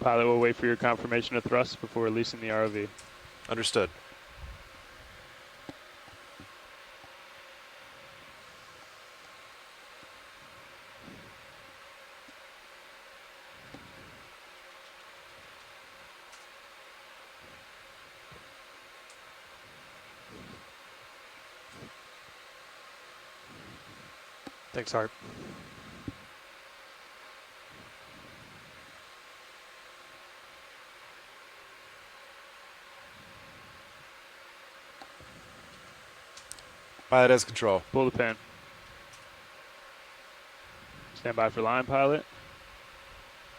Pilot will wait for your confirmation of thrust before releasing the ROV. Understood. Thanks, Hart. Pilot has control. Pull the pin. Stand by for line, pilot.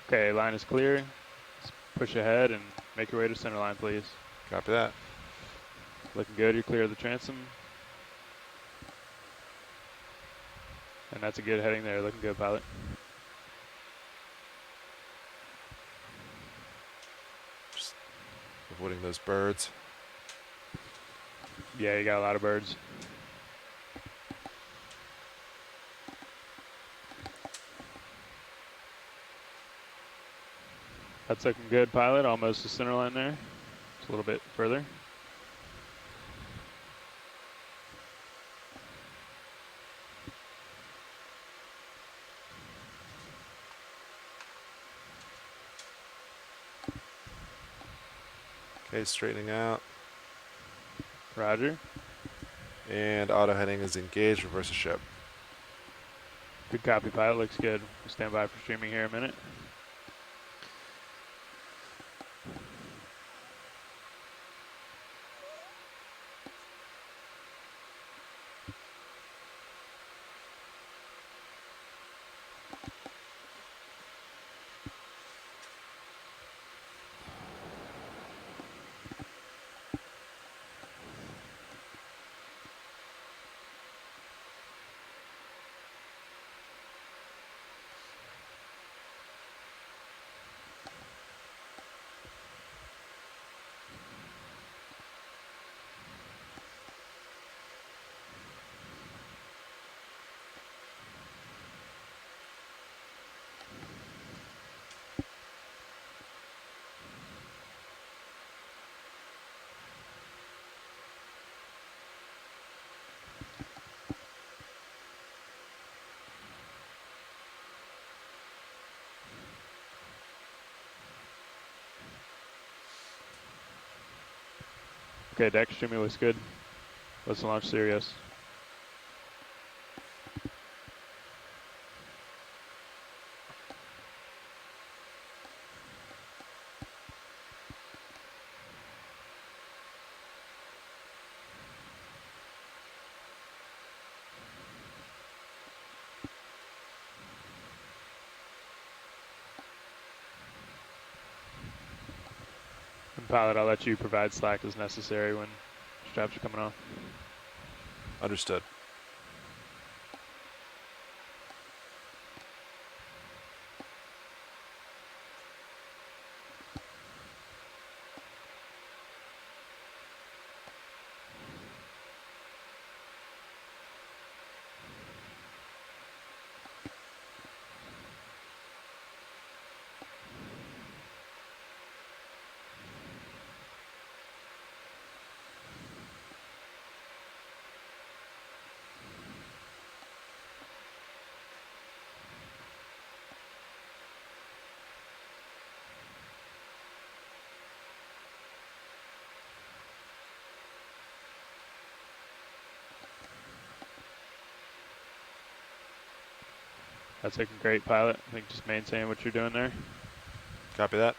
Okay, line is clear. Let's push ahead and make your way to center line, please. Copy that. Looking good, you're clear of the transom. And that's a good heading there, looking good, pilot. Just avoiding those birds. Yeah, you got a lot of birds. That's looking good, pilot. Almost to center line there. Just a little bit further. Okay, straightening out. Roger. And auto heading is engaged. Reverse the ship. Good copy, pilot. Looks good. We'll stand by for streaming here a minute. Okay, deck streaming looks good. Let's launch Sirius. And pilot, I'll let you provide slack as necessary when straps are coming off. Understood. That's looking great, pilot. I think just maintain what you're doing there. Copy that.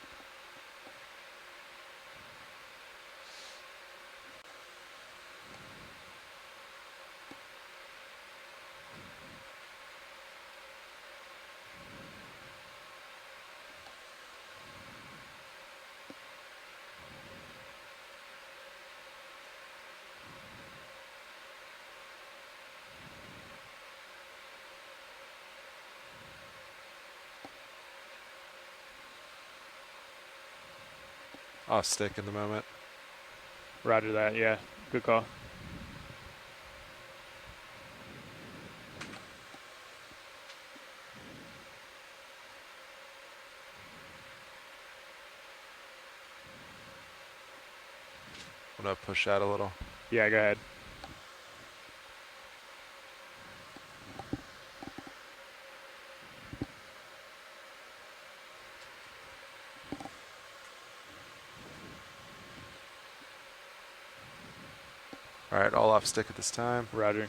I'll stick in the moment. Roger that, yeah. Good call. push out a little. Yeah, go ahead. All right, all off stick at this time. Roger.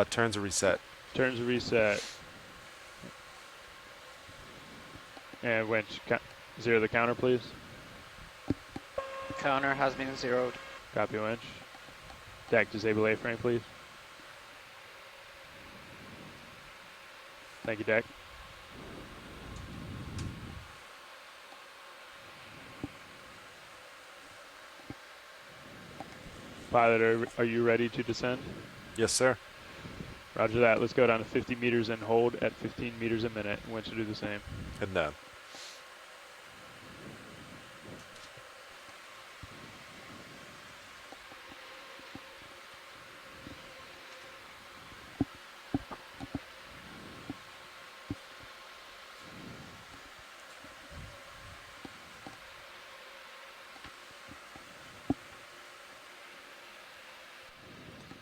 Turns are reset. Turns reset. And winch, zero the counter, please. Counter has been zeroed. Copy winch. Deck, disable A-frame, please. Thank you, deck. Pilot, are you ready to descend? Yes, sir. Roger that. Let's go down to 50 meters and hold at 15 meters a minute. Winch to do the same. Head down.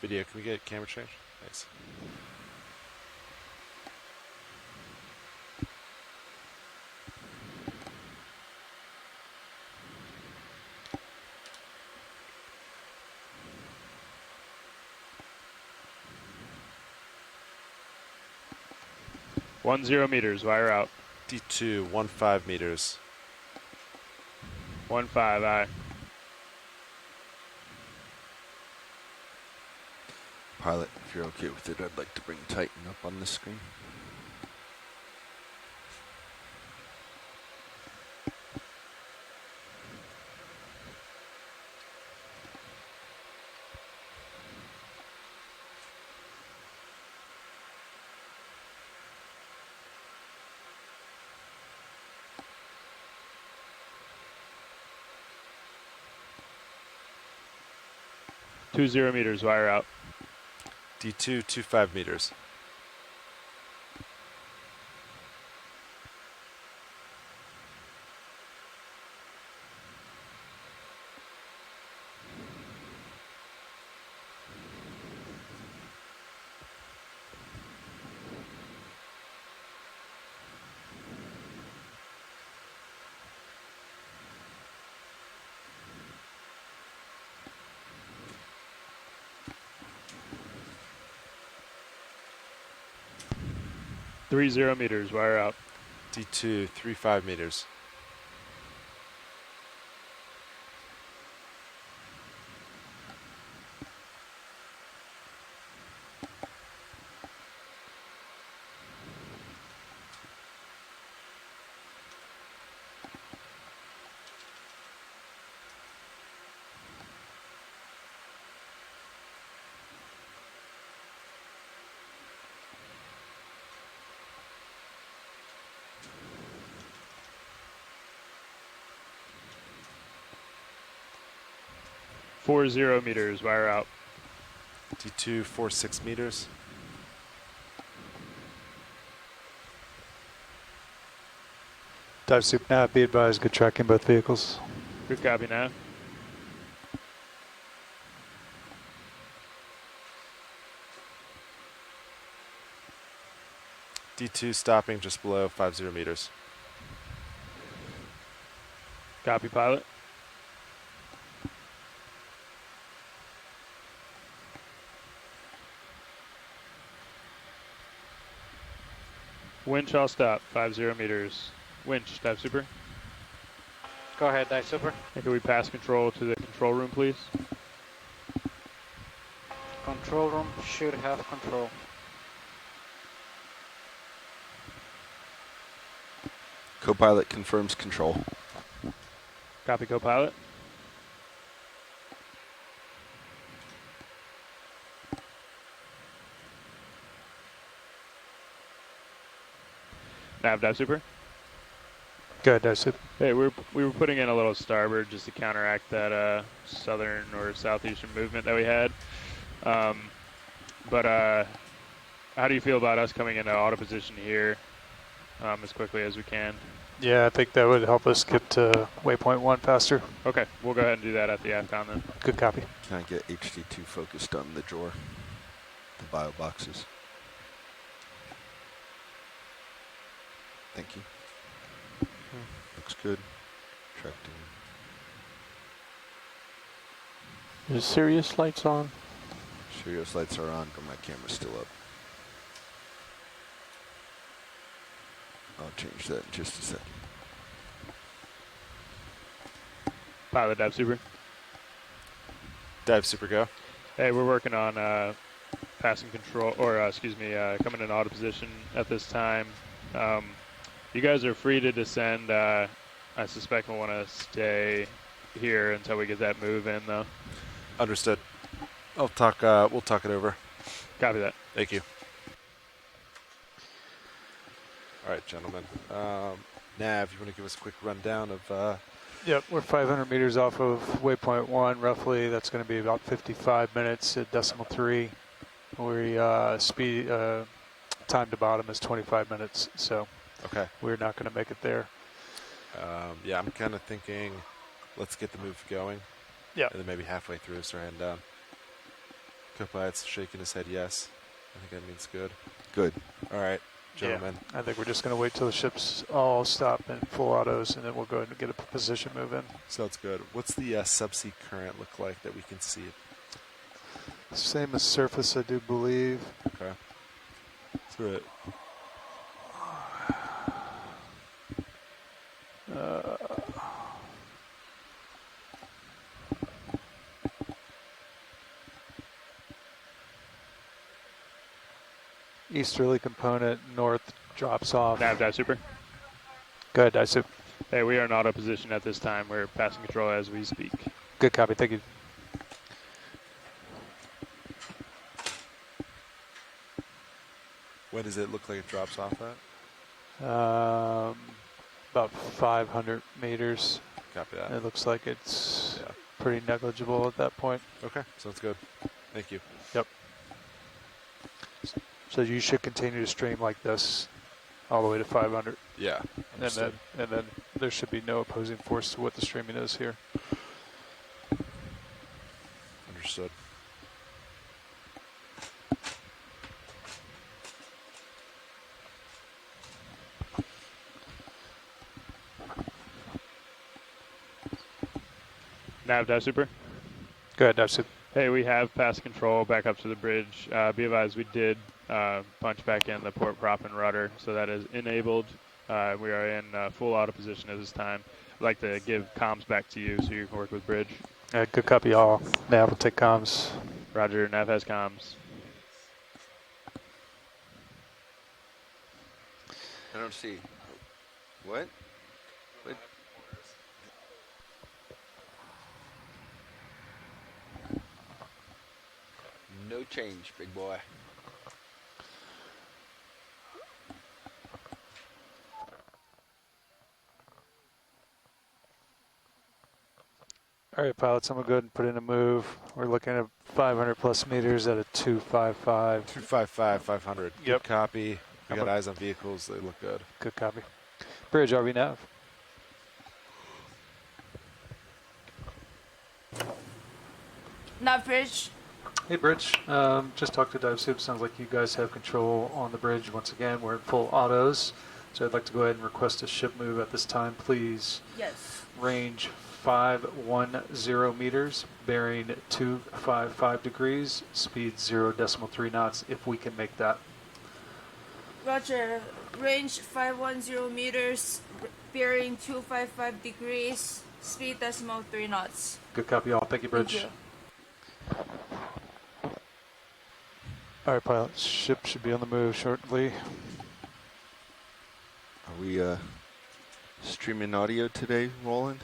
Video, can we get camera change? Thanks. One zero meters, wire out. D2, 15 meters. 15, aye. Pilot, if you're okay with it, I'd like to bring Titan up on the screen. Two zero meters, wire out. D2, 25 meters. Three zero meters, wire out. D2, 35 meters. Four zero meters, wire out. D2, 46 meters. Dive soup now, be advised, good tracking both vehicles. Good copy now. D2 stopping just below 50 meters. Copy, pilot. Winch, I'll stop. 50 meters. Winch, dive super. Go ahead, dive super. And can we pass control to the control room, please? Control room should have control. Co-pilot confirms control. Copy, co-pilot. Nav, dive super. Go ahead, dive soup. Hey, we were putting in a little starboard just to counteract that southern or southeastern movement that we had. But how do you feel about us coming into auto position here as quickly as we can? Yeah, I think that would help us get to waypoint 1 faster. Okay, we'll go ahead and do that at the AFCON then. Good copy. Can I get HD2 focused on the drawer? The bio boxes. Thank you. Looks good. Tracking. Is Sirius lights on? Sirius lights are on, but my camera's still up. I'll change that in just a second. Pilot dive super. Dive super go. Hey, we're working on passing control, or excuse me, coming in auto position at this time. You guys are free to descend. I suspect we'll want to stay here until we get that move in, though. Understood. I'll talk. We'll talk it over. Copy that. Thank you. All right, gentlemen. Nav, you want to give us a quick rundown of? Yep, we're 500 meters off of waypoint 1, roughly. That's going to be about 55 minutes at decimal 3. We speed time to bottom is 25 minutes, so Okay. we're not going to make it there. Yeah, I'm kind of thinking, let's get the move going. Yeah. And then maybe halfway through, surround down. Co-pilot's shaking his head yes. I think that means good. Good. All right, gentlemen. Yeah, I think we're just going to wait till the ships all stop in full autos, and then we'll go ahead and get a position move in. Sounds good. What's the subsea current look like that we can see? Same as surface, I do believe. Okay. Through it. Easterly component, north drops off. Nav dive super. Go ahead, Daisu. Hey, we are in auto position at this time. We're passing control as we speak. Good copy, thank you. When does it look like it drops off at? About 500 meters. Copy that. It looks like it's Yeah. pretty negligible at that point. Okay, sounds good. Thank you. Yep. So you should continue to stream like this all the way to 500. Yeah. And then there should be no opposing force to what the streaming is here. Understood. Nav dive super. Go ahead, Daisu. Hey, we have passed control back up to the bridge. Be advised, we did punch back in the port prop and rudder, so that is enabled. We are in full auto position at this time. I'd like to give comms back to you so you can work with bridge. Good copy, all. Nav will take comms. Roger, Nav has comms. I don't see. What? What? No change, big boy. All right, pilots, I'm going to go ahead and put in a move. We're looking at 500 plus meters at a 255. 255, 500. Yep. Good copy. We got Okay. eyes on vehicles. They look good. Good copy. Bridge, RV nav. Nav bridge. Hey, Bridge. Just talked to Dive Soup. Sounds like you guys have control on the bridge. Once again, we're in full autos. So I'd like to go ahead and request a ship move at this time, please. Yes. Range 510 meters, bearing 255 degrees, speed 0.3 knots, if we can make that. Roger. Range 510 meters, bearing 255 degrees, speed 3 knots. Good copy, all. Thank you, Bridge. Thank you. All right, pilot. Ship should be on the move shortly. Are we streaming audio today, Roland?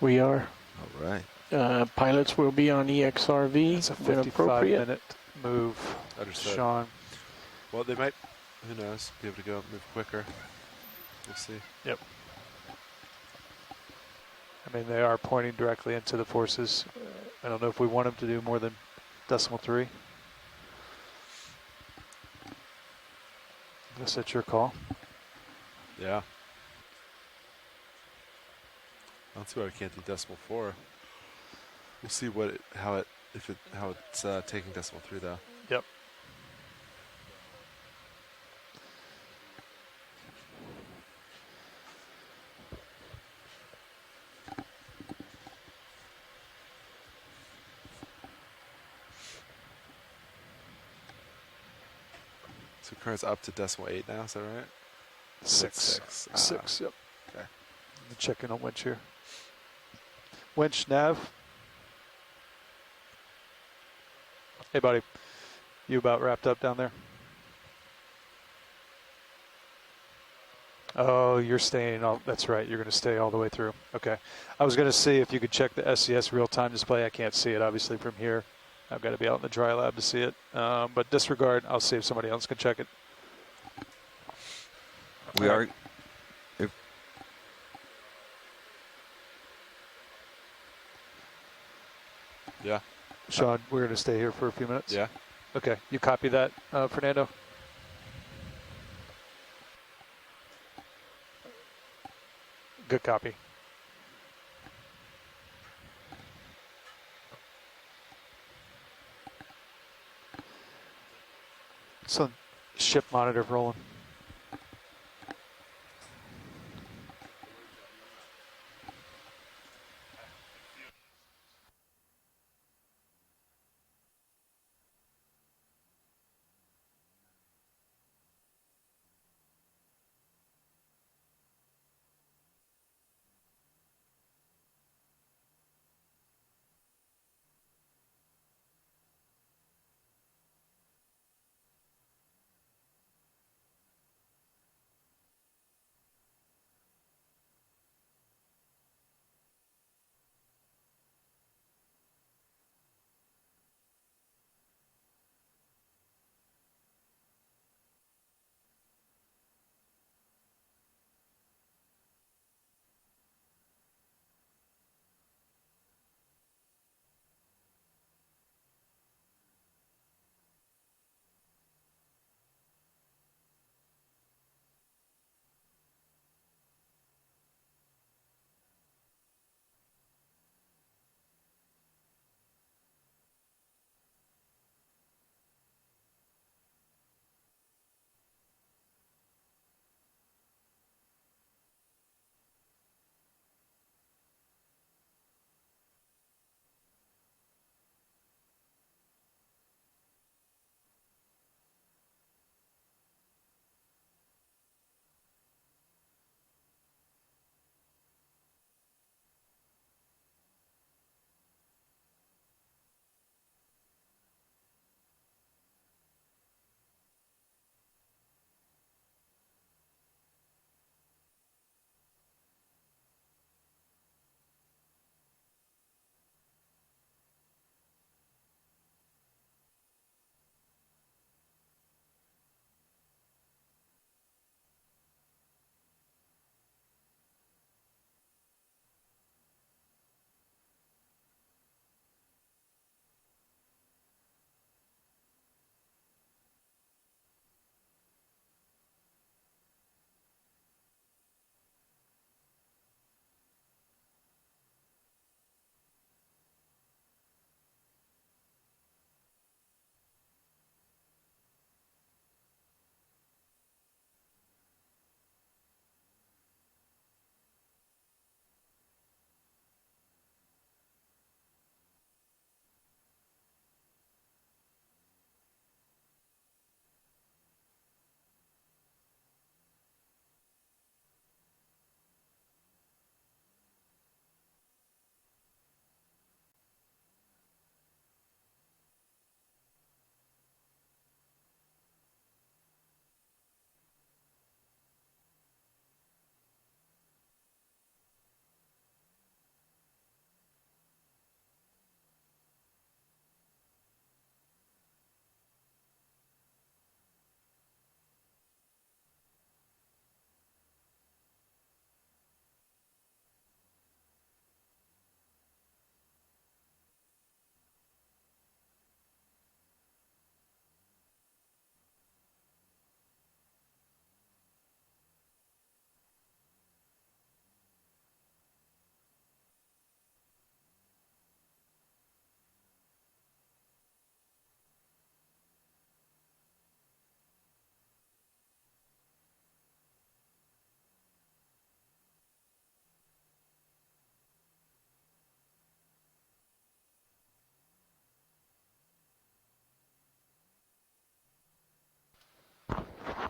We are. All right. Pilots will be on EXRV It's a when appropriate. 55-minute move, Understood. Sean. Well, they might, who knows, be able to go move quicker. We'll see. Yep. I mean, they are pointing directly into the forces. I don't know if we want them to do more than 0.3. I guess that's your call. Yeah. don't see why we can't do decimal 4. We'll see how it's taking decimal 3 though. Yep. So current's up to decimal 8 now. Is that right? Six. Six. Six, yep. Okay. Checking on winch here. Winch, nav. Hey, buddy. You about wrapped up down there? Oh, you're staying all, that's right. You're going to stay all the way through. Okay. I was going to see if you could check the SCS real-time display. I can't see it, obviously, from here. I've got to be out in the dry lab to see it. But disregard. I'll see if somebody else can check it. We are. If Yeah. Sean, we're going to stay here for a few minutes. Yeah. Okay. You copy that, Fernando? Good copy. So, ship monitor rolling.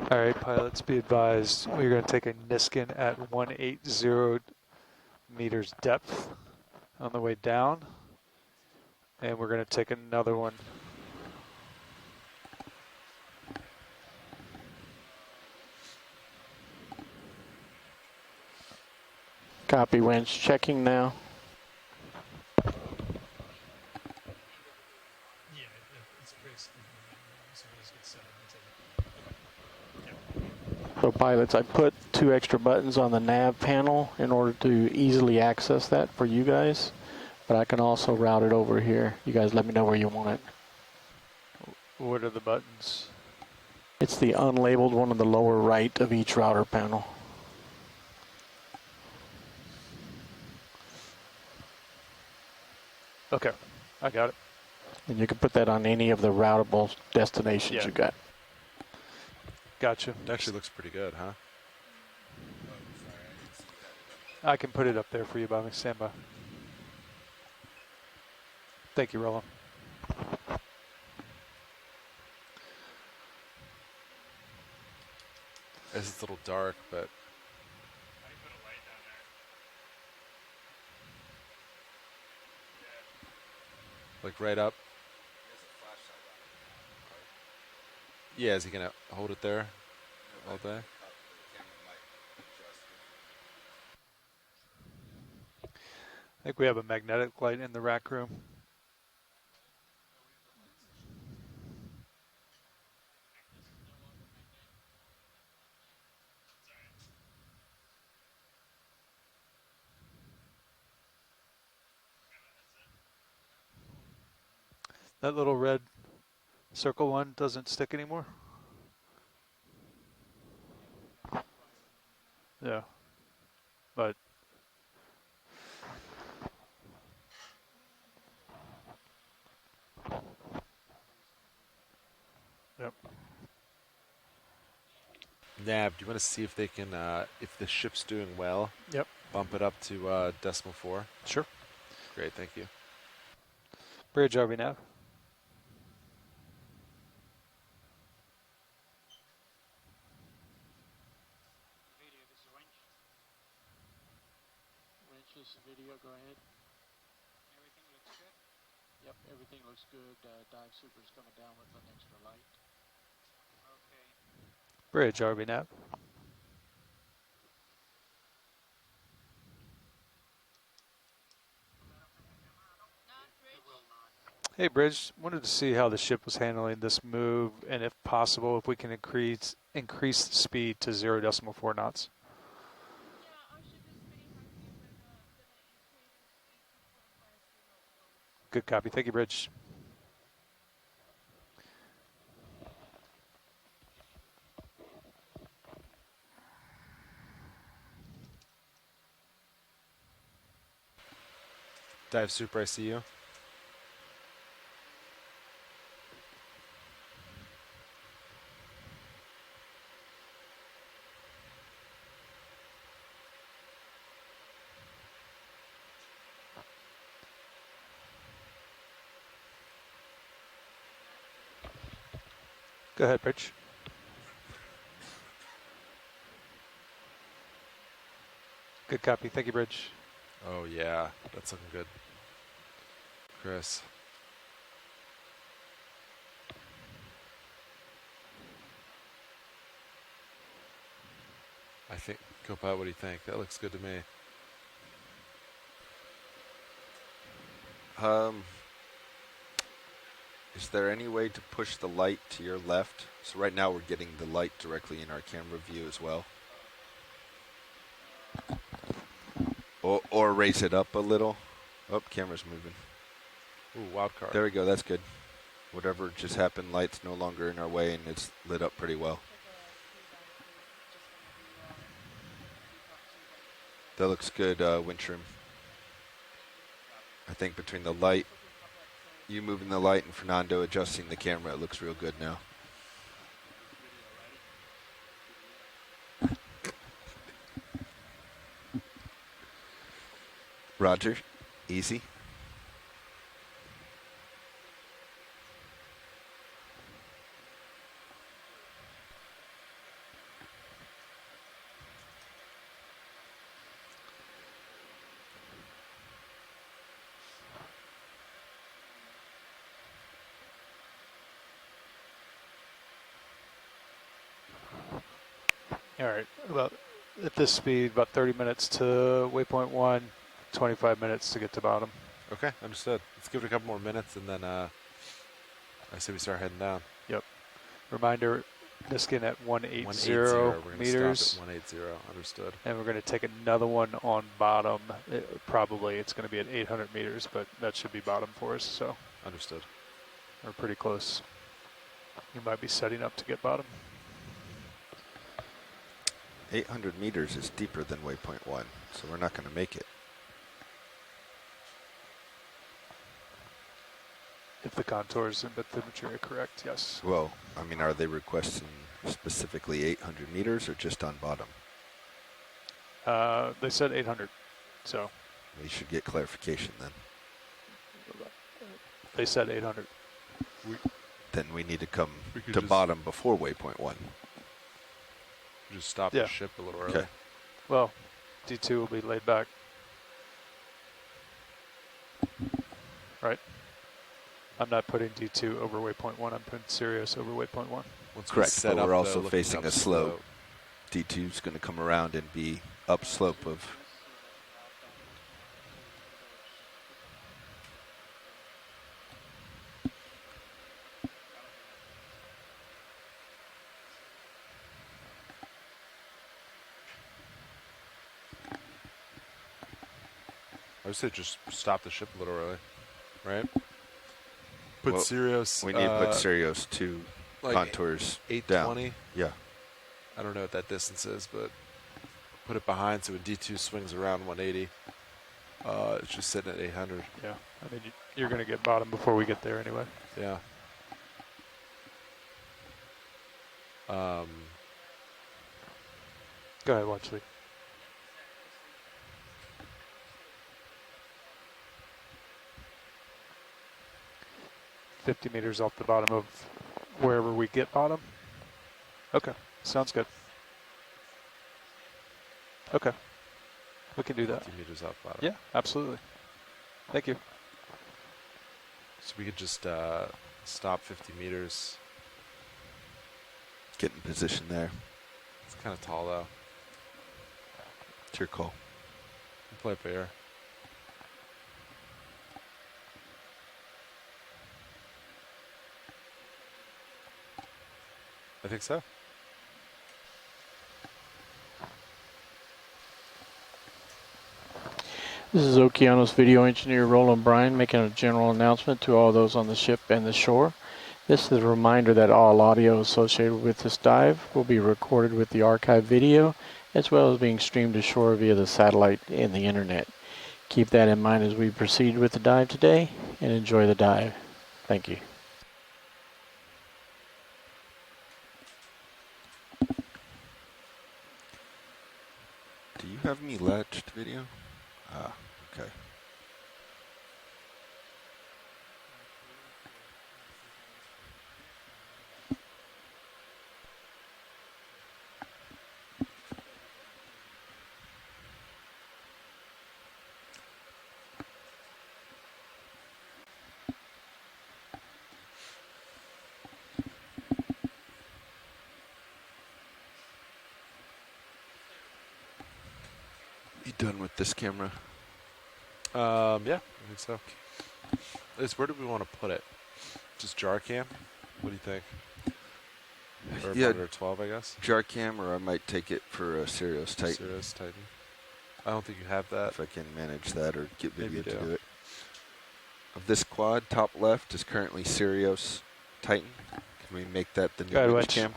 All right, pilots, be advised. We're going to take a Niskin at 180 meters depth on the way down. And we're going to take another one. Copy, winch checking now. So pilots, I put 2 extra buttons on the nav panel in order to easily access that for you guys, but I can also route it over here. You guys let me know where you want it. What are the buttons? It's the unlabeled one on the lower right of each router panel. Okay, I got it. And you can put that on any of the routable destinations Yeah. you got. Gotcha. It actually looks pretty good, huh? I can put it up there for you, Bobby. Stand by. Thank you, Rollo. It's a little dark, but like right up. Yeah, is he gonna hold it there all day? I think we have a magnetic light in the rack room. That little red circle one doesn't stick anymore? Yeah. But yep. Nav, do you want to see if they can, if the ship's doing well? Yep. Bump it up to decimal 4. Sure. Great, thank you. Bridge RV nav. Winch's video, go ahead. Everything looks good? Yep, everything looks good. Dive Super's coming down with an extra light. Okay. Bridge RV nav. Hey, Bridge. Wanted to see how the ship was handling this move, and if possible, if we can increase the speed to 0.4 knots. Good copy. Thank you, Bridge. Dive Super, I see you. Go ahead, Bridge. Good copy. Thank you, Bridge. Oh yeah, that's looking good. Chris. I think, Copilot, what do you think? That looks good to me. Is there any way to push the light to your left? So right now we're getting the light directly in our camera view as well. Or raise it up a little. Oh, camera's moving. Ooh, wild card. There we go, that's good. Whatever just happened, light's no longer in our way and it's lit up pretty well. That looks good, Windroom. I think between the light, you moving the light and Fernando adjusting the camera, it looks real good now. Roger, easy. All right. About at this speed, about 30 minutes to waypoint 1, 25 minutes to get to bottom. Okay, understood. Let's give it a couple more minutes, and then I say we start heading down. Yep. Reminder, Niskin at 180 We're going to meters. stop at 180. Understood. And we're going to take another one on bottom. Probably it's going to be at 800 meters, but that should be bottom for us. So Understood. we're pretty close. You might be setting up to get bottom. 800 meters is deeper than waypoint 1, so we're not going to make it. If the contours and bathymetry are correct, yes. Well, I mean, are they requesting specifically 800 meters or just on bottom? They said 800, so We should get clarification then. they said 800. Then we need to come We could to just- bottom before waypoint 1. Just stop Yeah. the ship a little early. Okay. Well, D2 will be laid back. Right? I'm not putting D2 over waypoint 1. I'm putting Sirius over waypoint 1. Once we Correct, set but up, we're though, also looking facing up a slope. D2 is going to come around and be upslope of. I would say just stop the ship a little early, right? Put Well, Sirius. We need to put Sirius to like contours 820. down. Yeah. I don't know what that distance is, but put it behind so when D2 swings around 180, it's just sitting at 800. Yeah. I mean, you're going to get bottom before we get there anyway. Yeah. Go ahead, watch Lee. $50 meters off the bottom of wherever we get bottom. Okay, sounds good. Okay, we can do that. 50 meters off bottom. Yeah, absolutely. Thank you. So we could just stop 50 meters. Get in position there. It's kind of tall, though. It's your call. We'll play it by ear. I think so. This is Okeanos video engineer Roland Bryan making a general announcement to all those on the ship and the shore. This is a reminder that all audio associated with this dive will be recorded with the archive video, as well as being streamed ashore via the satellite and the internet. Keep that in mind as we proceed with the dive today, and enjoy the dive. Thank you. Do you have me latched video? Ah, okay. You done with this camera? Yeah, I think so. Where do we want to put it? Just jar cam? What do you think? Or Yeah. monitor 12, I guess? Jar cam, or I might take it for a Sirius Titan. Sirius Titan. I don't think you have that. If I can manage that or get Maybe video you to do. do it. Of this quad, top left is currently Sirius Titan. Can we make that the new Go ahead, image Winch. cam?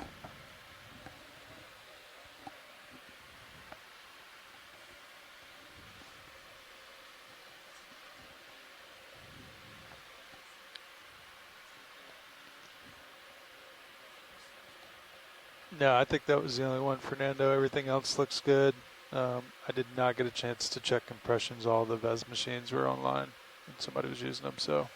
No, I think that was the only one, Fernando. Everything else looks good. I did not get a chance to check compressions. All the VES machines were online, and somebody was using them. So,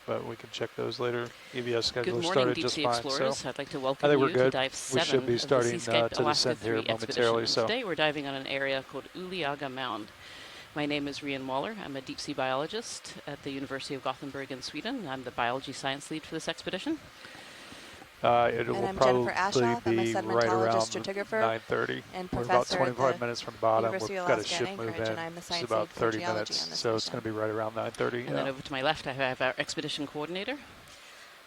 but we can check those later. EVS Good scheduler morning, started Deep just Sea fine. Explorers. So I'd like to I welcome think we're you good. to Dive We 7 should be of starting the Seascape to Alaska descend here 3 momentarily. expedition. So Today we're diving on an area called Uliaga Mound. My name is Rian Waller. I'm a deep sea biologist at the University of Gothenburg in Sweden. I'm the biology science lead for this expedition. It And will I'm probably Jennifer Ashoff. I'm a be right sedimentologist around stratigrapher 9:30. and We're about professor at 25 the minutes from the bottom. University We've of got a Alaska ship at move Anchorage, in. and I'm the It's science about lead for 30 geology minutes, on this so it's mission. going to be right around 9:30. And then over to my left, I have our expedition coordinator.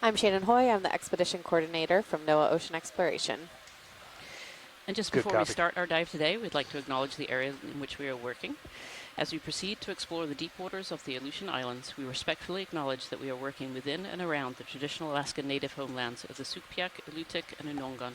I'm Shannon Hoy. I'm the expedition coordinator from NOAA Ocean Exploration. And just Good before we copy. start our dive today, we'd like to acknowledge the area in which we are working. As we proceed to explore the deep waters of the Aleutian Islands, we respectfully acknowledge that we are working within and around the traditional Alaskan native homelands of the Sugpiaq, Alutiiq, and Unongan.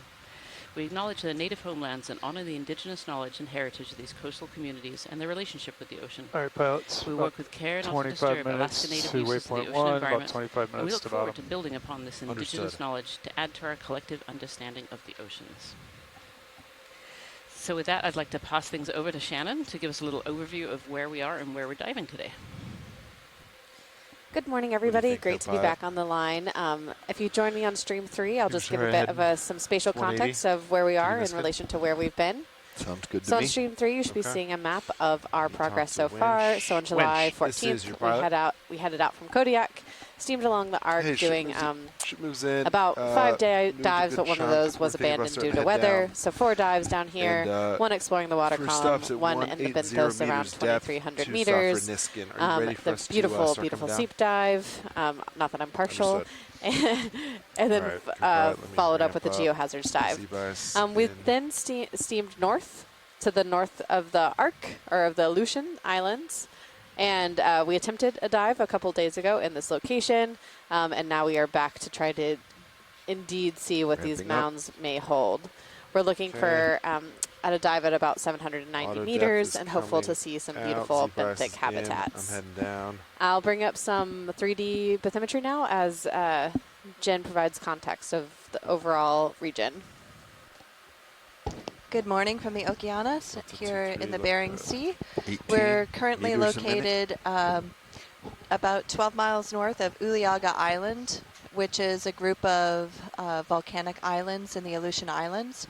We acknowledge the native homelands and honor the indigenous knowledge and heritage of these coastal communities and their relationship with the ocean. All right, pilots. We about work with care not to 25 disturb minutes Alaska native to uses of the waypoint ocean 1, about environment, 25 and we minutes look to forward bottom. to building upon this indigenous Understood. knowledge to add to our collective understanding of the oceans. So with that, I'd like to pass things over to Shannon to give us a little overview of where we are and where we're diving today. Good morning, everybody. think, Great to be Pilot? back on the line. If you join me on stream 3, I'll just give a Sorry, bit of some spatial 180. context of where we are in miss it? relation to where we've been. Sounds good So to on me. stream 3, you should be Okay. seeing a map of our You progress talk so to far. Winch. So on July Winch, this is 14th, your we pilot. headed out from Kodiak, steamed along the arc, Hey, ship doing moves in. about 5 moved a dives, good but one of chunk. those We're was thinking about abandoned starting due to head weather. down. So 4 dives down here, And, 1 exploring the water first column, stops at 1 in the 180 benthos around meters depth, 2,300 to meters. Soft for Niskin. Are you ready for The us to beautiful, start beautiful coming down? seep dive. Not that I'm partial. Understood. And then All right, let me followed up ramp with the up. geohazards dive. See bias We in. then steamed north to the north of the Arc, or of the Aleutian Islands. And we attempted a dive a couple days ago in this location. And now we are back to try to indeed see what these Ramping up. mounds may hold. We're looking Okay. for at a dive at about 790 Auto depth meters is and hopeful to coming see some out. beautiful See bias benthic is in. habitats. I'm heading down. I'll bring up some 3D bathymetry now as Jen provides context of the overall region. Good morning from the Okeanos That's a here 2-3 in the look, Bering Sea. 18 We're currently meters a minute. located about 12 miles north of Uliaga Island, which is a group of volcanic islands in the Aleutian Islands.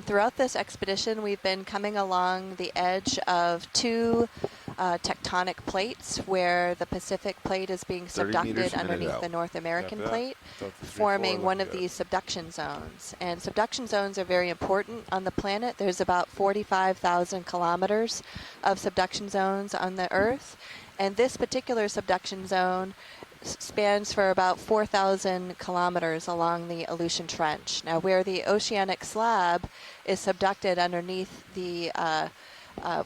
Throughout this expedition, we've been coming along the edge of 2 tectonic plates where the Pacific plate is being 30 meters subducted a minute underneath out. the North American Copy that. plate, Delta 3-4 forming one of looking good. these subduction zones. And subduction zones are very important on the planet. There's about 45,000 kilometers of subduction zones on the Earth. And this particular subduction zone spans for about 4,000 kilometers along the Aleutian Trench. Now, where the oceanic slab is subducted underneath the,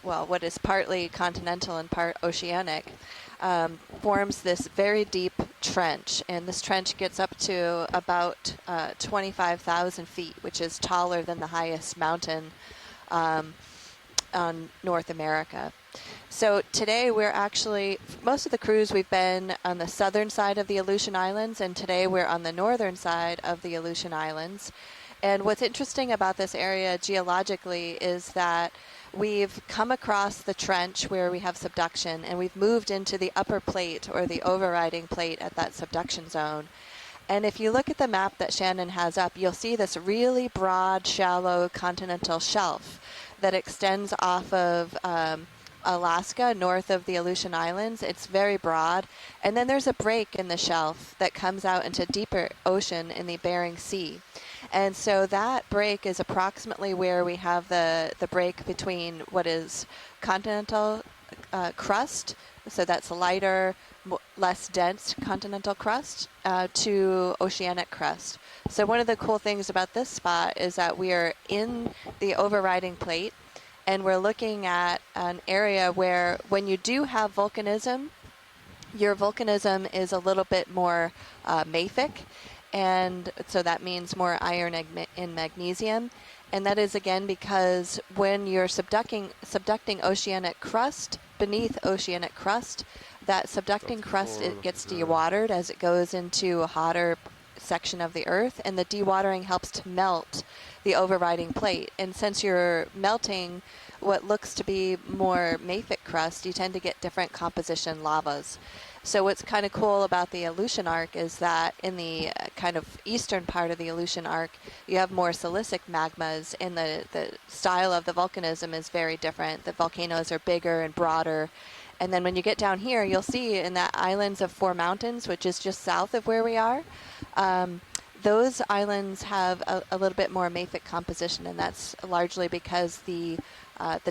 what is partly continental and part oceanic, forms this very deep trench. And this trench gets up to about 25,000 feet, which is taller than the highest mountain on North America. So today we're actually, most of the cruise we've been on the southern side of the Aleutian Islands, and today we're on the northern side of the Aleutian Islands. And what's interesting about this area geologically is that we've come across the trench where we have subduction, and we've moved into the upper plate or the overriding plate at that subduction zone. And if you look at the map that Shannon has up, you'll see this really broad, shallow continental shelf that extends off of Alaska, north of the Aleutian Islands. It's very broad. And then there's a break in the shelf that comes out into deeper ocean in the Bering Sea. And so that break is approximately where we have the break between what is continental crust, so that's lighter, less dense continental crust, to oceanic crust. So one of the cool things about this spot is that we are in the overriding plate, and we're looking at an area where when you do have volcanism, your volcanism is a little bit more mafic, and so that means more iron and magnesium. And that is, again, because when you're subducting oceanic crust, beneath oceanic crust, that subducting crust, it gets dewatered as it goes into a hotter section of the Earth, and the dewatering helps to melt the overriding plate. And since you're melting what looks to be more mafic crust, you tend to get different composition lavas. So what's kind of cool about the Aleutian Arc is that in the kind of eastern part of the Aleutian Arc, you have more silicic magmas, and the style of the volcanism is very different. The volcanoes are bigger and broader. And then when you get down here, you'll see in that Islands of Four Mountains, which is just south of where we are, those islands have a little bit more mafic composition, and that's largely because the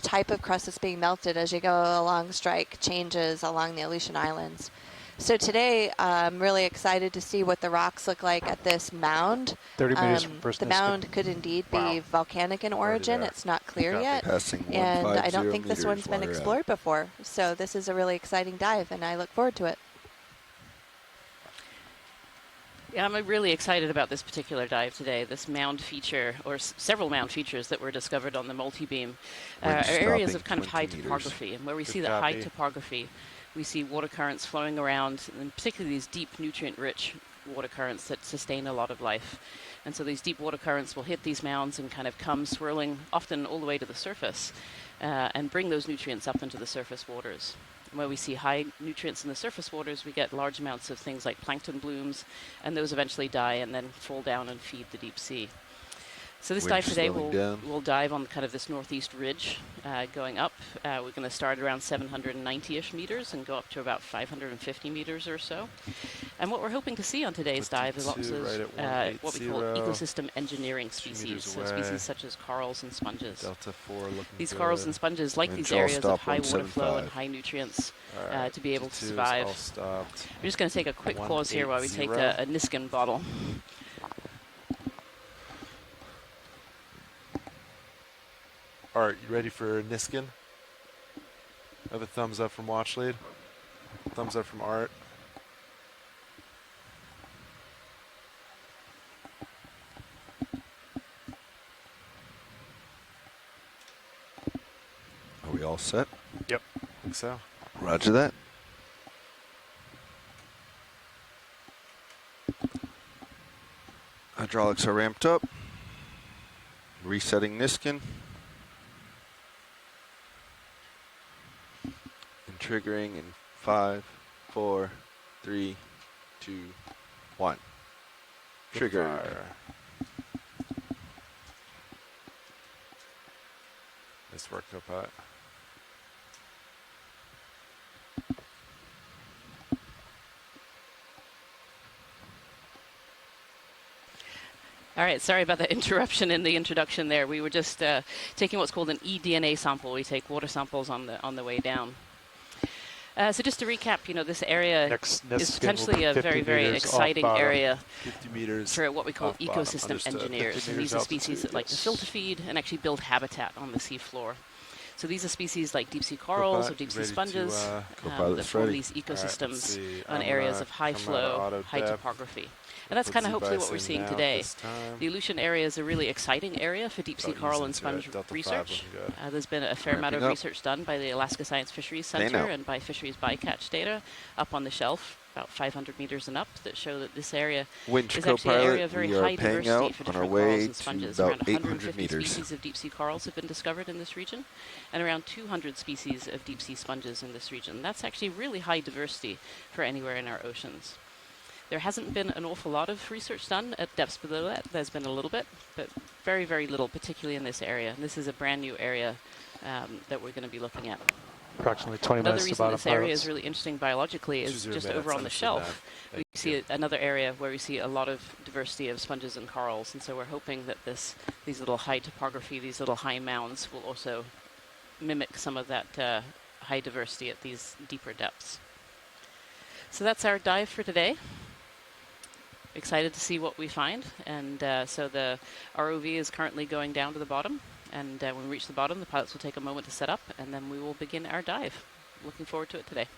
type of crust that's being melted as you go along strike changes along the Aleutian Islands. So today, I'm really excited to see what the rocks look like at this mound. 30 meters from first The Niskin. mound could indeed be volcanic in origin. there. It's not clear Copy. yet. Passing And I 150 don't think this meters one's been while you're at it. explored before. So this is a really exciting dive, and I look forward to it. Yeah, I'm really excited about this particular dive today. This mound feature, or several mound features that were discovered on the multi-beam, are Wind areas stopping of kind of high 20 meters. topography. And where we Good see that high copy. topography, we see water currents flowing around, and particularly these deep, nutrient-rich water currents that sustain a lot of life. And so these deep water currents will hit these mounds and kind of come swirling, often all the way to the surface, and bring those nutrients up into the surface waters. Where we see high nutrients in the surface waters, we get large amounts of things like plankton blooms, and those eventually die and then fall down and feed the deep sea. So this Wind dive today, slowing down. we'll dive on kind of this northeast ridge going up. We're going to start around 790-ish meters and go up to about 550 meters or so. And what we're hoping to see on today's dive is lots 52, of right at what we call 180. ecosystem engineering 2 species, meters so away. species such as corals and sponges. Delta 4 looking These good. corals and sponges like And these draw areas of stop high water flow and 175. high nutrients All right, to be able to 52 is survive. all stopped. We're just going to take a quick pause here while we take 180. a Niskin bottle. Art, you ready for Niskin? I have a thumbs up from Watch Lead. Thumbs up from Art. Are we all set? I think so. Roger that. Hydraulics are ramped up. Resetting Niskin. And triggering in 5, 4, 3, 2, 1. Trigger. Fire. Nice work, Copilot. All right, sorry about the interruption in the introduction there. We were just taking what's called an eDNA sample. We take water samples on the way down. So just to recap, you know, this area Next is Niskin will potentially be a 50 very, very meters off exciting bottom. area 50 meters. for what we call off bottom. ecosystem Understood. 50 engineers. And meters these are species altitude, that like to yes. filter feed and actually build habitat on the seafloor. So these are species like deep sea corals or Copilot, deep sea ready to, sponges that Copilot's form ready. these All right, ecosystems let's see. on I'm areas gonna of high come out flow, auto high depth. topography. And that's Put kind of hopefully what Z-Bison we're seeing now today. this time. The Aleutian area is a really exciting area for deep sea Oh, ease coral and into sponge it. Delta 5 research. looking good. There's been a fair amount of Ramping up. research done by the Alaska Science Fisheries They Center know. and by Fisheries Bycatch data up on the shelf, about 500 meters and up, that show that this area Winch is actually an area Copilot, of very we are high paying diversity out for on our different corals way and to sponges. about Around 800 150 meters. species of deep sea corals have been discovered in this region, and around 200 species of deep sea sponges in this region. That's actually really high diversity for anywhere in our oceans. There hasn't been an awful lot of research done at depths below that. There's been a little bit, but very, very little, particularly in this area. And this is a brand new area that we're going to be looking at. Approximately 20 Another minutes to reason bottom this area pilots. is really interesting biologically is 20 just minutes, over on the understood shelf. that. We Thank see you. another area where we see a lot of diversity of sponges and corals, and so we're hoping that these little high topography, these little high mounds will also mimic some of that high diversity at these deeper depths. So that's our dive for today. Excited to see what we find, and so the ROV is currently going down to the bottom, and when we reach the bottom, the pilots will take a moment to set up, and then we will begin our dive. Looking forward to it today.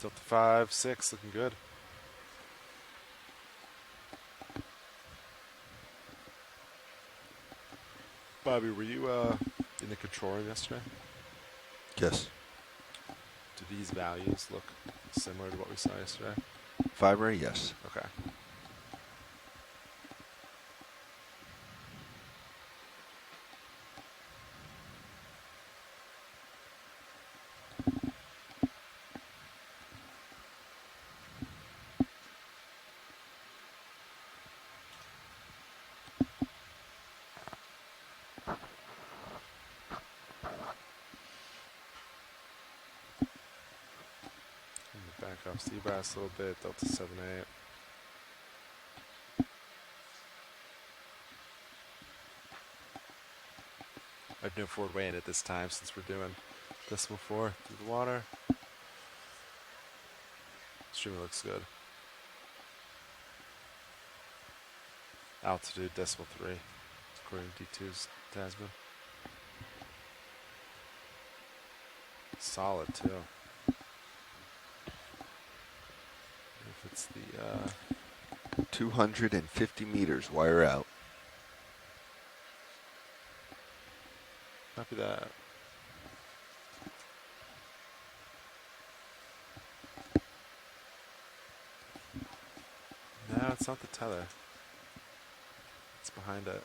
Delta 5, 6, looking good. Bobby, were you in the control room yesterday? Yes. Do these values look similar to what we saw yesterday? Fiber, yes. Okay. Back off Seabass a little bit. Delta 78. I have no forward way in it this time since we're doing decimal 4 through the water. Streamer looks good. Altitude decimal 3, according to D2's Tasman. Solid too. If it's the 250 meters, wire out. copy that. No, it's not the tether. It's behind it.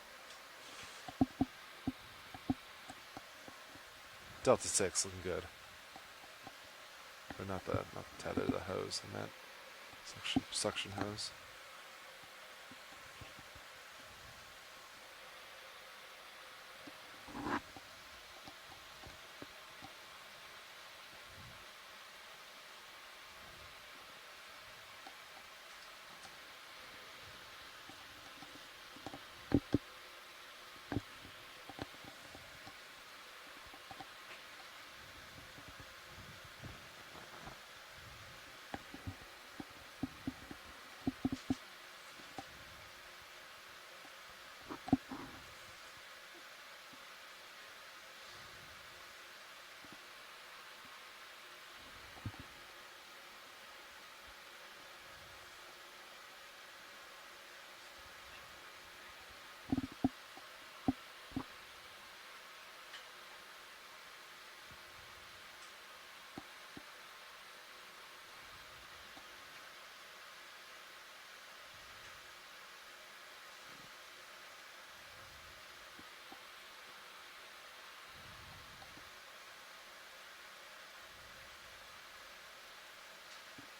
Delta 6 looking good. Or not the tether, the hose. I meant suction hose.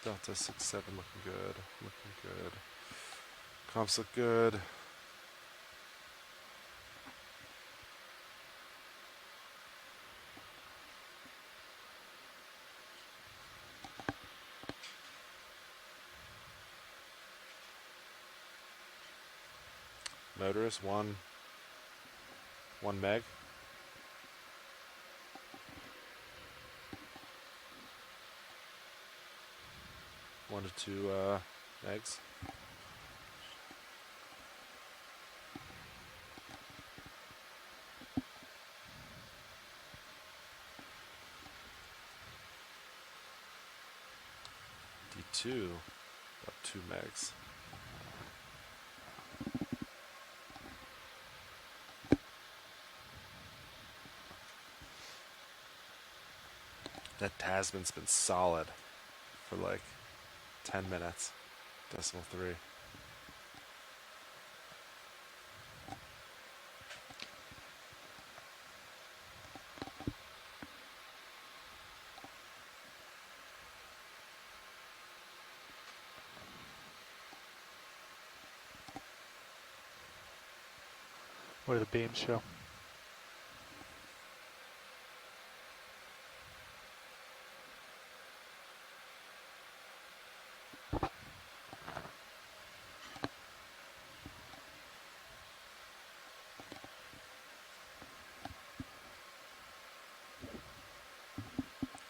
Delta 6-7 looking good. Looking good. Comps look good. Motorist 1 meg. 1 to 2 megs. D2 about 2 megs. That Tasman's been solid for like 10 minutes. Decimal 3. What do the beams show?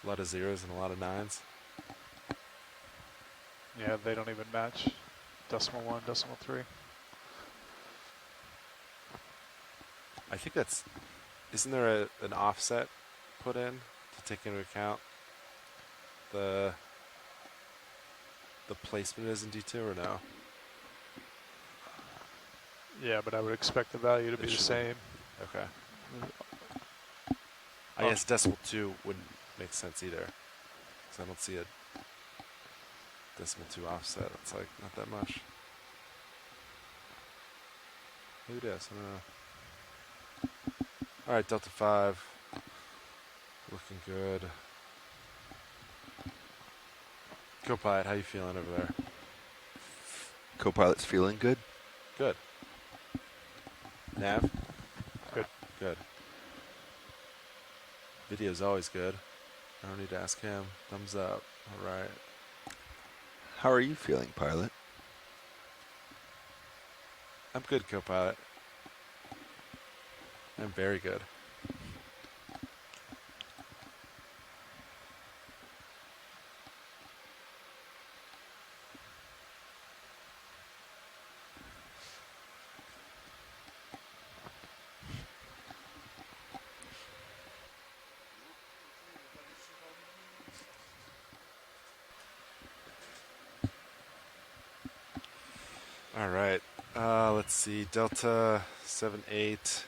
A lot of zeros and a lot of nines. Yeah, they don't even match. Decimal 1, decimal 3. I think that's, isn't there an offset put in to take into account the placement is in D2 or no? Yeah, but I would expect the value to be the same. Okay. I guess decimal 2 wouldn't make sense either, because I don't see a decimal 2 offset. It's like not that much. Maybe it is. I don't know. All right, Delta 5, looking good. Copilot, how you feeling over there? Copilot's feeling good. Good. Nav? Good. Good. Video's always good. I don't need to ask him. Thumbs up. All right. How are you feeling, pilot? I'm good, co-pilot. I'm very good. All right. Let's see. Delta 78.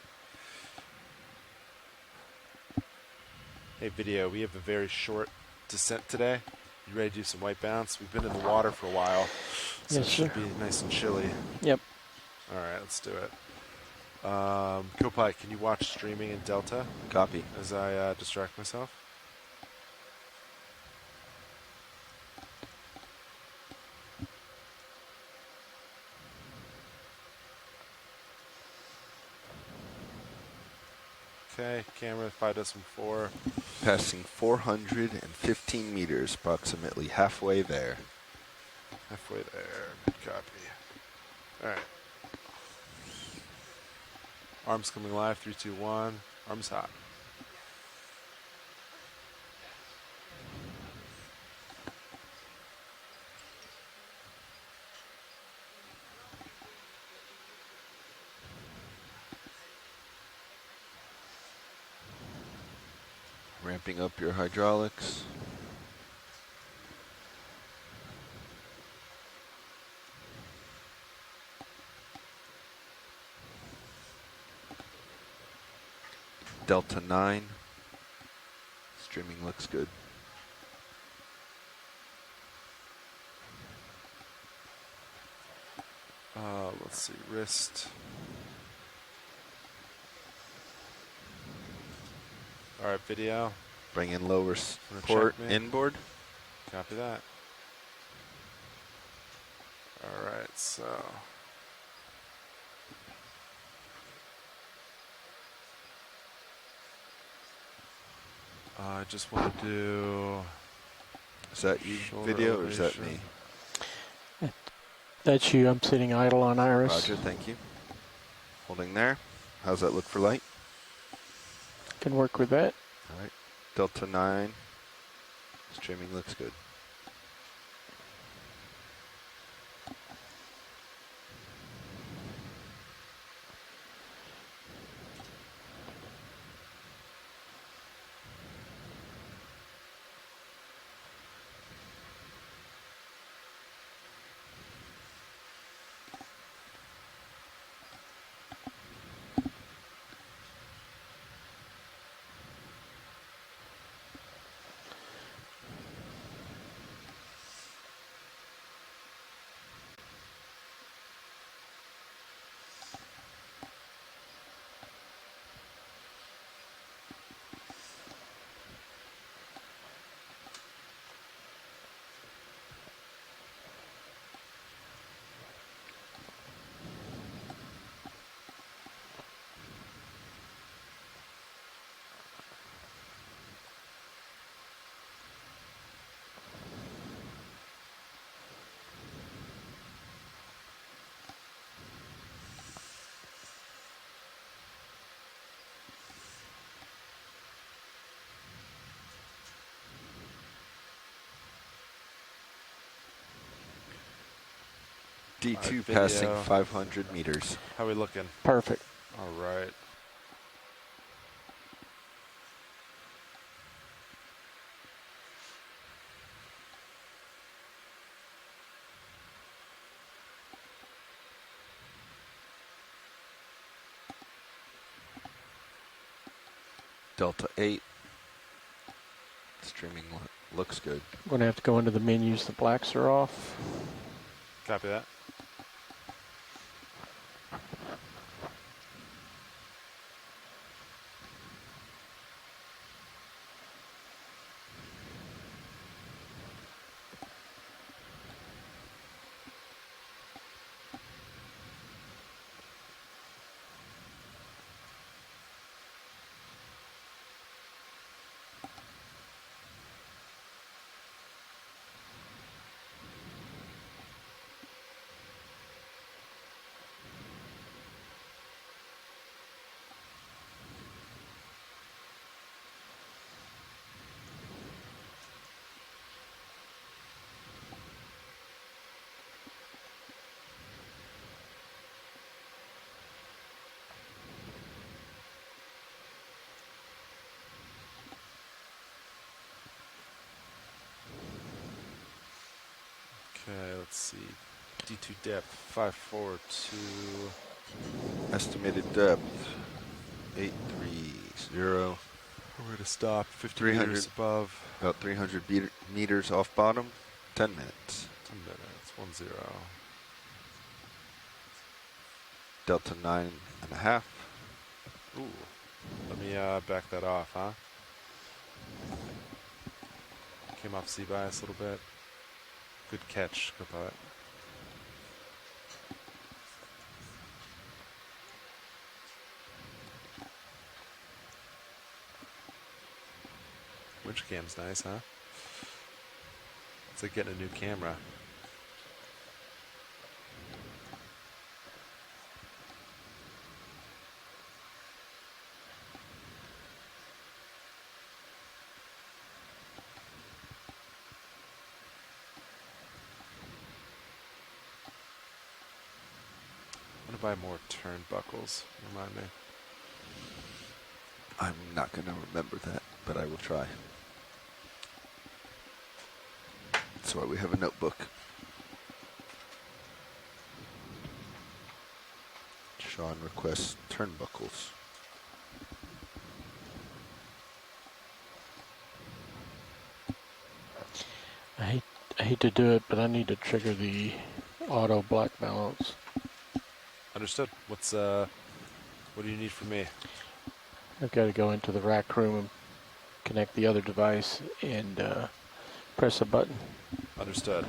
Hey, video. We have a very short descent today. You ready to do some white bounce? We've been in the water for a while, so Yes, it should sir. be nice and chilly. Yep. All right, let's do it. Copilot, can you watch streaming in Delta Copy. as I distract myself? Okay, camera 5.4. Passing 415 meters, approximately halfway there. Halfway there. Good copy. All right. Arms coming live. 3, 2, 1. Arms hot. Ramping up your hydraulics. Delta 9. Streaming looks good. Let's see. Wrist. All right, video. Bring in lower support inboard. Copy that. All right, so. I just want to do. Is that you shoulder video or is that elevation. me? That's you. I'm sitting idle on Iris. Roger, thank you. Holding there. How's that look for light? Can work with that. All right. Delta 9. Streaming looks good. D2 Alright, passing video. 500 meters. How we looking? Perfect. All right. Delta 8. Streaming looks good. I'm going to have to go into the menus. The blacks are off. Copy that. Okay, let's see. D2 depth 542. Estimated depth 830. Where to stop? 50 300 meters above. About 300 meters off bottom. 10 minutes. 10 minutes. 10. Delta 9.5. Ooh. Let me back that off, huh? Came off sea bias a little bit. Good catch, Copilot. Winch cam's nice, huh? It's like getting a new camera. I'm gonna buy more turnbuckles. Remind me. I'm not going to remember that, but I will try. That's why we have a notebook. Sean requests turnbuckles. I hate to do it, but I need to trigger the auto black balance. Understood. What's what do you need from me? I've got to go into the rack room and connect the other device and press a button. Understood.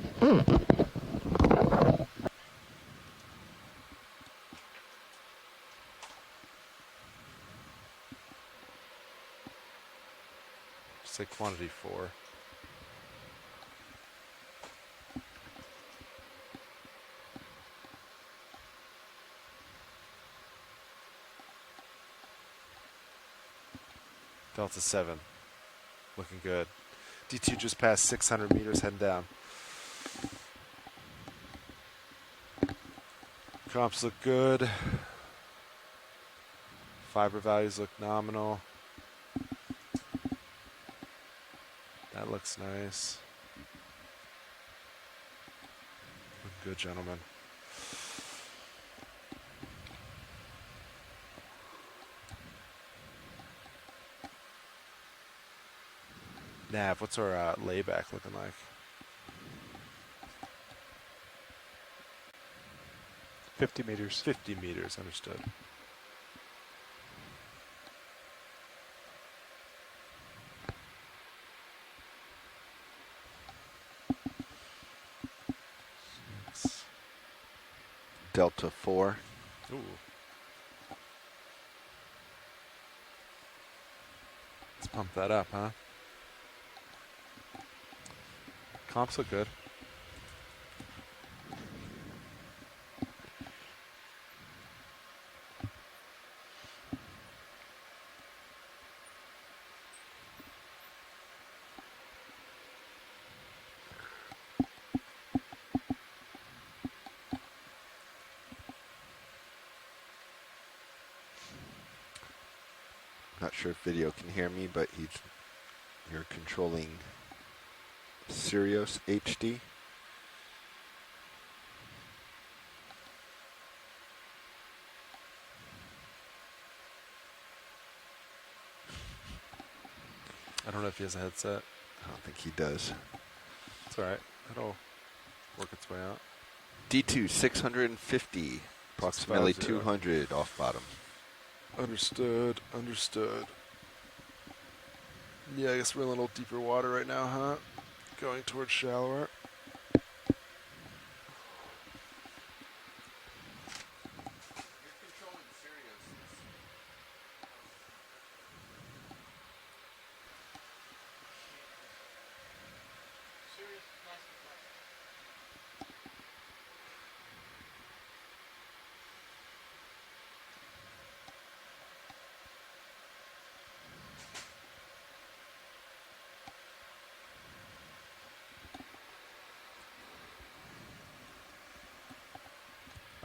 Say quantity 4. Delta 7. Looking good. D2 just passed 600 meters, heading down. Comps look good. Fiber values look nominal. That looks nice. Looking good, gentlemen. Nav, what's our layback looking like? 50 meters. 50 meters, understood. Delta 4. Ooh. Let's pump that up, huh? Comps look good. Not sure if video can hear me, but you're controlling Sirius HD. I don't know if he has a headset. I don't think he does. It's alright. It'll work its way out. D2 650, approximately 650. 200 off bottom. Understood. Understood. Yeah, I guess we're in a little deeper water right now, huh? Going towards shallower.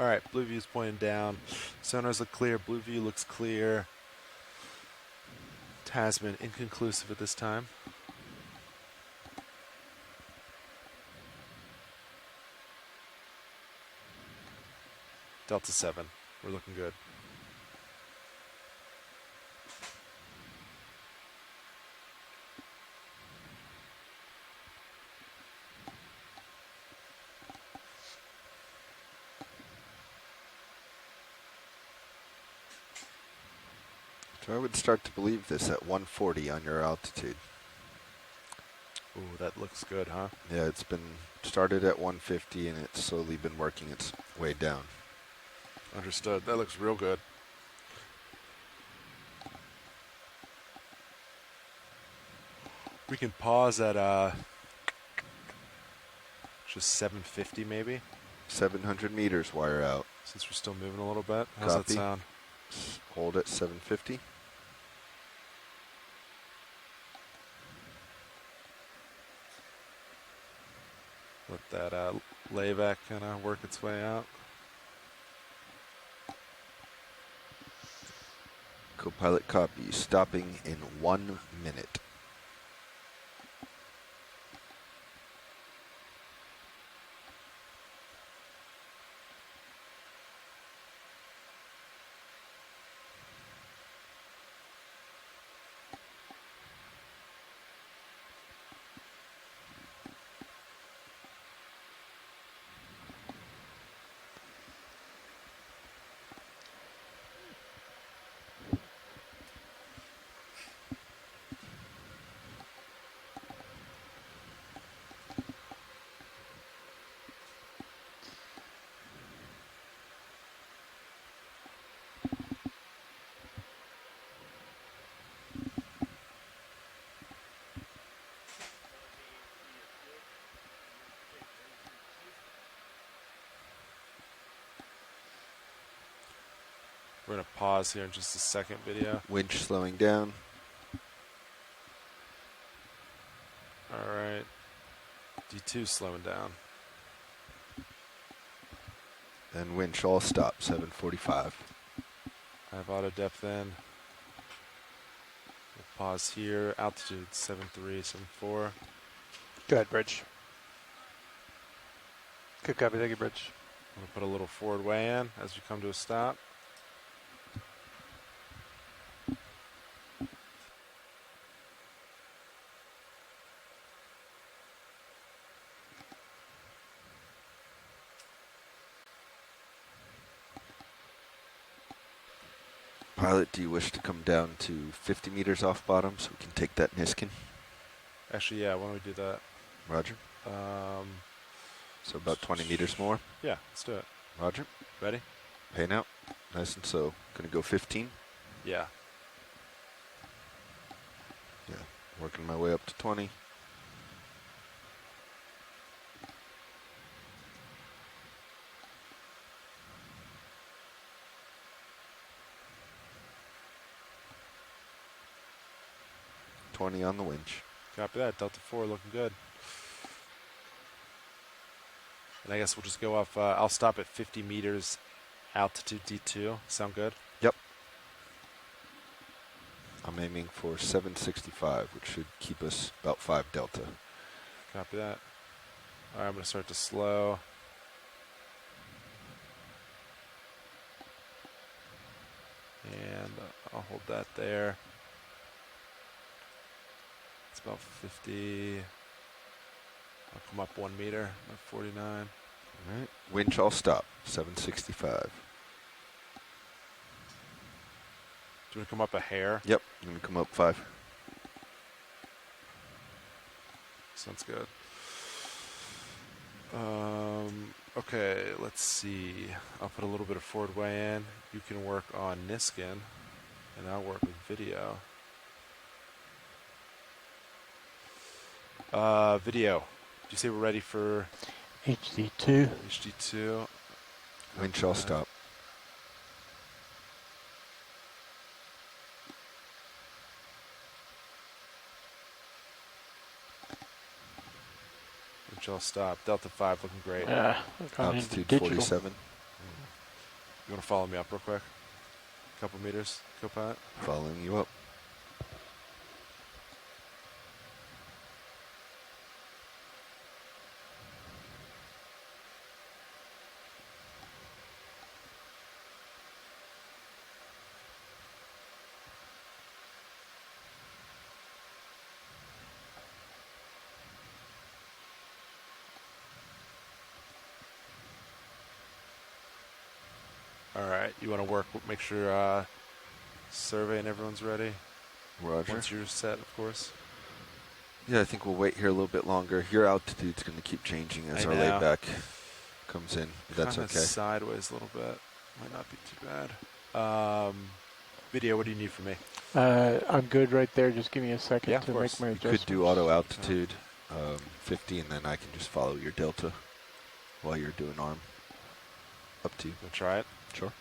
All right, blue view's pointing down. Sonars look clear. Blue view looks clear. Tasman inconclusive at this time. Delta 7. We're looking good. So I would start to believe this at 140 on your altitude. Ooh, that looks good, huh? Yeah, it's been started at 150 and it's slowly been working its way down. Understood. That looks real good. We can pause at just 750 maybe, 700 meters wire out. since we're still moving a little bit. How's that Copy. sound? Hold at 750. Let that layback kind of work its way out. Copilot copy. Stopping in 1 minute. We're going to pause here in just a second video. Winch slowing down. All right. D2 slowing down. And winch all stop. 745. I have auto depth in. We'll pause here. Altitude 73, 74. Go ahead, Bridge. Good copy. Thank you, Bridge. I'm going to put a little forward way in as you come to a stop. Pilot, do you wish to come down to 50 meters off bottom so we can take that Niskin? Actually, yeah, why don't we do that? Roger. So about 20 meters more. Yeah, let's do it. Roger. Ready? Paying out. Nice and slow. Gonna go 15. Yeah. Yeah. Working my way up to 20. On the winch. Copy that. Delta 4 looking good. And I guess we'll just go off. I'll stop at 50 meters altitude D2. Sound good? Yep. I'm aiming for 765, which should keep us about 5 delta. Copy that. All right, I'm going to start to slow. And I'll hold that there. It's about 50. I'll come up 1 meter, about 49. All right. Winch all stop. 765. Do you want to come up a hair? Yep. I'm gonna come up 5. Sounds good. Okay, let's see. I'll put a little bit of forward way in. You can work on Niskin, and I'll work with video. Video. Do you say we're ready for HD2. HD2? Winch all stop. Which I'll stop. Delta 5 looking great. Yeah. Altitude digital. 47. You want to follow me up real quick? A couple meters, Copilot? Following you up. All right. You want to work? Make sure survey and everyone's ready. Roger. Once you're set, of course. Yeah, I think we'll wait here a little bit longer. Your altitude's going to keep changing as I our know. layback comes in. But that's Kinda okay. sideways a little bit. Might not be too bad. Video, what do you need from me? I'm good right there. Just give me a second Yeah, of to course. make my You adjustments. could do auto altitude 50, and then I can just follow your delta while you're doing arm. Up to you. Wanna try it? Sure.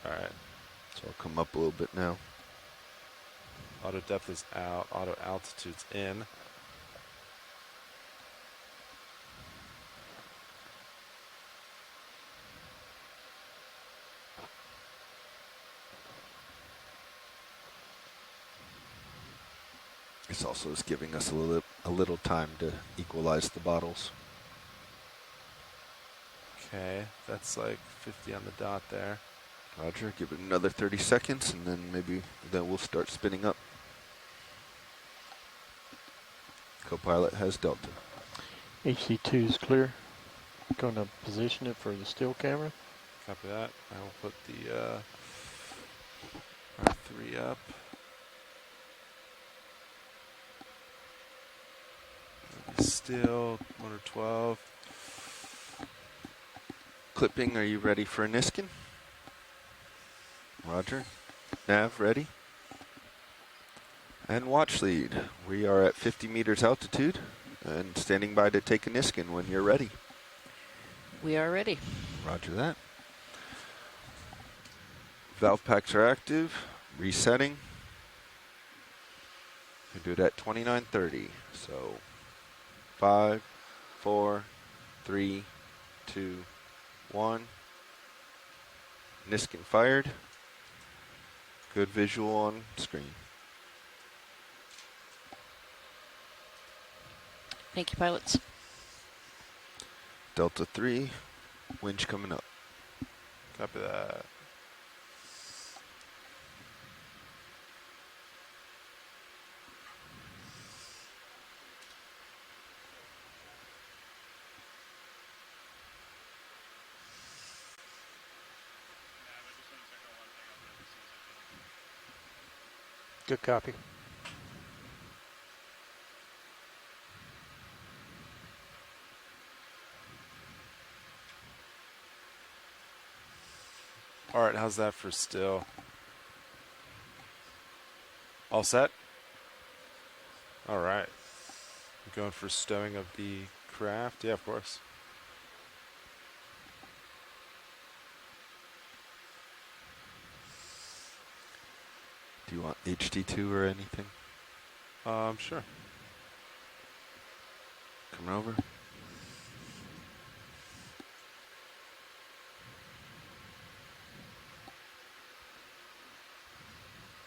All right. So I'll come up a little bit now. Auto depth is out. Auto altitude's in. This also is giving us a little time to equalize the bottles. Okay, that's like 50 on the dot there. Roger, give it another 30 seconds, and then we'll start spinning up. Copilot has delta. HC2 is clear. Going to position it for the still camera. Copy that. I will put the R3 up. Still, motor 12. Clipping, are you ready for a Niskin? Roger. Nav, ready? And watch lead. We are at 50 meters altitude and standing by to take a Niskin when you're ready. We are ready. Roger that. Valve packs are active. Resetting. We do it at 29:30. So 5, 4, 3, 2, 1. Niskin fired. Good visual on screen. Thank you, pilots. Delta 3, winch coming up. Copy that. Good copy. All right, how's that for still? All set? All right. Going for stowing of the craft? Yeah, of course. Do you want HT2 or anything? Sure. Coming over.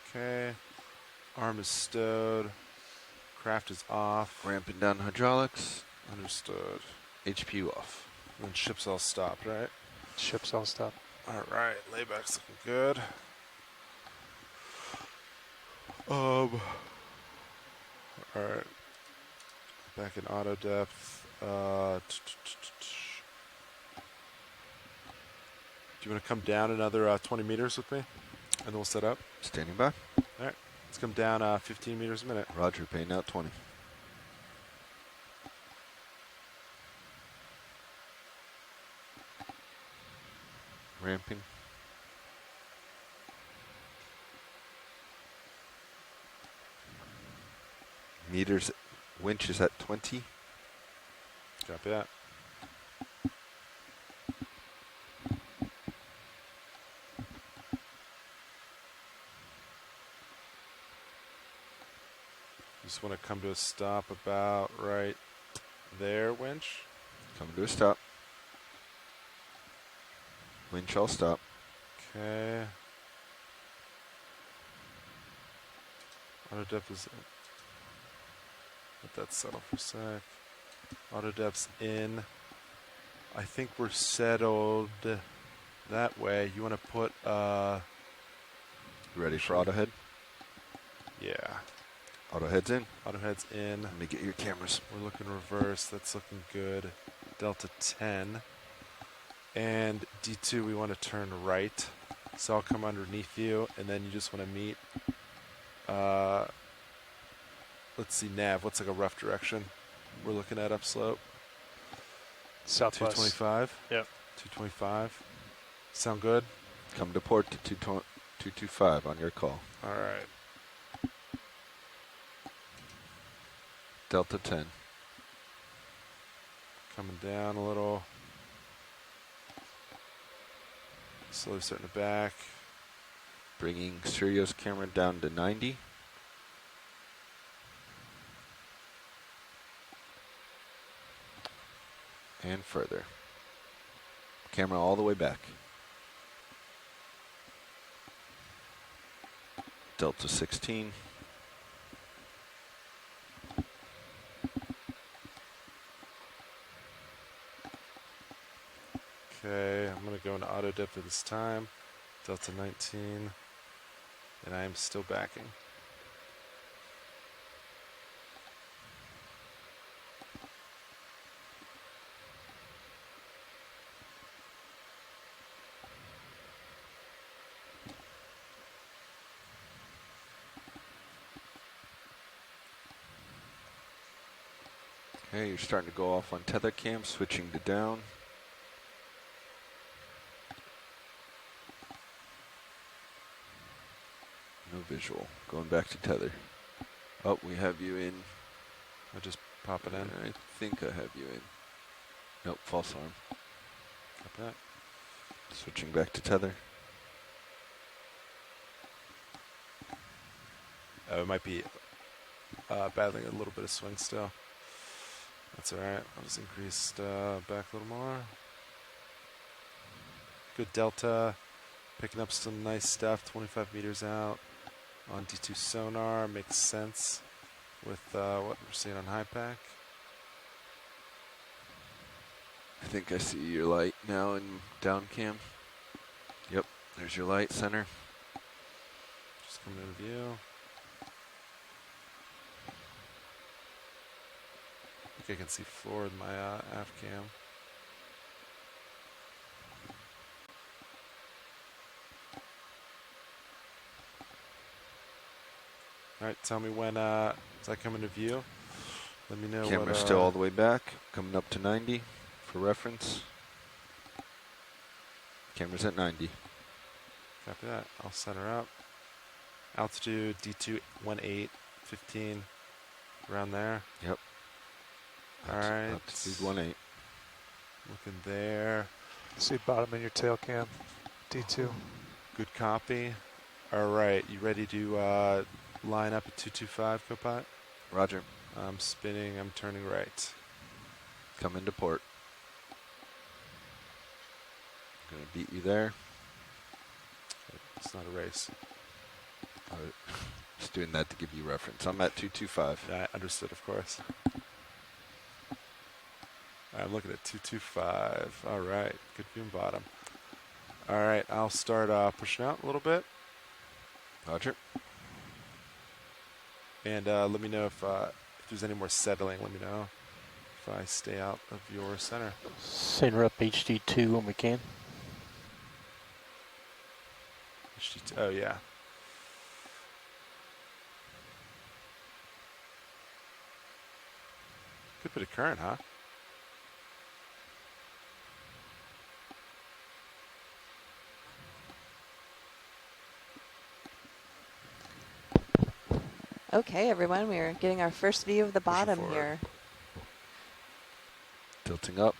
Okay. Arm is stowed. Craft is off. Ramping down hydraulics. Understood. HPU off. And ship's all stopped, right? Ship's all stopped. All right. Layback's looking good. All right. Back in auto depth. Do you want to come down another 20 meters with me? And then we'll set up. Standing by. All right. Let's come down 15 meters a minute. Roger, paying out 20. Ramping. Meters, winch is at 20. Copy that. Just want to come to a stop about right there, winch. Coming to a stop. Winch all stop. Okay. Auto depth is. Let that settle for a sec. Auto depth's in. I think we're settled that way. You want to put. You ready for auto head? Yeah. Auto head's in. Auto head's in. Let me get your cameras. We're looking reverse. That's looking good. Delta 10. And D2, we want to turn right. So I'll come underneath you, and then you just want to meet. Let's see, nav. What's like a rough direction we're looking at upslope? Southwest. 225? Yep. 225. Sound good? Come to port to 225 on your call. All right. Delta 10. Coming down a little. Slowly starting to back. Bringing Sirius camera down to 90. And further. Camera all the way back. Delta 16. Okay, I'm going to go into auto dip at this time. Delta 19. And I am still backing. Okay, you're starting to go off on tether cam, switching to down. No visual. Going back to tether. Oh, we have you in. I'll just pop it in. I think I have you in. Nope, false alarm. Copy that. Switching back to tether. Oh, it might be battling a little bit of swing still. That's all right. I'll just increase back a little more. Good delta. Picking up some nice stuff. 25 meters out on D2 sonar. Makes sense with what we're seeing on high pack. I think I see your light now in down cam. Yep, there's your light center. Just coming into view. I think I can see floor with my aft cam. All right, tell me when does that come into view? Let me know. Camera's still all the way back, coming up to 90 for reference. Camera's at 90. Copy that. I'll set her up. Altitude D2 1815, around there. Yep. All right. Altitude 18. Looking there. See bottom in your tail cam, D2. Good copy. All right, you ready to line up at 225, Copilot? Roger. I'm spinning. I'm turning right. Come into port. Gonna beat you there. It's not a race. Just doing that to give you reference. I'm at 225. Yeah, understood, of course. I'm looking at 225. All right, good view and bottom. All right, I'll start pushing out a little bit. Roger. And let me know if there's any more settling. Let me know if I stay out of your center. Center up HD2 when we can. Oh, yeah. Good bit of current, huh? Okay, everyone, we are getting our first view of the bottom forward. here. Tilting up.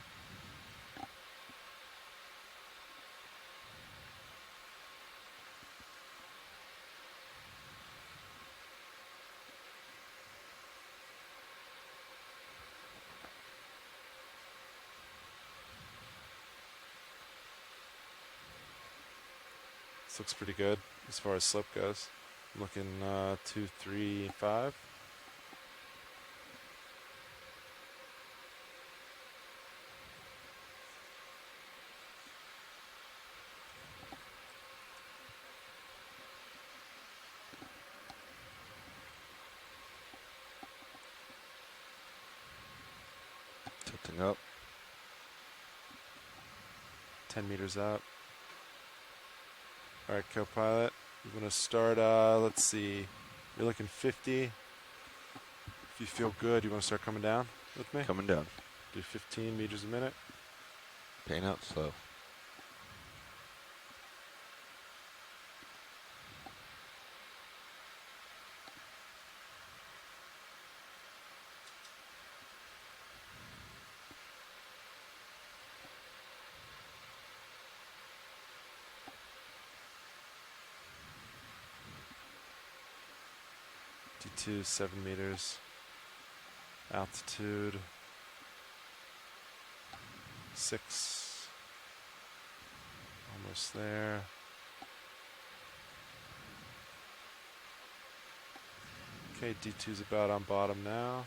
This looks pretty good as far as slope goes. I'm looking 2, 3, 5. Tilting up. 10 meters up. All right, co-pilot. I'm going to start, let's see. You're looking 50. If you feel good, you want to start coming down with me? Coming down. Do 15 meters a minute. Paying out slow. D2, 7 meters. Altitude 6. Almost there. Okay, D2's about on bottom now.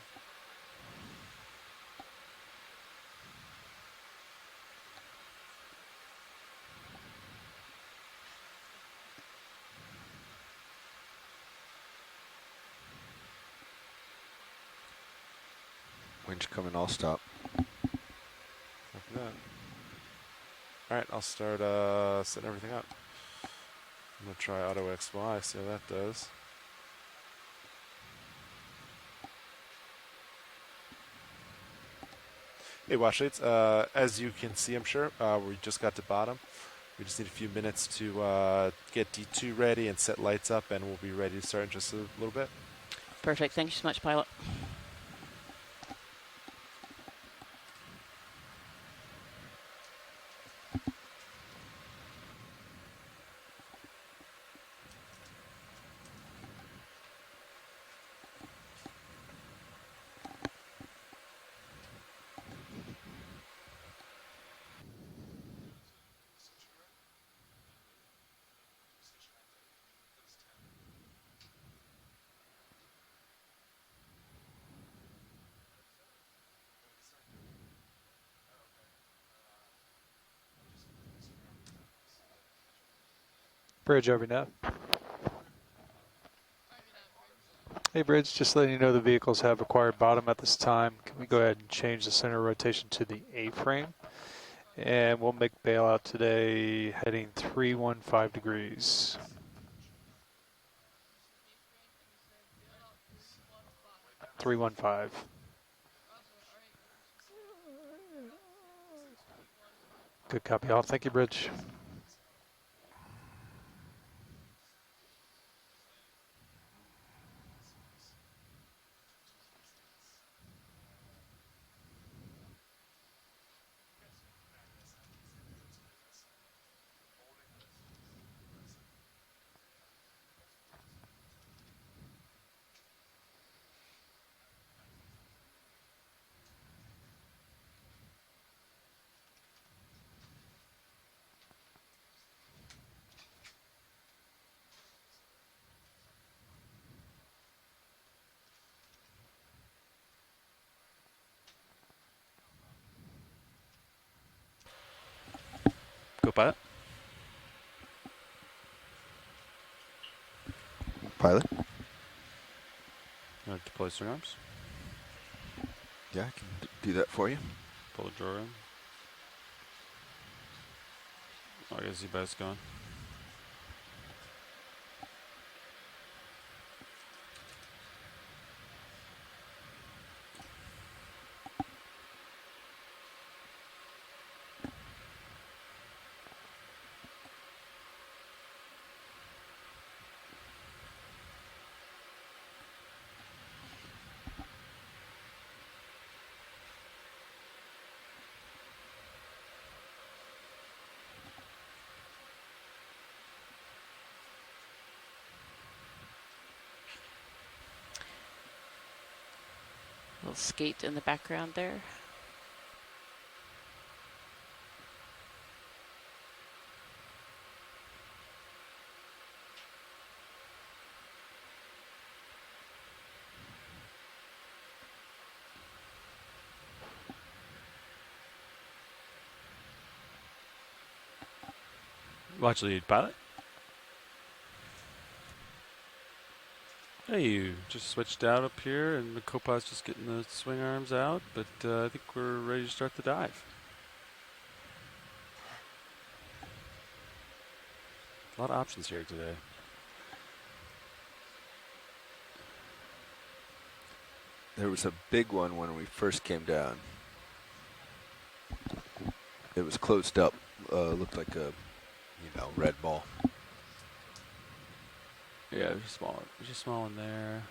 Winch coming, I'll stop. Copy that. Alright, I'll start setting everything up. I'm going to try Auto XY, see how that does. Hey, Washlights, as you can see, I'm sure, we just got to bottom. We just need a few minutes to get D2 ready and set lights up, and we'll be ready to start in just a little bit. Perfect. Thank you so much, pilot. Bridge over now. Hey, Bridge, just letting you know the vehicles have acquired bottom at this time. Can we go ahead and change the center rotation to the A-frame? And we'll make bailout today heading 315 degrees. Three 1-5. Good copy, all. Thank you, Bridge. Go pilot. Pilot? Deploy string arms. Yeah, I can do that for you. Pull the drawer in. Oh, I guess you guys going. Little skate in the background there. Watch lead, pilot. Hey, you just switched out up here, and the co-pilot's just getting the swing arms out, but I think we're ready to start the dive. A lot of options here today. There was a big one when we first came down. It was closed up. Looked like a, red ball. Yeah, there's a small one there.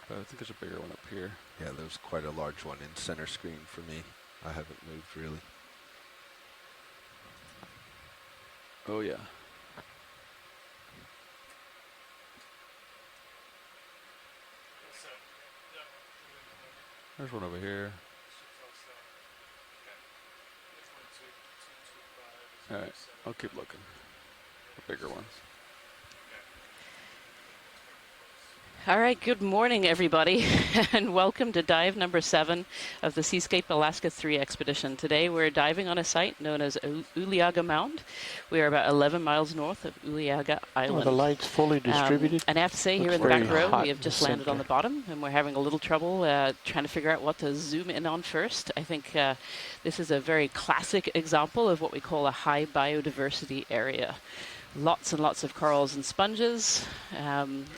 But I think there's a bigger one up here. Yeah, there was quite a large one in center screen for me. I haven't moved really. Oh, yeah. There's one over here. All right, I'll keep looking for bigger ones. All right, good morning, everybody, and welcome to dive number 7 of the Seascape Alaska 3 expedition. Today we're diving on a site known as Uliaga Mound. We are about 11 miles north of Uliaga Island. Are the lights fully distributed? And I have to say, here Looks in the back very row, hot we have in just the landed on center. the bottom, and we're having a little trouble trying to figure out what to zoom in on first. I think this is a very classic example of what we call a high biodiversity area. Lots and lots of corals and sponges,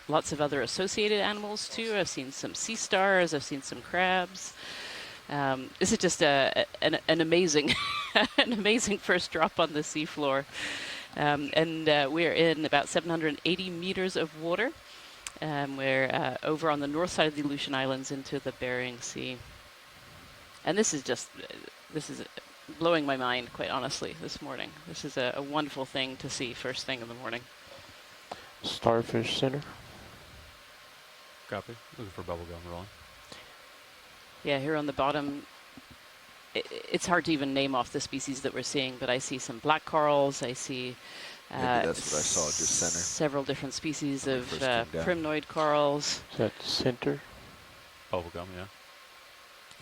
lots of other associated animals too. I've seen some sea stars, I've seen some crabs. This is just an amazing, an amazing first drop on the seafloor. We're in about 780 meters of water. We're over on the north side of the Aleutian Islands into the Bering Sea. And this is blowing my mind, quite honestly, this morning. This is a wonderful thing to see first thing in the morning. Starfish Center. Copy. Looking for bubblegum rolling. Yeah, here on the bottom, it's hard to even name off the species that we're seeing, but I see some black corals. I see Maybe that's what I saw, just center. Several different species When we of first came down. primnoid corals. Is that center? Bubblegum, yeah.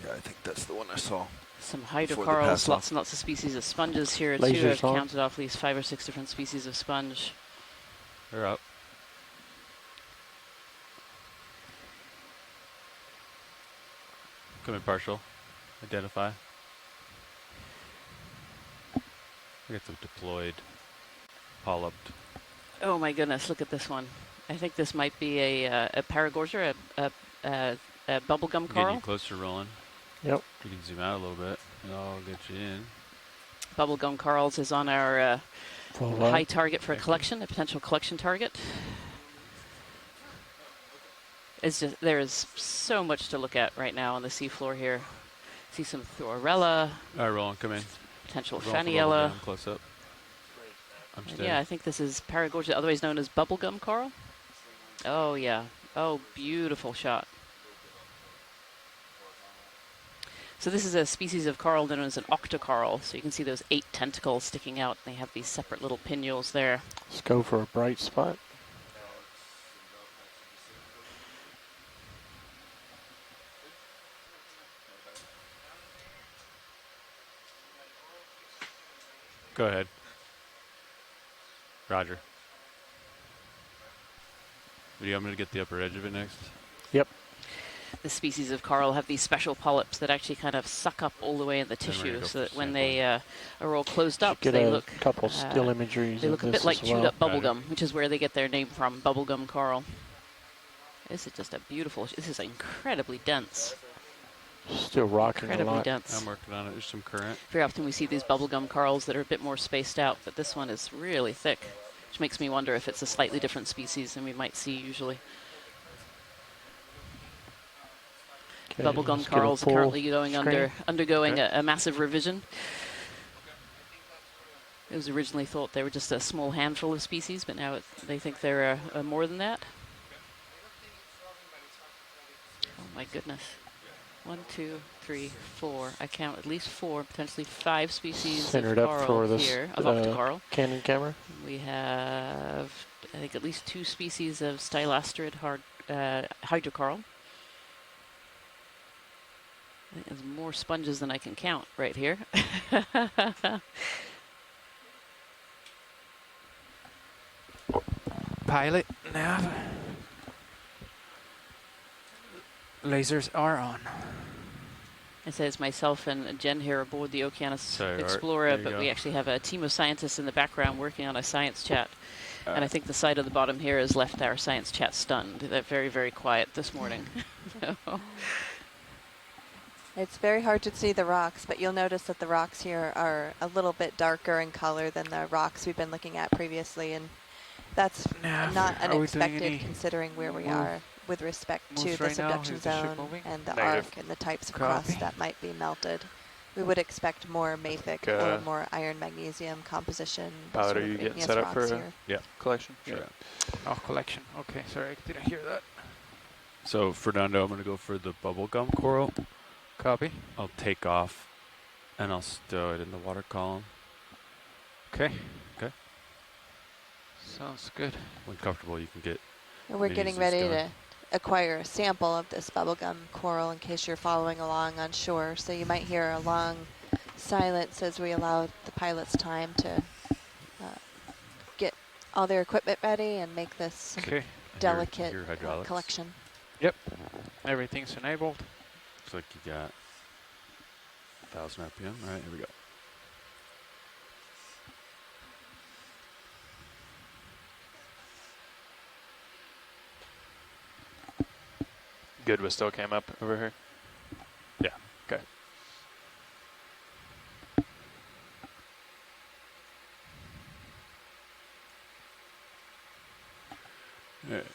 Yeah, I think that's the one I saw. Some Before the hydrocorals, pass lots and lots of species of sponges here too. Lasers I've on. counted off at least 5 or 6 different species of sponge. They're up. Come in partial. Identify. We got some deployed, polyped. Oh my goodness, look at this one. I think this might be a paragorgia, a bubblegum Getting coral. you closer, rolling. Yep. You can zoom out a little bit, and I'll get you in. Bubblegum corals is on our Full high light. target for a collection, a potential collection target. There is so much to look at right now on the seafloor here. See some Thorella, All right, rolling. Come in. potential Rolling for Faniella. bubblegum, close up. I'm And steady. yeah, I think this is paragorgia, otherwise known as bubblegum coral. Oh yeah. Oh, beautiful shot. So this is a species of coral known as an octocoral. So you can see those 8 tentacles sticking out. They have these separate little pinnules there. Let's go for a bright spot. Go ahead. Roger. Video, I'm going to get the upper edge of it next. Yep. The species of coral have these special polyps that actually kind of suck up all the way in the Then we're gonna tissue, go so for that when sampling. they are all closed up, Get they a look couple still imageries. they of look a this bit like as chewed well. up bubblegum, which is where they get their name from, bubblegum coral. This is just a beautiful, this is incredibly dense. Still rocking a Incredibly lot. dense. I'm working on it. There's some current. Very often we see these bubblegum corals that are a bit more spaced out, but this one is really thick, which makes me wonder if it's a slightly different species than we might see usually. Okay, Bubblegum let's get a corals are full currently screen. undergoing Okay. a massive revision. It was originally thought they were just a small handful of species, but now they think they're more than that. Oh my goodness. 1, 2, 3, 4. I count at least 4, potentially 5 species Centered of up coral for this here, of octocoral. Canon camera. We have, I think, at least 2 species of stylastrid hydrocoral. I think there's more sponges than I can count right here. Pilot, nav. Lasers are on. It says myself and Jen here aboard the Okeanos Sorry, Art. Explorer, There you but go. we actually have a team of scientists in the background working on a science chat. And I think the side of the bottom here has left our science chat stunned. They're very, very quiet this morning. So, It's very hard to see the rocks, but you'll notice that the rocks here are a little bit darker in color than the rocks we've been looking at previously, and that's Nav, not are we doing unexpected any considering where we move- are with respect to moves the right now? subduction Is the ship zone moving? and the Negative. arc and the types of Copy. crust that might be melted. We would expect more mafic or more iron magnesium composition. Pilot, sort are of you getting igneous set up for rocks a here. collection? Sure. Oh, collection. Okay, sorry, I didn't hear that. So Fernando, I'm going to go for the bubblegum coral. Copy. I'll take off, and I'll stow it in the water column. Okay. Okay. Sounds good. When comfortable, you can get. And we're Maybe getting use ready this to acquire a sample of this bubblegum coral in case you're following along on shore. So you might hear a long silence as we allow the pilots time to get all their equipment ready and make this Okay. delicate Your hydraulics. collection. Yep. Everything's enabled. Looks like you got 1,000 RPM. All right, here we go. Good with still came up over here. Yeah. Okay. All right.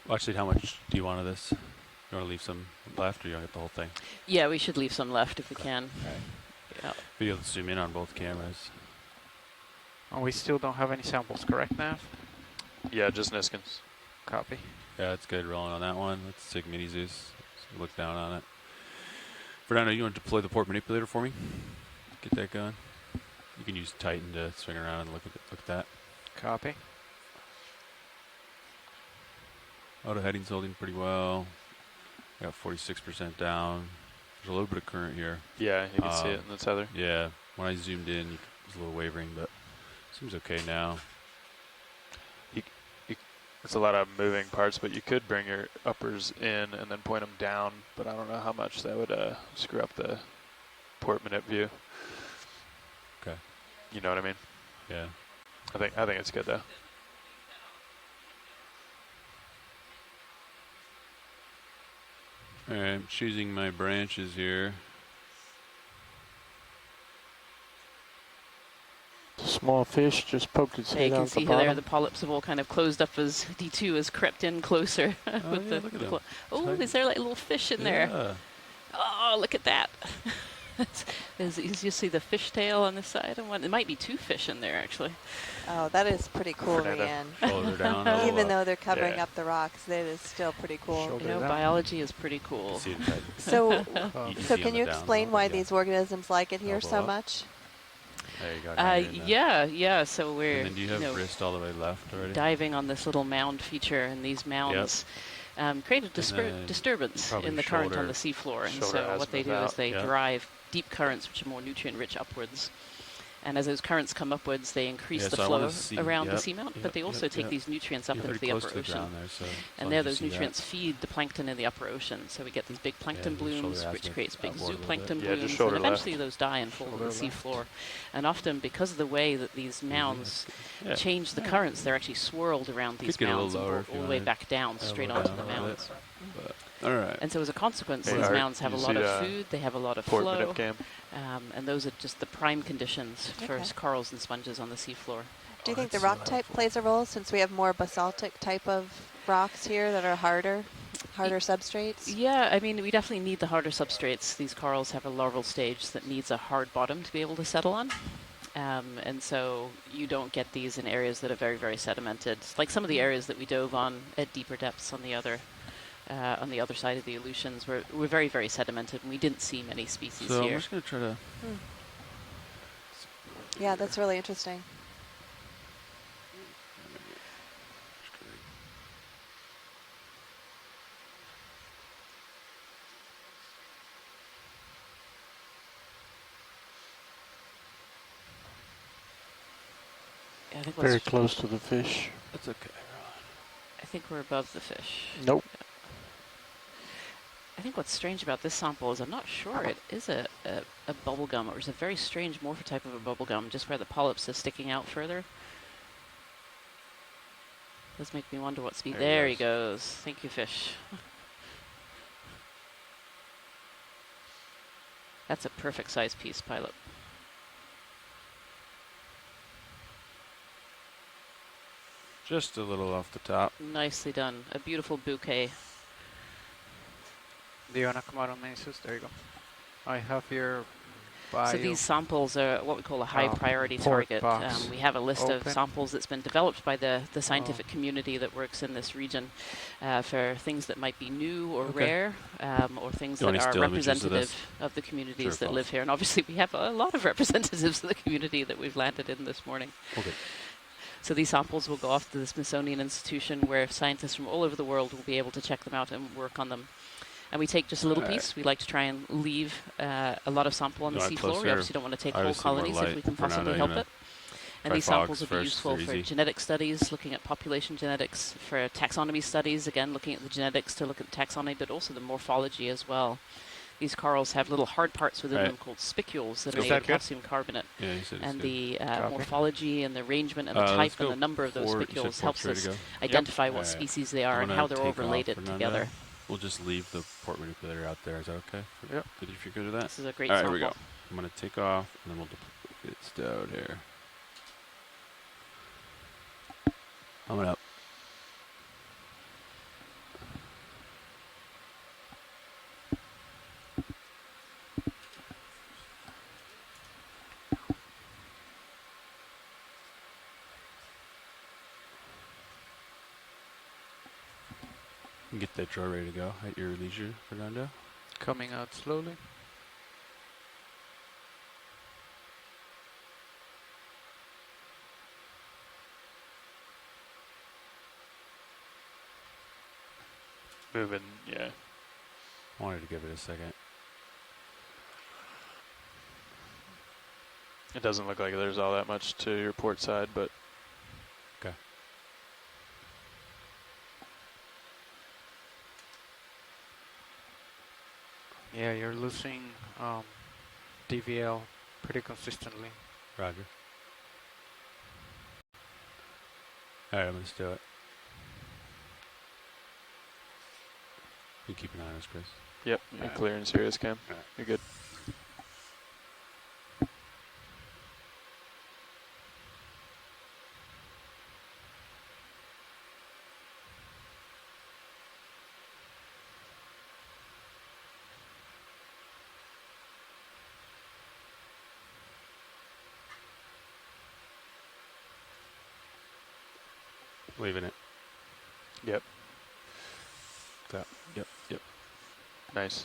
Well, actually, how much do you want of this? You want to leave some left, or you want to get the whole thing? yeah, we should leave some left if we can. All right. Yeah. Video, let's zoom in on both cameras. Oh, we still don't have any samples, correct, Nav? Yeah, just Niskins. Copy. Yeah, it's good rolling on that one. Let's take mini Zeus. Let's look down on it. Fernando, you want to deploy the port manipulator for me? Get that going. You can use Titan to swing around and look at that. Copy. Auto heading's holding pretty well. Got 46% down. There's a little bit of current here. Yeah, you can see it in the tether. Yeah, when I zoomed in, it was a little wavering, but seems okay now. It's a lot of moving parts, but you could bring your uppers in and then point them down, but I don't know how much that would screw up the port manip view. Okay. You know what I mean? Yeah. I think it's good though. All right, I'm choosing my branches here. Small fish just poked its Yeah, you head out can the see here there bottom. the polyps have all kind of closed up as D2 has crept in closer. Oh, yeah, look at them. Oh, is there like a little fish in there? Yeah. Oh, look at that. You see the fish tail on this side? And one, it might be two fish in there, actually. Oh, that is pretty cool, Fernando. Rianne. Shoulder down. a little Even up. though they're covering Yeah. up the rocks, that is still pretty cool. Shoulder You know, down. biology is pretty cool. See it tight. So, You so see on can the you down explain low? why Yeah. these organisms like it here Elbow so up. much? There you go. now you're in there. Yeah. So we're And then do you have know, wrist all the way left already? diving on this little mound feature, and these mounds create a then disturbance probably in the current on shoulder- the seafloor. And shoulder so what they do azimuth is they out. Yeah. drive deep currents, which are more nutrient-rich upwards. And as those currents come upwards, they increase Yeah, the so I flow wanna see- around the yep, seamount, yep, but they also yep, take yep. these nutrients up You're into pretty the close upper to the ocean. ground there, so as And long there, as you those see that. nutrients feed the plankton in the upper ocean. So we get these big plankton the shoulder blooms, which azimuth creates big outboard a little bit. zooplankton Yeah, just blooms, and shoulder eventually left. those die and fall to the Shoulder left. seafloor. And often, because of the way that these mounds Yeah. change the currents, they're actually swirled around these get a little mounds and lower brought if you all the way wanted. back down, straight onto the down a little mounds. But, all right. And so as a consequence, Hey, these Art, mounds have a you lot see, of food, they have a lot of Port flow, manip cam. and those are just the prime conditions for Okay. corals and sponges on the seafloor. Do you think the that's rock so type helpful. plays a role since we have more basaltic type of rocks here that are harder substrates? Yeah, I mean, we definitely need the harder substrates. These corals have a larval stage that needs a hard bottom to be able to settle on. And so you don't get these in areas that are very, very sedimented. Like some of the areas that we dove on at deeper depths on the other side of the Aleutians were very, very sedimented, and we didn't see many species So I'm here. just going to try to... Yeah, that's really interesting. I think Very close to the fish. It's okay. I think we're above the fish. Nope. I think what's strange about this sample is I'm not sure it is a bubblegum, or it's a very strange morphotype of a bubblegum, just where the polyps are sticking out further. Does make me wonder what speed. There he There he goes. goes. Thank you, fish. That's a perfect size piece, Pilot. Just a little off the top. Nicely done. A beautiful bouquet. Do you want to come out on Jesus? There you go. I have here bio. So these samples are what we call a high priority port target. box We have a list of open. samples that's been developed by the scientific community that works in this region for things that might be new or rare, or things Do you that want any are still images of representative this? of the communities True or that false? live here. And obviously we have a lot of representatives of the community that we've landed in this morning. Okay. So these samples will go off to the Smithsonian Institution, where scientists from all over the world will be able to check them out and work on them. And we take just a little piece. We like to try and leave a lot of sample on the Right, seafloor. We closer. obviously don't want to take whole Obviously more colonies if light. we can For now, possibly I'm help gonna it. And try these samples fogs will be first, useful they're for easy. genetic studies, looking at population genetics, for taxonomy studies, again, looking at the genetics to look at taxonomy, but also the morphology as well. These corals have little hard parts within them called spicules that are made of calcium carbonate. Yeah, you said And it's the Copy. morphology and the arrangement and the type and the number of those spicules helps us identify what species they are and how they're all related together. We'll just leave the port manipulator out there. Is that okay? Yep. Good if you're good with that? This is a great All right, sample. here we go. I'm going to take off, and then we'll get stowed here. Coming up. You can get that draw ready to go at your leisure, Fernando. Coming out slowly. Moving, yeah. I wanted to give it a second. It doesn't look like there's all that much to your port side, but okay. Yeah, you're losing DVL pretty consistently. Roger. All right, I'm going to stow it. You keep an eye on us, Chris. Yep, you're clear and serious, Cam. Alright. You're good. Leaving it. Yep. Yep. Nice.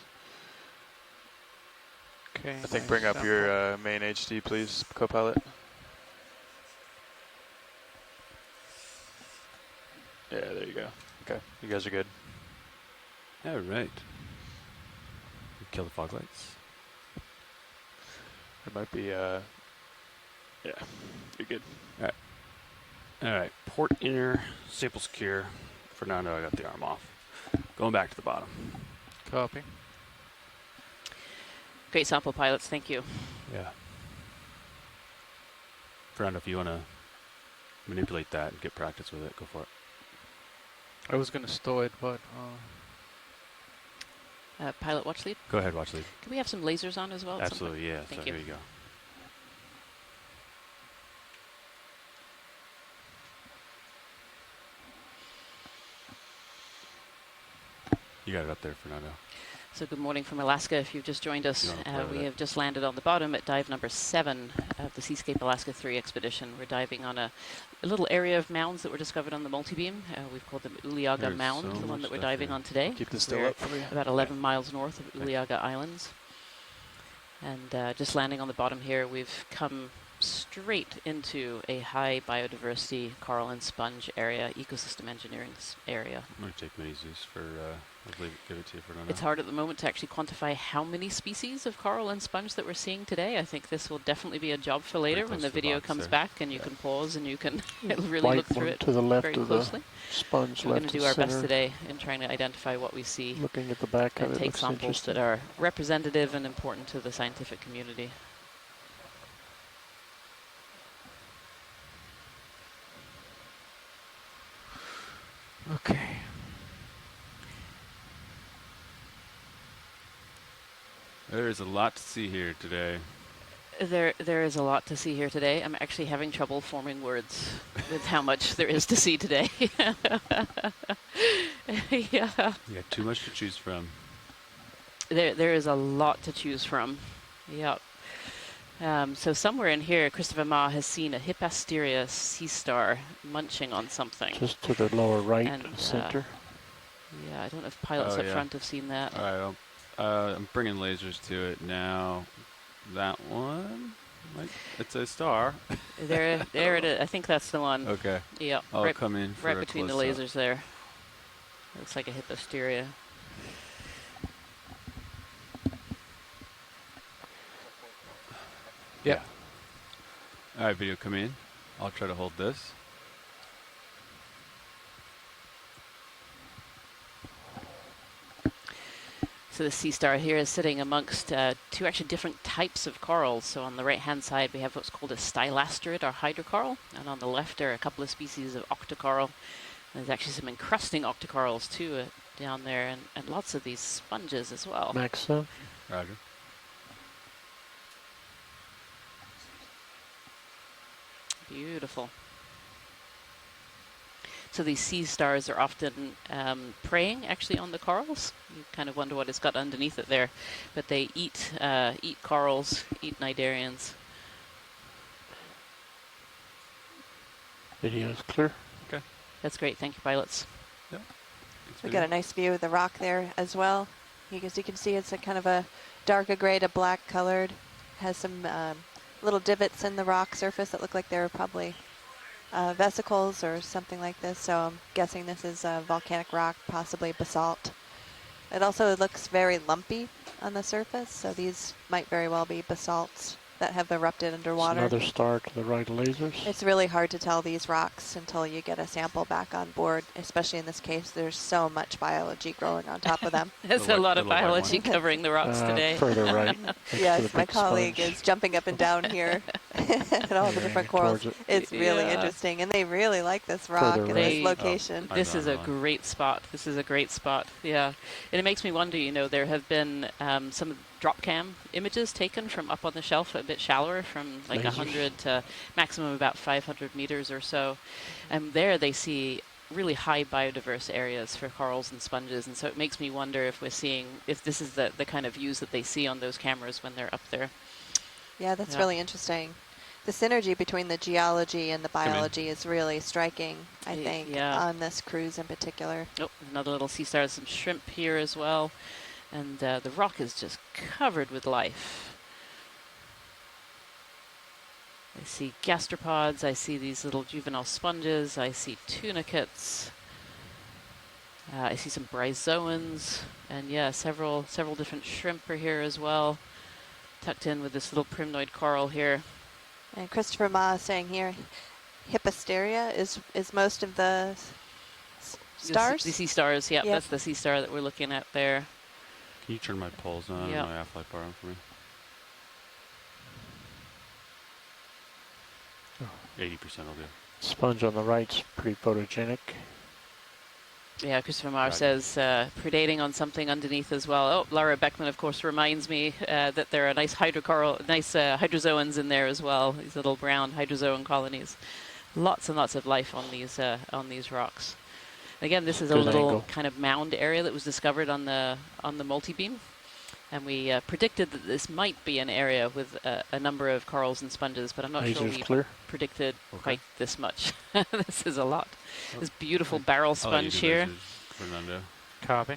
Okay. I think bring up your main HD, please, co-pilot. Yeah, there you go. Okay, you guys are good. All right. Kill the fog lights. It might be, yeah, you're good. All right. Port inner, sample secure. Fernando, I got the arm off. Going back to the bottom. Copy. Great sample, pilots. Thank you. Yeah. Fernando, if you want to manipulate that and get practice with it, go for it. I was going to stow it, but Pilot watch lead. Go ahead, watch lead. Can we have some lasers on as well? at some point? Absolutely, yeah. Thank So you. here you go. You got it up there, Fernando. So good morning from Alaska. If you've just joined us, You wanna play with we it? have just landed on the bottom at dive number 7 of the Seascape Alaska 3 expedition. We're diving on a little area of mounds that were discovered on the multi-beam. We've called them Uliaga There's Mound, so the one much that we're stuff diving here. on today. Keep this still We're up for you. about 11 miles north of Uliaga Islands. And just landing on the bottom here, we've come straight into a high biodiversity coral and sponge area, ecosystem engineering area. I'm going to take mini Zeus for, I'll give it to you, Fernando. It's hard at the moment to actually quantify how many species of coral and sponge that we're seeing today. I think this will definitely be a job for later when close the to the video box comes there. back and you can pause and you can really White look through one it to the left very of closely. the sponge, We're going left to of do our best center. today in trying to identify what we see Looking at the back of and it take looks samples interesting. that are representative and important to the scientific community. Okay. There is a lot to see here today. There is a lot to see here today. I'm actually having trouble forming words with how much there is to see today. Yeah. You got too much to choose from. There is a lot to choose from. Yep. So somewhere in here, Christopher Ma has seen a Hippasteria sea star munching on something. Just to the lower right And, center. Yeah, I don't know if pilots Oh, up yeah. front have seen that. All right, I'm bringing lasers to it now. That one, it's a star. There it is. I think that's the one. Okay. Yep. I'll right, come in for right a between the close-up. lasers there. Looks like a Hippasteria. Yep. Yeah. All right, video, come in. I'll try to hold this. So the sea star here is sitting amongst two actually different types of corals. So on the right-hand side, we have what's called a stylasterid or hydrocoral, and on the left are a couple of species of octocoral. There's actually some encrusting octocorals too down there, and lots of these sponges as well. Max, Roger. Beautiful. So these sea stars are often preying actually on the corals. You kind of wonder what it's got underneath it there, but they eat corals, eat cnidarians. video is clear. Okay. That's great. Thank you, pilots. Yep. We got a nice view of the rock there as well. As you can see, it's a kind of a darker gray to black colored. Has some little divots in the rock surface that look like they're probably vesicles or something like this. So I'm guessing this is volcanic rock, possibly basalt. It also looks very lumpy on the surface, so these might very well be basalts that have erupted underwater. Another star to the right of lasers. It's really hard to tell these rocks until you get a sample back on board, especially in this case. There's so much biology growing on top of them. There's The a lot of white one. biology covering the rocks today. Further right. next to Yes, the my big colleague sponge. is jumping up and down here at all the Yeah, different corals. towards it. It's really Yeah. interesting, and they really like this rock Further and right. this location. Oh. This is a Right. great spot. This is a great spot. Yeah. And it makes me wonder, there have been some drop cam images taken from up on the shelf a bit shallower, from like Lasers. 100 to maximum about 500 meters or so. And there they see really high biodiverse areas for corals and sponges. And so it makes me wonder if this is the kind of views that they see on those cameras when they're up there. Yeah, that's Yeah. really interesting. The synergy between the geology and the in. biology is really striking, I think, Yeah. on this cruise in particular. Oh, another little sea star, some shrimp here as well. And the rock is just covered with life. I see gastropods, I see these little juvenile sponges, I see tunicates, I see some bryozoans, and yeah, several different shrimp are here as well, tucked in with this little primnoid coral here. And Christopher Ma is saying here, Hippasteria is most of the stars? The sea stars, yeah, Yep. that's the sea star that we're looking at there. Can you turn my poles on Yeah. and my half-life bar on for me? 80% will do. Sponge on the right's pretty photogenic. Yeah, Christopher Marr Right. says predating on something underneath as well. Oh, Laura Beckman, of course, reminds me that there are nice hydrozoans in there as well. These little brown hydrozoan colonies. Lots and lots of life on these rocks. Again, this is a Good little angle. kind of mound area that was discovered on the multi-beam, and we predicted that this might be an area with a number of corals and sponges, but I'm not sure Lasers we clear. predicted Okay. quite this much. This is a lot. Oh. This beautiful barrel I'll let you sponge do here. lasers, Fernando. Copy.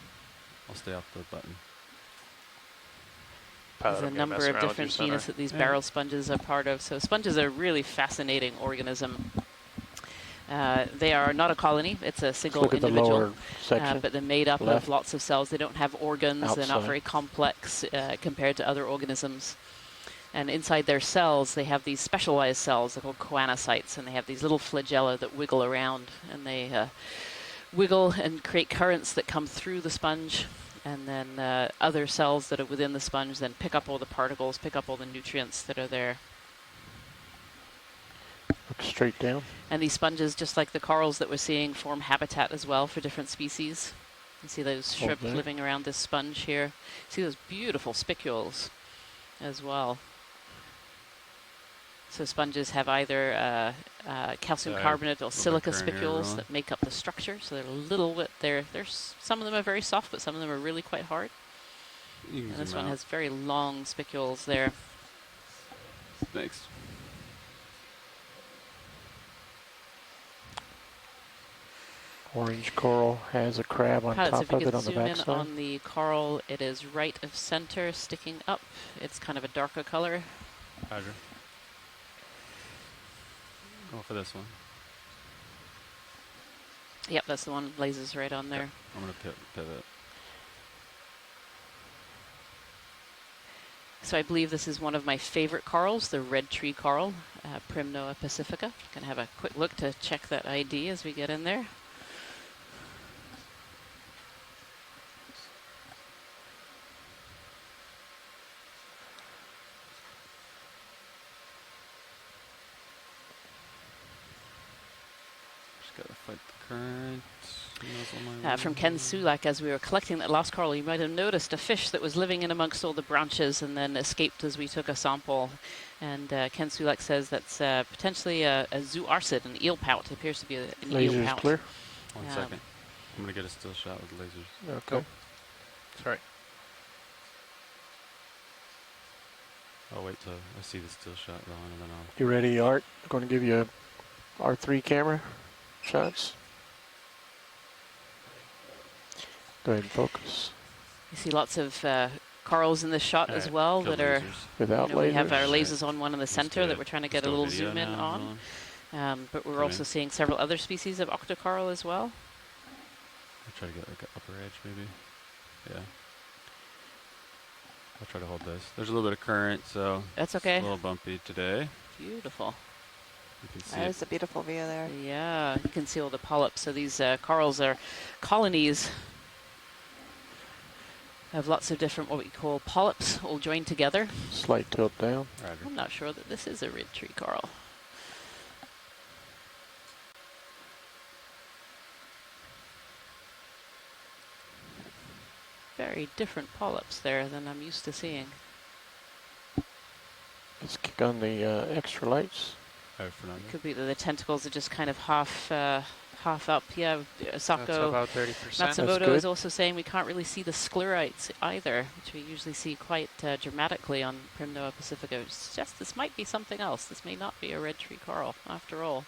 I'll stay off the button. There's a number of different genus that these barrel sponges are part of. So sponges are a really fascinating organism. They are not a colony. It's a single Look at the individual. lower section. But they're made up Left. of lots of cells. They don't have organs. They're not Outside. very complex compared to other organisms. And inside their cells, they have these specialized cells. They're called choanocytes, and they have these little flagella that wiggle around, and they wiggle and create currents that come through the sponge. And then other cells that are within the sponge then pick up all the particles, pick up all the nutrients that are there. Look straight down. And these sponges, just like the corals that we're seeing, form habitat as well for different species. You see those shrimp there. living around this sponge here. See those beautiful spicules as well. So sponges have either calcium carbonate or silica spicules that make up the structure. So they're a little bit, some of them are very soft, but some of them are really quite hard. And this one has very long spicules there. Thanks. Orange coral has a crab on Pilots, top if you of could it on the zoom in backside. on the coral, it is right of center, sticking up. It's kind of a darker color. Roger. Go for this one. Yep, that's the one. Lasers right on there. Yep. I'm going to pivot. So I believe this is one of my favorite corals, the red tree coral, Primnoa pacifica. Going to have a quick look to check that ID as we get in there. Just got to fight the current. From Ken Sulak, as we were collecting that lost coral, you might have noticed a fish that was living in amongst all the branches and then escaped as we took a sample. And Ken Sulak says that's potentially a zooarcid, an eel pout. It appears to be an eel Lasers pout. clear. 1 second. I'm going to get a still shot with lasers. Okay. Sorry. I'll wait till I see the still shot rolling and then I'll... You ready, Art? I'm going to give you a R3 camera shots. Go ahead and focus. You see lots of corals in this shot as well that are, Without we have our lasers. lasers on one in the center that we're trying to get a little zoom in on. But we're also seeing several other species of octocoral as well. I'll try to get like an upper edge maybe. Yeah. I'll try to hold this. There's a little bit of current, so that's okay. It's a little bumpy today. Beautiful. You can see That is a beautiful view there. Yeah, you can see all the polyps. So these corals are colonies of lots of different what we call polyps all joined together. Slight tilt down. Roger. I'm not sure that this is a red tree coral. Very different polyps there than I'm used to seeing. Let's kick on the extra lights. It could be that the tentacles are just kind of half up. Yeah, Sako That's about 30%. Matsumoto is also saying we can't really see the sclerites either, which we usually see quite dramatically on Primnoa pacifica. It's just this might be something else. This may not be a red tree coral after all.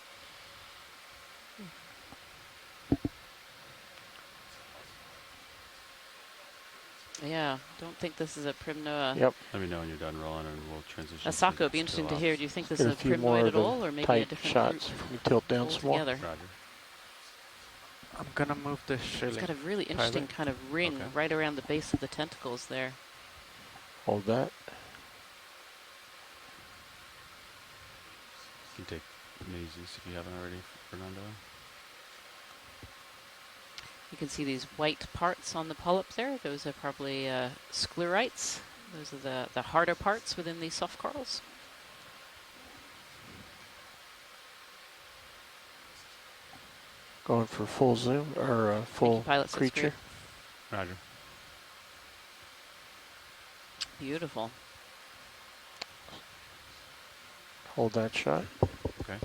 Yeah, don't think this is a Primnoa. Yep. Let me know when you're done rolling and we'll transition. Asako, it'd be interesting to hear. Do you think this Get is a a few more Primnoid of at all, or the maybe a tight different shots. group If we tilt down some more. altogether? Roger. I'm going to move this It's shilling. got a really interesting kind of ring right around the base of the tentacles there. Hold that. You can take Maze's if you haven't already, Fernando. You can see these white parts on the polyp there. Those are probably sclerites. Those are the harder parts within these soft corals. Going for full zoom or full Pilot sits creature. Roger. Beautiful. Hold that shot. Okay.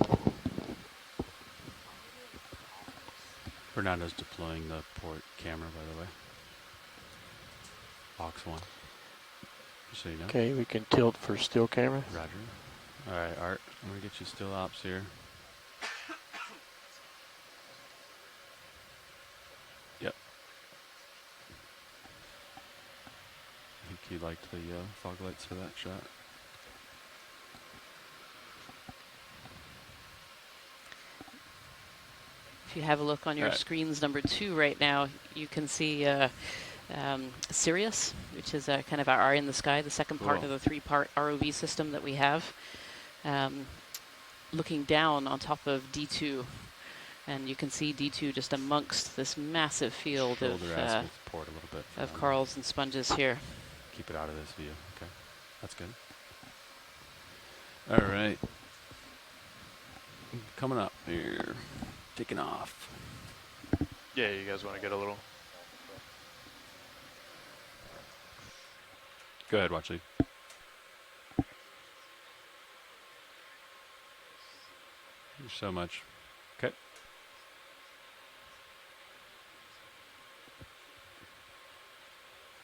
Fernando's deploying the port camera, by the way. Box 1. Just so you know. Okay, we can tilt for still camera. Roger. All right, Art. I'm going to get you still ops here. Yep. I think he liked the fog lights for that shot. If you have a look on your screens number 2 right now, you can see Sirius, which is kind of our eye in the sky, the second part of the 3-part ROV system that we have, looking down on top of D2. And you can see D2 just amongst this massive field of corals and sponges here. Keep it out of this view. Okay, that's good. All right. Coming up here. Taking off. Yeah, you guys want to get a little. Go ahead, Watchley. There's so much. Okay.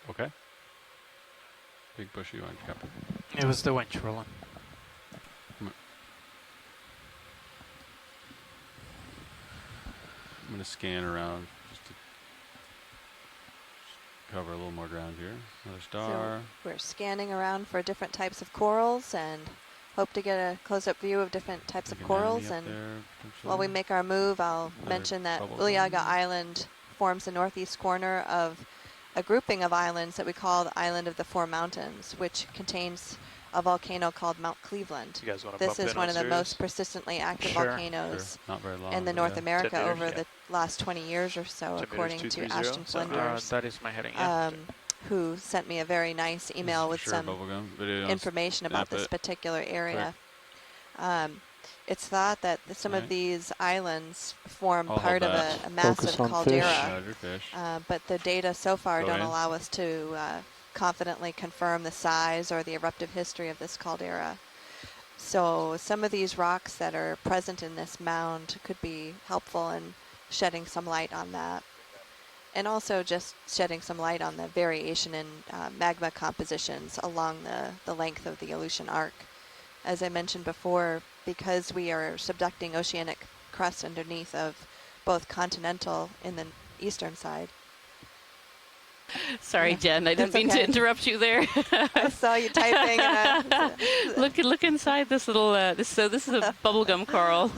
Okay. Big bushy you want to copy. It was the winch rolling. I'm going to scan around just to cover a little more ground here. Another star. So we're scanning around for different types of corals and hope to get a close-up view of different types of corals. And while we make our move, I'll mention that Uliaga Island forms the northeast corner of a grouping of islands that we call the Island of the Four Mountains, which contains a volcano called Mount Cleveland. You guys want to This is one of the most persistently active volcanoes Not very long, in the but North yeah. America 10 meters, over the last 20 years or so, 10 meters, according to 230. Ashton So, Flinders, That is my heading. Yeah. who sent me a very nice email with Sure, some bubblegum video. information about this particular area. It's thought that some of Right. these islands form I'll part of hold a that. massive Focus on caldera, Roger, fish. but the data so far Go don't in. allow us to confidently confirm the size or the eruptive history of this caldera. So some of these rocks that are present in this mound could be helpful in shedding some light on that. And also just shedding some light on the variation in magma compositions along the length of the Aleutian Arc. As I mentioned before, because we are subducting oceanic crust underneath of both continental in the eastern side. Sorry, Yeah, Jen, I didn't that's mean to okay. interrupt you there. I saw you typing. And Look inside this little. This is a bubblegum coral,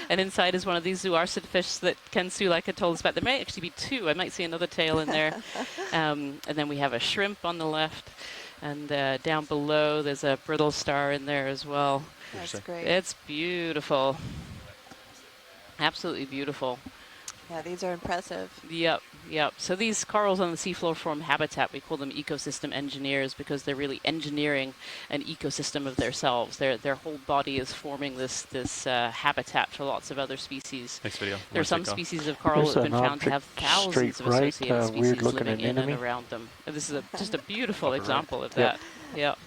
and inside is one of these zooarcid fish that Ken Sulika told us about. There may actually be two. I might see another tail in there, and then we have a shrimp on the left, and down below there's a brittle star in there as well. That's great. It's beautiful, absolutely beautiful. Yeah, these are impressive. Yep. So these corals on the seafloor form habitat. We call them ecosystem engineers because they're really engineering an ecosystem of themselves. Their whole body is forming this habitat for lots of other species. Next video. There are some species of coral that have been found to have thousands of associated species living in and around them. And this is just a beautiful example of that. Yep.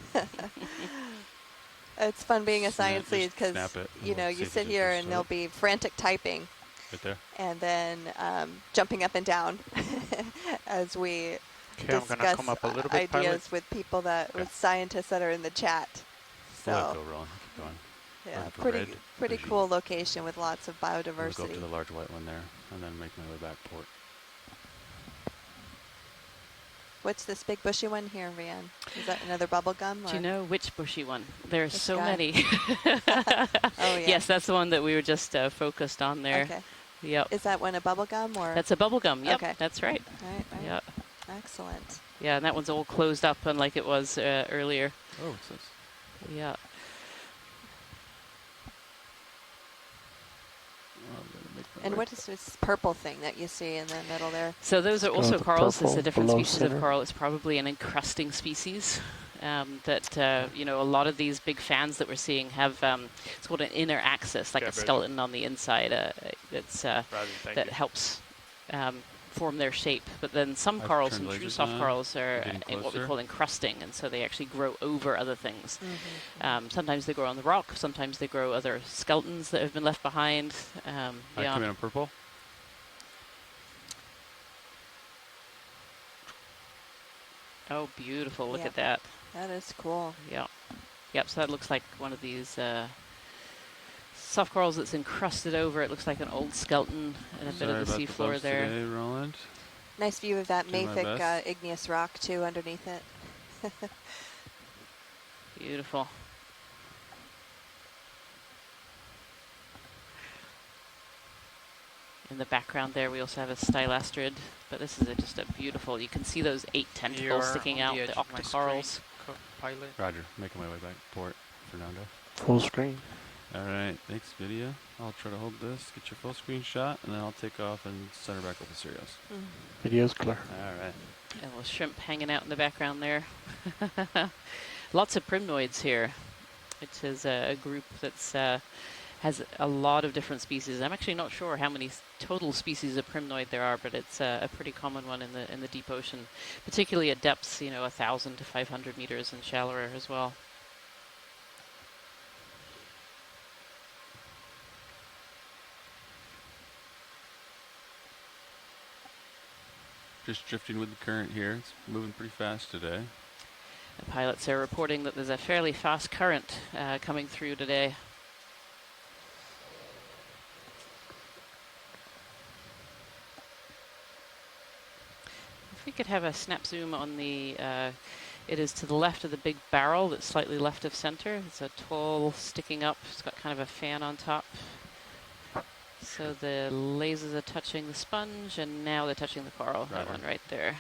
It's fun being a science lead because, snap it. you know, We'll see you if sit it here just and there'll be frantic typing right there. and then jumping up and down as we Okay, I'm gonna discuss come up a little bit, ideas with people with scientists that are in the chat. We'll let So, go rolling. Keep going. yeah, Looking for pretty red. cool location with lots of We'll go up biodiversity. to the large white one there, and then make my way back port. What's this big bushy one here, Rianne? Is that another bubble gum? Do you know which bushy one? There's This so guy? many. Oh, yeah. Yes, that's the one that we were just focused on there. Okay. Yep. Is that one a bubble gum or? That's a bubble gum. Yep. Okay. That's right. Right. Yep. Excellent. Yeah, and that one's all closed up unlike it was earlier. Oh, what's this? Yeah. And what is this purple thing that you see in the middle there? So those are Go also with the corals. There's a purple different below species center. of coral. It's probably an encrusting species. That you know, a lot of these big fans that we're seeing have it's called an inner axis, like Okay, a very skeleton on the inside. That's Roger, thank that you. helps form their shape. But then some I've corals, turned some true lasers soft on. corals, are Getting what we closer. call encrusting, and so they actually grow over other things. Mm-hmm. Sometimes they grow on the rock. Sometimes they grow other skeletons that have been left behind. I Yeah. come in on purple. Oh, beautiful! Look Yeah. at that. That is cool. Yep. Yep, so that looks like one of these soft corals that's encrusted over. It looks like an old skeleton and a bit of the Sorry about seafloor bumps there. Today, Roland. Nice view of that Do my mafic best. igneous rock too underneath it. Beautiful. In the background there, we also have a stylastrid, but this is just a beautiful, you can see those 8 tentacles sticking out, the octocorals. Pilot. Roger, making my way back port, Fernando. Full screen. All right, thanks, video. I'll try to hold this, get your full screen shot, and then I'll take off and center back over Sirius. Video's clear. All right. And a little shrimp hanging out in the background there. Lots of primnoids here, which is a group that's has a lot of different species. I'm actually not sure how many total species of primnoid there are, but it's a pretty common one in the deep ocean, particularly at depths, 1,000 to 500 meters and shallower as well. Just drifting with the current here. It's moving pretty fast today. The pilots are reporting that there's a fairly fast current coming through today. If we could have a snap zoom on the, it is to the left of the big barrel that's slightly left of center. It's a tall sticking up. It's got kind of a fan on top. So the lasers are touching the sponge, and now they're touching the coral. That one right there.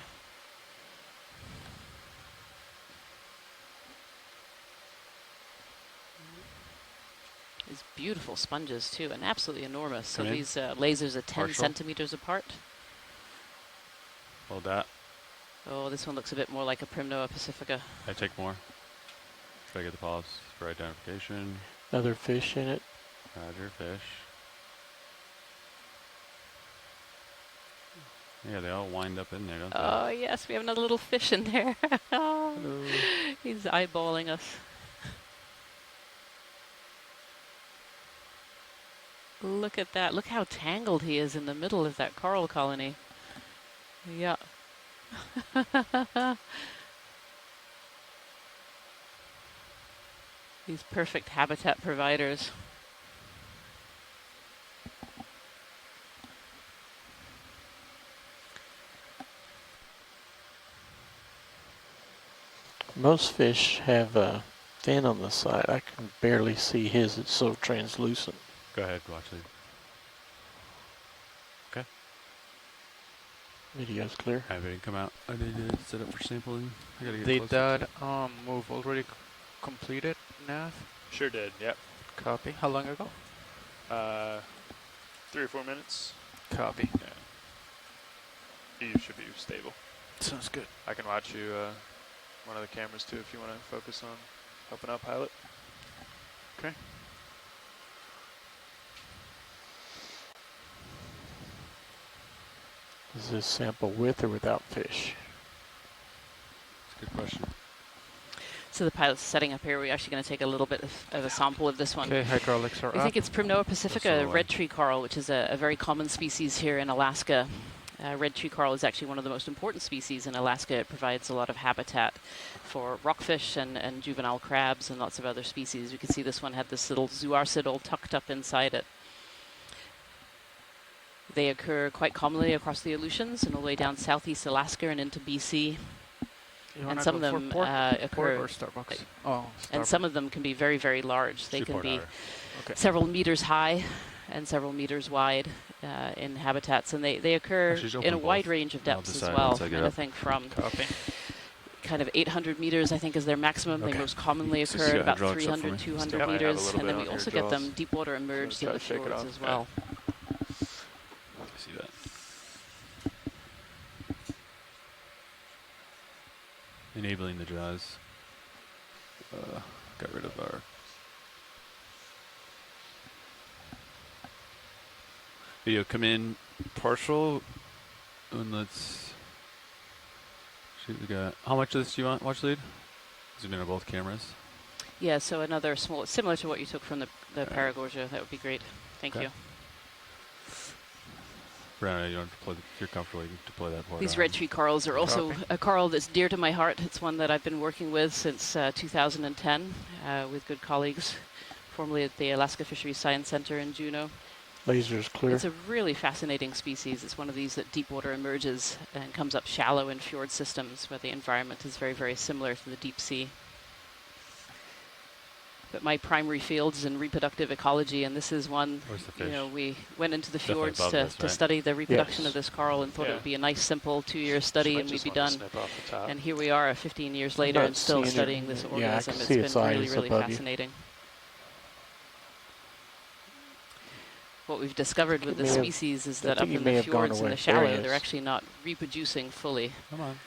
These beautiful sponges too, and absolutely enormous. So these lasers are 10 centimeters apart. Hold that. Oh, this one looks a bit more like a Primnoa pacifica. I take more. Try to get the polyps for identification. Another fish in it. Roger, fish. Yeah, they all wind up in there, don't they? Oh, yes, we have another little fish in there. He's eyeballing us. Look at that. Look how tangled he is in the middle of that coral colony. Yeah. These perfect habitat providers. Most fish have a fin on the side. I can barely see his. It's so translucent. Go ahead, watch it. Okay. Video's clear. I didn't come out. I need to set up for sampling. I gotta get Did closer. that move already completed, Nav? Sure did, yep. Copy. How long ago? 3 or 4 minutes. Copy. Yeah. You should be stable. Sounds good. I can watch you one of the cameras too if you want to focus on helping out pilot. Okay. Is this sample with or without fish? That's a good question. So the pilot's setting up here. We're actually going to take a little bit of a sample of this one. Okay, hydraulics are We up. think it's Primnoa pacifica, red tree coral, which is a very common species here in Alaska. Red tree coral is actually one of the most important species in Alaska. It provides a lot of habitat for rockfish and juvenile crabs and lots of other species. You can see this one had this little zooarcid all tucked up inside it. They occur quite commonly across the Aleutians and all the way down southeast Alaska and into BC. And some of them occur, or Starbucks? Oh, and some of them can be very, very large. They can be Okay. several meters high and several meters wide in habitats, and they occur in a wide range of depths as well. Anything from kind of 800 meters, I think, is their maximum. They most commonly occur at about 300, 200 meters, and then we also get them deep water emerged in the fjords as well. See that? Enabling the jaws. Got rid of our video. Come in partial, and let's shoot. We got how much of this do you want? Watch lead. Zoom in on both cameras. Yeah, so another small, similar to what you took from the Paragorgia. That would be great. Thank you. Brandon, you don't deploy if you're comfortable, you can deploy that part. These red tree corals are also a coral that's dear to my heart. It's one that I've been working with since 2010 with good colleagues, formerly at the Alaska Fisheries Science Center in Juneau. Laser's clear. It's a really fascinating species. It's one of these that deep water emerges and comes up shallow in fjord systems where the environment is very, very similar to the deep sea. But my primary field is in reproductive ecology, and this is one, we went into the fjords to study the reproduction of this coral and thought it would be a nice, simple 2-year study and we'd be done. And here we are 15 years later and still studying this organism. It's been really, really fascinating. What we've discovered with this species is that up in the fjords and the shallow, they're actually not reproducing fully. Come on.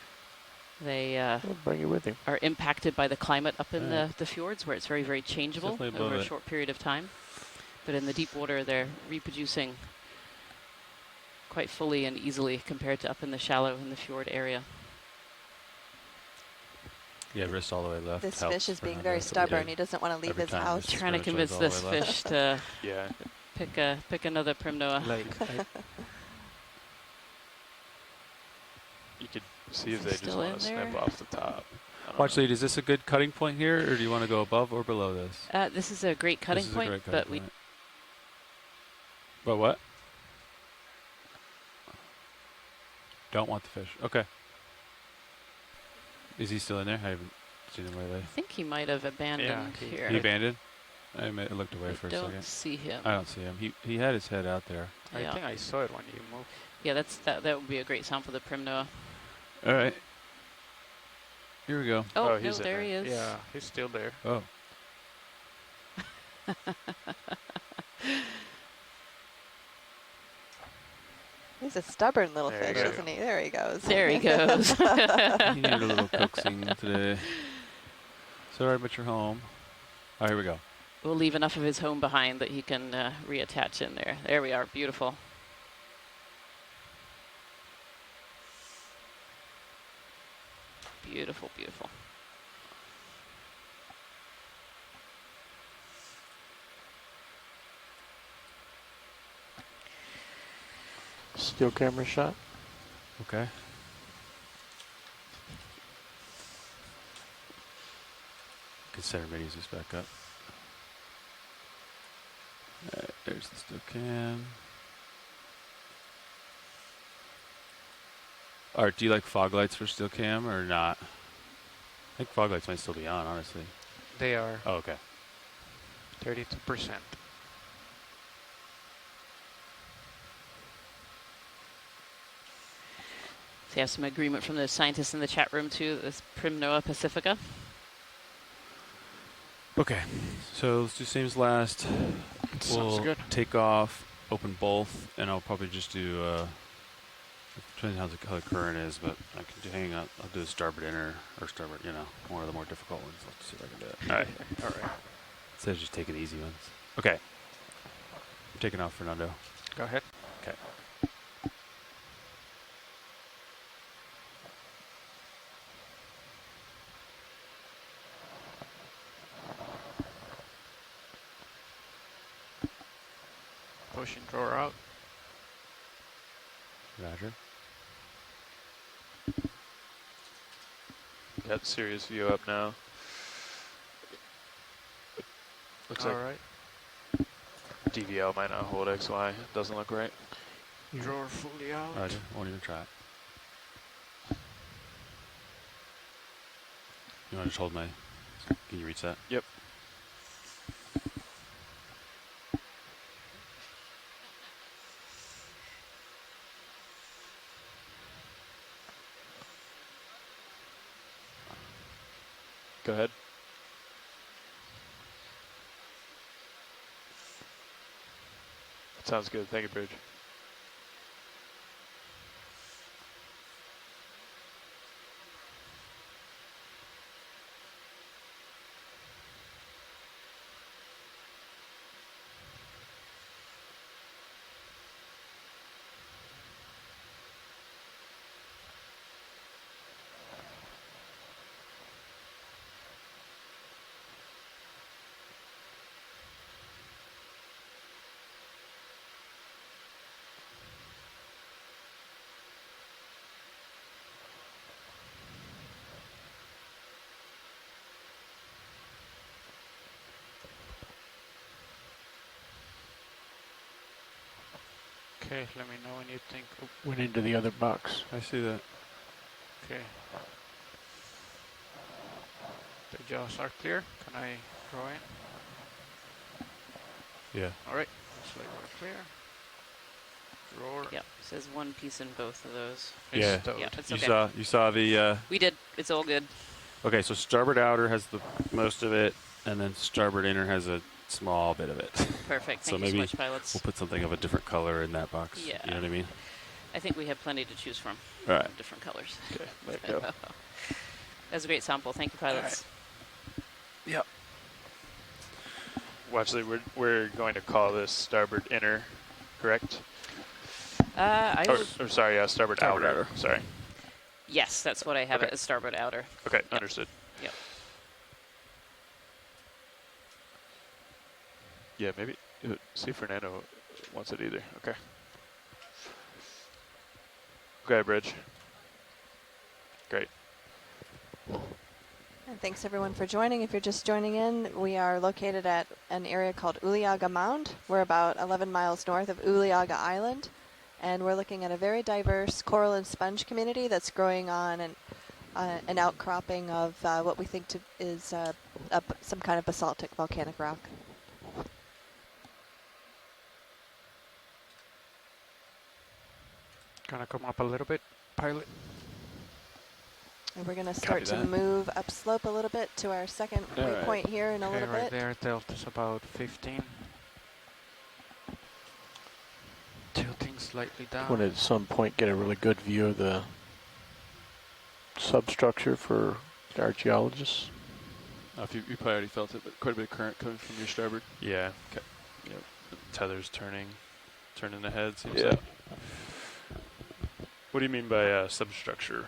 They bring you with him. are impacted by the climate up in the fjords, where it's very, very changeable over a short period of time. But in the deep water, they're reproducing quite fully and easily compared to up in the shallow in the fjord area. Yeah, wrist all the way left. This helps fish is for being now. very That's what we stubborn. did. He doesn't want to leave Every his time house. wrist Trying to goes convince all the this way left. fish to Yeah. pick another Primnoa. Like, you could see if Is they he just still want in to snip there? off the top. I don't Watch know. lead. Is this a good cutting point here, or do you want to go above or below this? This is a great cutting This is point, a great cutting but we point. But what? Don't want the fish. Okay. Is he still in there? I haven't seen him lately. think he might have abandoned he- here. He abandoned? I looked away I for a don't second. see him. I don't see him. He had his head out there. I Yeah. think I saw it when you moved. Yeah, that would be a great sound for the Primnoa. All right. Here we go. Oh, no, he's in there he is. Yeah, he's still there. Oh. He's a stubborn little There you fish, go. isn't he? There he goes. There he goes. He needed a little coaxing today. Sorry, but you're home. All right, here we go. We'll leave enough of his home behind that he can reattach in there. There we are. Beautiful. Beautiful, beautiful. Still camera shot. Okay. Consider menus this back up. There's the still cam. Art, do you like fog lights for still cam or not? I think fog lights might still be on, honestly. They are Oh, okay. 32%. So you have some agreement from the scientists in the chat room too. This Primnoa pacifica. Okay, so let's do same as last. Sounds We'll good. take off, open both, and I'll probably just do, depending on how the current is, but I can do, hang on, I'll do the starboard inner, or starboard, one of the more difficult ones. Let's see if I can do it. All right. All right. Instead of just taking the easy ones. Okay. I'm taking off, Fernando. Go ahead. Okay. Push and draw out. Roger. Got serious view up now. Looks All like right. DVL might not hold XY. Doesn't look right. Draw fully out. Roger. Won't even try it. You want to just hold my... Can you reach that? Yep. Go ahead. That sounds good. Thank you, Bridge. Okay, let me know when you think. Went into the other box. I see that. Okay. The jaws are clear. Can I draw in? Yeah. All right. Looks like we're clear. Drawer. Yep. Says one piece in both of those. is Yeah. stowed. Yeah, it's You okay. saw the... We did. It's all good. Okay, so starboard outer has the most of it, and then starboard inner has a small bit of it. Perfect. So Thank you so maybe much, pilots. We'll put something of a different color in that box. Yeah. You know what I mean? I think we have plenty to choose from. All right. Different colors. Okay, let it go. That's a great sample. Thank you, pilots. Yep. Watchley, we're going to call this starboard inner, correct? Or sorry, starboard outer. Sorry. Yes, that's what I have it as starboard outer. Okay, understood. Yep. Yeah, maybe. See if Fernando wants it either. Okay. Okay, bridge. Great. And thanks everyone for joining. If you're just joining in, we are located at an area called Uliaga Mound. We're about 11 miles north of Uliaga Island, and we're looking at a very diverse coral and sponge community that's growing on an outcropping of what we think is some kind of basaltic volcanic rock. Gonna come up a little bit, pilot. And we're going to start to move upslope a little bit to our second waypoint here in a little right bit. There, delta's about 15. Tilting slightly down. Want to at some point get a really good view of the substructure for our geologists. You probably already felt it, but quite a bit of current coming from your starboard. Yeah. Okay. Yep. Tether's turning the head. Seems Yeah. like. What do you mean by substructure?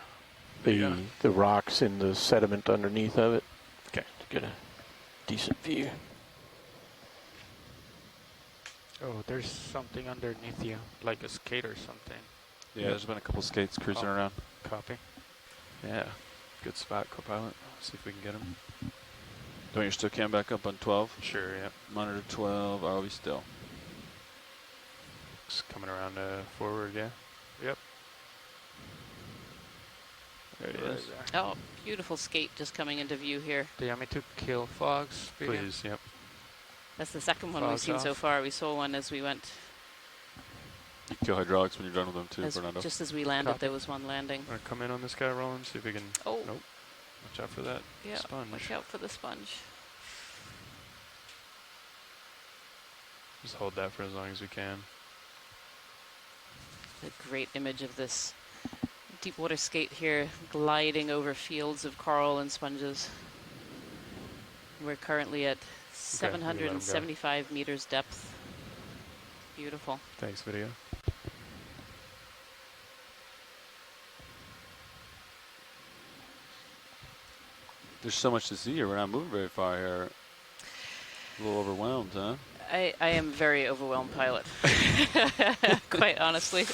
The rocks in the sediment underneath of it. Okay. To get a decent view. Oh, there's something underneath you, like a skate or something. Yeah, there's been a couple skates cruising around. Copy. Yeah. Good spot, co-pilot. See if we can get him. Don't you still cam back up on 12? Sure, yeah. Monitor 12, are we still? It's coming around forward, yeah. Yep. There he is. Oh, beautiful skate just coming into view here. Do you want me to kill fogs? Please, yep. That's the second one we've Fogs seen so off. far. We saw one as we went, You can kill hydraulics when you're done with them too, Fernando. just as we landed, Copy. there was one landing. Want to come in on this guy, Roland? See if we can. Oh. Nope. Watch out for that Yeah, sponge. watch out for the sponge. Just hold that for as long as we can. A great image of this deep water skate here gliding over fields of coral and sponges. We're currently at we let 'em go. 775 meters depth. Beautiful. Thanks, video. There's so much to see here. We're not moving very far here. A little overwhelmed, huh? I am very overwhelmed, pilot. Quite honestly.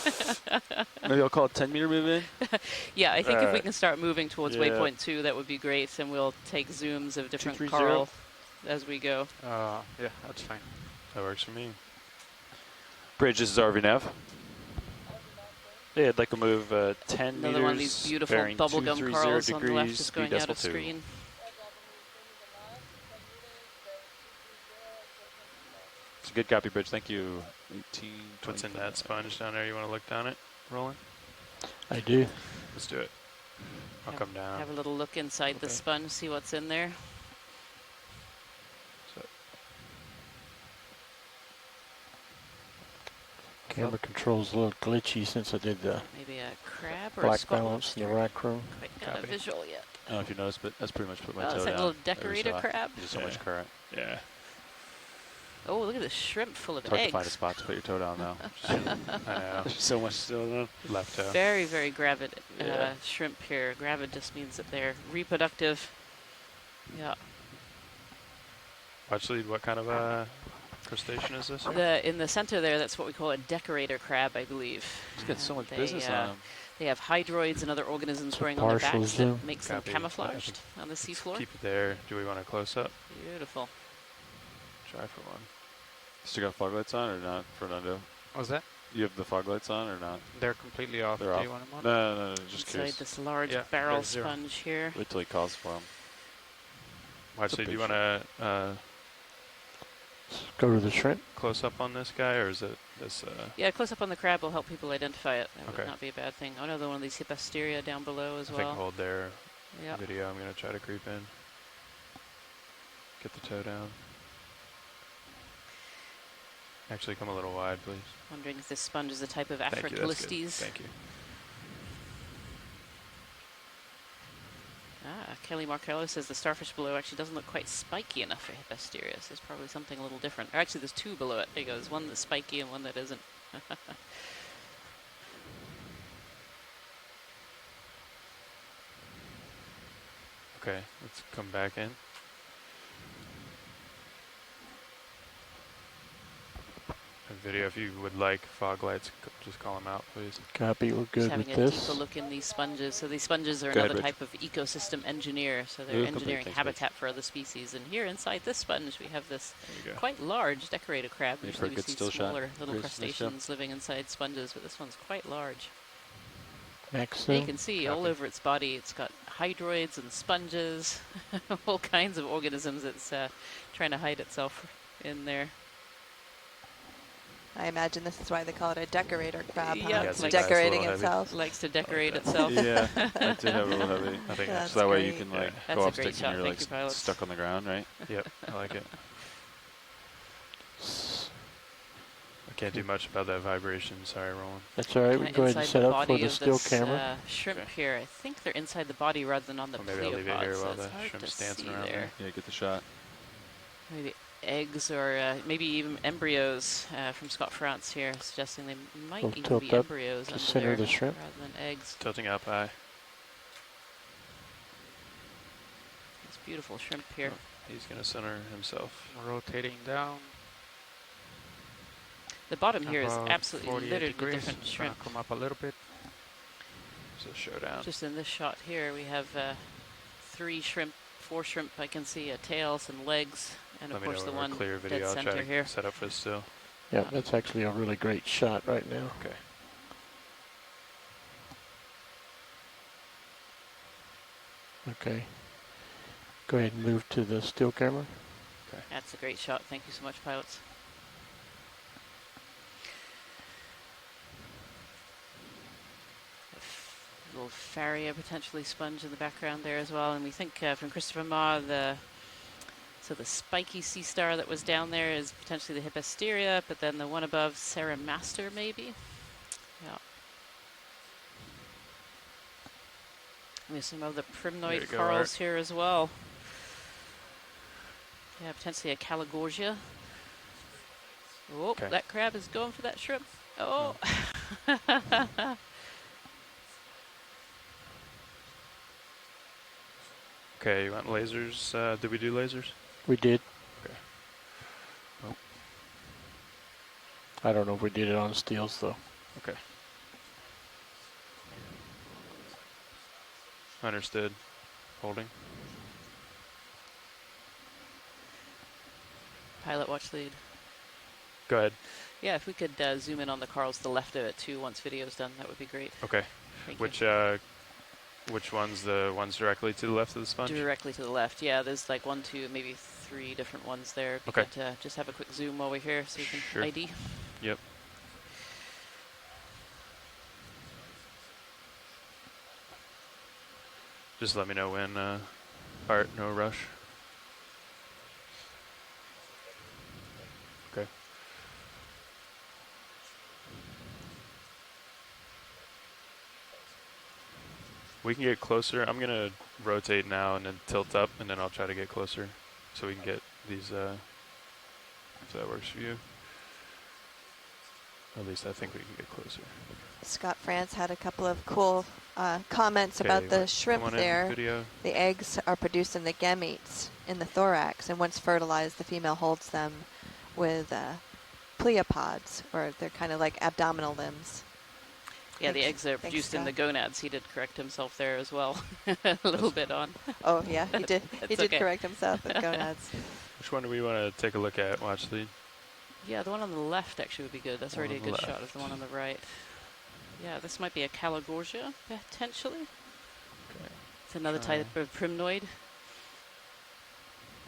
Maybe I'll call it 10-meter move in. Yeah, I think if we can start moving towards yeah. waypoint 2, that would be great, and we'll take zooms of different 230. coral as we go. Yeah, that's fine. That works for me. Bridge, this is RV Nav. Yeah, I'd like to move 10 Another meters. one of these beautiful bearing bubblegum 230 corals on the left degrees, is speed going out of decimal 2. screen. It's a good copy, Bridge. Thank you. 18. What's in that sponge down there? You want to look down it, Roland? I do. Let's do it. I'll come down. Have a little look inside the sponge, see what's in there. Camera control's a little glitchy since I did the Maybe a crab or a black squat balance in the rack room. Quite got a visual yet. I don't know if you noticed, but that's pretty much put my Oh, toe it's down. like a little Every decorator so- crab. There's so much current. Yeah. Oh, look at this shrimp full of It's hard eggs. to find a spot to put your toe down now. I know. There's so much still though. Left toe. Very, very gravid Yeah. shrimp here. Gravid just means that they're reproductive. Yeah. Actually, what kind of crustacean is this? In the center there, that's what we call a decorator crab, I believe. He's got so much They, business on him. They have hydroids and other organisms It's a growing on their partial backs zoom. that makes them Copy. camouflaged on the seafloor. Keep it there. Do we want a close up? Beautiful. Try for one. Still got fog lights on or not, Fernando? What's that? You have the fog lights on or not? They're completely off. They're Do off. you want them on? No, just Inside curious. this large Yeah, barrel there's zero. sponge here. Wait till he calls for him. Actually, do you big want to Go to the shrimp. close up on this guy, or is it this? Yeah, close up on the crab will help people identify it. That Okay. would not be a bad thing. Oh, another one of these Hippasteria down below as I well. think hold their Yeah. video. I'm going to try to creep in. Get the toe down. Actually, come a little wide, please. Wondering if this sponge is a type of Thank you. That's good. Africalyptes. Thank you. Kelly Marcello says the starfish below actually doesn't look quite spiky enough for Hippasteria. So there's probably something a little different. Or actually, there's two below it. There you go. There's one that's spiky and one that isn't. Okay, let's come back in. A video, if you would like fog lights, just call them out, please. Copy, we're good Just with having a this. deeper look in these sponges. So these sponges are Go ahead, another Rich. type of ecosystem engineer. So they're Complete. engineering Thanks, habitat for other species. And here inside this sponge, we have this There you go. quite large decorated crab. Ready for Usually a we good see still shot, smaller little Chris? Nice job. crustaceans living inside sponges, but this one's quite large. Excellent. You can see all Copy. over its body, it's got hydroids and sponges, all kinds of organisms it's trying to hide itself in there. I imagine this is why they call it a decorator crab. Yeah, Huh? Yeah, It's it's like- decorating It's a little itself. Likes to decorate that. itself. Yeah, I did have a little heavy. I think Yeah, that's So that way you great. can like That's go a off great stick shot. and you're Thank like you, pilots. stuck on the ground, right? Yep, I like it. I can't do much about that vibration. Sorry, Roland. That's all right. We Kinda go ahead and inside set the up for body the of still this, camera. Shrimp Okay. here. I think they're inside the body rather than on the Well, maybe I'll leave it here pleopods, so while it's the hard shrimp's to dancing see around there. Yeah, get the shot. Maybe eggs or maybe even embryos from Scott France here, suggesting they might We'll even tilt be up embryos to under center there the shrimp. rather than eggs. Tilting up high. It's beautiful shrimp here. He's going to center himself. Rotating down. The bottom here is About absolutely 48 littered with degrees. different Gonna shrimp. come up a little bit. It's a showdown. Just in this shot here, we have 3 shrimp, 4 shrimp. I can see a tail, some legs, and Let of me know course the when we're one clear dead video. I'll try center to here. set up for this still. Yeah, that's actually a really great shot right now. Okay. Okay. Go ahead and move to the still camera. That's a great shot. Thank you so much, pilots. Little Faria potentially sponge in the background there as well. And we think from Christopher Ma, the spiky sea star that was down there is potentially the Hippasteria, but then the one above, Sarah Master, maybe. Yeah. We have some of the There primnoid you go, corals Art. here as well. Yeah, potentially a Calagorgia. Oh, Okay. that crab is going for that shrimp. Oh. Okay, you want lasers? Did we do lasers? We did. Okay. Oh. I don't know if we did it on steels though. Okay. Understood. Holding. Pilot watch lead. Go ahead. Yeah, if we could zoom in on the corals to the left of it too once video's done, that would be great. Okay. Thank Which one's the ones directly to the left of the sponge? you. Directly to the left. Yeah, there's like 1, 2, maybe 3 different ones there. It'd be Okay. good to just have a quick zoom while we're here so you can Sure. ID. Yep. Just let me know when, Art, no rush. Okay. We can get closer. I'm going to rotate now and then tilt up, and then I'll try to get closer so we can get these, if that works for you. At least I think we can get closer. Scott France had a couple of cool comments Okay, about you the want- shrimp come on in, there. video. The eggs are produced in the gametes in the thorax, and once fertilized, the female holds them with pleopods, or they're kind of like abdominal limbs. Yeah, the Thanks- eggs are thanks, produced in the Scott. gonads. He did correct himself there as well. A little bit on. Oh yeah, he did. That's He did okay. correct himself with gonads. Which one do we want to take a look at? Watch lead. Yeah, the one on the left actually would be good. That's One already a on the good shot of left. the one on the right. Yeah, this might be a Calagorgia, potentially. Okay. It's another Try. type of primnoid.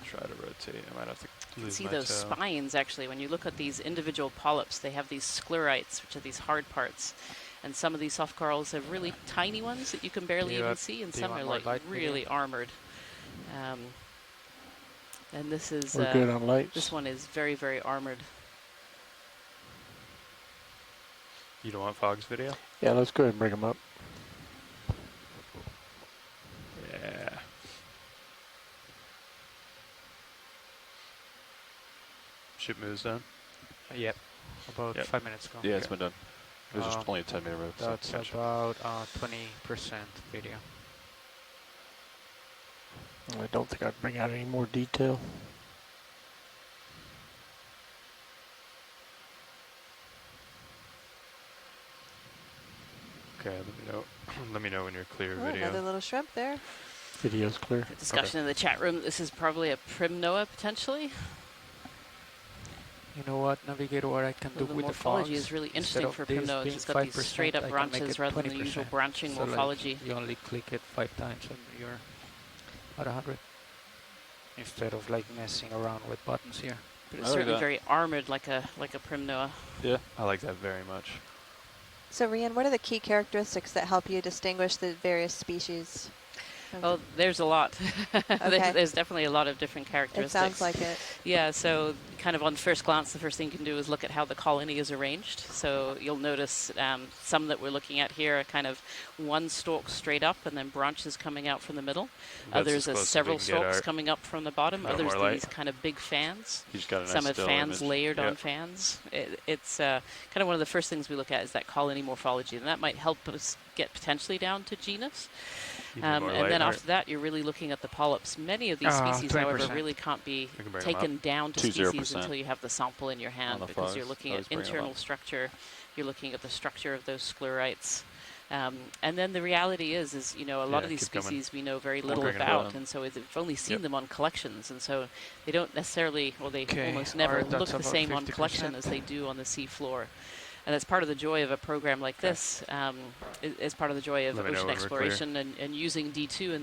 Try to rotate. I might have to You can lose see my those toe. spines actually. When you look at these individual polyps, they have these sclerites, which are these hard parts. And some of these soft corals have really tiny ones that you can barely you even want- see, and do you some want are more like light video? really armored. And this is We're good on lights. this one is very, very armored. You don't want Fogg's video? Yeah, let's go ahead and bring them up. Yeah. ship moves done? Yep. About Yep. 5 minutes ago. Yeah, it's been done. It was just Um, only a 10-minute move. So That's Gotcha. about 20% video. I don't think I'd bring out any more detail. Okay, let me know. Let me know when you're clear. Oh, Video. another little shrimp there. Video's clear. Discussion in the chat room. This is probably a Primnoa potentially. You know what, Navigator, what I can do The with the morphology fogs, is really instead interesting of for this Primnoas. being It's got these 5%, straight up I can make branches it rather than the usual 20%. branching So morphology. Like you only click it 5 times and you're at 100. Instead of like messing around with buttons here. But I it's like certainly that. very armored like a Primnoa. Yeah. I like that very much. So Rian, what are the key characteristics that help you distinguish the various species? Oh, there's a lot. Okay. There's definitely a lot of different It characteristics. sounds like it. Yeah, so kind of on first glance, the first thing you can do is look at how the colony is arranged. So you'll notice some that we're looking at here are kind of one stalk straight up and then branches coming out from the middle. That's Others as are close as we several can get, stalks Art. coming up from the bottom. Got Others more light? these kind of big fans. He's got a nice Some have still fans image. layered on Yep. fans. It's kind of one of the first things we look at is that colony morphology, and that might help us get potentially down to genus. You need more And light, then Art? after that, you're really looking at the polyps. Many of these species, however, 20%. really can't be We can bring 'em up. taken down to 20% species until you have the sample in your hand, the because you're frogs. looking Always at bring 'em internal up. structure, you're looking at the structure of those sclerites. And then the reality is you know, a lot Yeah, of these keep coming. species we know very We'll little bring it about, up. and so we've only seen Yep. them on collections, and so they don't necessarily, or they Okay, almost never alright, that's look the about same on collection 50%. as they do on the sea floor. And that's part of the joy of a program like this, is part of the joy of Let me know ocean when we're clear. exploration and using D2 in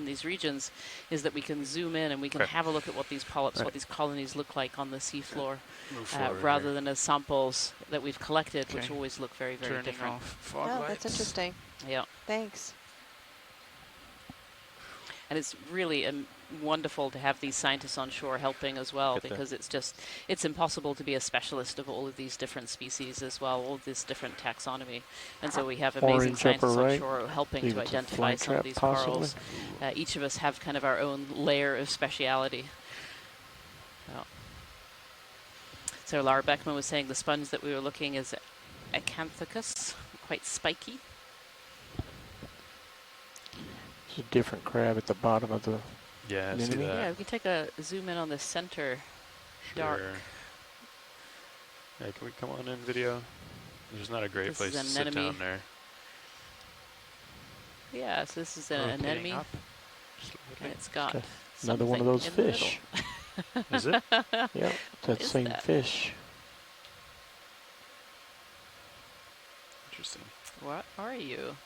these regions, is that we can zoom in and we can Okay. have a look at what these polyps, Right. what these colonies look like on the seafloor, Move forward rather here. than as samples that we've collected, which Okay. always look very, very Turning different. off fog Oh, lights. that's interesting. Yeah. Thanks. And it's really wonderful to have these scientists on shore helping as well, Get there. because it's impossible to be a specialist of all of these different species as well, all of this different taxonomy. And so we have amazing Orange upper scientists on right. shore helping Believe to it's a identify fly some of trap, these possibly. corals. Each of us have kind of our own layer of speciality. Yeah. So Lara Beckman was saying the sponge that we were looking is Acanthicus, quite spiky. It's a different crab at the bottom of the. Yeah, I see Anemone? that. Yeah, we can take a zoom in on the center. Dark. Sure. Hey, can we come on in video? There's not a great This place is to sit anemone. down there. Yeah, so this is an Rotating anemone, up. and it's got Okay. Another one of those something in the fish. Is it? Yep, that Is same that? fish. Interesting. middle. What are you?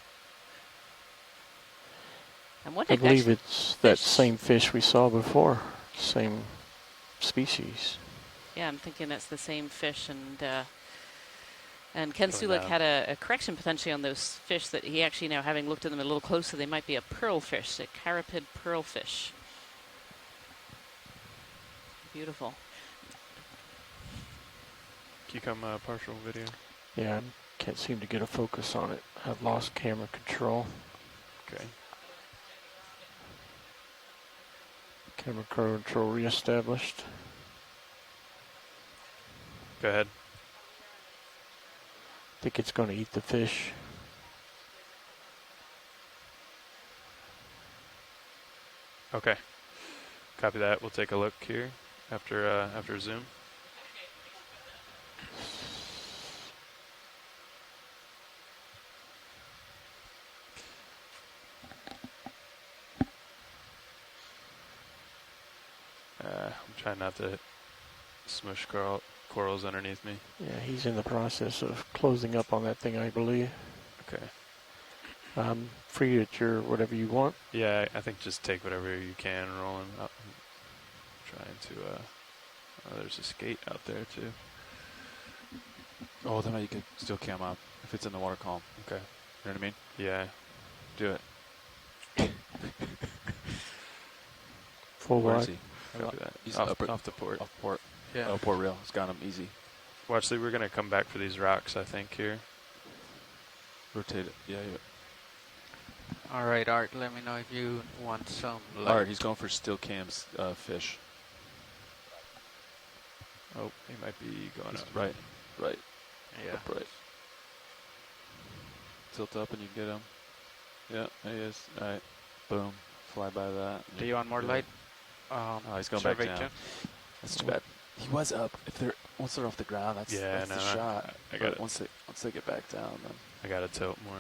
I'm I wondering. believe actually, it's that fish. same fish we saw before, same species. Yeah, I'm thinking that's the same fish, and Ken Going Sulek down. had a correction potentially on those fish that he actually now, having looked at them a little closer, they might be a pearlfish, a carapid pearlfish. Beautiful. Can you come partial video? Yeah, I can't seem to get a focus on it. I've lost camera control. Okay. Camera control reestablished. Go ahead. I think it's going to eat the fish. Okay. Copy that. We'll take a look here after zoom. I'm trying not to smush corals underneath me. Yeah, he's in the process of closing up on that thing, I believe. Okay. Free at your whatever you want. Yeah, I think just take whatever you can rolling up. Trying to, oh, there's a skate out there too. Oh, then you can still cam up if it's in the water column. Okay. You know what I mean? Yeah. Do it. Full Where wide. is he? Copy that. He's Off upper- the port. Off port. Yeah. Oh, port rail. It's got him easy. Watch, we're going to come back for these rocks, I think, here. Rotate it. Yeah, yeah. All right, Art, let me know if you want some light. All right, he's going for still cams fish. Oh, he might be going up. Right. Right. Yeah. Up right. Tilt up and you get him. Yeah, there he is. All right. Boom. Fly by that. Do you want more Good. light? Oh, he's going back survey down. tune? That's too bad. He was up. Once they're off the ground, that's Yeah, the shot. I got But it. once they get back down, then I got to tilt more.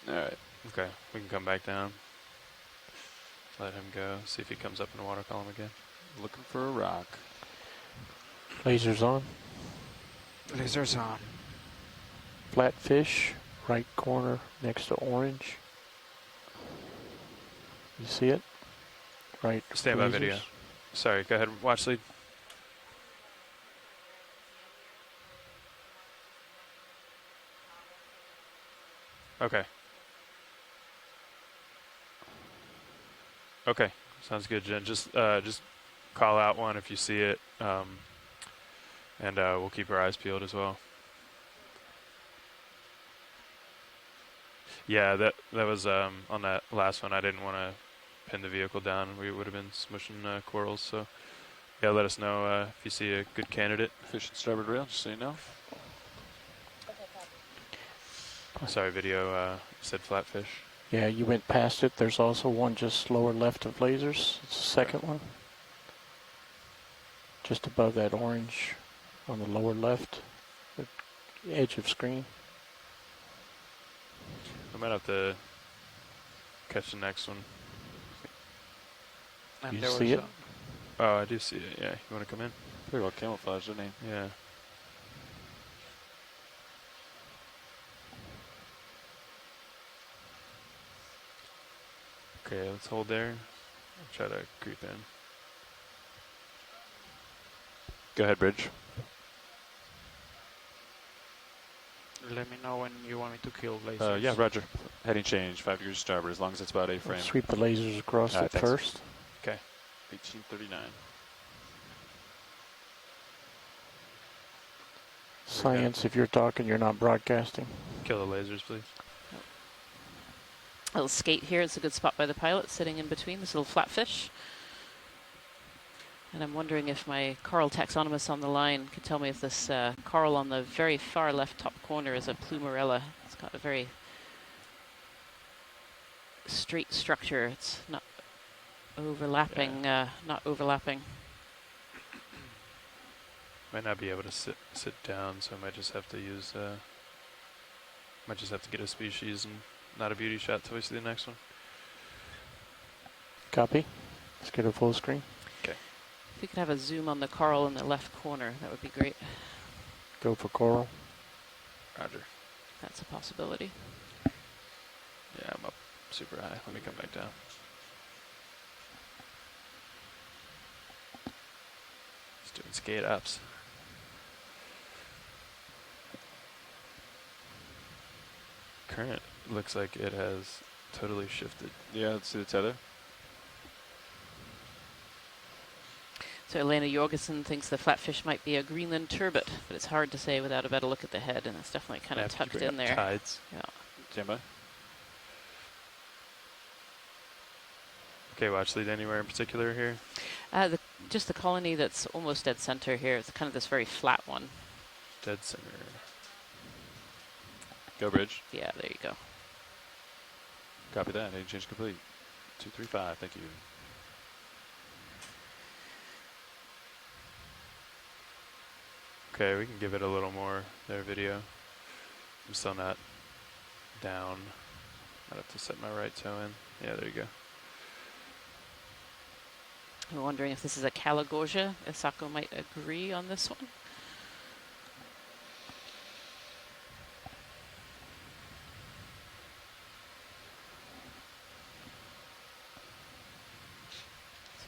all right. Okay, we can come back down. Let him go. See if he comes up in the water column again. Looking for a rock. Lasers on. Lasers on. Flatfish, right corner next to orange. You see it? Right. Stand by lasers. video. Sorry, go ahead. Watch lead. Okay. Okay, sounds good, Jen. Just call out one if you see it, and we'll keep our eyes peeled as well. Yeah, that was on that last one. I didn't want to pin the vehicle down. We would have been smushing corals. So yeah, let us know if you see a good candidate. Fish and starboard rail, just so you know. Sorry, video said flatfish. Yeah, you went past it. There's also one just lower left of lasers. It's the second one. Just above that orange on the lower left, the edge of screen. I might have to catch the next one. And You there see was it? Oh, I do see it. Yeah, you want to come in? Pretty well camouflaged, didn't he? Yeah. Okay, let's hold there. I'll try to creep in. Go ahead, Bridge. Let me know when you want me to kill lasers. Yeah, roger. Heading change, 5 degrees starboard, as long as it's about A-frame. Sweep the lasers across All right, it thanks. first. Okay. 1839. Science, if you're talking, you're not broadcasting. Kill the lasers, please. A little skate here. It's a good spot by the pilot, sitting in between this little flatfish. And I'm wondering if my coral taxonomist on the line could tell me if this coral on the very far left top corner is a plumarella. It's got a very straight structure. It's not overlapping. Not overlapping. Might not be able to sit down, so I might just have to use. Might just have to get a species and not a beauty shot till we see the next one. Copy. Let's get a full screen. If we could have a zoom on the coral in the left corner, that would be great. Go for coral. Roger. That's a possibility. Yeah, I'm up super high. Let me come back down. Just doing skate ups. Current looks like it has totally shifted. Yeah, let's see the tether. So Elena Jorgensen thinks the flatfish might be a Greenland turbot, but it's hard to say without a better look at the head, and it's definitely kind of tucked in there. Tides. Yeah. Stand by. Okay, watch lead anywhere in particular here? Just the colony that's almost dead center here. It's kind of this very flat one. Dead center. Go, Bridge. Yeah, there you go. Copy that. Heading change complete. 235. Thank you. Okay, we can give it a little more there, video. I'm still not down. I'd have to set my right toe in. Yeah, there you go. I'm wondering if this is a Calagorgia. Isako might agree on this one.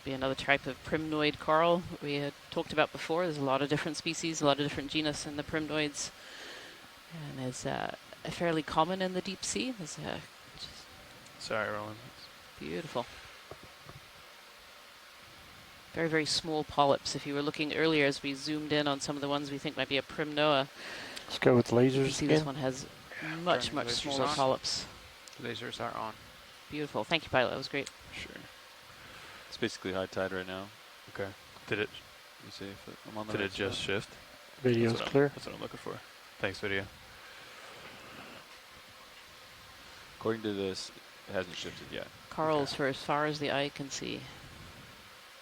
Be another type of primnoid coral we had talked about before. There's a lot of different species, a lot of different genus in the primnoids, and is fairly common in the deep sea. Sorry, Roland. Beautiful. Very, very small polyps. If you were looking earlier as we zoomed in on some of the ones we think might be a primnoa, Let's go with you lasers see again. this one has much, Turning much lasers smaller on. polyps. Lasers are on. Beautiful. Thank you, pilot. That was great. Sure. It's basically high tide right now. Okay. Did it? Let me see if I'm on the Did right it just side. shift? Video's That's what clear. That's what I'm looking for. Thanks, video. According to this, it hasn't shifted yet. Corals for as far as the eye can see.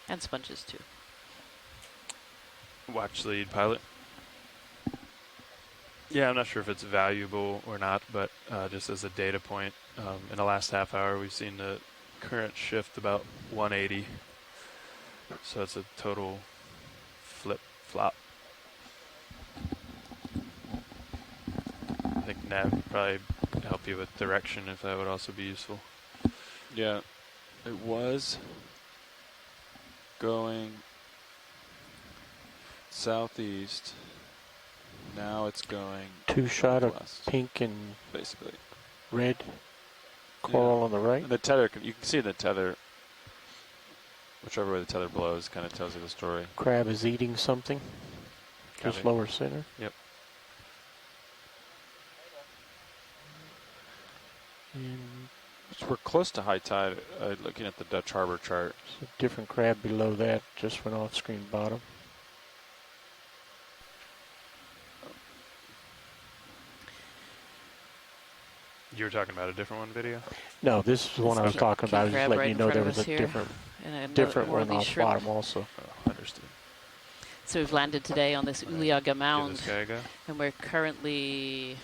And sponges too. Watch lead, pilot. Yeah, I'm not sure if it's valuable or not, but just as a data point, in the last half hour, we've seen the current shift about 180. So it's a total flip-flop. I think nav would probably help you with direction if that would also be useful. Yeah, it was going southeast. Now it's going 2-shot of northwest, pink and basically. red coral on the right. And the tether, you can see the tether, whichever way the tether blows, kind of tells you the story. Crab is eating something. Just Copy. lower center. Yep. And So we're close to high tide, looking at the Dutch Harbor chart. there's a different crab below that. Just went off screen bottom. You were talking about a different one video? No, this is the one I was Okay. talking about. I was just Crab letting right you in know front there of was us a here. different And another different more one of these on shrimp. bottom also. Oh, understood. So we've landed today on this Uliaga Give Mound, this guy a go. and we're currently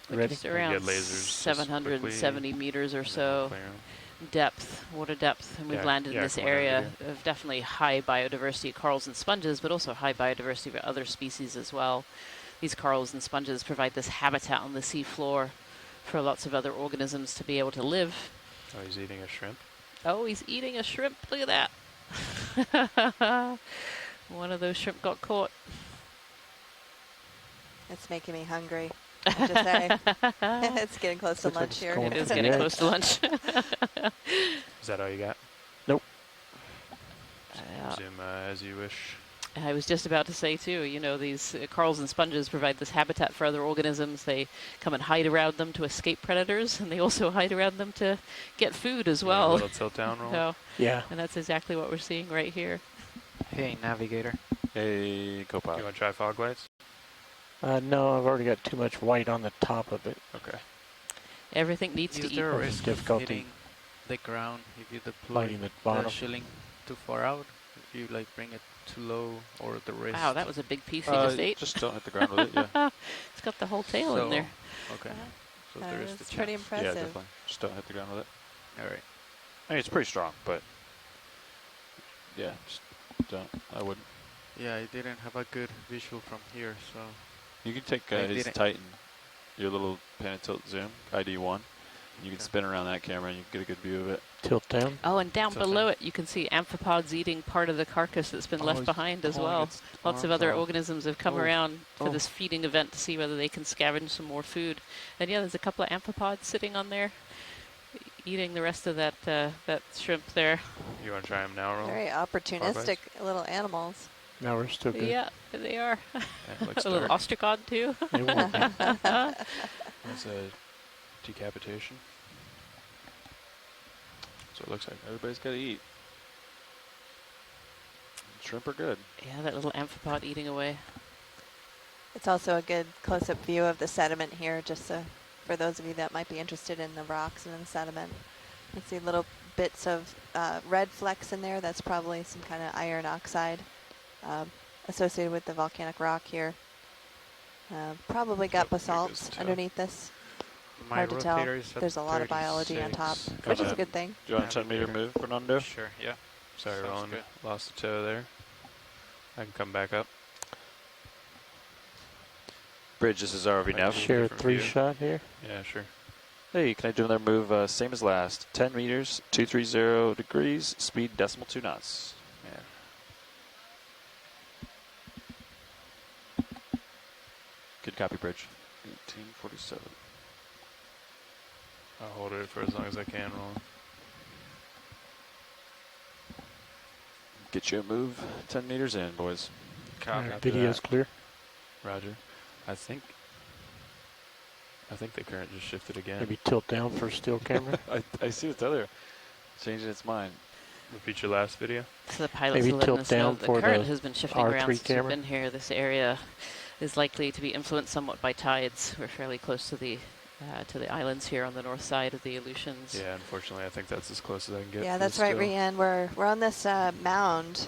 Ready? just around Get lasers just 770 meters or and then so we'll clear 'em. depth, water depth, and we've Yeah, landed in yeah, this come on, have a area of definitely high biodiversity of corals and sponges, but also high biodiversity of other species as well. These corals and sponges provide this habitat on the sea floor for lots of other organisms to be able to live. Oh, he's eating a shrimp. Oh, he's eating a shrimp. Look at that. One of those shrimp got caught. It's making me hungry. I have to say. It's getting close to Looks like lunch it's here. going It is for getting the close to lunch. Is that all you got? Yeah. Zoom as you wish. I was just about to say too, you know, these corals and sponges provide this habitat for other organisms. They come and hide around them to escape predators, and they also hide around them to get food as You want a well. little tilt down roll. So, Yeah. and that's exactly what we're seeing right here. Hey, navigator. Hey, co-pilot. You want to try fog lights? No, I've already got too much white on the top of it. Okay. Everything needs to Is eat. there a That's risk of difficulty. hitting the ground if you deploy Lighting the bottom. the shilling too far out? If you like bring it too low or the wrist? Wow, that was a big piece he just ate. Just don't hit the ground with it, yeah. It's got the whole tail in there. Okay. So That there is is the pretty chance. Yeah, impressive. definitely. Just don't hit the ground with it. All right. I mean, it's pretty strong, but yeah, just don't. I wouldn't. Yeah, I didn't have a good visual from here, so You can take I his didn't- Titan, your little pan and tilt zoom, ID1. You can Okay. spin around that camera and you can get a good view of it. Tilt down. Oh, and down Something. below it, you can see amphipods eating part of the carcass that's been left he's behind as pulling well. its Lots of arms other off. organisms have come Oh. around for Oh. this feeding event to see whether they can scavenge some more food. And yeah, there's a couple of amphipods sitting on there, eating the rest of that that shrimp there. You want to try him now, roll? Very opportunistic little animals. Now we're still good. Yeah, they are. It looks A little dark. ostracod too. They won't be. That's a decapitation. So it looks like everybody's got to eat. Shrimp are good. Yeah, that little amphipod eating away. It's also a good close-up view of the sediment here, just so for those of you that might be interested in the rocks and in the sediment. You can see little bits of red flecks in there. That's probably some kind of iron oxide associated with the volcanic rock here. Probably got How big is basalt the toe? underneath this. My Hard to tell. rotator is at There's a lot of biology on top, 36. which is Kinda- a good thing. Do you want a 10-meter move, Fernando? Sure, yeah. Sorry, Sounds Roland. good. Lost the toe there. I can come back up. Bridge, this is ROV nav. Share a Different view. 3-shot here. Yeah, sure. Hey, can I do another move same as last? 10 meters, 230 degrees, speed decimal 2 knots. Yeah. Good copy, Bridge. 1847. I'll hold it for as long as I can, Roland. Get you a move. 10 meters in, boys. Copy. Video's clear. Roger. I think the current just shifted again. Maybe tilt down for a still camera. I see the tether changing its mind. repeat your last video. So the pilots Maybe are letting tilt us know down the for current the has been shifting R3 around since we've camera. been here. This area is likely to be influenced somewhat by tides. We're fairly close to the islands here on the north side of the Aleutians. Yeah, unfortunately, I think that's as close as I can get. Yeah, for that's this right, still. Rianne. We're on this mound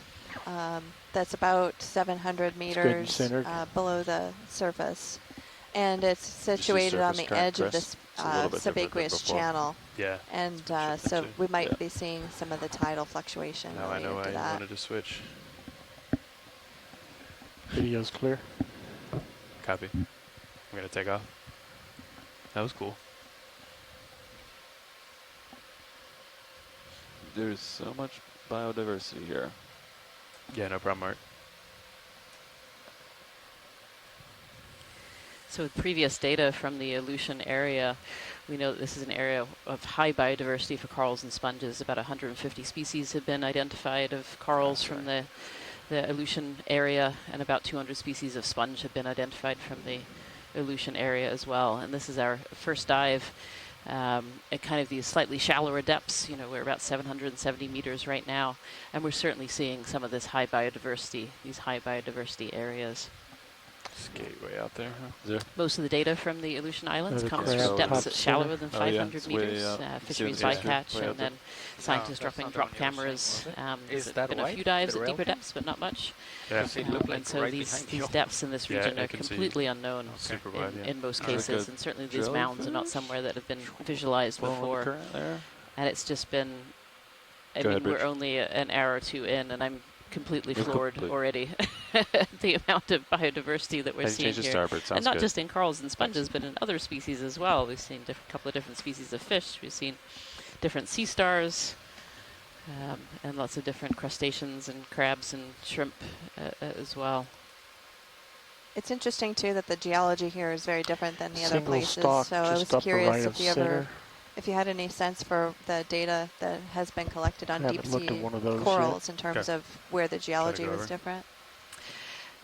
that's about 700 good and meters centered. below the surface, and it's situated on surface the current, edge of Chris. this It's a little bit different than subaqueous before. channel, Yeah. and shifting so too. we might Yeah. be seeing some of the tidal fluctuation Now I know related why to you that. wanted to switch. Video's clear. Copy. I'm gonna take off. That was cool. There's so much biodiversity here. Yeah, no problem, Mark. So with previous data from the Aleutian area, we know that this is an area of high biodiversity for corals and sponges. About 150 species have been identified of corals from the Aleutian area, and about 200 species of sponge have been identified from the Aleutian area as well. And this is our first dive at kind of these slightly shallower depths. You know, we're about 770 meters right now, and we're certainly seeing some of this high biodiversity, these high biodiversity areas. It's gateway out there, huh? Is there? Most of the data from the Aleutian Islands There's a comes crab from top depths that's shallower center. than Oh, yeah, 500 it's way meters. up. Fisheries Yeah, bycatch, way and up there. then scientists that's dropping not the drop one you were saying, cameras. was it? There's Is that been a white? few dives The at rail deeper pin? depths, but not much. Yeah. It looked like And so right these behind you. depths in this Yeah, region I are can see. completely unknown Super wide, yeah. in most Are there cases, good and certainly these mounds are not jellyfish? somewhere that have been visualized Flowing with the before. current there? And it's just been, I Go mean, ahead, we're Rich. only an hour or two in, and I'm completely You're floored complete. already at the amount of biodiversity that we're Hey, seeing change to here. starboard. Sounds And not good. just in corals and sponges, but in other species as well. We've seen a couple of different species of fish. We've seen different sea stars, and lots of different crustaceans and crabs and shrimp as well. It's interesting too that the geology here is very different than the other Single places. stalk So I was just upper curious right if of you ever, center. if you had any sense for the data that has been collected on I deep haven't looked at sea one of those corals in terms Okay. of where the geology go was over. different,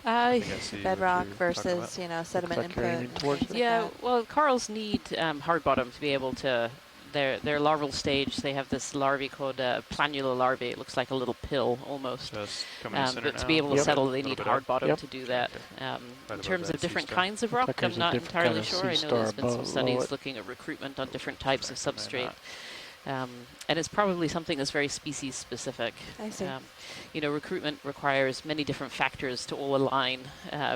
I think I see what bedrock you're talking versus sediment like you're input. aiming and towards things it. like Yeah, that. well, corals need hard bottom to be able to. Their larval stage, they have this larvae called planular larvae. It looks like a little pill almost. Just coming to center But now. to be able to Yep. settle, they Little need bit hard up. bottom Yep. to do that. Right In above terms that of sea different star. kinds of Looks rock, like I'm there's a not different entirely kind of sure. I sea know star there's been some below studies it. looking at recruitment on different types of Correct, and they're substrate. And it's probably something that's very species specific. I see. You know, recruitment requires many different factors to all align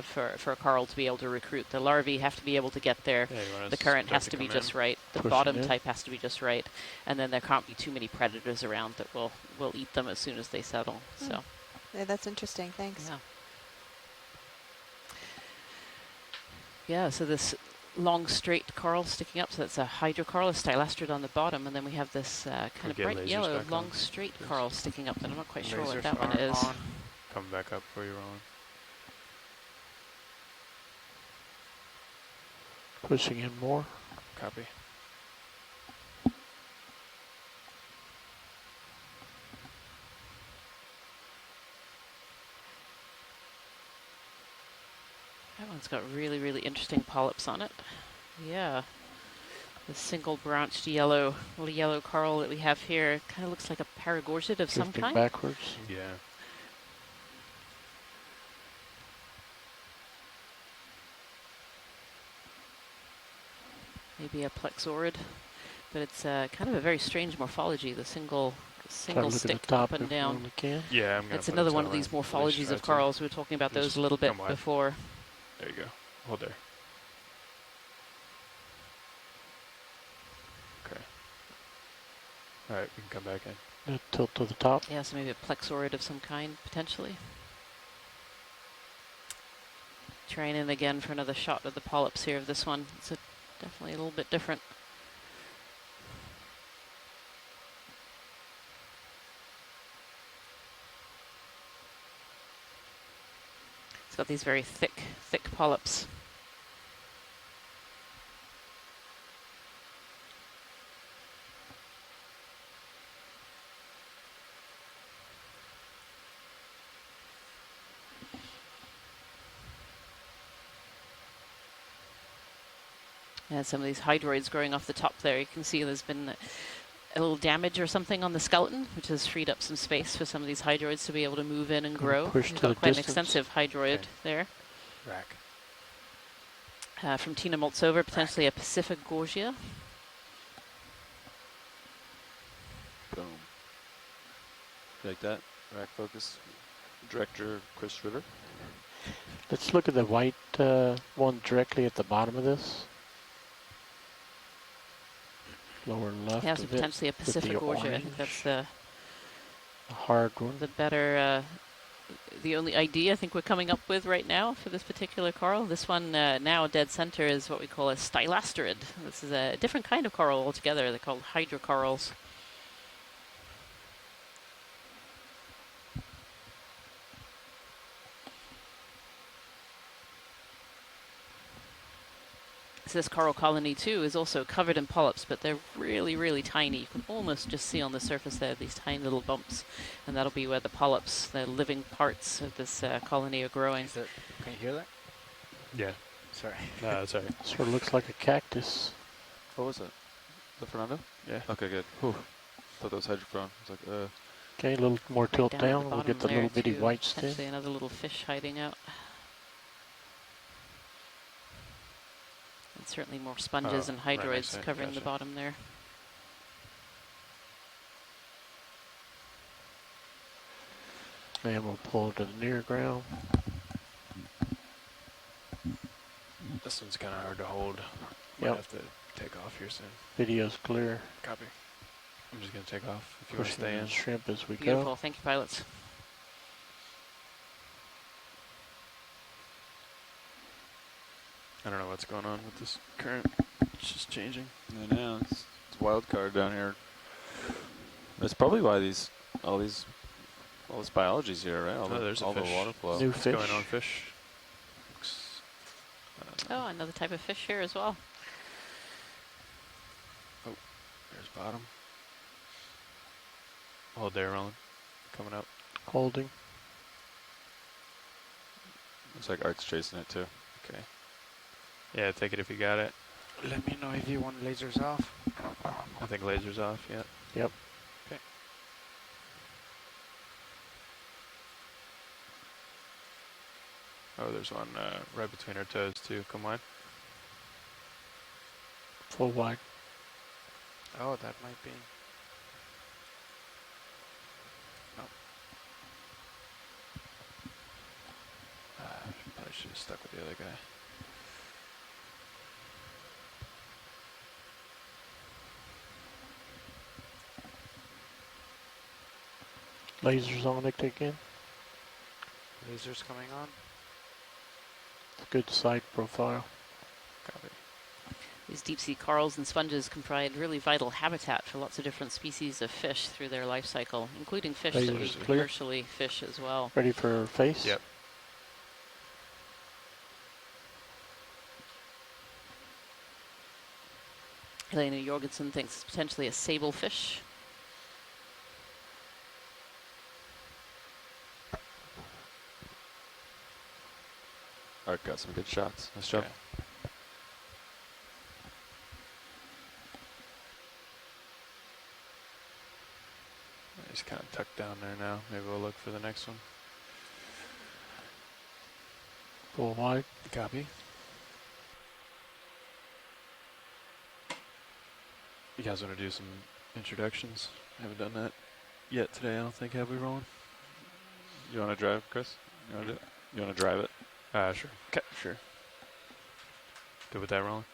for a coral to be able to recruit. The larvae have to be able to get there. Yeah, you want The us current start has to be come just in? right. The Pushing bottom in. type has to be just right. And then there can't be too many predators around that will eat them as soon as they settle. So, Yeah, that's interesting. Thanks. yeah. Yeah, so this long straight coral sticking up, so that's a hydrocoral, a stylastrid on the bottom, and then we have this kind of get bright lasers yellow back long on, straight please? coral sticking up that I'm not quite sure what Lasers that one are is. on. Come back up before you're rolling. Pushing in more. Copy. That one's got really, really interesting polyps on it. Yeah. The single branched yellow, little yellow coral that we have here kind of looks like a paragorgid of some Drifting kind. backwards. Yeah. Maybe a plexaurid, but it's kind of a very strange morphology. The single Try to look at stick the top up and if down. we can. Yeah, I'm gonna It's put a another one tail of these in. At least morphologies try of to. corals. We were talking about those Just a little bit come wide. before. There you go. Hold there. Okay. All right, we can come back in. Tilt to the top. Yeah, so maybe a plexaurid of some kind, potentially. Trying in again for another shot of the polyps here of this one. It's definitely a little bit different. It's got these very thick polyps. And some of these hydroids growing off the top there. You can see there's been a little damage or something on the skeleton, which has freed up some space for some of these hydroids to be able to move in and grow. Push We've to the got quite an distance. extensive hydroid Okay. there. Rack. From Tina Moltzover, potentially a Pacific Gorgia. Boom. You like that? Rack focus. Director Chris Ritter. Let's look at the white one directly at the bottom of this. Lower left Yeah, so of it. potentially a with Pacific the Gorgia. I think orange. that's the Hard one. better, the only idea I think we're coming up with right now for this particular coral. This one now dead center is what we call a stylasterid. This is a different kind of coral altogether. They're called hydrocorals. So this coral colony too is also covered in polyps, but they're really, really tiny. You can almost just see on the surface there these tiny little bumps, and that'll be where the polyps, the living parts of this colony, are growing. Can you hear that? Yeah. Sorry. No, sorry. Sort of looks like a cactus. What was it? The Fernando? Yeah. Okay, good. Whew. Thought that was hydrochrome. I was like, Okay, a little more tilt Down at the down. We'll bottom get the there little bitty too, whites in. potentially another little fish hiding out. And certainly more sponges and right hydroids next to it, covering the gotcha. bottom there. And we'll pull to the near ground. This one's kind of hard to hold. Might Yep. have to take off here soon. Video's clear. Copy. I'm just going to take off if you want to Pushing stay the in. shrimp as we Beautiful. go. Thank you, pilots. I don't know what's going on with this current. It's just changing. I know. It's wild card down here. That's probably why all this biology's here, right? There's a all the fish. water flow. New What's fish. going on, fish? Looks, Oh, another type of fish here as well. there's bottom. Hold there, Roland. Coming up. Holding. Looks like Art's chasing it too. Okay. Yeah, take it if you got it. Let me know if you want lasers off. I think laser's off, yeah. Yep. Okay. Oh, there's one right between our toes too. Come on. Full wide. Oh, that might be. Probably should have stuck with the other guy. Lasers on it again. Lasers coming on. Good side profile. Copy. These deep sea corals and sponges provide really vital habitat for lots of different species of fish through their life cycle, including fish that we Lasers clear. commercially fish as well. Ready for face? Yep. Elena Jorgensen thinks it's potentially a sablefish. Art got some good shots. Nice job. Okay. He's kind of tucked down there now. Maybe we'll look for the next one. Full wide. Copy. You guys want to do some introductions? Haven't done that yet today, I don't think. Have we, Roland? You want to drive, Chris? You want to drive it? Sure. Okay, sure. Good with that, Roland?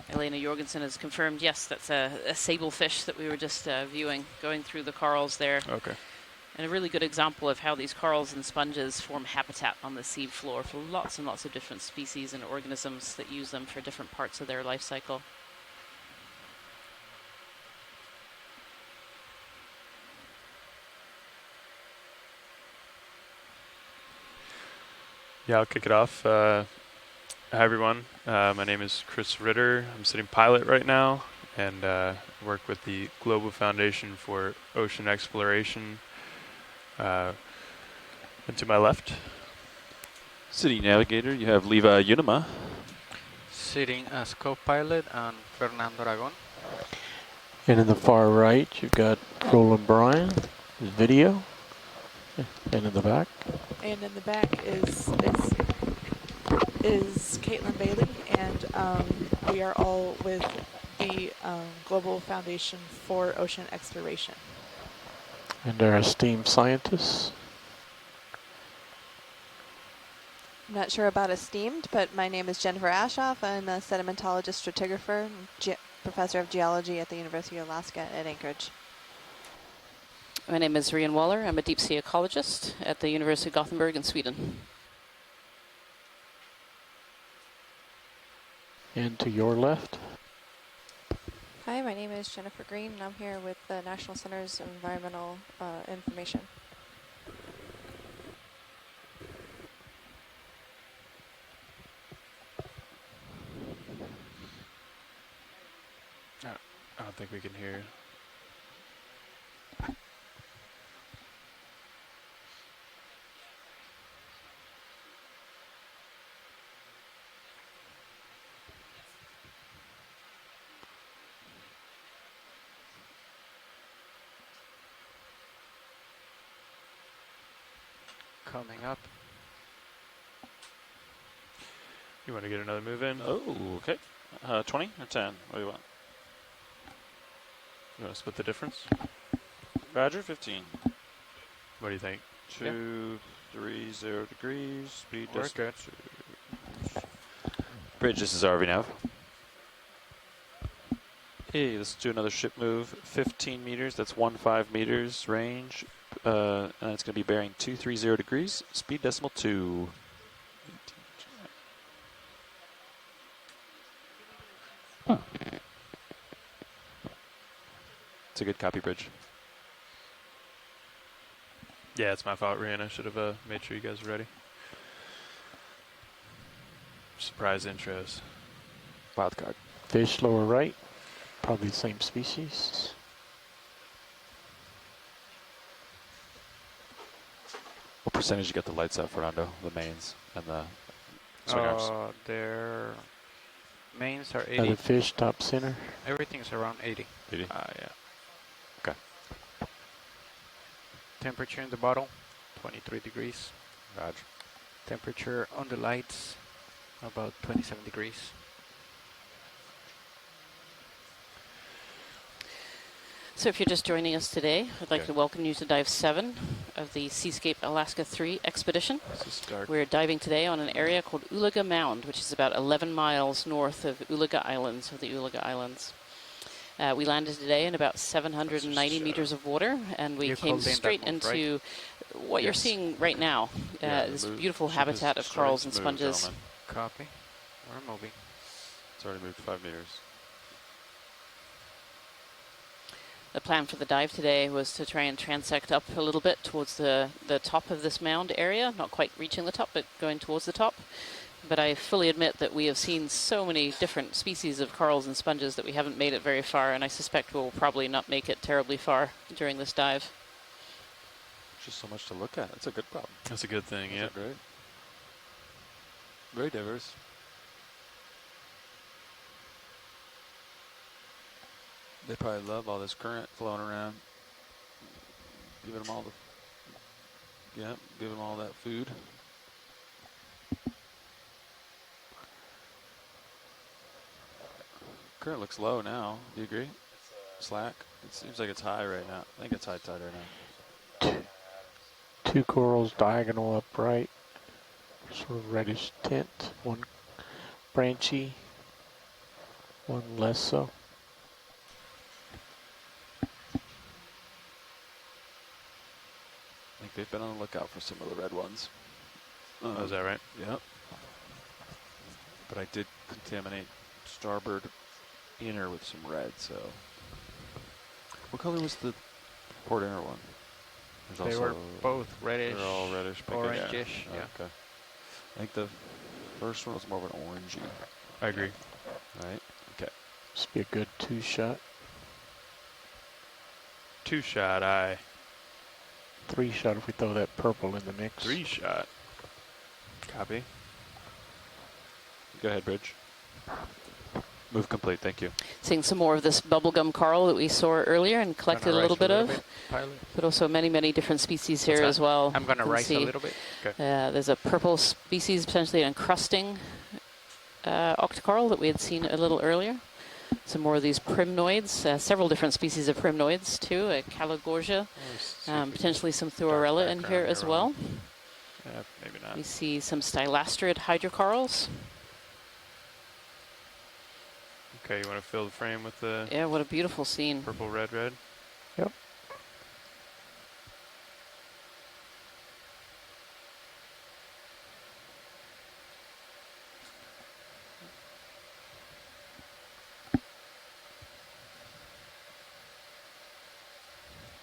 Elena Jorgensen has confirmed, yes, that's a sablefish that we were just viewing, going through the corals there. Okay. And a really good example of how these corals and sponges form habitat on the sea floor for lots and lots of different species and organisms that use them for different parts of their life cycle. Yeah, I'll kick it off. Hi, everyone. My name is Chris Ritter. I'm sitting pilot right now and work with the Global Foundation for Ocean Exploration. And to my left, City navigator, you have Leva Unima. Sitting as co-pilot and Fernando Aragon. And in the far right, you've got Roland Bryan, his video, and in the back. And in the back is Caitlin Bailey, and we are all with the Global Foundation for Ocean Exploration. And our esteemed scientists. I'm not sure about esteemed, but my name is Jennifer Ashoff. I'm a sedimentologist stratigrapher, professor of geology at the University of Alaska at Anchorage. My name is Rian Waller. I'm a deep sea ecologist at the University of Gothenburg in Sweden. And to your left. Hi, my name is Jennifer Green, and I'm here with the National Centers of Environmental Information. I don't think we can hear. Coming up. You want to get another move in? Oh, okay. 20 or 10? What do you want? You want to split the difference? Roger, 15. What do you think? 230 degrees. Speed We're good. Bridge, this is RV Nav. Hey, let's do another ship move. 15 meters, that's 15 meters range. And it's going to be bearing 230 degrees. Speed decimal 2. Huh. It's a good copy, Bridge. Yeah, it's my fault, Rian. I should have made sure you guys were ready. Surprise intros. Wild card. Fish lower right. Probably the same species. What percentage you got the lights out, Fernando? The mains and the swing arms? Their mains are 80. Other fish top center. Everything's around 80. 80? Yeah. Okay. Temperature in the bottle, 23 degrees. Roger. Temperature on the lights, about 27 degrees. So if you're just joining us today, I'd like to welcome you to Dive 7 of the Seascape Alaska 3 expedition. We're diving today on an area called Uliaga Mound, which is about 11 miles north of Uliaga Islands, of the Uliaga Islands. We landed today in about 790 meters of water, and we came straight into what you're seeing right now, this beautiful habitat of corals and sponges. Copy. We're moving. It's already moved 5 meters. The plan for the dive today was to try and transect up a little bit towards the top of this mound area, not quite reaching the top, but going towards the top. But I fully admit that we have seen so many different species of corals and sponges that we haven't made it very far, and I suspect we'll probably not make it terribly far during this dive. Just so much to look at. That's a good problem. That's a good thing, yeah. Great. Very diverse. They probably love all this current flowing around. Giving them all giving them all that food. Current looks low now. Do you agree? Slack? It seems like it's high right now. I think it's high tide right now. Two corals diagonal upright. Sort of reddish tint. One branchy. One less so. I think they've been on the lookout for some of the red ones. Oh, is that right? Yep. But I did contaminate starboard inner with some red, so. What color was the port inner one? They were both reddish. They're all reddish, orangish. Yeah. Okay. I think the first one was more of an orangey. I agree. Right? Okay. Must be a good 2-shot. 2-shot, aye. 3-shot if we throw that purple in the mix. 3-shot. Copy. Go ahead, Bridge. Move complete, thank you. Seeing some more of this bubblegum coral that we saw earlier and collected a little bit of, but also many, many different species here as well. I'm going to You can rise a see, little bit. Okay. there's a purple species, potentially encrusting octocoral that we had seen a little earlier. Some more of these primnoids, several different species of primnoids too, a Calogorgia, potentially some Thuorella in here as well. Maybe not. We see some stylastrid hydrocorals. Okay, you want to fill the frame with the Yeah, what a beautiful scene. purple, red. Yep.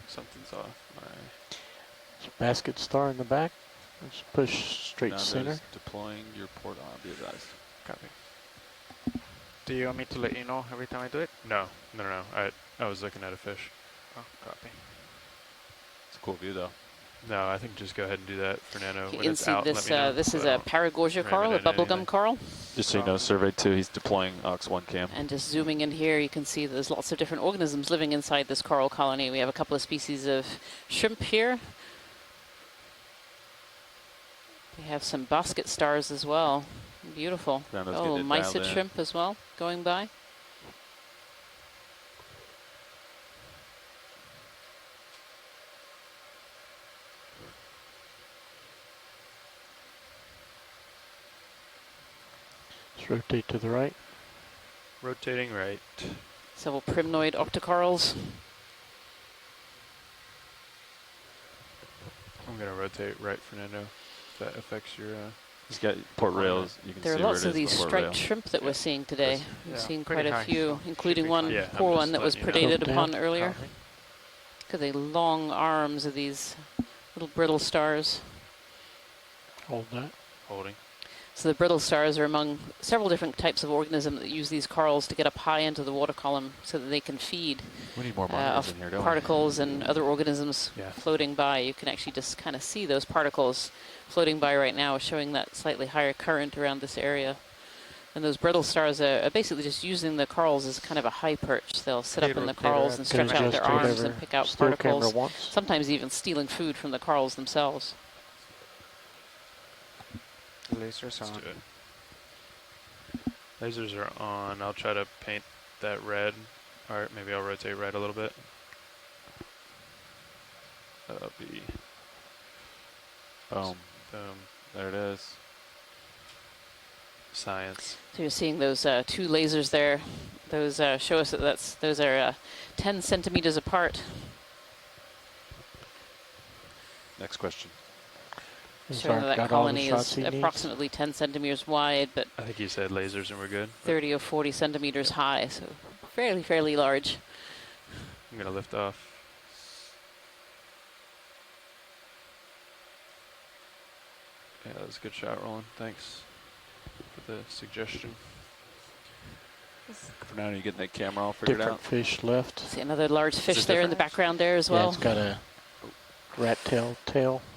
Something's off. Basket star in the back. Let's push straight Now center. there's deploying your port arm. Be advised. Copy. Do you want me to let you know every time I do it? No. I was looking at a fish. Oh, copy. It's a cool view, though. No, I think just go ahead and do that, Fernando. You When can it's see out, this. let me know, This is so I a don't Paragorgia ram coral, it a into bubblegum anything. coral. Just so you know, survey 2, he's deploying OX1 cam. And just zooming in here, you can see there's lots of different organisms living inside this coral colony. We have a couple of species of shrimp here. We have some basket stars as well. Beautiful. Fernando's Oh, getting it dialed mysid in. shrimp as well, going by. Let's rotate to the right. Rotating right. Several primnoid octocorals. I'm going to rotate right, Fernando. If that affects your... He's got port rails. You can There are see where lots it of is, these the port striped rail. shrimp that we're seeing today. We've seen quite pretty a high, few, so including should be one fine. Yeah, I'm poor just one that was letting you know. predated upon earlier. Look at the long arms of these little brittle stars. Hold that. Holding. So the brittle stars are among several different types of organisms that use these corals to get up high into the water column so that they can feed We need more monitors in here, don't we? particles and other organisms Yeah. floating by. You can actually just kind of see those particles floating by right now, showing that slightly higher current around this area. And those brittle stars are basically just using the corals as kind of a high perch. They'll sit up in the corals and stretch out their arms and pick out still camera particles, wants. sometimes even stealing food from the corals themselves. Lasers Let's on. do it. Lasers are on. I'll try to paint that red. Or maybe I'll rotate right a little bit. That'll be... Boom. Boom. There it is. Science. So you're seeing those two lasers there. Those show us that those are 10 centimeters apart. Next question. Showing that Got all the colony shots is he needs? approximately 10 centimeters wide, but I think you said lasers and we're good. 30 or 40 centimeters high, so fairly large. I'm going to lift off. Yeah, that was a good shot, Roland. Thanks for the suggestion. For now, you getting that camera all figured Different out? fish left. See another large it fish there in the different? background there as Yeah, well. it's got a rat tail.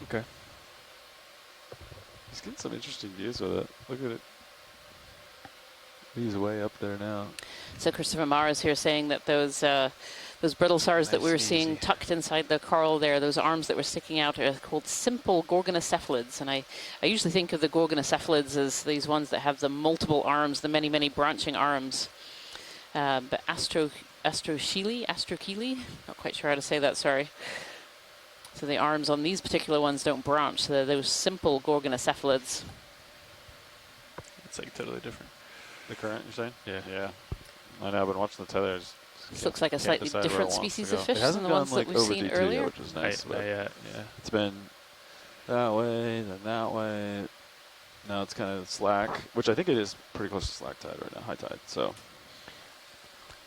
Okay. He's getting some interesting views with it. Look at it. He's way up there now. So Christopher Marr is here saying that those brittle stars that we were Nice and seeing easy. tucked inside the coral there, those arms that were sticking out, are called simple gorgonocephalids. And I usually think of the gorgonocephalids as these ones that have the multiple arms, the many branching arms. But astrochili, not quite sure how to say that, sorry. So the arms on these particular ones don't branch, so they're those simple gorgonocephalids. It's like totally different. The current, you're saying? Yeah. Yeah. I know, I've been watching the tether. This looks like a slightly different species of fish It hasn't than the ones gone, that like, we've over seen DT earlier. Yet, which is nice. Not yet, yeah. It's been that way, then that way. Now it's kind of slack, which I think it is pretty close to slack tide right now, high tide. So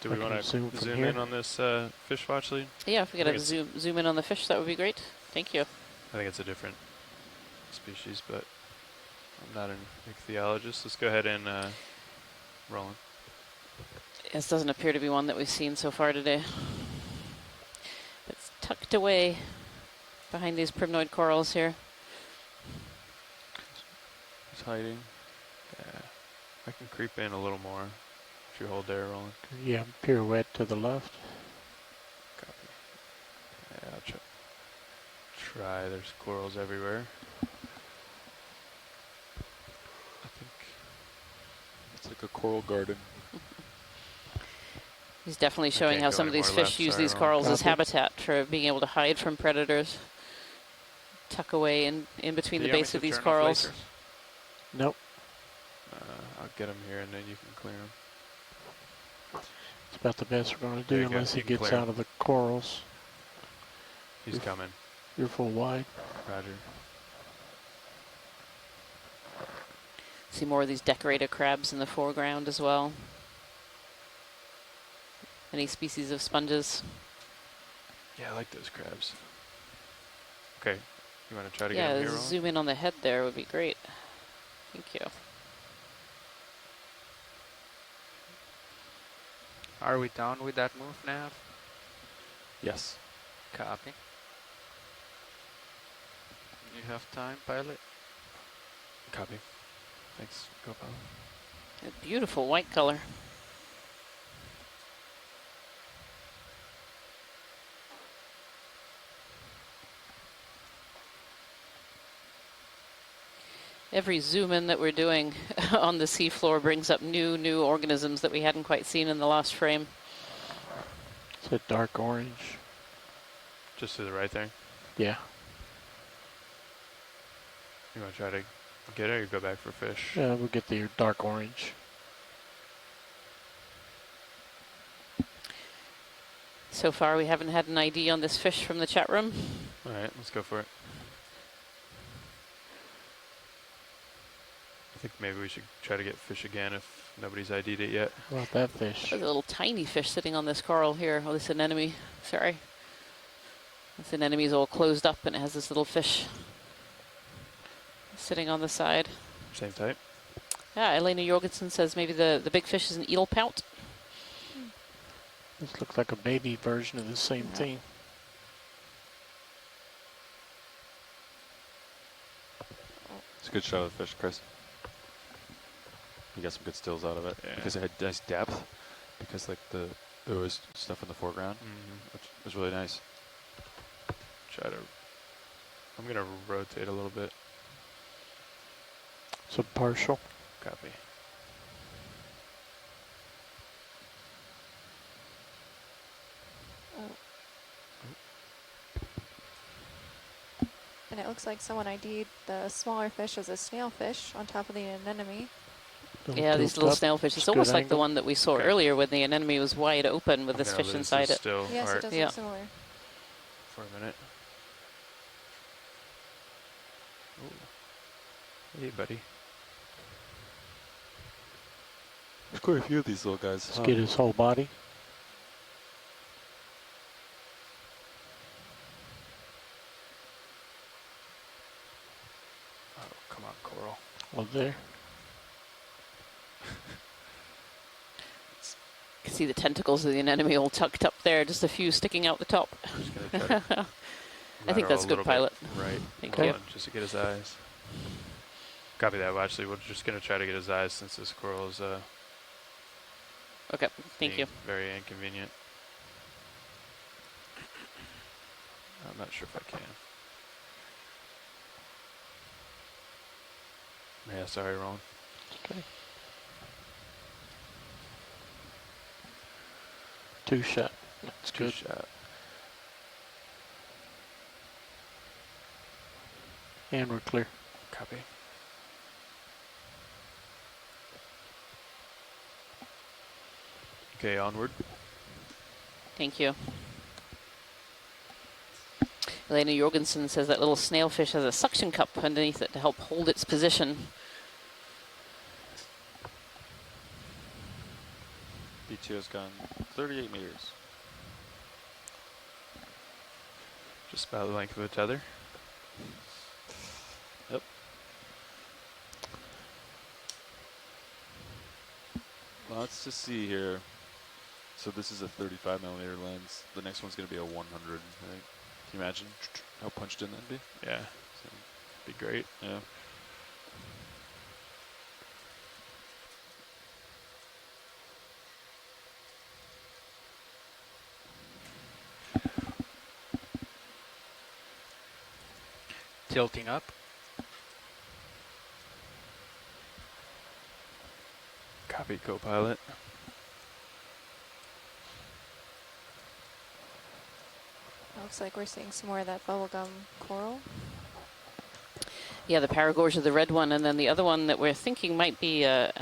Do we I can want to zoom from zoom here. in on this fish watch lead? Yeah, if we I could think zoom in on the fish, that would be great. Thank you. I think it's a different species, but I'm not an ichthyologist. Let's go ahead and roll in. This doesn't appear to be one that we've seen so far today. It's tucked away behind these primnoid corals here. It's hiding. Yeah. I can creep in a little more if you hold there, Roland. Yeah, pirouette to the left. Copy. Yeah, I'll try. There's corals everywhere. I think it's like a coral garden. He's definitely showing how some of these fish use these corals as habitat for being able to hide from predators. Tuck away in between the base of these corals. Nope. I'll get him here and then you can clear him. It's about the best we're going to There do you go. unless he You can gets clear out him. of the corals. He's coming. You're full wide. Roger. See more of these decorated crabs in the foreground as well. Any species of sponges. Yeah, I like those crabs. Okay, you want to try to get him Yeah, here, Roland? zoom in on the head there would be great. Thank you. Are we done with that move now? Yes. Copy. You have time, pilot? Copy. Thanks, co-pilot. A beautiful white color. Every zoom in that we're doing on the seafloor brings up new organisms that we hadn't quite seen in the last frame. It's a dark orange. Just to the right there. Yeah. You want to try to get it or you go back for fish? Yeah, we'll get the dark orange. So far, we haven't had an ID on this fish from the chat room. All right, let's go for it. I think maybe we should try to get fish again if nobody's ID'd it yet. How about that fish? There's a little tiny fish sitting on this coral here. Oh, this anemone. Sorry. This anemone's all closed up and it has this little fish sitting on the side. Same type? Yeah, Elena Jorgensen says maybe the big fish is an eel pout. This looks like a baby version of the same thing. It's a good shot of the fish, Chris. You got some good stills out of it. Yeah. Because it had nice depth. Because like there was stuff in the foreground, which was really nice. I'm gonna rotate a little bit. So partial. Copy. And it looks like someone ID'd the smaller fish as a snailfish on top of the anemone. Yeah, these little snailfish. It's almost like the one that we saw earlier when the anemone was wide open with this fish inside it. Yes, it does look similar. For a minute. Ooh. Hey, buddy. There's quite a few of these little guys. Let's get his whole body. Oh, come on, coral. Well, there. You can see the tentacles of the anemone all tucked up there, just a few sticking out the top. I think that's good, pilot. Right. Thank you. Just to get his eyes. Copy that. Well, actually, we're just going to try to get his eyes since this coral is okay, thank you. Very inconvenient. I'm not sure if I can. Yeah, sorry, Roland. Okay. Two shot. That's good. Shot. And we're clear. Copy. Okay, onward. Thank you. Elena Jorgensen says that little snailfish has a suction cup underneath it to help hold its position. B2 has gone 38 meters. Just about the length of a tether. Yep. Lots to see here. So this is a 35 millimeter lens. The next one's going to be a 100, right? Can you imagine how punched in that'd be? Yeah, so be great. Yeah. Tilting up. Copy, co-pilot. Looks like we're seeing some more of that bubblegum coral. Yeah, the Paragorgia, the red one, and then the other one that we're thinking might be a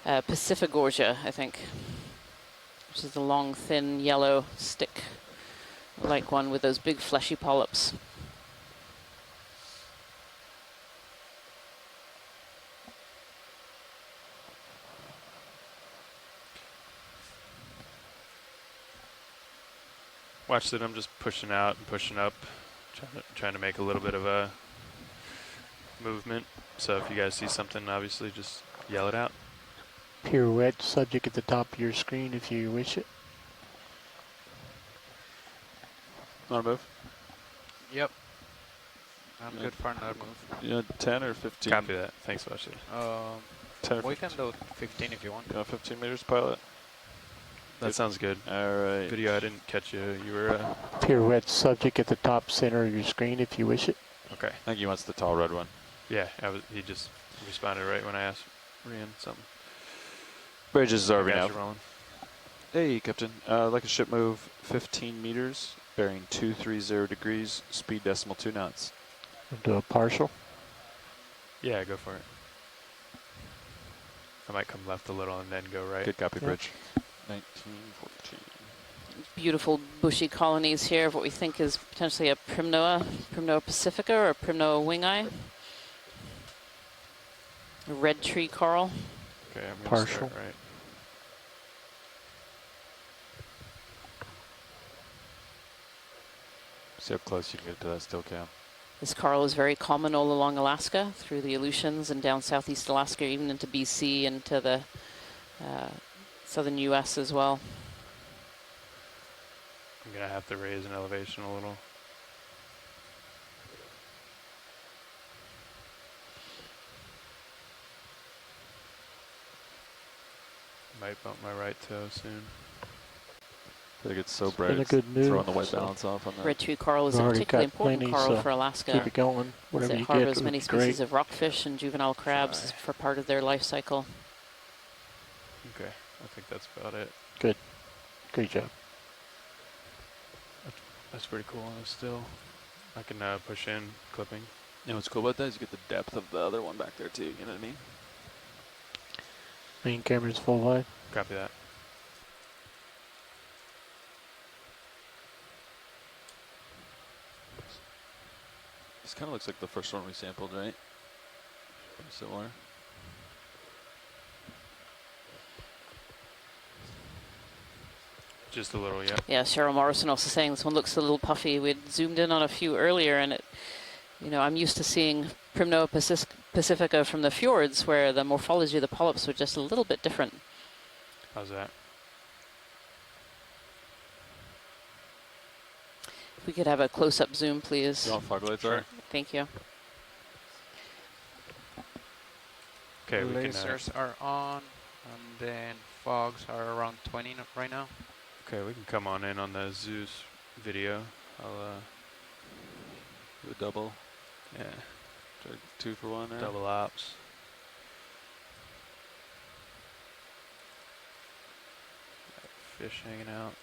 Pacificogorgia, I think, which is the long, thin, yellow stick-like one with those big fleshy polyps. Watch that I'm just pushing out and pushing up, trying to make a little bit of a movement. So if you guys see something, obviously just yell it out. Pirouette subject at the top of your screen if you wish it. Want to move? Yep. I'm good for another move. Yeah, 10 or 15? Copy that. Thanks, Wesley. 10 or we 15. can do 15 if you want. 15 meters, pilot. That sounds good. All right. Video, I didn't catch you. You were... Pirouette subject at the top center of your screen if you wish it. Okay. I think he wants the tall red one. Yeah, he just responded right when I asked Rian something. Bridges is RV Got you now. rolling. Hey, Captain. Like a ship move 15 meters, bearing 230 degrees, speed decimal 2 knots. Do a partial. Yeah, go for it. I might come left a little and then go right. Good copy, Yep. bridge. 1914. Beautiful bushy colonies here of what we think is potentially a Primnoa pacifica or a Primnoa wing-eye. A red tree coral. Okay, I'm going to Partial. start right. See how close you can get to that still cam. This coral is very common all along Alaska, through the Aleutians and down southeast Alaska, even into BC and to the southern U.S. as well. I'm going to have to raise an elevation a little. Might bump my right toe soon. I think it's so It's bright, been a it's good move, throwing the white so balance off on that. Red tree coral is We've a already particularly got important plenty, coral so for Alaska. keep it going. As Whatever it you harbors get, many it's great. species of rockfish and juvenile crabs for part of their life cycle. Okay, I think that's about it. Good. Great job. That's pretty cool on it still. I can push in, clipping. You know what's cool about that is you get the depth of the other one back there too, you know what I mean? Main camera's full wide. Copy that. This kind of looks like the first one we sampled, right? Pretty similar. Just a little, yeah. Yeah, Cheryl Morrison also saying this one looks a little puffy. We'd zoomed in on a few earlier, and I'm used to seeing Primnoa pacifica from the fjords, where the morphology of the polyps were just a little bit different. How's that? If we could have a close-up zoom, please. You want fog lights, Sure. Thank you. Okay, we can. Lasers are on, and then fogs are around 20 right now. Okay, we can come on in on the Zeus video. I'll Do a double. yeah, Try 2 for 1 there. double ops. Fish hanging out.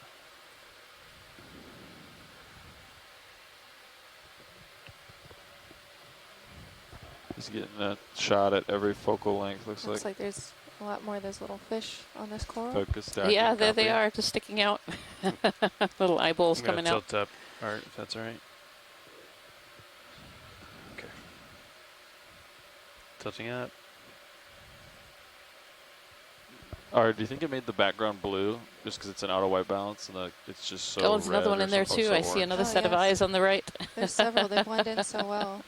He's getting a shot at every focal length, looks Looks like. like there's a lot more of those little fish on this coral. Focus stacking, Yeah, there they copy. are, just sticking out. Little eyeballs I'm gonna coming out. tilt up, Art, if that's all right. Okay. Tilting up. Or do you think it made the background blue just because it's an auto white balance and it's just so Oh, there's another red one or in there so- too. so I see orange? another Oh, set of yes. eyes on the right. There's several. They blend in so well.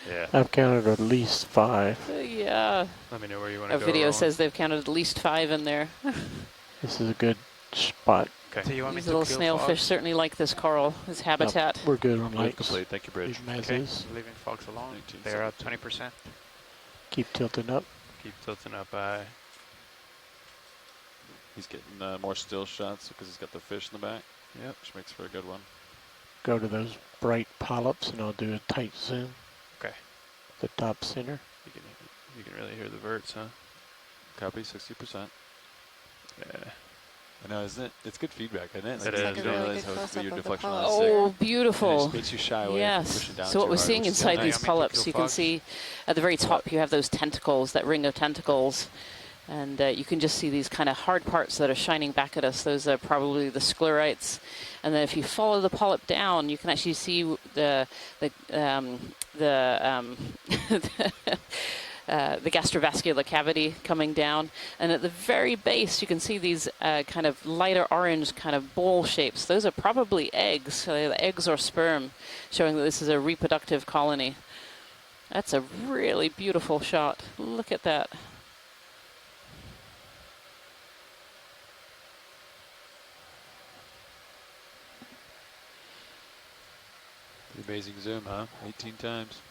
Yeah. I've counted at least 5. Yeah. Let me know where you want to Our go. video Roland. says they've counted at least 5 in there. This is a good spot Okay. Do you want me These to little kill snailfish frogs? certainly like this coral, this habitat. We're good on Move lights. complete. Thank you, Bridge. Leave 'em as Okay, is. leaving frogs alone. They're at 20%. Keep tilting up. Keep tilting up. Eye. He's getting more still shots because he's got the fish in the back. Yep, which makes for a good one. Go to those bright polyps, and I'll do a tight zoom. Okay. The top center. You can really hear the verts, huh? Copy, 60%. Yeah. I know, isn't it? It's good feedback, isn't it? It Like, is. you a don't really realize good how it's close-up your of the deflection polyp. on the stick. Oh, And beautiful. it makes you shy away Yes. from pushing down So what too we're hard, seeing which is inside nice. these polyps, you can see at the very top you have those tentacles, that ring of tentacles. And you can just see these kind of hard parts that are shining back at us. Those are probably the sclerites. And then if you follow the polyp down, you can actually see the gastrovascular cavity coming down. And at the very base, you can see these kind of lighter orange kind of ball shapes. Those are probably eggs, so eggs or sperm, showing that this is a reproductive colony. That's a really beautiful shot. Look at that. Amazing zoom, huh? 18 times.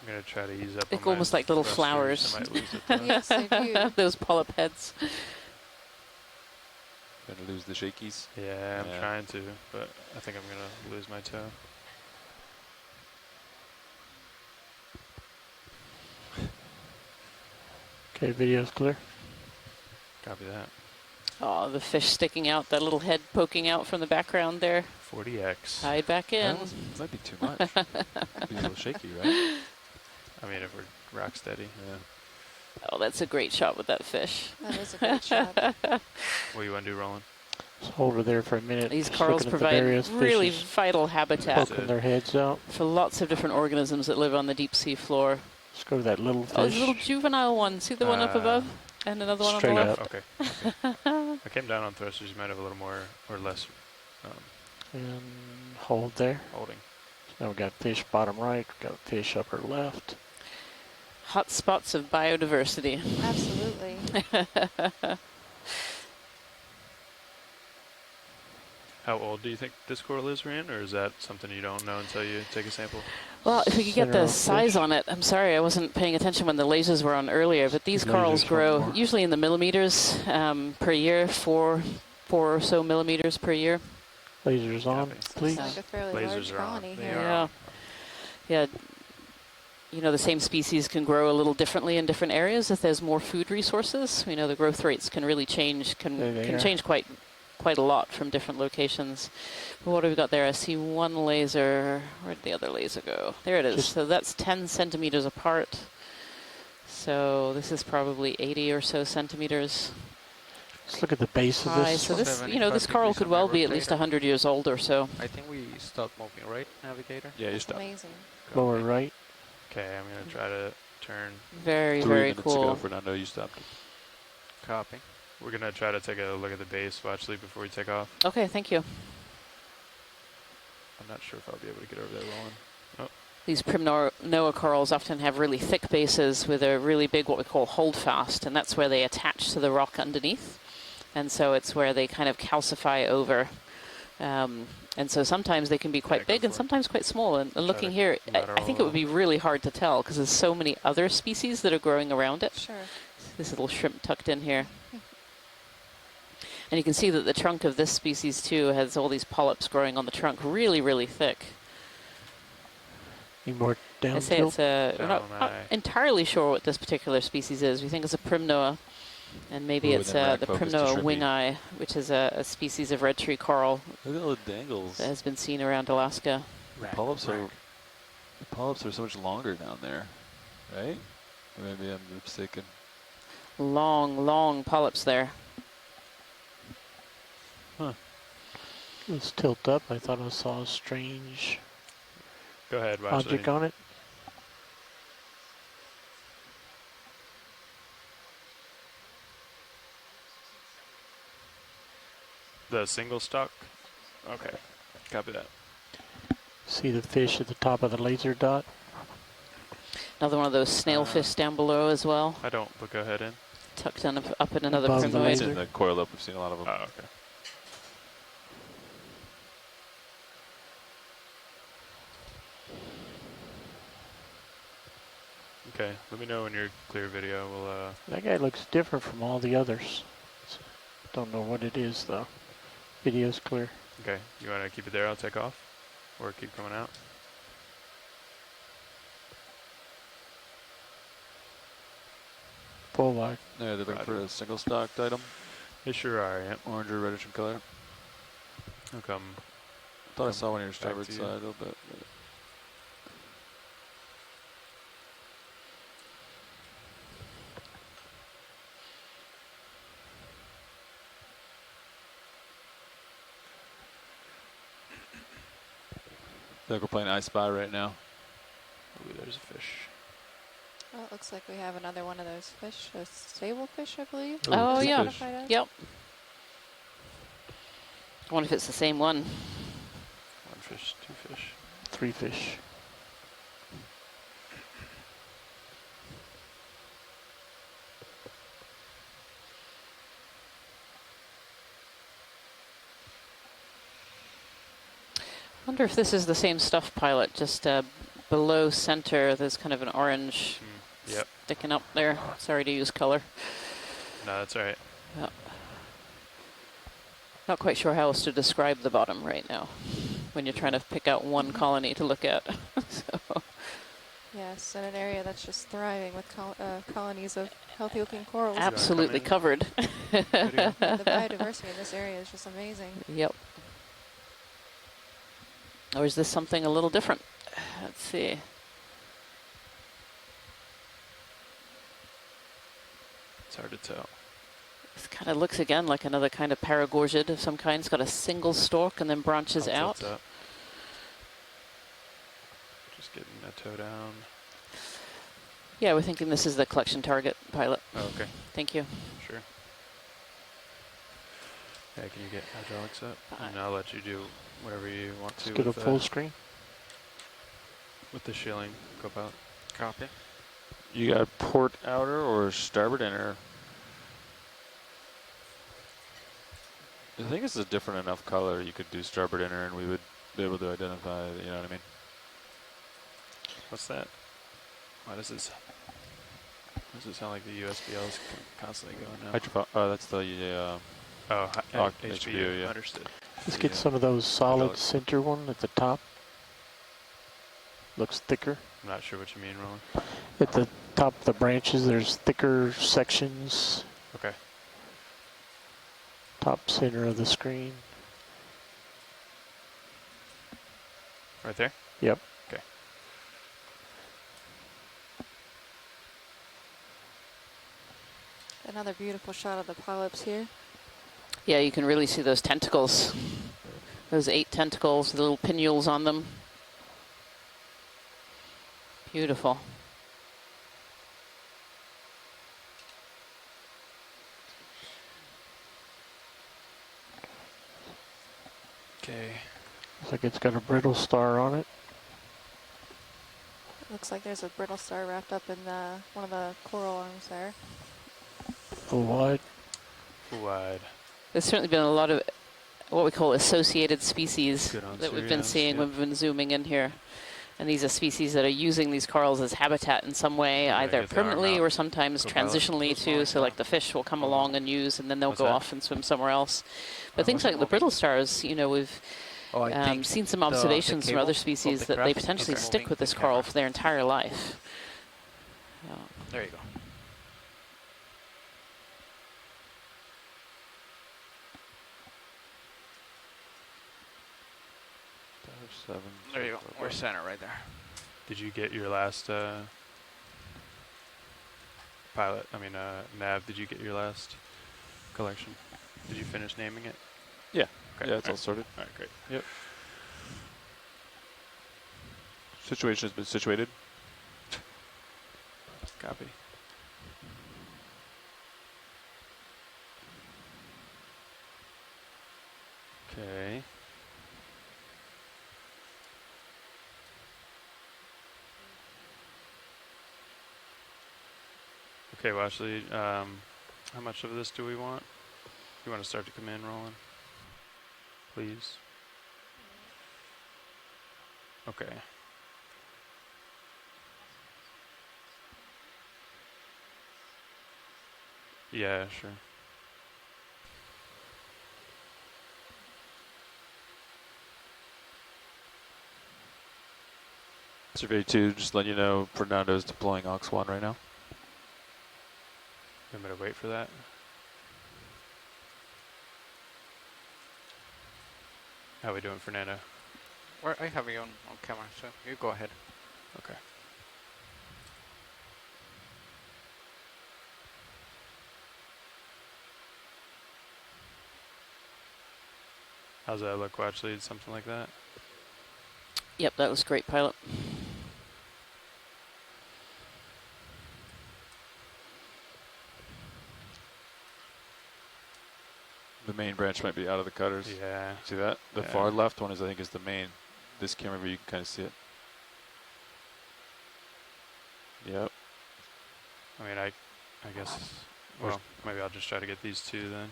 I'm going to try to ease up They on look almost my like little thrusters. flowers. I might lose it, though. Yes, they do. Those polyp heads. Gonna lose the shakies. Yeah, I'm trying to, but I think I'm going to lose my toe. Okay, video's clear. Copy that. Oh, the fish sticking out, that little head poking out from the background there. 40x. Hide back in. That might be too much. Might be a little shaky, right? I mean, if we're rock steady. Yeah. Oh, that's a great shot with that fish. That is a great shot. What do you want to do, Roland? Just hold her there for a minute. These just corals looking at the provide various really fishes vital habitat poking their heads out. for lots of different organisms that live on the deep sea floor. Let's go to that little Oh, there's fish. a little juvenile one. See the one up above? And another one on the straight left? up. Okay. I came down on thrusters. You might have a little more or less And hold there. holding. Now we got fish bottom right, we got fish upper left. Hot spots of biodiversity. Absolutely. How old do you think this coral is, Ryan? Or is that something you don't know until you take a sample? Well, if we could get Center the of size fish. on it, I'm sorry, I wasn't paying attention when the lasers were on earlier, but these Lasers corals want grow more. usually in the millimeters per year, four or so millimeters per year. Lasers on, Copy. please. Like a fairly Lasers large are on. colony They here. are Yeah. on. Yeah. You know, the same species can grow a little differently in different areas if there's more food resources. We know the growth rates can really change, There they can are. change quite a lot from different locations. But what have we got there? I see one laser. Where'd the other laser go? There it is. Just- So that's 10 centimeters apart. So this is probably 80 or so centimeters Let's look at the base of high. this. So this, 75 this coral degrees could on my well be at least rotator. 100 years old or so. I think we stopped moving, right, navigator? Yeah, you stop. Amazing. Lower right. Okay, I'm going to try to turn. Very, 3 very minutes cool. ago, Fernando, you stopped. Copy. We're going to try to take a look at the base, watch lead before we take off. Okay, thank you. I'm not sure if I'll be able to get over there, Roland. These Primnoa corals often have really thick bases with a really big what we call holdfast, and that's where they attach to the rock underneath. And so it's where they kind of calcify over. And so sometimes they can be quite big and sometimes quite small. And looking to here, I lateral think it would be really hard to tell because there's so many other species that are growing around it. Sure. This little shrimp tucked in here. And you can see that the trunk of this species too has all these polyps growing on the trunk, really, really thick. Need more down I say tilt. it's a, we're not Down eye. entirely sure what this particular species is. We think it's a Primnoa, and maybe Ooh, it's and then rack the focus to Primnoa shrimpy. wing eye, which is a species of red tree coral Look at all the dangles. that has been seen around Alaska. The polyps are so much longer down there, right? Or maybe I'm mistaken. Long, long polyps there. Let's tilt up. I thought I saw a strange Go ahead, watch object lead. on it. The single stock? Okay, copy that. See the fish at the top of the laser dot? Another one of those snailfish down below as well, I don't, but go ahead in. tucked in up in another Above the Primnoid. laser. In the coil up, we've seen a lot of them. Oh, okay. Okay, let me know when you're clear video. We'll That guy looks different from all the others. Don't know what it is though. Video's clear. Okay, you want to keep it there? I'll take off, or keep coming out. Full wide. Yeah, they're looking Roger. for a single stocked item. They sure are. Yep. Orange or reddish in color. I'll come. Thought I Come saw one on your back starboard to you. side a little bit. I think we're playing I Spy right now. Ooh, there's a fish. Well, it looks like we have another one of those fish, a sable fish, I believe. Oh, Is it yeah. identified as? Yep. I wonder if it's the same one. 1 fish, 2 fish. 3 fish. I wonder if this is the same stuff, Pilot, just below center, there's kind of an orange Yep. sticking up there. Sorry to use color. No, that's all right. Yep. Not quite sure how else to describe the bottom right now when you're trying to pick out one colony to look at. So. Yes, in an area that's just thriving with colonies of healthy-looking corals. Absolutely covered. The biodiversity in this area is just amazing. Yep. Or is this something a little different? Let's see. It's hard to tell. This kind of looks again like another kind of paragorgid of some kind. It's got a single stalk and then branches out. Up. Just getting that toe down. Yeah, we're thinking this is the collection target, Pilot. Oh, okay. Thank you. Sure. Yeah, can you get hydraulics up? And I'll let you do whatever you want to. Let's get a full screen. With the shilling, Copilot. Copy. You got port outer or starboard inner? I think it's a different enough color. You could do starboard inner, and we would be able to identify. You know what I mean? What's that? Why does this sound like the USBL is constantly going now? Oh, that's the HBU, yeah. Understood. Let's get some of those solid Hydraulic. center one at the top. Looks thicker. I'm not sure what you mean, Roland. At the top of the branches, there's thicker sections. Okay. Top center of the screen. Right there? Yep. Okay. Another beautiful shot of the polyps here. Yeah, you can really see those tentacles. Those 8 tentacles, the little pinnules on them. Beautiful. Okay. Looks like it's got a brittle star on it. Looks like there's a brittle star wrapped up in one of the coral arms there. Full wide. Full wide. There's certainly been a lot of what we call associated species Good on that we've been Syrians, seeing yeah. when we've been zooming in here. And these are species that are using these corals as habitat in some way, Yeah, either get the arm permanently out. or sometimes Go pilot. transitionally What's too. going So on? like the fish will come along and use, and then they'll What's go that? off and swim somewhere else. But Oh, things what's like the it? brittle stars, you know, we've seen some observations from other species that they potentially stick with this coral for their entire life. There you go. There you go. We're center right there. Did you get your last pilot? I mean, Nav. Did you get your last collection? Did you finish naming it? Yeah. Okay. Yeah, it's all sorted. All right, great. Yep. Situation has been situated. Copy. Okay. Okay, Washley, how much of this do we want? You want to start to come in, Roland? Please. Okay. Yeah, sure. Survey 2, just letting you know, Fernando's deploying Aux 1 right now. I'm going to wait for that. How we doing, Fernando? Well, I have you on camera, so you go ahead. Okay. How's that look, watch lead, something like that? Yep, that was great, pilot. The main branch might be out of the cutters. Yeah. See that? The Yeah. far left one is, I think, is the main. This camera view, you can kind of see it. Yep. I mean, I guess, well, maybe I'll just try to get these two then.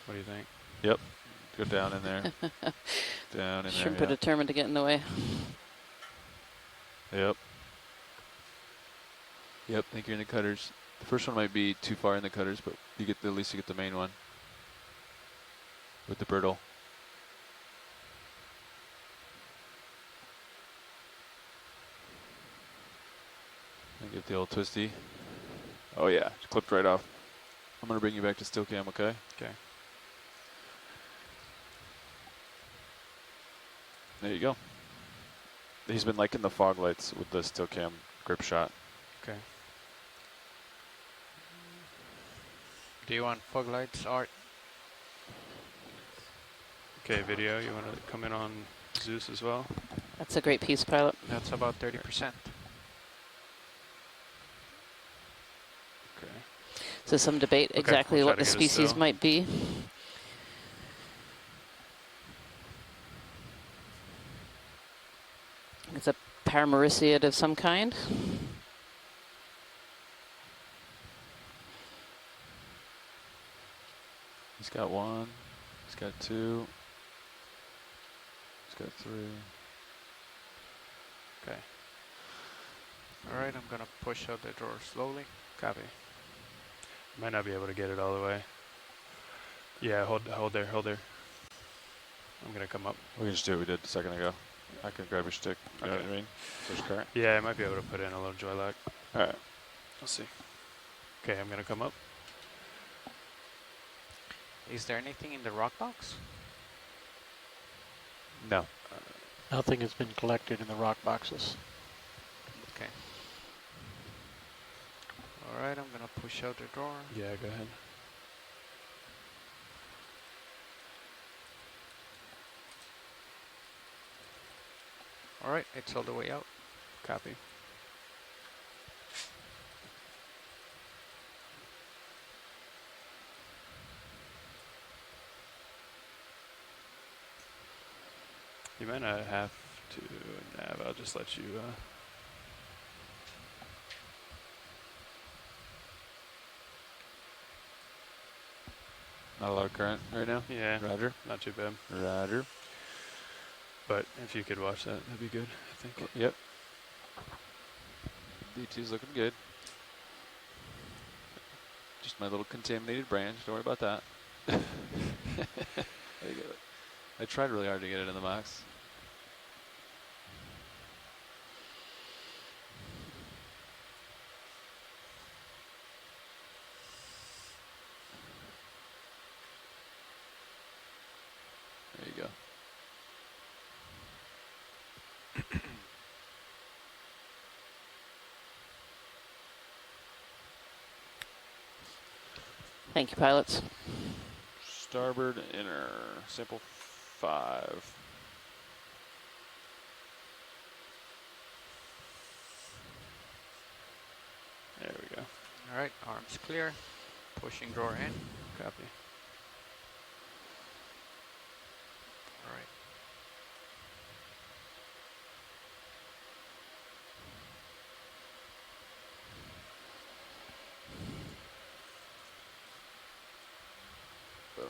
What do you think? Yep. Go down in there. Down in Shrimp there. are determined to get in the way. Yep. Yep, I think you're in the cutters. The first one might be too far in the cutters, but you get at least you get the main one with the brittle. And get the old twisty. Oh yeah, it's clipped right off. I'm gonna bring you back to still cam, okay? Okay. There you go. He's been liking the fog lights with the still cam grip shot. Okay. Do you want fog lights, Art? Okay, video, you want to come in on Zeus as well? That's a great piece, pilot. That's about 30%. Okay. So some debate Okay, exactly we'll what try the to get it species still. might be. It's a parameciid of some kind. He's got one. He's got two. He's got three. Okay. All right, I'm going to push out the drawer slowly. Copy. Might not be able to get it all the way. Yeah, hold there. I'm going to come up. We can just do what we did a second ago. I can grab your stick. You know what I mean? Switch current. Yeah, I might be able to put in a little joy lock. All right. We'll see. Okay, I'm going to come up. Is there anything in the rock box? No. Nothing has been collected in the rock boxes. Okay. All right, I'm going to push out the drawer. Yeah, go ahead. All right, it's all the way out. Copy. You might not have to nav, I'll just let you, Not a lot of current right now? yeah, Roger. not too bad. Roger. But if you could watch that, that'd be good, I think. Yep. D2's looking good. Just my little contaminated branch, don't worry about that. I tried really hard to get it in the box. There you go. Thank you, pilots. Starboard inner, sample 5. There we go. All right, arms clear. Pushing drawer in. Copy. All right. Boom.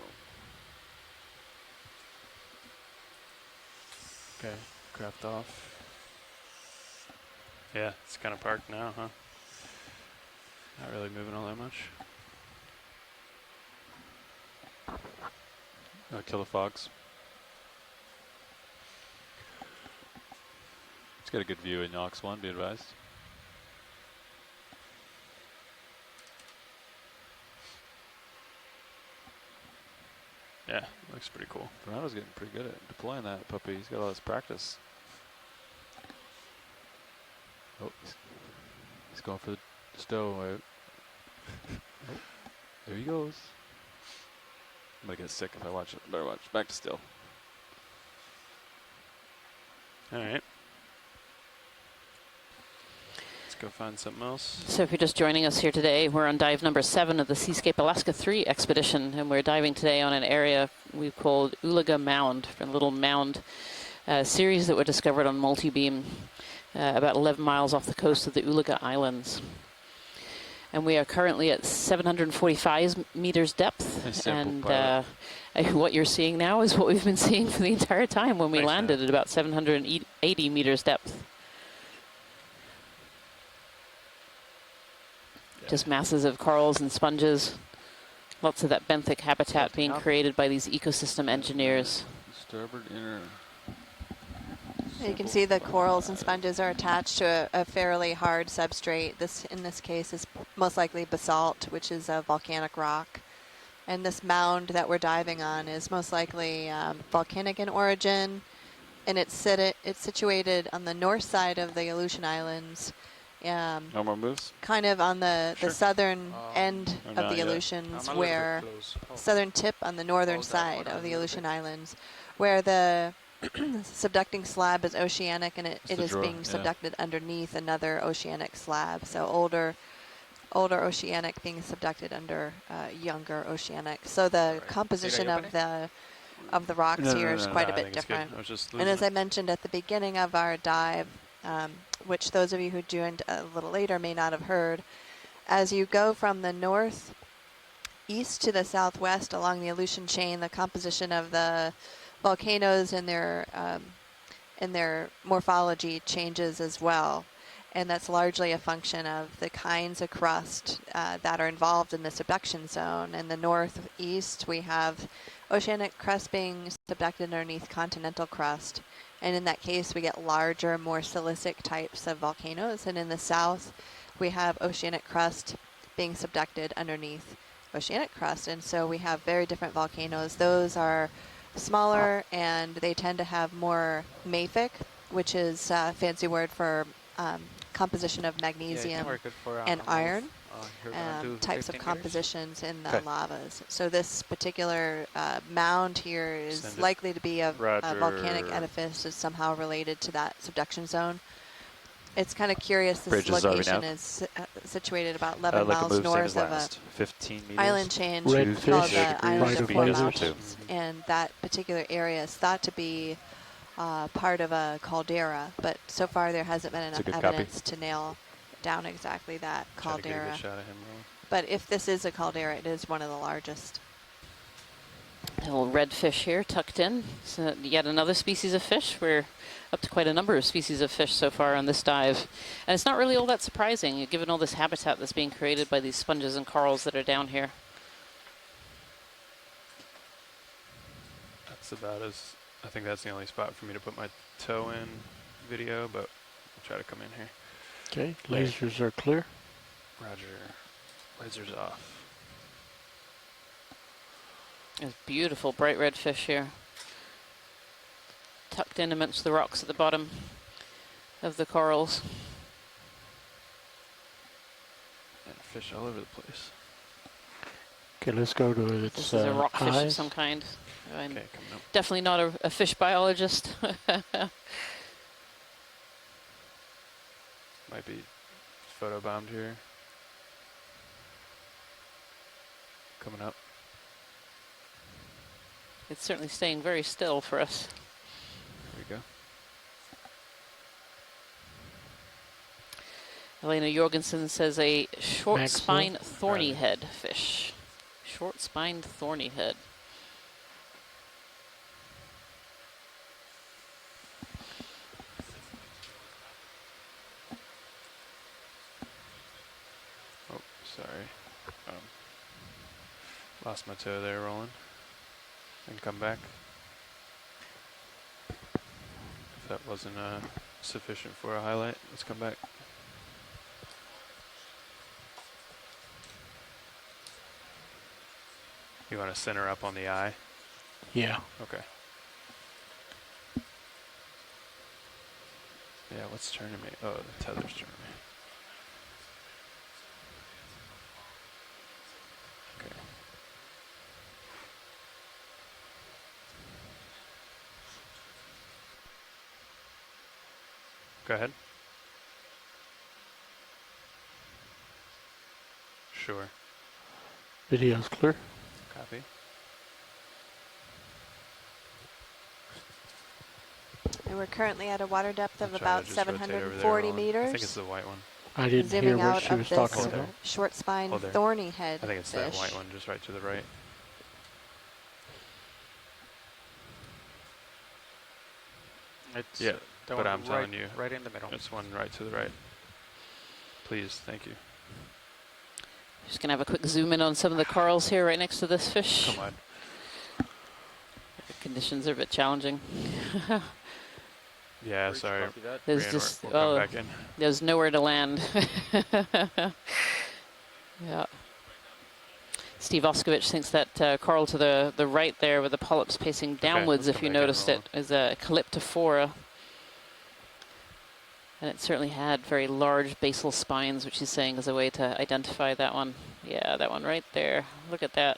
Okay, crapped off. Yeah, it's kind of parked now, huh? Not really moving all that much. Kill the fogs. It's got a good view in Ox 1, be advised. Yeah, looks pretty cool. Fernando's getting pretty good at deploying that puppy. He's got all this practice. Oh, he's going for the stowaway. Oh, there he goes. I'm gonna get sick if I watch it. Better watch. Back to still. All right. Let's go find something else. So if you're just joining us here today, we're on dive number 7 of the Seascape Alaska 3 expedition, and we're diving today on an area we've called Uliaga Mound, a little mound series that were discovered on multi-beam about 11 miles off the coast of the Uliaga Islands. And we are currently at 745 meters depth, and what you're seeing now is what we've been seeing for the entire time when we landed at about 780 meters depth. Just masses of corals and sponges. Lots of that benthic habitat being created by these ecosystem engineers. Starboard inner. You can see the corals and sponges are attached to a fairly hard substrate. This, in this case, is most likely basalt, which is a volcanic rock. And this mound that we're diving on is most likely volcanic in origin, and it's situated on the north side of the Aleutian Islands. No more moves? Kind of on the southern end of the Aleutians, where southern tip on the northern side of the Aleutian Islands, where the subducting slab is oceanic, and it is being subducted underneath another oceanic slab. So older oceanic being subducted under younger oceanic. So the composition of the rocks here is quite a bit different. And as I mentioned at the beginning of our dive, which those of you who joined a little later may not have heard, as you go from the north east to the southwest along the Aleutian chain, the composition of the volcanoes and their morphology changes as well. And that's largely a function of the kinds of crust that are involved in the subduction zone. In the northeast, we have oceanic crust being subducted underneath continental crust. And in that case, we get larger, more silicic types of volcanoes. And in the south, we have oceanic crust being subducted underneath oceanic crust. And so we have very different volcanoes. Those are smaller, and they tend to have more mafic, which is a fancy word for composition of magnesium and iron types of compositions in the lavas. So this particular mound here is likely to be a volcanic edifice that's somehow related to that subduction zone. It's kind of curious. This location is situated about 11 miles north of a 15 meters. island chain called the Island of Four Mountains, and that particular area is thought to be part of a caldera, but so far there hasn't been enough evidence to nail down exactly that caldera. But if this is a caldera, it is one of the largest. A little redfish here tucked in. So yet another species of fish. We're up to quite a number of species of fish so far on this dive. And it's not really all that surprising, given all this habitat that's being created by these sponges and corals that are down here. That's about as... I think that's the only spot for me to put my toe in video, but I'll try to come in here. Okay, lasers are clear. Roger. Lasers off. There's beautiful bright red fish here, tucked in amongst the rocks at the bottom of the corals. And fish all over the place. Okay, let's go to its This is a rockfish of some kind. I'm definitely not a fish biologist. Might be photobombed here. Coming up. It's certainly staying very still for us. There we go. Elena Jorgensen says a short spine thorny head fish. Short spined thorny head. Oh, sorry. Lost my toe there, Roland. I and come back. If that wasn't sufficient for a highlight, let's come back. You want to center up on the eye? Yeah. Okay. Yeah, what's turning me? Oh, the tether's turning me. Okay. Go ahead. Sure. Video's clear. Copy. And we're currently at a water depth of I'll try to about just rotate over there 740 on- meters. I think it's the white one. I didn't Zooming hear what out she of was this talking Hold there. about. short spine Hold there. thorny head I think it's fish. that white one just right to the right. It's Yeah, the but one I'm telling you, right in the middle. it's one right to the right. Please, thank you. Just going to have a quick zoom in on some of the corals here right next to this fish. Come on. The conditions are a bit challenging. Yeah, sorry. There's Brian, just we'll come oh, back in. there's nowhere to land. Yeah. Steve Oskovich thinks that coral to the right there with the polyps pacing downwards, let's if you come back in, noticed it, is a calyptophora. And it certainly had very large basal spines, which he's saying is a way to identify that one. Yeah, that one right there. Look at that.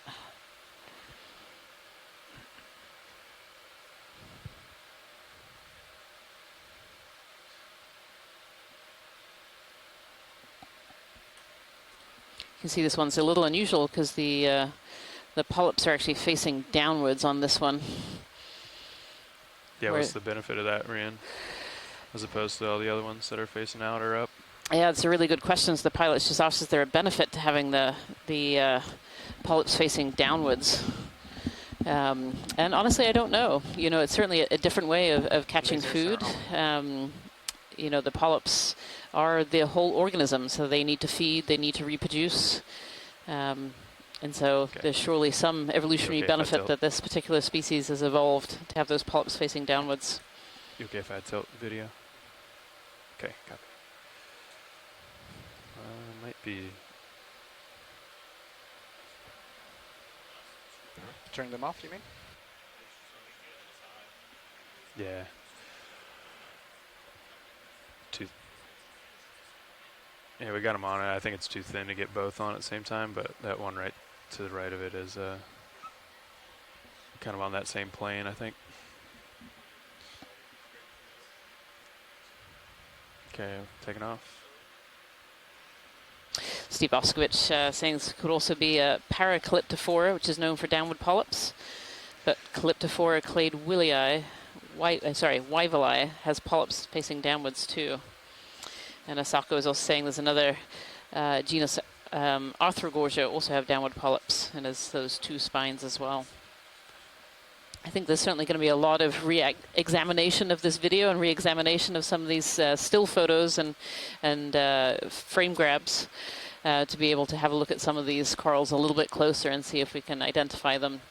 You can see this one's a little unusual because the polyps are actually facing downwards on this one. Yeah, what's the benefit of that, Rian? As opposed to all the other ones that are facing out or up? Yeah, it's a really good question. So the pilots just asked, is there a benefit to having the polyps facing downwards? And honestly, I don't know. You know, it's certainly a different way of catching food. You know, the polyps are the whole organism, so they need to feed, they need to reproduce. And so there's surely some evolutionary benefit that this particular species has evolved to have those polyps facing downwards. You okay if I tilt the video? Okay, copy. Might be... Turn them off, you mean? Yeah. Yeah, we got them on it. I think it's too thin to get both on at the same time, but that one right to the right of it is kind of on that same plane, I think. Okay, taking off. Steve Oskovich saying this could also be a Paracalyptophora, which is known for downward polyps. But Calyptophora clade Weiveli has polyps facing downwards too. And Asako is also saying there's another genus, Arthrogorgia, also have downward polyps, and has those two spines as well. I think there's certainly going to be a lot of re-examination of this video and re-examination of some of these still photos and frame grabs to be able to have a look at some of these corals a little bit closer and see if we can identify them.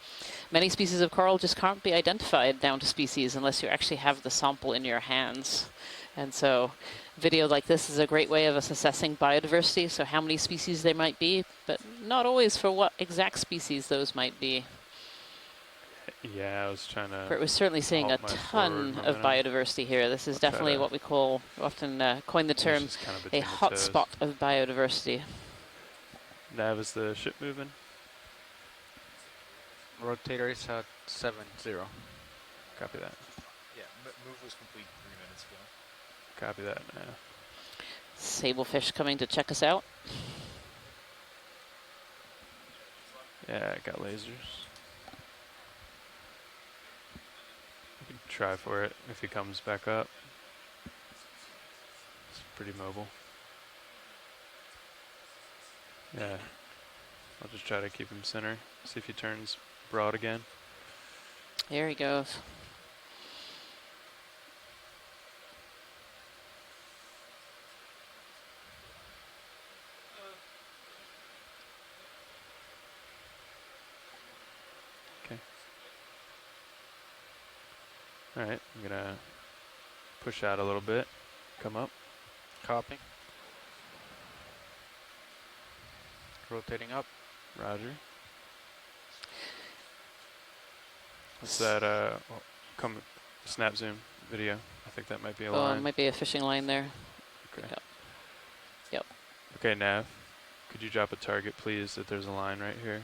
Many species of coral just can't be identified down to species unless you actually have the sample in your hands. And so video like this is a great way of us assessing biodiversity, so how many species there might be, but not always for what exact species those might be. Yeah, I was trying to... But we're certainly seeing a ton of biodiversity here. This is definitely what we call, often coin the term, a hotspot of biodiversity. Nav, is the ship moving? Rotator is at 7-0. Copy that. Yeah, move was complete 3 minutes ago. Copy that now. Sablefish coming to check us out. Yeah, I got lasers. We can try for it if he comes back up. It's pretty mobile. Yeah. I'll just try to keep him center. See if he turns broad again. There he goes. All right, I'm gonna push out a little bit, come up. Copy. Rotating up. Roger. What's that, snap zoom video? I think that might be a Oh, line. it might be a fishing line there. Okay. Yep. Yep. Okay, Nav, could you drop a target, please, that there's a line right here?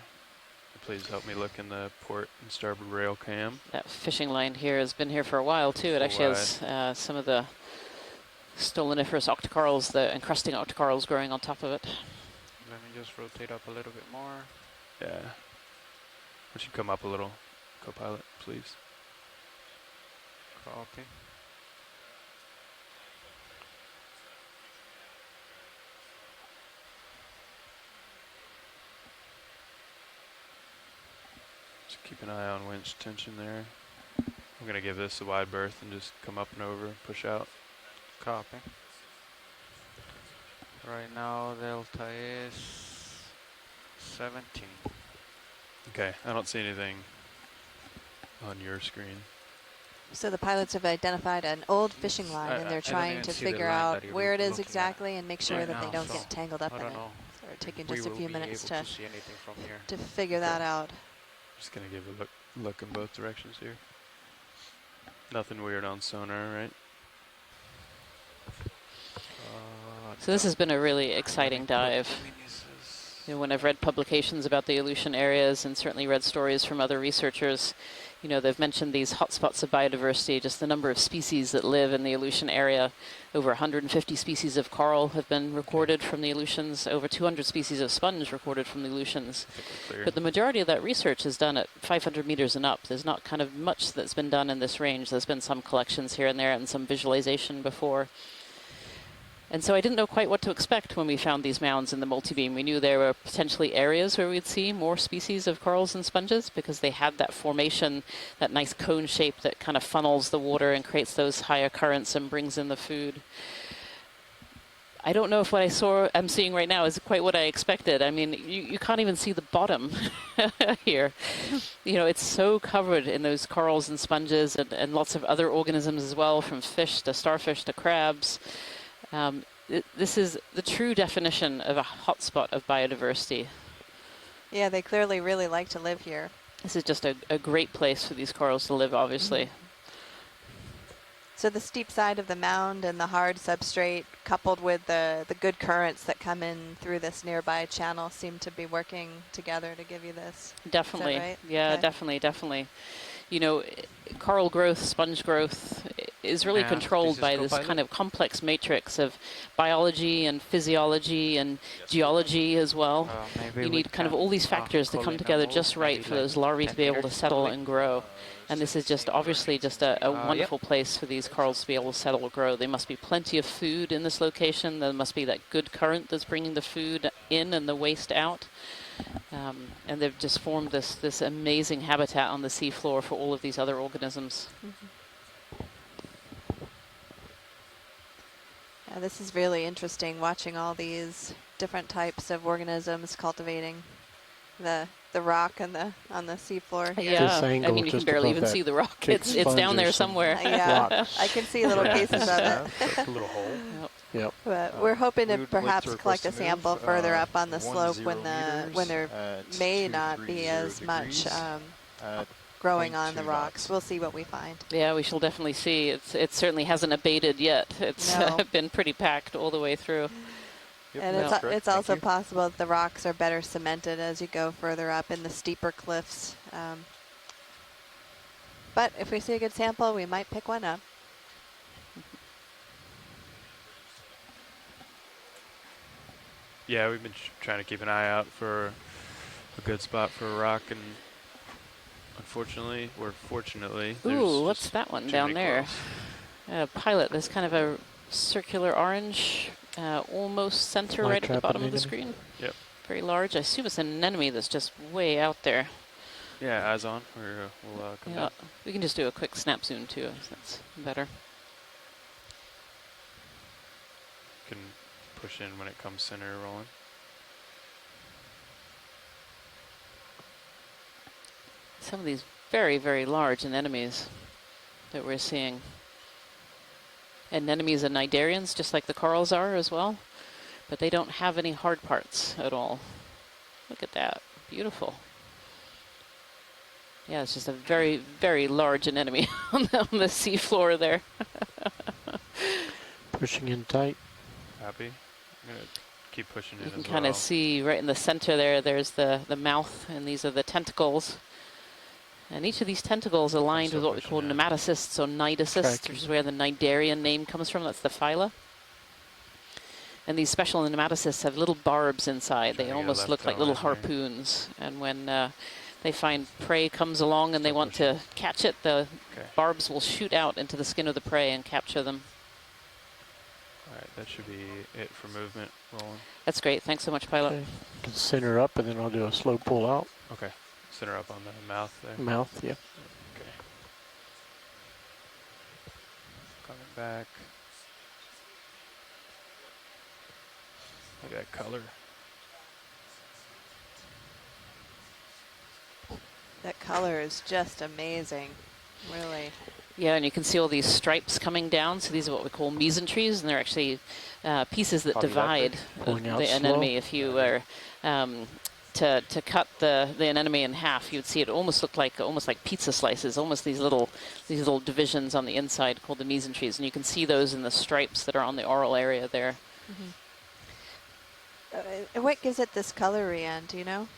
And please help me look in the port and starboard rail cam. That fishing line here has been here for a while too. It Full actually has some of the stoloniferous octocorals, the encrusting octocorals growing on top of it. Let me just rotate up a little bit more. Yeah. Why don't you come up a little, co-pilot, please? Copy. Just keep an eye on winch tension there. I'm gonna give this a wide berth and just come up and over, push out. Copy. Right now, delta is 17. Okay, I don't see anything on your screen. So the pilots have identified an old fishing line, and I they're don't trying even to see the figure line out that you're where it is looking at exactly and make sure right that they now, don't so get tangled up I in don't it. know. So we're taking We just a will few be minutes able to see anything from here. figure that out. Just gonna give a look in both directions here. Nothing weird on sonar, right? So this has been a really exciting dive. You know, when I've read publications about the Aleutian areas and certainly read stories from other researchers, you know, they've mentioned these hotspots of biodiversity, just the number of species that live in the Aleutian area. Over 150 species of coral have been recorded from the Aleutians, over 200 species of sponge recorded from the Aleutians. But the majority of that research is done at 500 meters and up. There's not kind of much that's been done in this range. There's been some collections here and there and some visualization before. And so I didn't know quite what to expect when we found these mounds in the multibeam. We knew there were potentially areas where we'd see more species of corals and sponges because they had that formation, that nice cone shape that kind of funnels the water and creates those higher currents and brings in the food. I don't know if what I'm seeing right now is quite what I expected. I mean, you can't even see the bottom here. You know, it's so covered in those corals and sponges and lots of other organisms as well, from fish to starfish to crabs. This is the true definition of a hotspot of biodiversity. Yeah, they clearly really like to live here. This is just a great place for these corals to live, obviously. So the steep side of the mound and the hard substrate, coupled with the good currents that come in through this nearby channel, seem to be working together to give you this. Definitely. Is that right? Yeah, Okay. definitely. You know, coral growth, sponge growth is really controlled by this kind of complex matrix of biology and physiology and geology as well. You need kind of all these factors to come together just right for those larvae to be able to settle and grow. And this is just obviously just a wonderful place for these corals to be able to settle and grow. There must be plenty of food in this location. There must be that good current that's bringing the food in and the waste out. And they've just formed this amazing habitat on the seafloor for all of these other organisms. Yeah, this is really interesting, watching all these different types of organisms cultivating the rock and on the seafloor here. Yeah, I mean, you can barely even see the rock. It's down there somewhere. Yeah, I can see little pieces of it. A little hole. Yep. But we're hoping to we would like perhaps to collect a request a sample move, further up on the 10 slope when there meters may at not be as 230 much degrees, growing on the 0.2 rocks. knots. We'll see what we find. Yeah, we shall definitely see. It certainly hasn't abated yet. It's No. been pretty packed all the way through. And it's also possible that the rocks are better cemented as you go further up in the steeper cliffs. But if we see a good sample, we might pick one up. Yeah, we've been trying to keep an eye out for a good spot for a rock, and unfortunately, or fortunately, Ooh, what's that one down there? Pilot, there's kind of a circular orange, almost center Fly right at the trap bottom of the anemone? screen. Yep. Very large. I assume it's an anemone that's just way out there. Yeah, eyes on. We'll come Yeah, back. we can just do a quick snap zoom too. If that's better. Can push in when it comes center rolling. Some of these very, very large anemones. that we're seeing. Anemones and cnidarians, just like the corals are as well, but they don't have any hard parts at all. Look at that, beautiful. Yeah, it's just a very, very large anemone on the seafloor there. Pushing in tight. Happy? I'm going to keep pushing in You can as kind of well. see right in the center there, there's the mouth, and these are the tentacles. And each of these tentacles aligned with what we call nematocysts or nidocysts, which is where the cnidarian name comes from. That's the phyla. And these special nematocysts have little barbs inside. They almost look like little harpoons. And when they find prey comes along and they want to catch it, the barbs will shoot out into the skin of the prey and capture them. All right, that should be it for movement. Rolling. That's great. Thanks so much, pilot. Okay. You can center up, and then I'll do a slow pull out. Okay. Center up on the mouth there. Mouth, yep. Okay. Coming back. Look at that color. That color is just amazing, really. Yeah, and you can see all these stripes coming down. So these are what we call mesenteries, and they're actually pieces that divide the anemone. If you were to cut the anemone in half, you'd see it almost like pizza slices, almost these little divisions on the inside called the mesenteries, and you can see those in the stripes that are on the oral area there. What gives it this color, Rianne? Do you know?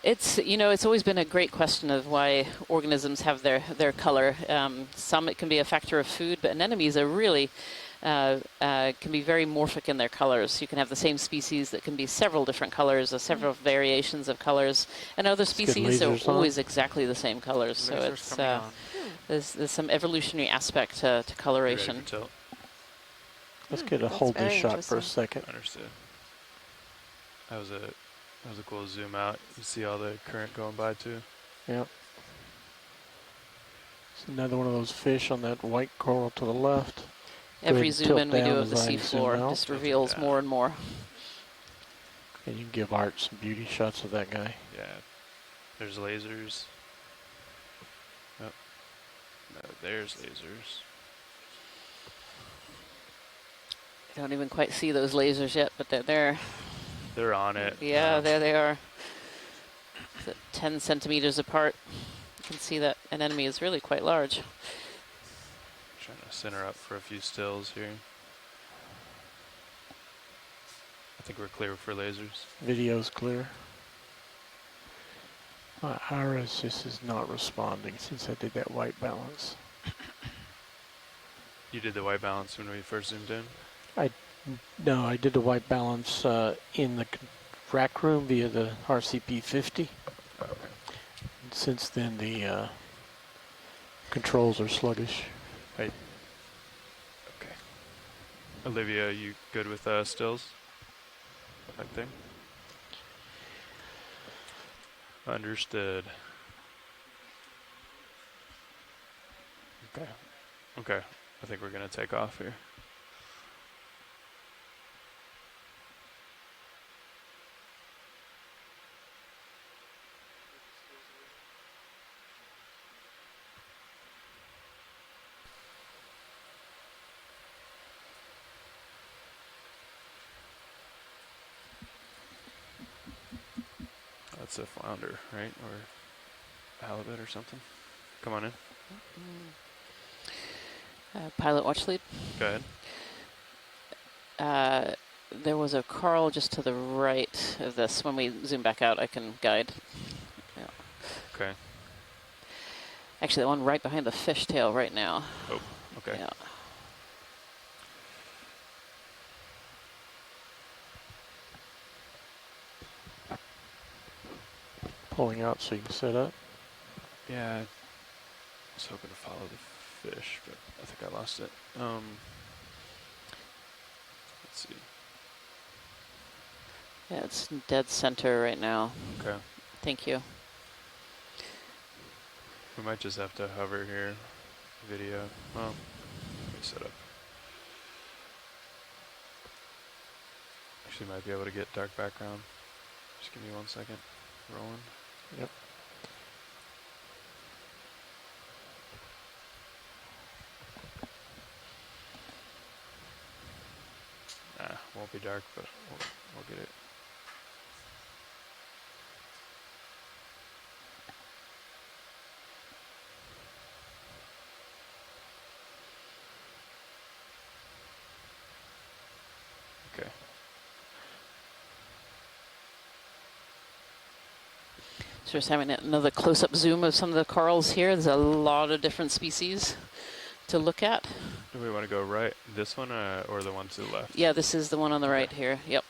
It's always been a great question of why organisms have their color. Some it can be a factor of food, but anemones are really can be very morphic in their colors. You can have the same species that can be several different colors or several variations of colors, and other species are always exactly the same colors. So it's there's some evolutionary aspect to coloration. Let's get a hold this shot for a second. Understood. That was a cool zoom out. You see all the current going by too. Yep. It's another one of those fish on that white coral to the left. Every zoom in we do of the seafloor just reveals more and more. And you can give Art some beauty shots of that guy. Yeah. There's lasers. Oh. No, there's lasers. I don't even quite see those lasers yet, but they're there. They're on it. Yeah, there they are. 10 centimeters apart. You can see that an anemone is really quite large. Trying to center up for a few stills here. I think we're clear for lasers. Video's clear. My iris just is not responding since I did that white balance. You did the white balance when we first zoomed in? No, I did the white balance in the rack room via the RCP 50. Okay. Since then, the controls are sluggish. Right. Okay. Olivia, you good with stills? Right there. Understood. Okay. Okay. I think we're gonna take off here. That's a flounder, right? Or halibut or something. Come on in. Pilot watch lead. Go ahead. There was a coral just to the right of this. When we zoom back out, I can guide. Yeah. Okay. Actually, the one right behind the fishtail right now. Oh, okay. Yeah. Pulling out so you can set up. Yeah, I was hoping to follow the fish, but I think I lost it. Let's see. Yeah, it's dead center right now. Okay. Thank you. We might just have to hover here. Video. Well, let me set up. Actually, might be able to get dark background. Just give me 1 second. Rolling. Yep. won't be dark, but we'll get it. Okay. So just having another close-up zoom of some of the corals here. There's a lot of different species to look at. Do we want to go right, this one, or the one to the left? Yeah, this is the one on the right here. Yep.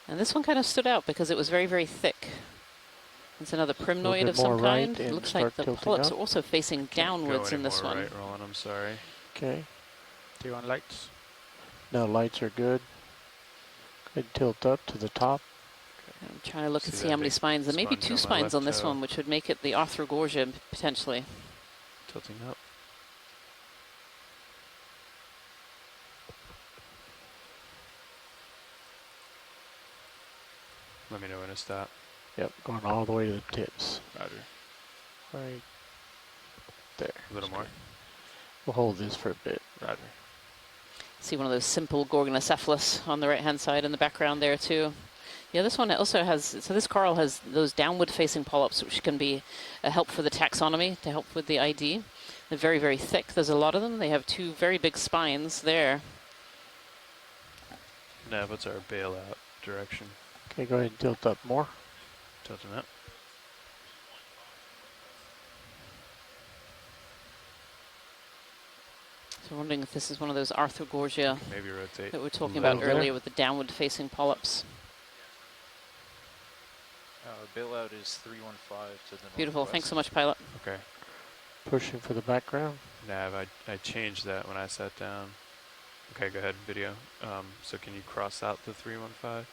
And this one kind of stood out because it was very, very thick. It's another primnoid of some kind. It looks like the polyps are also facing downwards in this one. Right, Roland, I'm sorry. Okay. Do you want lights? No, lights are good. Go ahead and tilt up to the top. I'm trying to look and see how many spines. There may be 2 spines on this one, which would make it the Arthrogorgia potentially. Tilting up. Let me know when to stop. Yep, going all the way to the tips. Roger. Right there. A little more. We'll hold this for a bit. Roger. See one of those simple Gorgonocephalus on the right-hand side in the background there too. Yeah, this one also has, so this coral has those downward-facing polyps, which can be a help for the taxonomy, to help with the ID. They're very, very thick. There's a lot of them. They have 2 very big spines there. Nav, what's our bailout direction? Okay, go ahead and tilt up more. Tilting up. So I'm wondering if this is one of those Arthrogorgia maybe rotate that we were talking about earlier with the downward-facing polyps. Bailout is 315 to the Beautiful. northwest. Thanks so much, pilot. Okay. Pushing for the background. Nav, I changed that when I sat down. Okay, go ahead, video. So can you cross out the 315?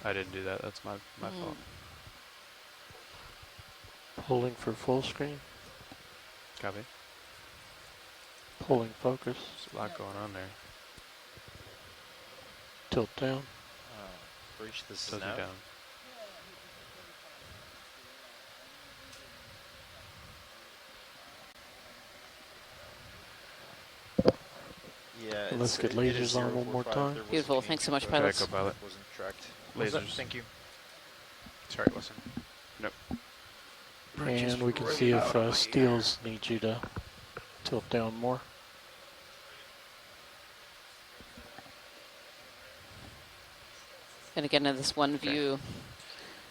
I didn't do that. That's my fault. Pulling for full screen. Copy. Pulling focus. There's a lot going on there. Tilt down. Breach this is Tilting now. down. Yeah, Let's get lasers on one more time. Beautiful. Thanks so much, pilots. Okay, pilot. Wasn't tracked. Lasers. Thank you. Sorry, listen. Nope. And we can see if Steels needs you to tilt down more. And again, in this one view,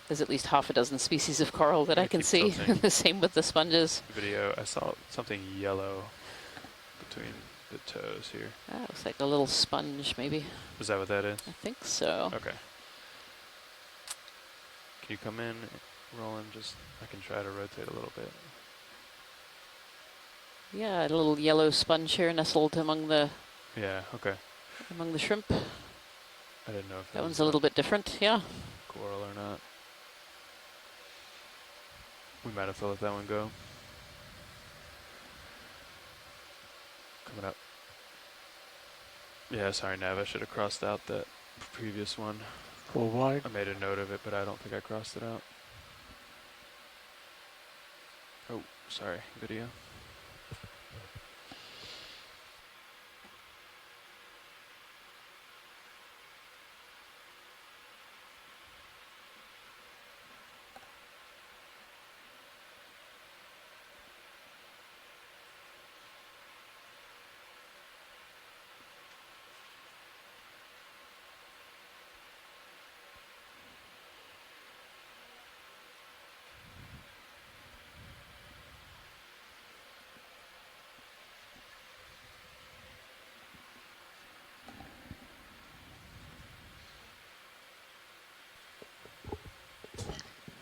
there's at least half a dozen species of coral that I can see. The same with the sponges. Video, I saw something yellow between the toes here. Ah, looks like a little sponge, maybe. Is that what that is? I think so. Okay. Can you come in, Roland? Just, I can try to rotate a little bit. Yeah, a little yellow sponge here nestled among the shrimp. I didn't know if that one's a little bit different. Yeah. Coral or not. We might have to let that one go. Coming up. Yeah, sorry, Nav. I should have crossed out that previous one. Full wide. I made a note of it, but I don't think I crossed it out. Oh, sorry, video.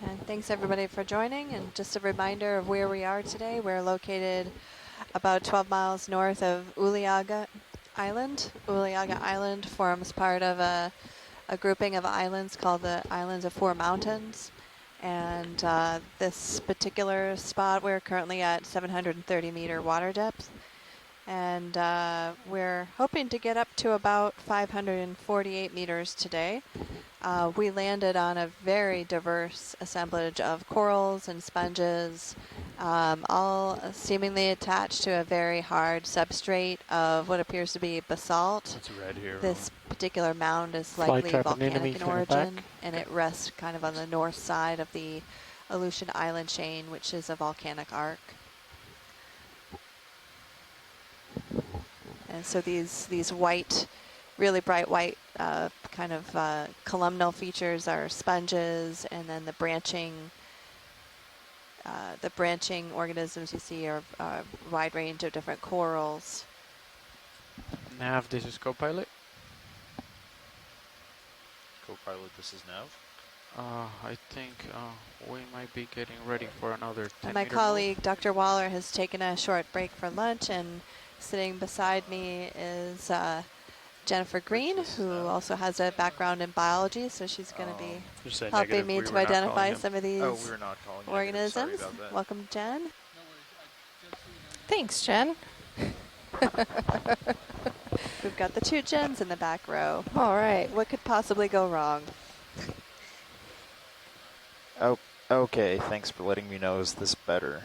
And thanks everybody for joining. And just a reminder of where we are today. We're located about 12 miles north of Uliaga Island. Uliaga Island forms part of a grouping of islands called the Islands of Four Mountains. And this particular spot, we're currently at 730 meter water depth. And we're hoping to get up to about 548 meters today. We landed on a very diverse assemblage of corals and sponges, all seemingly attached to a very hard substrate of what appears to be basalt. What's red here? This particular mound is Fly likely trap an enemy volcanic in from the origin, back. and it rests kind of on the north side of the Aleutian Island chain, which is a volcanic arc. And so these white, really bright white kind of columnal features are sponges, and then the branching organisms you see are a wide range of different corals. Nav, this is co-pilot. Co-pilot, this is Nav. I think we might be getting ready for another 10 My meter colleague, Dr. Waller, has taken a short break for lunch, and sitting beside me is Jennifer Green, who also has a background in biology, so she's going to be helping me to identify some of these organisms. Welcome, Jen. Thanks, Jen. We've got the two Jens in the back row. All right. What could possibly go wrong? Oh, okay. Thanks for letting me know. Is this better?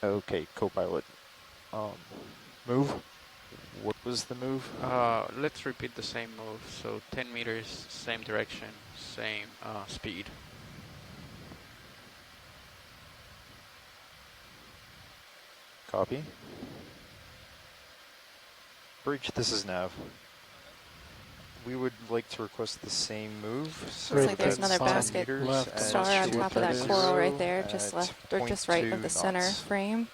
Okay, co-pilot. Move. What was the move? Let's repeat the same move. So 10 meters, same direction, same speed. Copy. Bridge, this is Nav. We would like to request the same move. So looks like there's another that's 10 basket meters star on top of that coral right there, just at left, or just right of the 0.2 center knots. frame.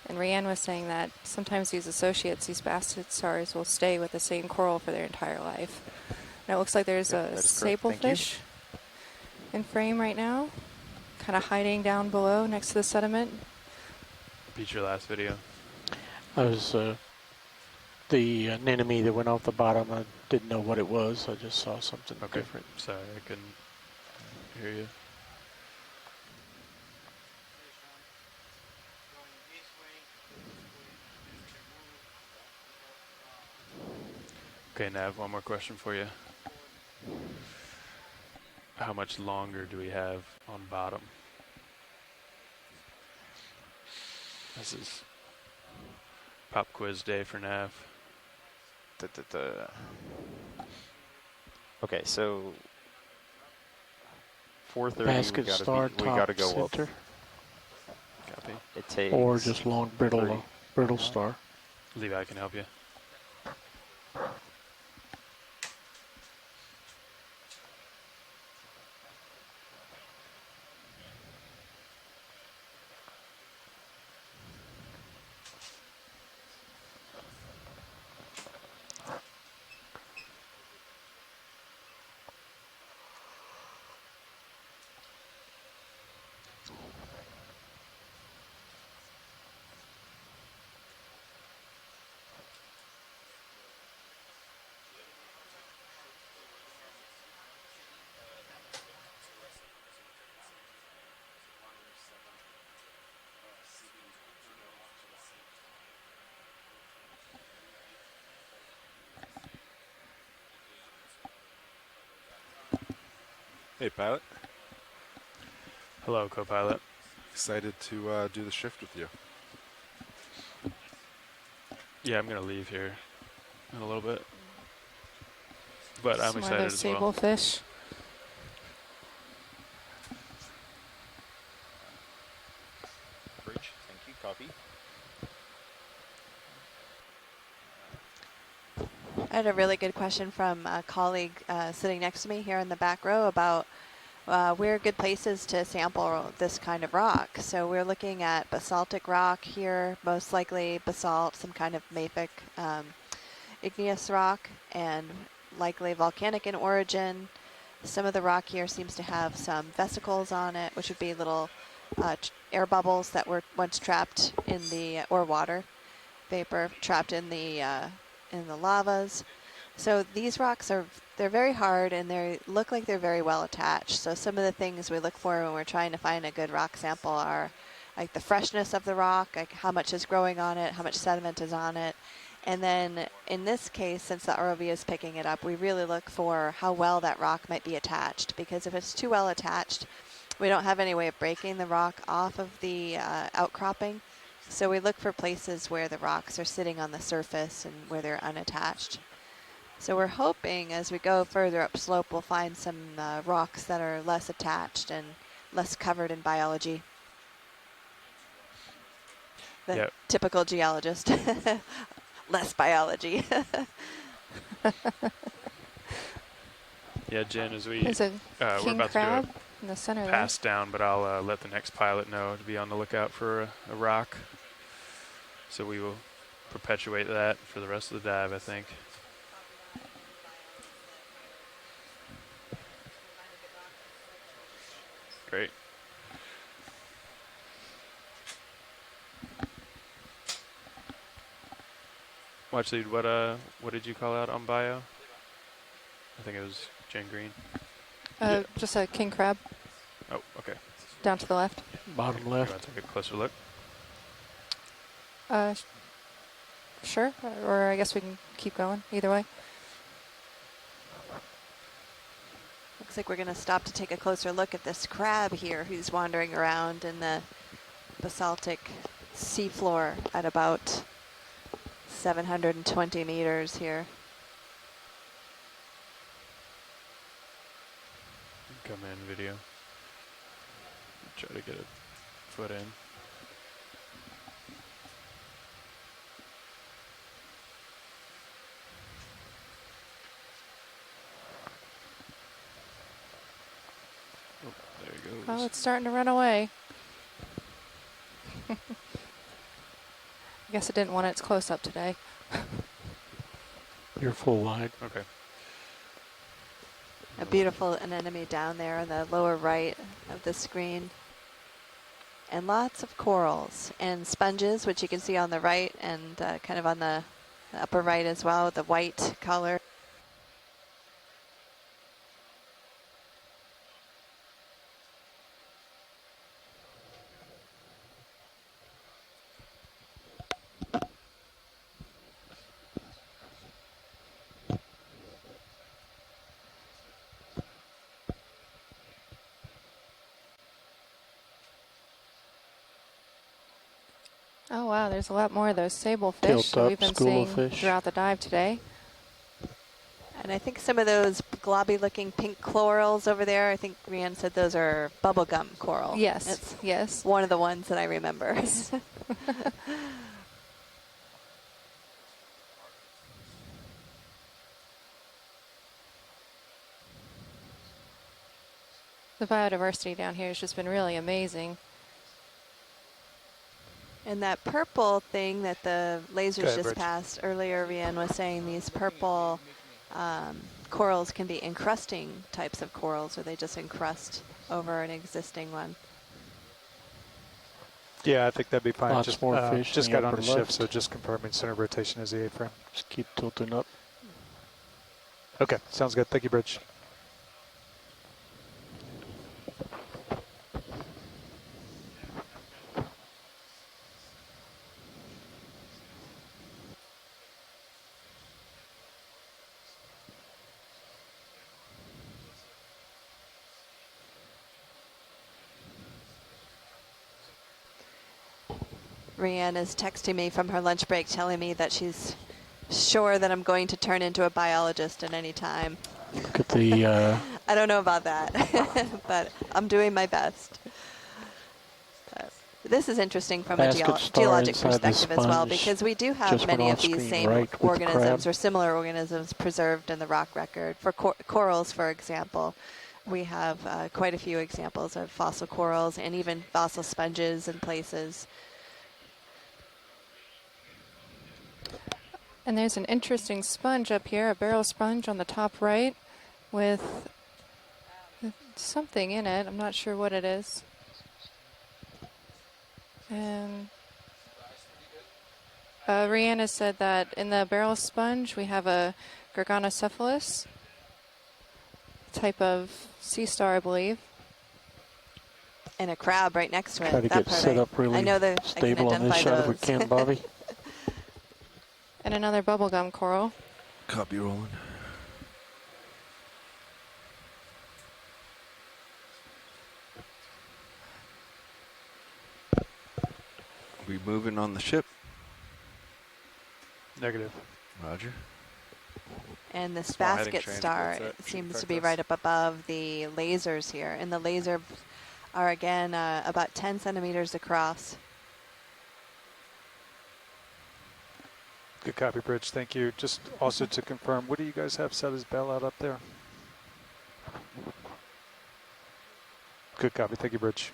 And Rianne was saying that sometimes these associates, these basket stars, will stay with the same coral for their entire life. And it looks like there's Yep, a that is correct. Thank you. sablefish in frame right now, kind of hiding down below next to the sediment. Beat your last video. I was the anemone that went off the bottom. I didn't know what it was. I just saw something different. Sorry, I couldn't hear you. Okay, Nav, one more question for you. How much longer do we have on bottom? This is pop quiz day for Nav. Okay, so 4:30. Basket star, we gotta top, go center. up. Copy. It takes. Or just long brittle star. Levi can help you. Hey, pilot. Hello, co-pilot. Excited to do the shift with you. Yeah, I'm gonna leave here in a little bit, but I'm Some excited other as well. sablefish. Bridge, thank you. Copy. I had a really good question from a colleague sitting next to me here in the back row about where are good places to sample this kind of rock. So we're looking at basaltic rock here, most likely basalt, some kind of mafic igneous rock, and likely volcanic in origin. Some of the rock here seems to have some vesicles on it, which would be little air bubbles that were once trapped in the, or water vapor trapped in the lavas. So these rocks they're very hard, and they look like they're very well attached. So some of the things we look for when we're trying to find a good rock sample are like the freshness of the rock, like how much is growing on it, how much sediment is on it, And then in this case, since the ROV is picking it up, we really look for how well that rock might be attached, because if it's too well attached, we don't have any way of breaking the rock off of the outcropping. So we look for places where the rocks are sitting on the surface and where they're unattached. So we're hoping as we go further upslope, we'll find some rocks that are less attached and less covered in biology. The Yep. typical geologist. Less biology. Yeah, Jen, as we There's a we're king about crab to do in the center a there. pass down, but I'll let the next pilot know to be on the lookout for a rock. So we will perpetuate that for the rest of the dive, I think. Great. Watch lead, what did you call out on bio? I think it was Jen Green. Just a king crab. Oh, okay. Down to the left. Bottom You left. want to take a closer look? Sure. Or I guess we can keep going. Either way. Looks like we're going to stop to take a closer look at this crab here who's wandering around in the basaltic seafloor at about 720 meters here. Come in video. Try to get a foot in. Oh, there he goes. Oh, it's starting to run away. I guess it didn't want its close up today. You're full wide. Okay. A beautiful anemone down there on the lower right of the screen. And lots of corals and sponges, which you can see on the right and kind of on the upper right as well, with the white color. Oh wow, there's a lot more of those sable fish Tilt that up, we've been school seeing of fish. throughout the dive today. And I think some of those globby looking pink corals over there, I think Rianne said those are bubblegum coral. Yes, It's yes. one of the ones that I remember. The biodiversity down here has just been really amazing. And that purple thing that the lasers Go ahead, just Bridge. passed earlier, Rianne was saying these purple corals can be encrusting types of corals, or they just encrust over an existing one. Yeah, I think that'd be fine. Lots Just more fish just in the got on upper the shift, left. so just confirming center rotation is the A-frame. Just keep tilting up. Okay, sounds good. Thank you, Bridge. Rianne is texting me from her lunch break telling me that she's sure that I'm going to turn into a biologist at any time. Look at the I don't know about that, but I'm doing my best. This is interesting from a basket star geologic inside the perspective as well, sponge because we do have just went many off of these screen same right with the organisms crab. or similar organisms preserved in the rock record. For corals, for example, we have quite a few examples of fossil corals and even fossil sponges in places. And there's an interesting sponge up here, a barrel sponge on the top right with something in it. I'm not sure what it is. And Rihanna said that in the barrel sponge we have a Gorgonocephalus type of sea star, I believe. And a crab right next to it. try to That get part set I- up really I know that I can stable on this identify shot if we those. can, Bobby. And another bubblegum coral. Copy rolling. We moving on the ship? Negative. Roger. And this Small heading basket transit, star that's it. it seems to Affect be us. right up above the lasers here. And the lasers are again about 10 centimeters across. Good copy, Bridge. Thank you. Just also to confirm, what do you guys have set as bailout up there? Good copy. Thank you, Bridge.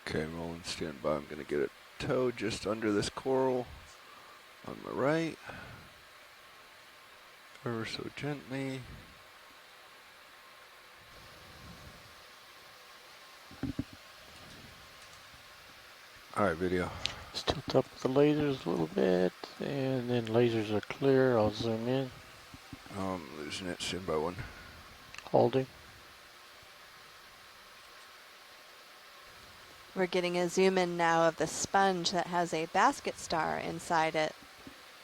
Okay, rolling standby. I'm going to get a tow just under this coral on my right. Ever so gently. All right, video. Let's tilt up the lasers a little bit, and then lasers are clear. I'll zoom in. Losing it, standby 1. Holding. We're getting a zoom in now of the sponge that has a basket star inside it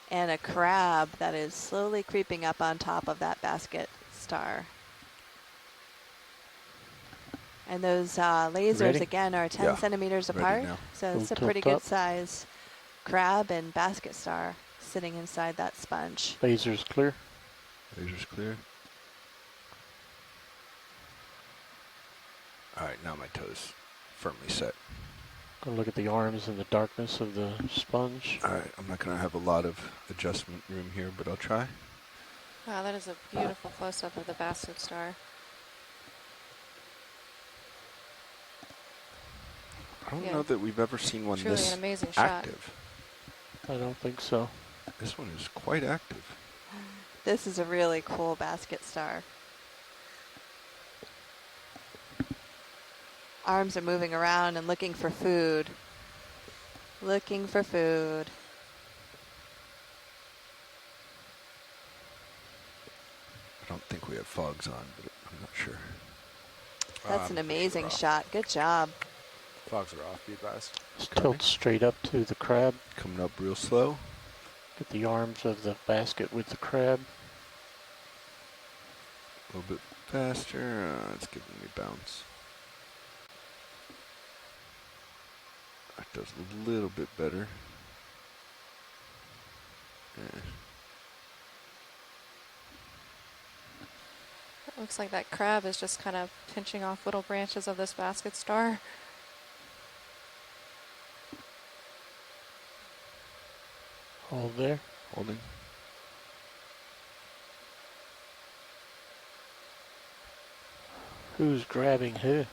and a crab that is slowly creeping up on top of that basket star. And those lasers, Ready? again, are 10 Yeah, centimeters ready apart. now. So Little it's a tilt pretty good up. size crab and basket star sitting inside that sponge. Lasers clear. Lasers clear. All right, now my toes firmly set. Gonna look at the arms in the darkness of the sponge. All right, I'm not going to have a lot of adjustment room here, but I'll try. Wow, that is a beautiful close-up of the basket star. I don't Yeah. know that we've ever seen one Truly this an amazing shot. active. I don't think so. This one is quite active. This is a really cool basket star. Arms are moving around and looking for food. Looking for food. I don't think we have fogs on, but I'm not sure. That's an amazing shot. Good job. Fogs are off, be advised. Just tilt straight up to the crab. Coming up real slow. Get the arms of the basket with the crab. A little bit faster. It's giving me bounce. That does a little bit better. Eh. It looks like that crab is just kind of pinching off little branches of this basket star. Hold there. Holding. Who's grabbing who? What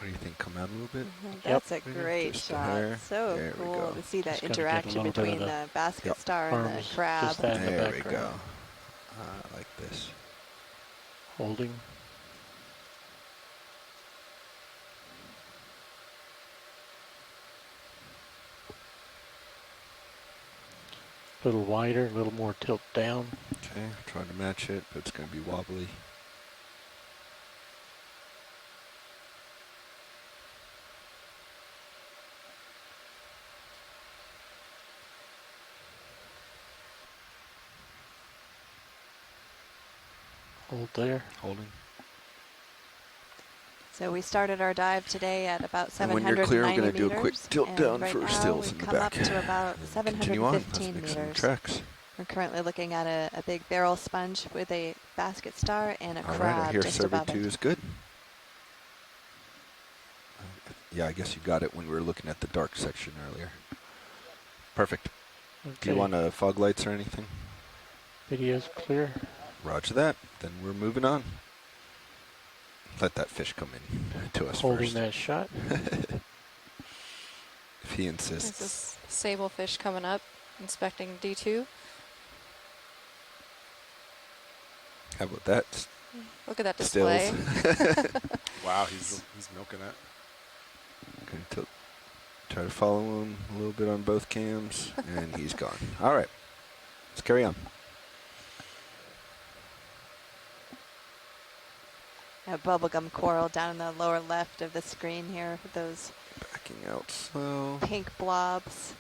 do you think? Come out a little bit? That's Yep. a great Just a shot. hair. So There we cool go. to see that Just gotta get a interaction little bit of between the the basket Yep. star and the arms, crab. just that in the There we background. go. Like this. Holding. A little wider, a little more tilt down. Okay, trying to match it, but it's going to be wobbly. Hold there. Holding. So we started our dive today at about And 790 when you're clear, I'm meters. going to do a quick tilt and down right for now stills we've in the come back. up to about Continue on. Let's 715 make some meters. tracks. We're currently looking at a big barrel sponge with a basket star and a All crab right, I hear just survey above 2 it. is good. Yeah, I guess you got it when we were looking at the dark section earlier. Perfect. Do you Okay. want fog lights or anything? Video's clear. Roger that. Then we're moving on. Let that fish come in to us Holding first. that shot. If he There's insists. this sablefish coming up, inspecting D2. How about that? Look at that display. Wow, he's milking it. Going to try to follow him a little bit on both cams, and he's gone. All right, let's carry on. A bubblegum coral down in the lower left of the screen here with those Backing out slow. pink blobs.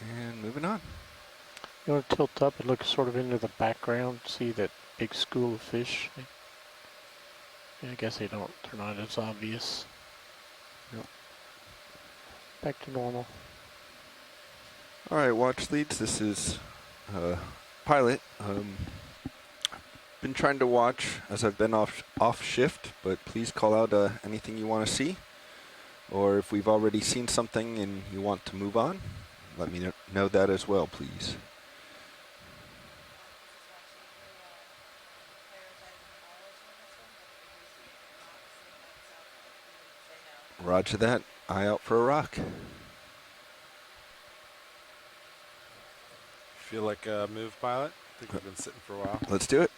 And moving on. You want to tilt up and look sort of into the background, see that big school of fish. Yeah, I guess they're not as obvious. Yep. Back to normal. All right, watch leads. This is pilot. Been trying to watch as I've been off shift, but please call out anything you want to see, or if we've already seen something and you want to move on, let me know that as well, please. Roger that. Eye out for a rock. Feel like a move, pilot? I think we've been sitting for a while. Let's do it.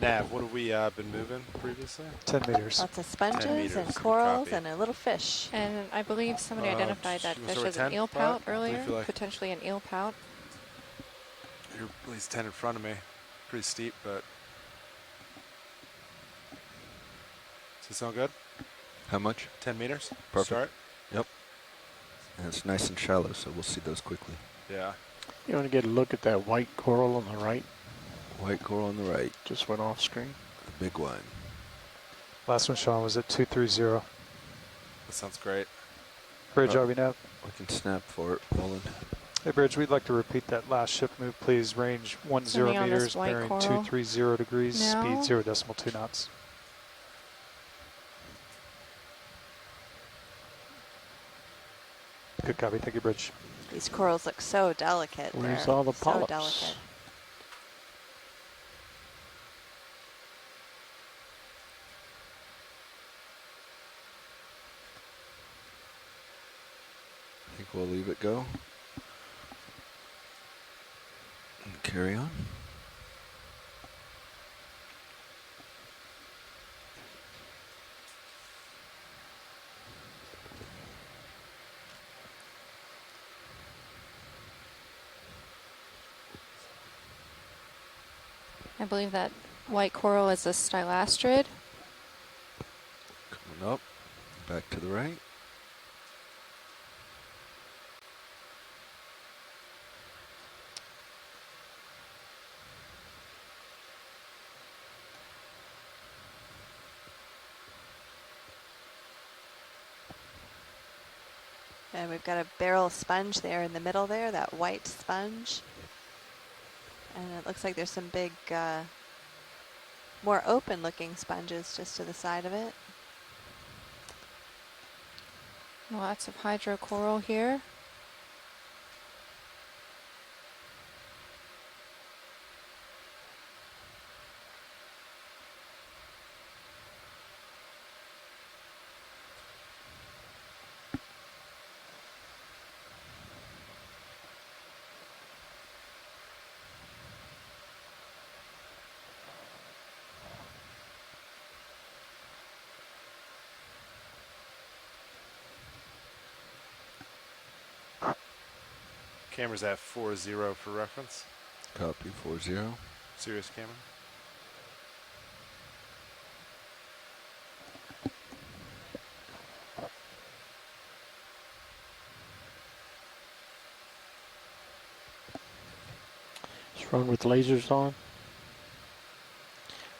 Nav, what have we been moving previously? 10 meters. Lots of sponges 10 meters. and corals Copy. and a little fish. And I believe somebody identified that you wanna fish start as with an 10, eel Bob? pout What do you earlier, feel like? potentially an eel pout. You're at least 10 in front of me. Pretty steep, but... Does it sound good? How much? 10 meters? Perfect. Start? Yep. And it's nice and shallow, so we'll see those quickly. Yeah. You want to get a look at that white coral on the right? White coral on the right. Just went off screen. The big one. Last one, Sean, was at 230. That sounds great. Bridge, are we now? We can snap for it, Roland. Hey, Bridge, we'd like to repeat that last ship move, please. Range 10 Sending on this meters, white bearing coral. 230 degrees, No. speed 0.2 knots. Good copy. Thank you, Bridge. These corals look so delicate. Where's They're all the so polyps? delicate. I think we'll leave it go. And carry on. I believe that white coral is a stylastrid. Coming up. Back to the right. And we've got a barrel sponge there in the middle there, that white sponge. And it looks like there's some big, more open looking sponges just to the side of it. Lots of hydrocoral here. Camera's at 4-0 for reference. Copy 4-0. Serious camera. Let's run with lasers on.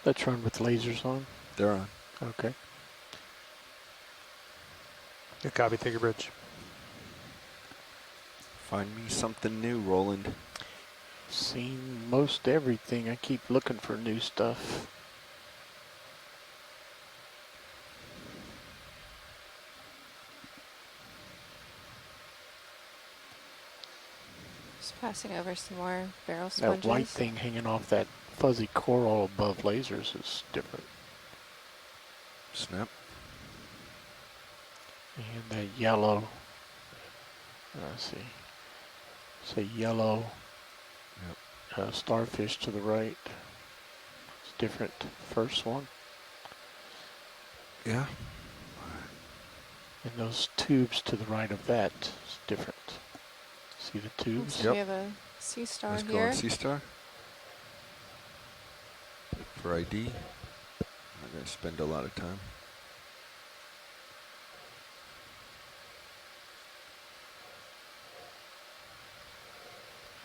Let's run with lasers on. They're on. Okay. Good copy. Thank you, Bridge. Find me something new, Roland. Seen most everything. I keep looking for new stuff. Just passing over some more barrel sponges. That white thing hanging off that fuzzy coral above lasers is different. Snap. And that yellow. Let's see. Say yellow. Yep. Starfish to the right. It's different. First one. Yeah. And those tubes to the right of that is different. See the tubes? So we have a sea star Let's here. go on sea star. Look for ID. I'm not going to spend a lot of time.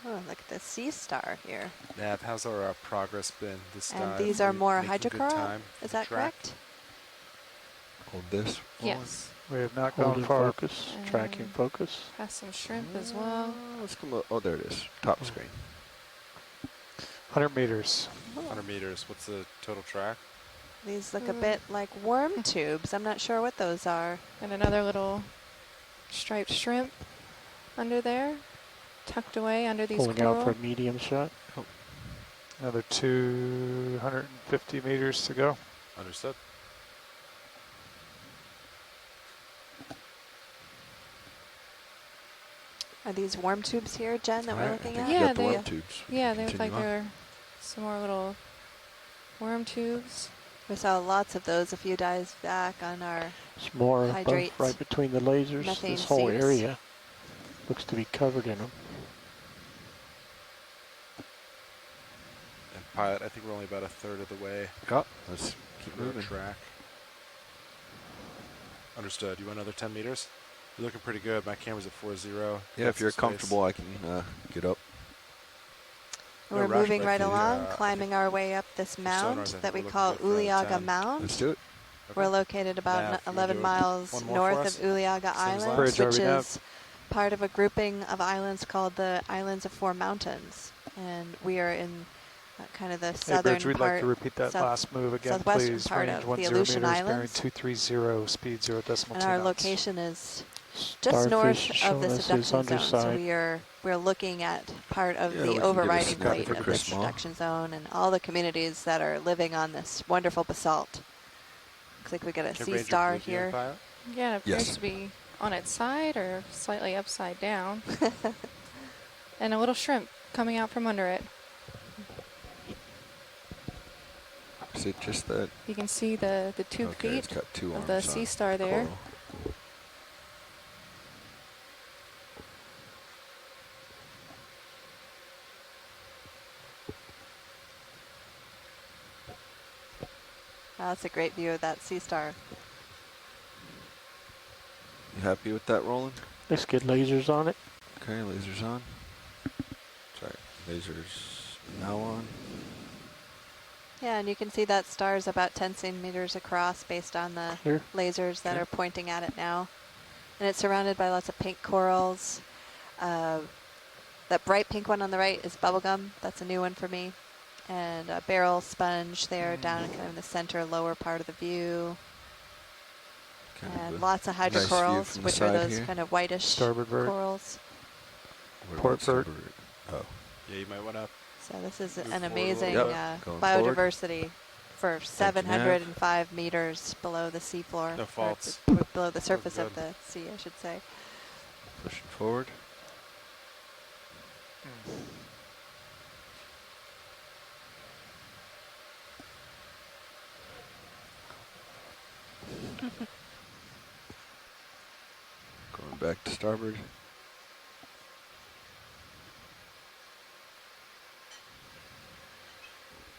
Oh, look at the sea star here. Nav, how's our progress been this And dive? these are more making good hydrocoral. time for Is the that track? correct? Hold this. Yes. We have not Holding gone far. focus, tracking focus. Has some shrimp as well. Let's come. Oh, there it is. Top screen. 100 meters. 100 meters. What's the total track? These look a bit like worm tubes. I'm not sure what those are. And another little striped shrimp under there, tucked away under these Pulling coral. out for a medium shot. Another 250 meters to go. Understood. Are these worm tubes here, Jen, that we're looking at? Yeah, the worm tubes. Yeah, they look Continue like on. they're some more little worm tubes. We saw lots of those a few dives back on our It's more above, hydrates. right between the lasers. Methane This whole seeps. area looks to be covered in them. And pilot, I think we're only about a third of the way. Oh, let's keep through the moving. track. Understood. You want another 10 meters? You're looking pretty good. My camera's at 4.0. Yeah, if you're comfortable, I can get up. No We're rush, moving but right the, along, climbing our way up this mound sonars, I think that we we're call looking good for Uliaga 10. Mound. Let's do it. We're located about Nav, you wanna 11 do miles one more north for of us? Uliaga Same as Island, last? Bridge, which are we now? is part of a grouping of islands called the Islands of Four Mountains. And we are in kind of the Hey, southern Bridge, we'd part, like to repeat that last move again, southwestern please. part Range of 10 the Aleutian meters, bearing Islands. 230, speed 0.2 And our knots. location is just Starfish north of showing the us his subduction zone. So underside. we're looking at part of Yeah, we the can get a overriding snap plate for of the Chris Small. subduction zone and all the communities that are living on this wonderful basalt. Looks like we got a Can sea Ranger star Blue be on here. pilot? Yeah, it appears Yes. to be on its side or slightly upside down. And a little shrimp coming out from under it. Is it just that? You can see the two Okay, it's feet got two of the arms sea on star there. coral. Wow, that's a great view of that sea star. You happy with that, Roland? Let's get lasers on it. Okay, lasers on. Sorry, lasers now on. Yeah, and you can see that star is about 10 centimeters across based on the Clear. lasers that Okay. are pointing at it now. And it's surrounded by lots of pink corals. That bright pink one on the right is bubblegum. That's a new one for me. And a barrel sponge there down in kind of in the center lower part of the view. Kind of And a lots of nice view hydrocorals, from the which are side those here. kind of whitish Starboard bird. corals. Where Port was bird. the bird? Oh, Yeah, you might want to. So this is Move an forward a amazing little Yep, going biodiversity for you, Nav. 705 meters below the seafloor. No or faults. below the surface of good. the sea, I should say. pushing forward. Going back to starboard.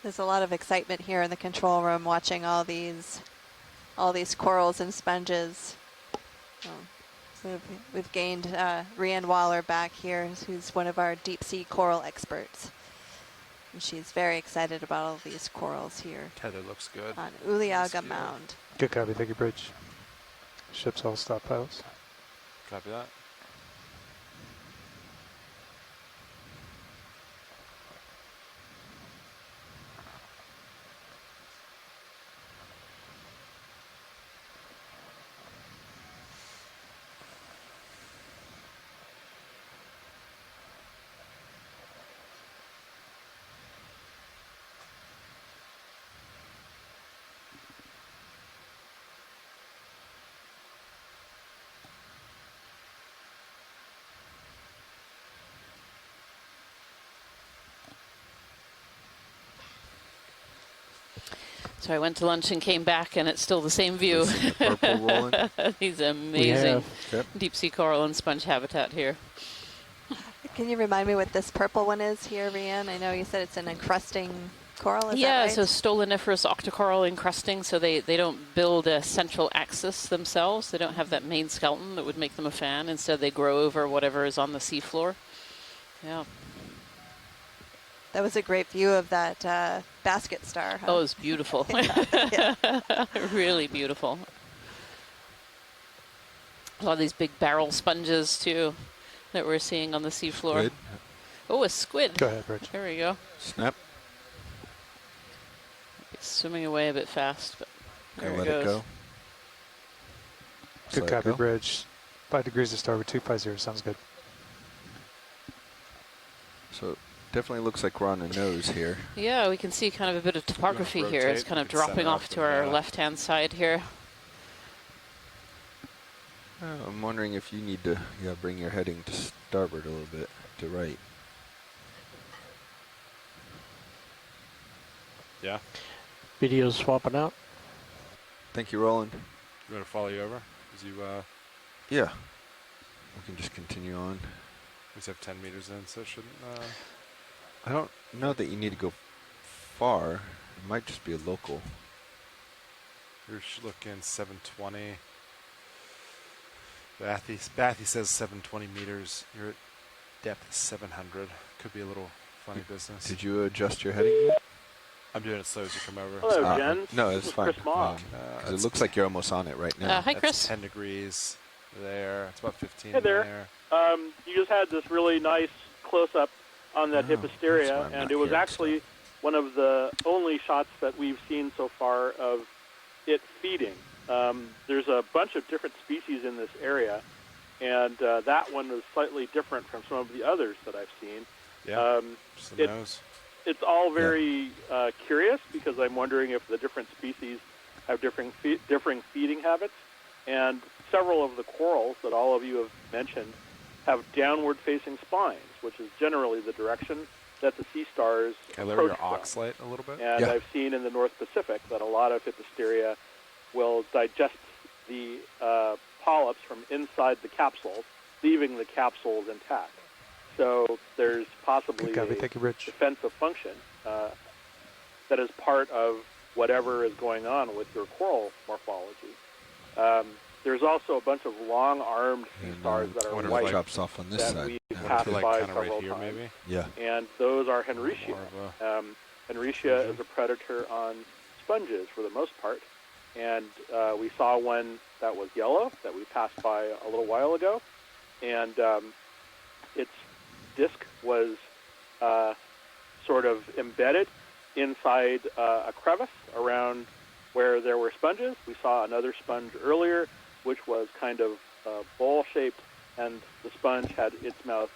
There's a lot of excitement here in the control room watching all these corals and sponges. So we've gained Rianne Waller back here, who's one of our deep sea coral experts. And she's very excited about all these corals here Tether looks good. on Uliaga Mound. Good copy. Thank you, Bridge. Ships all stop pilots. Copy that. So I went to lunch and came back, and it's still the same view. See the purple rolling? These amazing Yep. deep sea coral and sponge habitat here. Can you remind me what this purple one is here, Rianne? I know you said it's an encrusting coral, is Yeah, that right? so stoloniferous octocoral encrusting, so they don't build a central axis themselves. They don't have that main skeleton that would make them a fan. Instead, they grow over whatever is on the seafloor. Yeah. That was a great view of that basket star. Huh? Oh, it's beautiful. Really beautiful. A lot of these big barrel sponges, too, that we're seeing on the seafloor. Squid. Oh, a squid. Go ahead, Rich. There we go. Snap. It's swimming away a bit fast, but there Okay, it let goes. it go. Good Let it copy, go. Bridge. 5 degrees to starboard, 250. Sounds good. So it definitely looks like we're on a nose here. Yeah, we can see kind of a bit of topography here. It's rotate, kind of we can set dropping up off to and, our left-hand side here. I'm wondering if you need to bring your heading to starboard a little bit, to right. Yeah. Video's swapping out. Thank you, Roland. You want to follow you over? As you, Yeah. We can just continue on. we just have 10 meters in, so it shouldn't. I don't know that you need to go far. It might just be a local. You're looking 720. Bathy says 720 meters. You're at depth 700. Could be a little funny business. Did you adjust your heading yet? I'm doing it slow as you come over. Hello, Jen. No, This it's is fine. Chris Mock. 'Cause it looks like you're almost on it right now. Hi, That's Chris. 10 degrees there. It's about 15 Hey there. You just had this really nice close-up on that that's why Hipposteria, I'm and not it was hearing actually one of the only shots that we've seen so far of it feeding. There's a bunch of different species in this area, and that one was slightly different from some of the others that I've seen. Yeah, just the nose. It's all very curious because I'm wondering if the different species have differing feeding habits, and several of the corals that all of you have mentioned have downward-facing spines, which is generally the direction that the sea stars Can I lower your approach ox from. light a little bit? And I've seen in the North Pacific that a lot of Hipposteria will digest the polyps from inside the capsules, leaving the capsules intact. So there's possibly Good copy. a Thank you, Rich. defensive function that is part of whatever is going on with your coral morphology. There's also a bunch of long-armed sea stars that are white drops off on this that side. we've passed like by kinda right several here, times. maybe? Yeah. And those are Henricia. More of Henricia is a predator on sponges for the most part. And we saw one that was yellow that we passed by a little while ago. And its disc was sort of embedded inside a crevice around where there were sponges. We saw another sponge earlier, which was kind of bowl-shaped, and the sponge had its mouth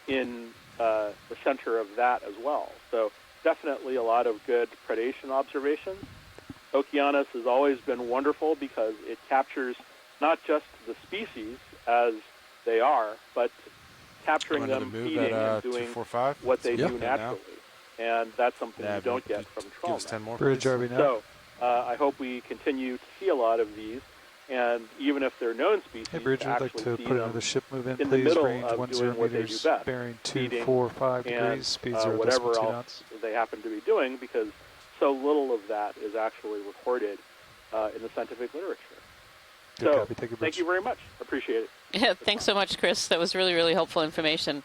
in the center of that as well. So definitely a lot of good predation observations. Okeanos has always been wonderful because it captures not just the species as they are, but capturing them feeding and doing what they do naturally. And that's something you don't get from trawl. Bridge RV now. So I hope we continue to see a lot of these, and even if they're known species, Hey, Bridge, I'd like actually to see put them another ship move in, the please. middle Range of 10 doing what they do meters, best, bearing feeding 245 and, degrees, speed 0.2 whatever else knots. they happen to be doing, because so little of that is actually recorded in the scientific literature. Good So, copy. Thank you, thank Bridge. you very much. Appreciate it. Yeah, thanks so much, Chris. That was really, really helpful information.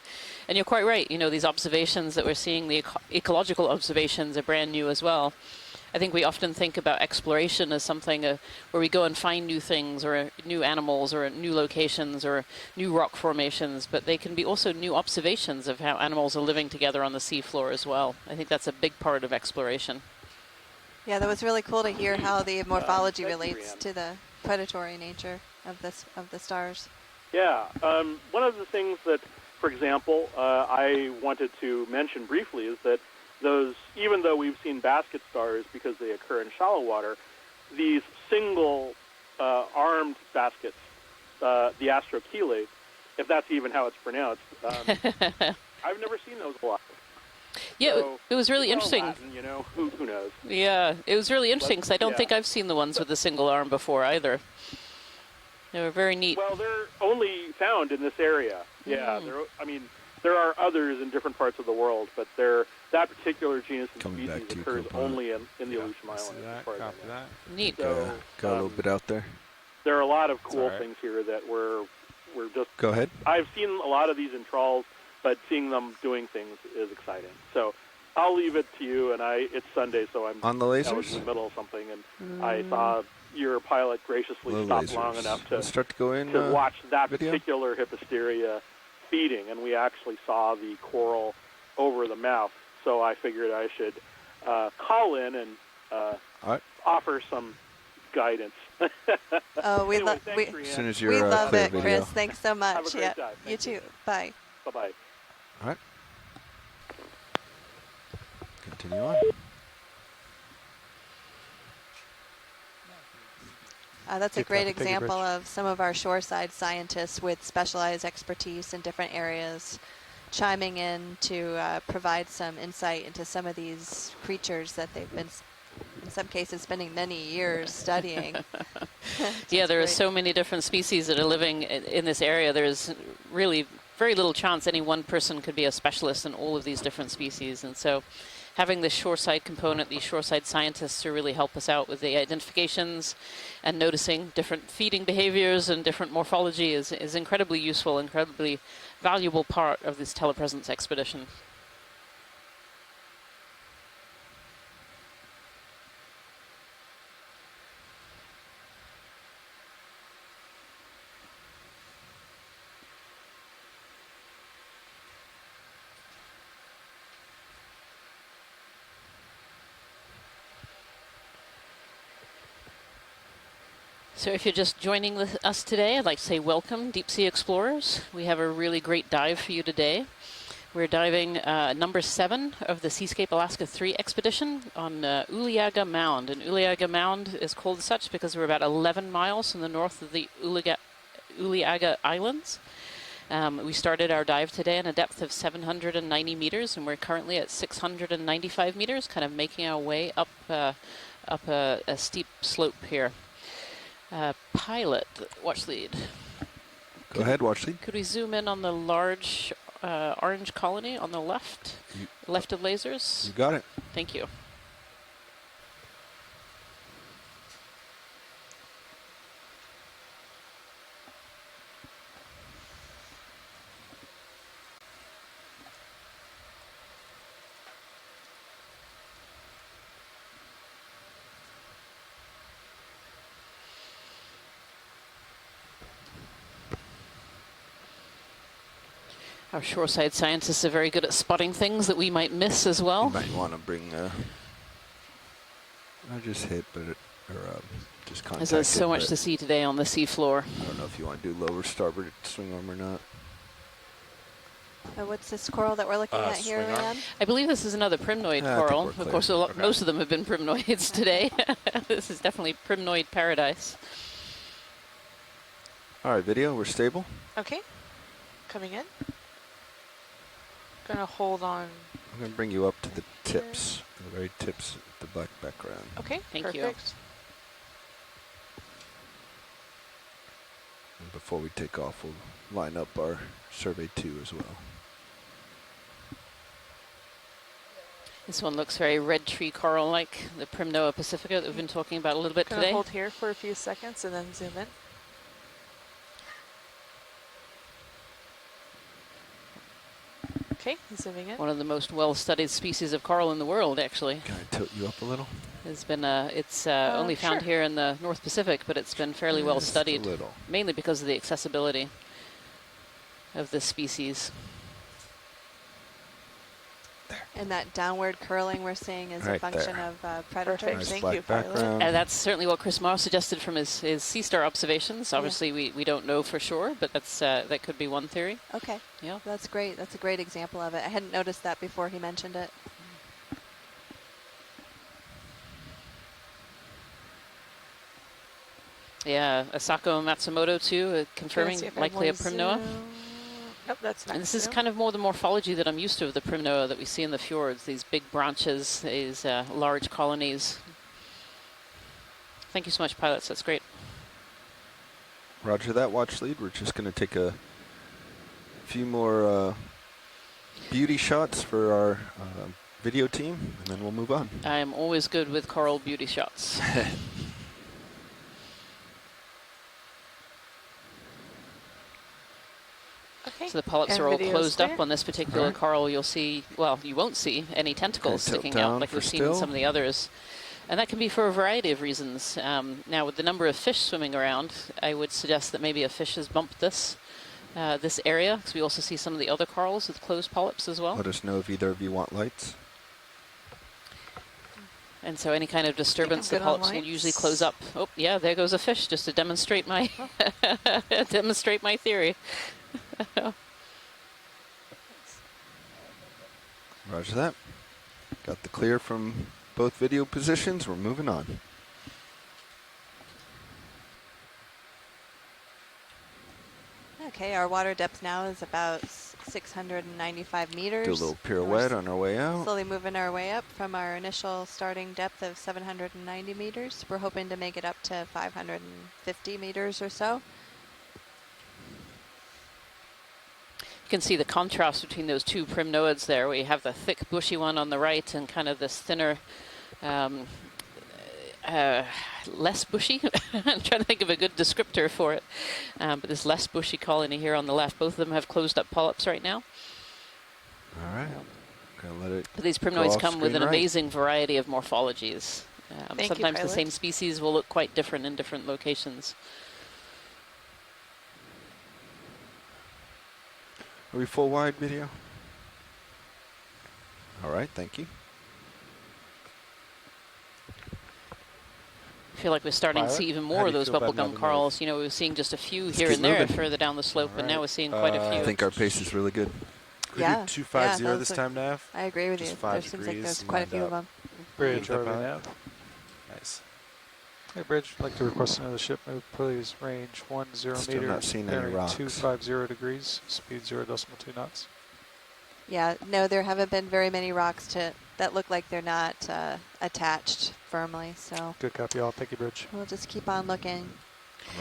And you're quite right. You know, these observations that we're seeing, the ecological observations are brand new as well. I think we often think about exploration as something where we go and find new things or new animals or new locations or new rock formations, but they can be also new observations of how animals are living together on the seafloor as well. I think that's a big part of exploration. Yeah, that was really cool to hear how the morphology relates to the predatory nature of the stars. Yeah, one of the things that, for example, I wanted to mention briefly is that those, even though we've seen basket stars because they occur in shallow water, these single armed baskets, the astrochele, if that's even how it's pronounced, I've never seen those a lot. Yeah, So, it was really it's all interesting. Latin, you know, who knows? Yeah, it was really interesting because I don't yeah. think I've seen the ones with the single arm before either. They were very neat. Well, they're only found in this area. Yeah, there are others in different parts of the world, but that particular genus and species occurs only in the Aleutian Islands. As far as I know. Neat. So, Go a little bit out there. there are a lot of cool things here that we're just. Go ahead. I've seen a lot of these in trawls, but seeing them doing things is exciting. So I'll leave it to you. And it's Sunday, so I'm On the I was lasers? in the middle of something, and I saw your pilot graciously Low stop lasers. long enough to Let's start to go in. watch that video? particular Hipposteria feeding, and we actually saw the coral over the mouth. So I figured I should call in and offer some guidance. Oh, we Anyway, love thanks, Rhiannon. As soon as we you're love clear it, video. Chris. Thanks so much. Have a great Yeah, dive. you Thank you. too. Bye. Bye-bye. All right. Continue on. That's a Keep great up the bigger example bridge. of some of our shoreside scientists with specialized expertise in different areas chiming in to provide some insight into some of these creatures that they've been, in some cases, spending many years studying. Yeah, there are great. so many different species that are living in this area. There's really very little chance any one person could be a specialist in all of these different species. And so having this shoreside component, these shoreside scientists to really help us out with the identifications and noticing different feeding behaviors and different morphology is incredibly useful, incredibly valuable part of this telepresence expedition. So if you're just joining us today, I'd like to say welcome, Deep Sea Explorers. We have a really great dive for you today. We're diving number 7 of the Seascape Alaska 3 expedition on Uliaga Mound. And Uliaga Mound is called such because we're about 11 miles from the north of the Uliaga Islands. We started our dive today at a depth of 790 meters, and we're currently at 695 meters, kind of making our way up a steep slope here. Pilot, watch lead. Go ahead, watch lead. Could we zoom in on the large orange colony on the left? Left of lasers? You got it. Thank you. Our shoreside scientists are very good at spotting things that we might miss as well. You might want to bring. I just hit, but just contact. There's so much to see today on the seafloor. I don't know if you want to do lower starboard swing arm or not. What's this coral that we're looking at here, Rhiannon? I believe this is another primnoid coral. Of course, most of them have been primnoids today. This is definitely primnoid paradise. All right, video, we're stable. Okay, coming in. Gonna hold on. I'm going to bring you up to the tips, the very tips of the black background. Okay, Thank you. perfect. And before we take off, we'll line up our survey 2 as well. This one looks very red tree coral-like, the Primnoa pacifica that we've been talking about a little bit Gonna today. hold here for a few seconds and then zoom in. Okay, zooming in. One of the most well-studied species of coral in the world, actually. Can I tilt you up a little? It's been it's only found sure. here in the North Pacific, but it's been fairly well Just a studied, little. mainly because of the accessibility of this species. And that downward curling we're seeing is a Right function there. of predators. Perfect. Nice Thank black you, pilot. background. And that's certainly what Chris Marr suggested from his sea star observations. Obviously, we don't know for sure, but that's that could be one theory. Okay. Yeah. That's great. That's a great example of it. I hadn't noticed that before he mentioned it. Yeah, Asako Matsumoto too, confirming see if I likely a want to Primnoa. zoom. Nope, that's not. And this is kind of more the morphology that I'm used to of the Primnoa that we see in the fjords, these big branches, these large colonies. Thank you so much, pilots. That's great. Roger that, watch lead. We're just going to take a few more beauty shots for our video team, and then we'll move on. I am always good with coral beauty shots. Okay. So the polyps And are all video's closed clear. up on this particular coral. You'll see, well, you won't see any tentacles tilt sticking down out like for we've seen in still. some of the others. And that can be for a variety of reasons. Now, with the number of fish swimming around, I would suggest that maybe a fish has bumped this area, because we also see some of the other corals with closed polyps as well. Let us know if either of you want lights. And so any kind of disturbance, the good on polyps will usually lights. close up. Oh, yeah, there goes a fish, just to demonstrate my demonstrate my theory. Roger that. Got the clear from both video positions. We're moving on. Okay, our water depth now is about 695 meters. Do a little pirouette on our way out. Slowly moving our way up from our initial starting depth of 790 meters. We're hoping to make it up to 550 meters or so. You can see the contrast between those two primnoids there, where you have the thick, bushy one on the right and kind of this thinner, less bushy. I'm trying to think of a good descriptor for it. But this less bushy colony here on the left, both of them have closed up polyps right now. All right. Gonna let it But these go primnoids off come with an screen right. amazing variety of morphologies. Thank you, Sometimes the pilot. same species will look quite different in different locations. Are we full wide video? All right, thank you. I feel like we're starting to Pilot, see even how more do of you those feel about bubblegum another corals. You know, we were seeing just a few Let's here keep and there moving. further down the slope, but now we're seeing quite a I few. think our pace is really good. Could we Yeah, do 250 yeah, this those time, Nav? I agree with Just you. 5 There seems like degrees there's quite a lined few of up. them. Bridge, Lined up RV on it. nav. Nice. Hey, Bridge, I'd like to request another ship move, please. Range 10 Still meters, not seeing any bearing rocks. 250 degrees, speed 0.2 knots. Yeah, no, there haven't been very many rocks that look like they're not attached firmly, so Good copy, all. Thank you, Bridge. we'll just keep on looking.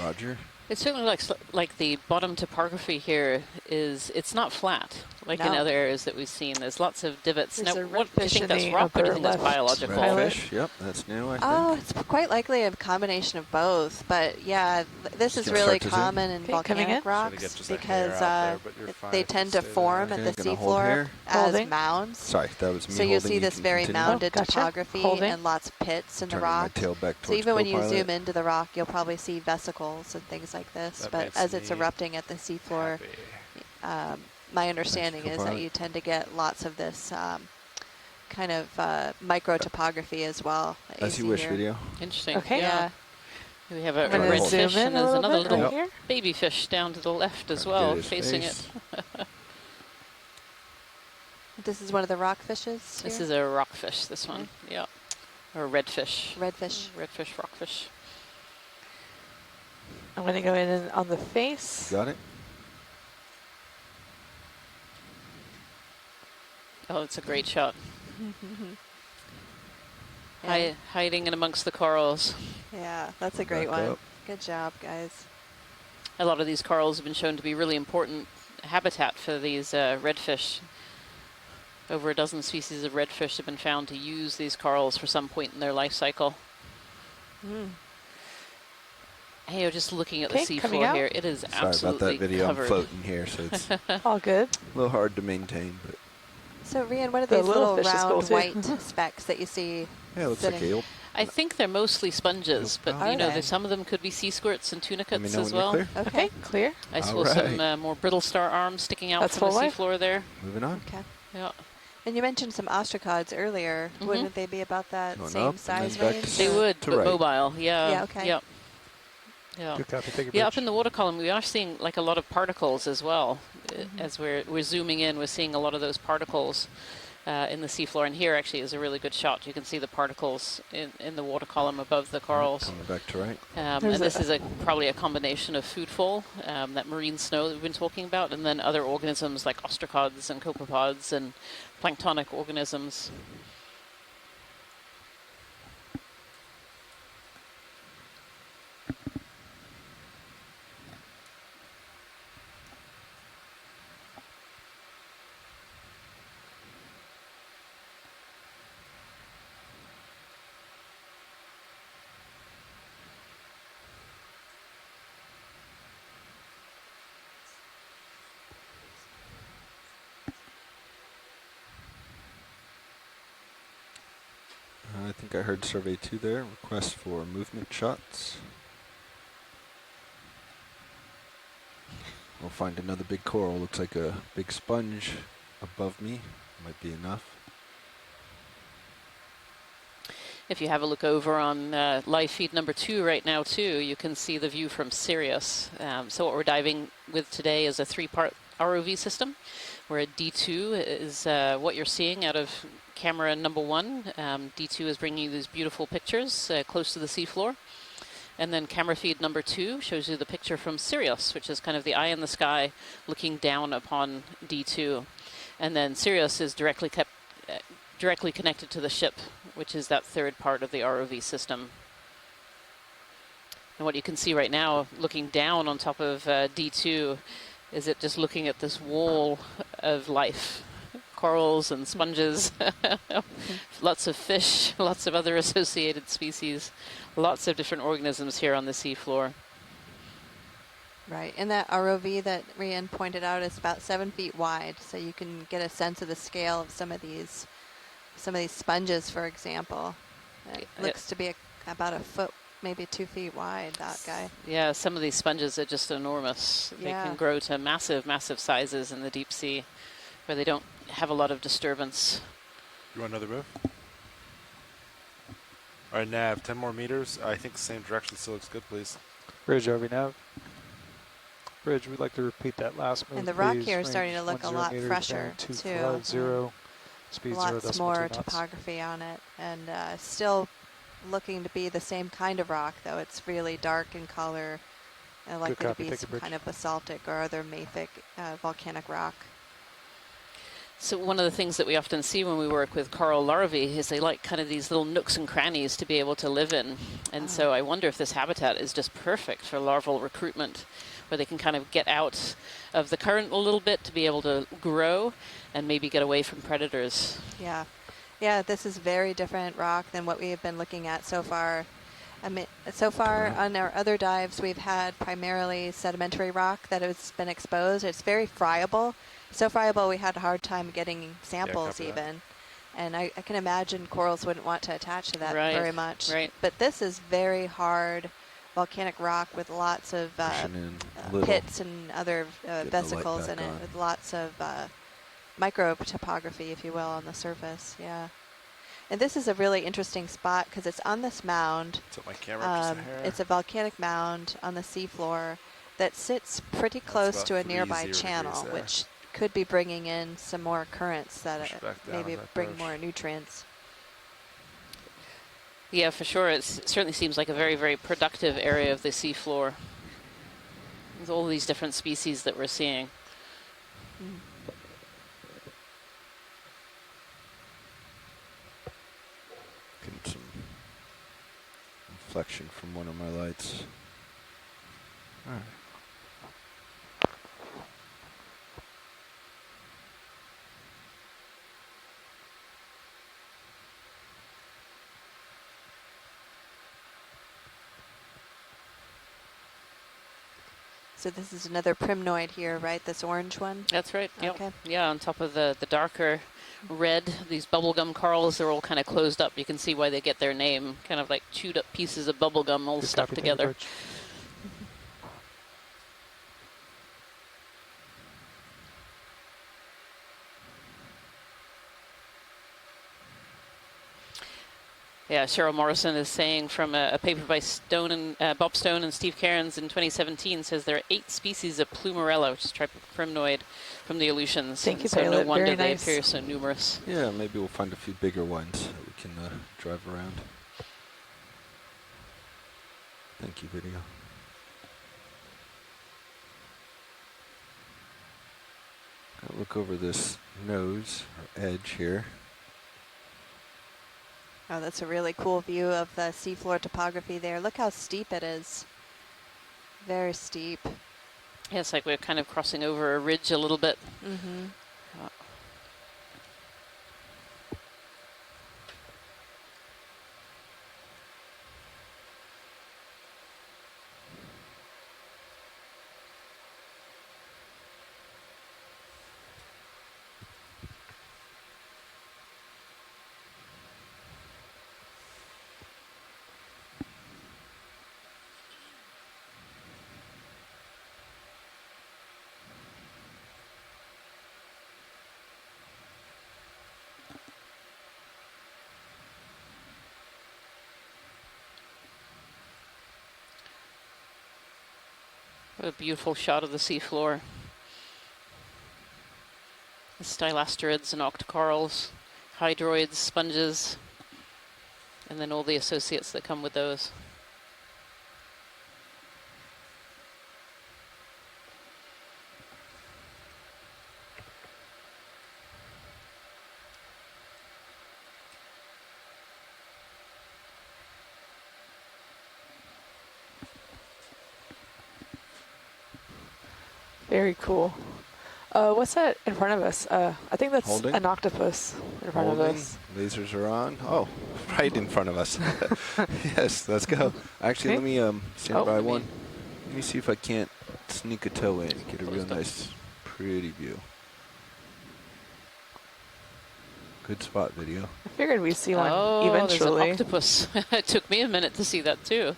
Roger. It certainly looks like the bottom topography here it's not flat like in No. other areas that we've seen. There's lots of divots. There's Now, a what do you redfish think in that's the rock? What do you upper think that's left. biological? Redfish, yep, that's new, I think. Oh, it's quite likely a combination of both, but yeah, this is Just really start to zoom. common in Okay, coming volcanic in. rocks Should've got just a hair because out there, but you're fine they if you tend to stay there. form Okay, at the gonna hold seafloor here. as Holding. mounds. Sorry, that was me So you holding. see this can very continue. mounded Gotcha. topography Holding. and lots of pits in the Turning rock. my tail back So towards even when you co-pilot. zoom into the rock, you'll probably see vesicles and things like this. That But makes as it's me erupting at the seafloor, my understanding is that co-pilot. you tend to get lots of this kind of micro topography as well. that As see you wish, here. video. Interesting. Okay. Yeah. We have a I'm gonna red zoom fish, in and a there's little another bit little right here. baby fish down to the left as Trying to well, get his facing face. it. This is one of the rockfishes. This here? is a rockfish, this one. Yeah. Or a redfish. Redfish. Redfish, rockfish. I'm going to go in and on the face. Got it? Oh, it's a great shot. Yeah. Hiding in amongst the corals. Yeah, that's a great Back one. up. Good job, guys. A lot of these corals have been shown to be really important habitat for these redfish. Over a dozen species of redfish have been found to use these corals for some point in their life cycle. Hey, you're just looking at the Okay, coming seafloor out. here. It is Sorry about absolutely that video. covered. I'm floating here, so it's a All good. little hard to maintain, but So, Rian, what are The these little little fish is cool, round too. white specks that you see? yeah, it looks sitting? like eel. I think they're mostly sponges, but Are you know, they? some of them could be sea squirts and Let me tunicates know as when you're well. clear. Okay. Clear. I saw All some right. more brittle star arms sticking out That's from the full life. seafloor there. Moving on. Okay. Yeah. And you mentioned some ostracods earlier. Mhm. Wouldn't they be about that Going up same and then size back to range? They Yeah. would, To but right. mobile. Yeah. Yeah, okay. Yep. Yeah. Good copy. Thank you, Yeah, Bridge. up in the water column, we are seeing like a lot of particles as well. Mm-hmm. As we're zooming in, we're seeing a lot of those particles in the seafloor. And here actually is a really good shot. You can see the particles in the water column above the corals. Coming back to right. And There's this a- is probably a combination of food fall, that marine snow that we've been talking about, and then other organisms like ostracods and copepods and planktonic organisms. think I heard survey 2 there. Request for movement shots. We'll find another big coral. Looks like a big sponge above me. Might be enough. If you have a look over on live feed number 2 right now too, you can see the view from Sirius. So what we're diving with today is a 3-part ROV system, where D2 is what you're seeing out of camera number 1. D2 is bringing you these beautiful pictures close to the seafloor. And then camera feed number 2 shows you the picture from Sirius, which is kind of the eye in the sky looking down upon D2. And then Sirius is directly connected to the ship, which is that 3rd part of the ROV system. And what you can see right now, looking down on top of D2, is it just looking at this wall of life. Corals and sponges, lots of fish, lots of other associated species, lots of different organisms here on the seafloor. Right, and that ROV that Rian pointed out is about 7 feet wide, so you can get a sense of the scale of some of these sponges, for example. It looks to be about a foot, maybe 2 feet wide, that guy. Yeah, some of these sponges are just enormous. Yeah. They can grow to massive, massive sizes in the deep sea, where they don't have a lot of disturbance. You want another move? All right, Nav, 10 more meters. I think the same direction still looks good, please. Bridge, RV Nav. Bridge, we'd like to repeat that last move. And the rock please. here is starting to Range look a 10 lot meters, fresher, bearing too. 250, speed 0 Lots decimal more 2 knots. topography on it, and still looking to be the same kind of rock, though it's really dark in color, and likely to copy. be Take a some bridge. kind of basaltic or other mafic volcanic rock. So one of the things that we often see when we work with coral larvae is they like kind of these little nooks and crannies to be able to live in. And so I wonder if this habitat is just perfect for larval recruitment, where they can kind of get out of the current a little bit to be able to grow and maybe get away from predators. Yeah. Yeah, this is very different rock than what we have been looking at so far. I mean, so far on our other dives, we've had primarily sedimentary rock that has been exposed. It's very friable. So friable, we had a hard time getting samples even. And I can imagine corals wouldn't want to attach to that very much. Right. But this is very hard volcanic rock with lots of pits and other vesicles in it, with lots of microbe topography, if you will, on the surface. Yeah. And this is a really interesting spot because it's on this mound. Tilt my camera up just a hair. It's a volcanic mound on the seafloor that sits pretty close to a nearby channel, which could be bringing in some more currents that maybe bring more nutrients. Yeah, for sure. It certainly seems like a very, very productive area of the seafloor. With all these different species that we're seeing. Getting some reflection from one of my lights. All right. So this is another primnoid here, right? This orange one? That's right. Yep. Okay. Yeah, on top of the darker red, these bubblegum corals, they're all kind of closed up. You can see why they get their name, kind of like chewed up pieces of bubblegum all stuck together. Yeah, Cheryl Morrison is saying from a paper by Bob Stone and Steve Cairns in 2017, says there are 8 species of Plumerella, which is a type of primnoid from the Aleutians. Thank you, so Violet. no wonder Very they nice. appear so numerous. Yeah, maybe we'll find a few bigger ones that we can drive around. Thank you, video. I'll look over this nose or edge here. Oh, that's a really cool view of the seafloor topography there. Look how steep it is. Very steep. Yeah, it's like we're kind of crossing over a ridge a little bit. Mm-hmm. What a beautiful shot of the seafloor. The stylasterids and octocorals, hydroids, sponges, and then all the associates that come with those. Very cool. What's that in front of us? I think that's Holding. an octopus in front Holding. of us. Lasers are on. Oh, right in front of us. Yes, let's go. Actually, Okay. let me stand Oh, by let me- one. Let me see if I can't sneak a toe in, get a real Closed up. nice, pretty view. Good spot video. I figured we'd see one Oh, eventually. there's an octopus. It took me a minute to see that too.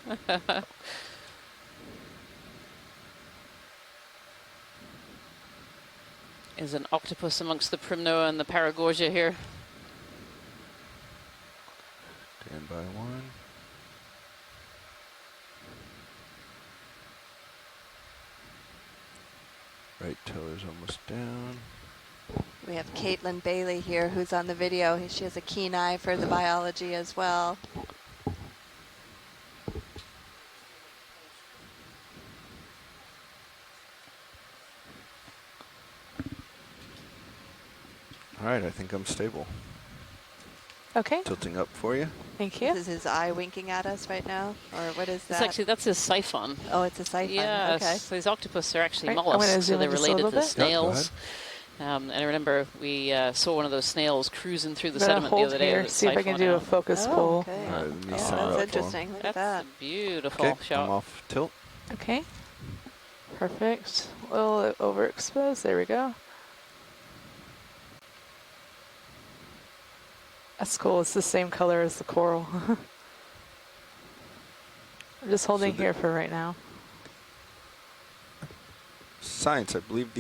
Is an octopus amongst the Primnoa and the Paragorgia here. Stand by one. Right toe is almost down. We have Caitlin Bailey here who's on the video. She has a keen eye for the biology as well. All right, I think I'm stable. Okay. Tilting up for you. Thank you. This is his eye winking at us right now, or what is It's that? actually, that's his siphon. Oh, it's a siphon. Yes, Okay. these octopus are actually Right, I'm gonna mollusks, so zoom they're in just a related little to bit. snails. And I remember we saw one of those snails cruising through the I'm gonna sediment the hold other day. here, with its see if I can siphon do a out. focus Oh, pull. okay. All right, let me Oh, sign that's up for him. interesting. Look at That's that. a beautiful Okay, shot. I'm off tilt. Okay. Perfect. A little overexposed. There we go. That's cool. It's the same color as the coral. I'm just holding the- here for right now. Science, I believe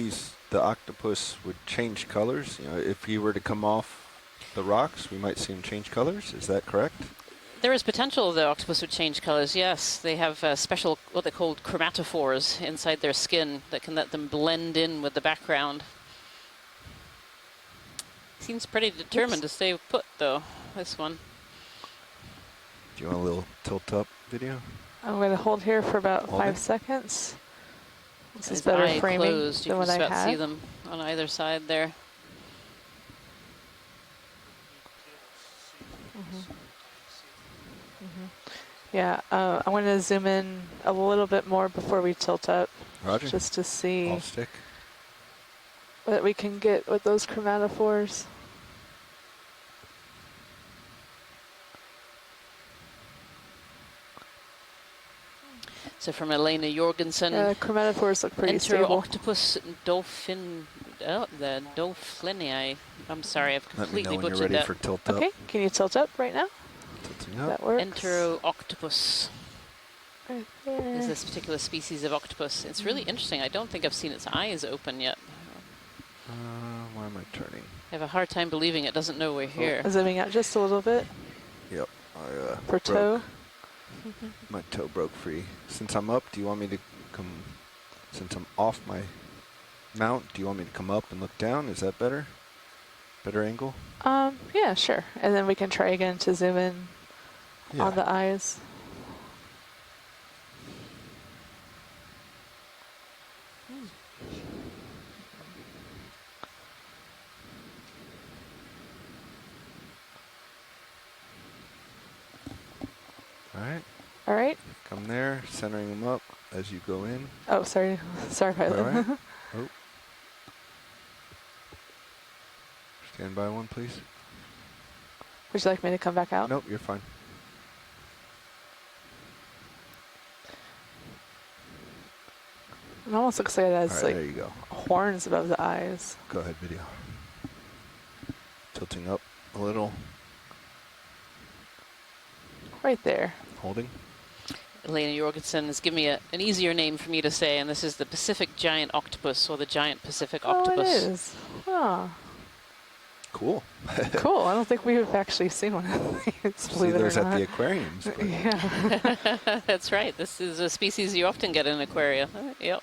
the octopus would change colors. You know, if he were to come off the rocks, we might see him change colors. Is that correct? There is potential the octopus would change colors, yes. They have special, what they call chromatophores inside their skin that can let them blend in with the background. Seems pretty determined to stay put, though, this one. Do you want a little tilt up video? I'm going to hold here for about Hold 5 it. seconds. This is His better eye framing closed. You than can what just I about see had. them on either side there. Yeah, I'm going to zoom in a little bit more before we tilt up. Roger. Just to see Off stick. what we can get with those chromatophores. So from Elena Jorgensen. Yeah, the chromatophores look pretty Enter stable. octopus dolphin, the dolphinii. I'm sorry, I've Let me know completely when you're butchered ready that. for tilt up. Okay, can you tilt up right now? Tilting up. That works. Enter octopus Right is there. this particular species of octopus. It's really interesting. I don't think I've seen its eyes open yet. Why am I turning? I have a hard time believing it doesn't know we're here. Zooming out just a little bit Yep. I for toe. My toe broke free. Since I'm up, do you want me to come? Since I'm off my mount, do you want me to come up and look down? Is that better? Better angle? Yeah, sure. And then we can try again to zoom in Yeah. on the eyes. All right. All right. Come there, centering them up as you go in. Oh, sorry. Sorry, Pilot. All right. Oh. Stand by one, please. Would you like me to come back out? Nope, you're fine. It almost looks like it All has right, like there you go. horns above the eyes. Go ahead, video. Tilting up a little. Right there. Holding. Elena Jorgensen has given me an easier name for me to say, and this is the Pacific giant octopus, or the giant Pacific octopus. Oh, it is. Oh, Cool. cool. I don't think we've actually seen one of these, See believe it those or at not. the aquariums. But Yeah. That's right. This is a species you often get in an aquarium. Yep.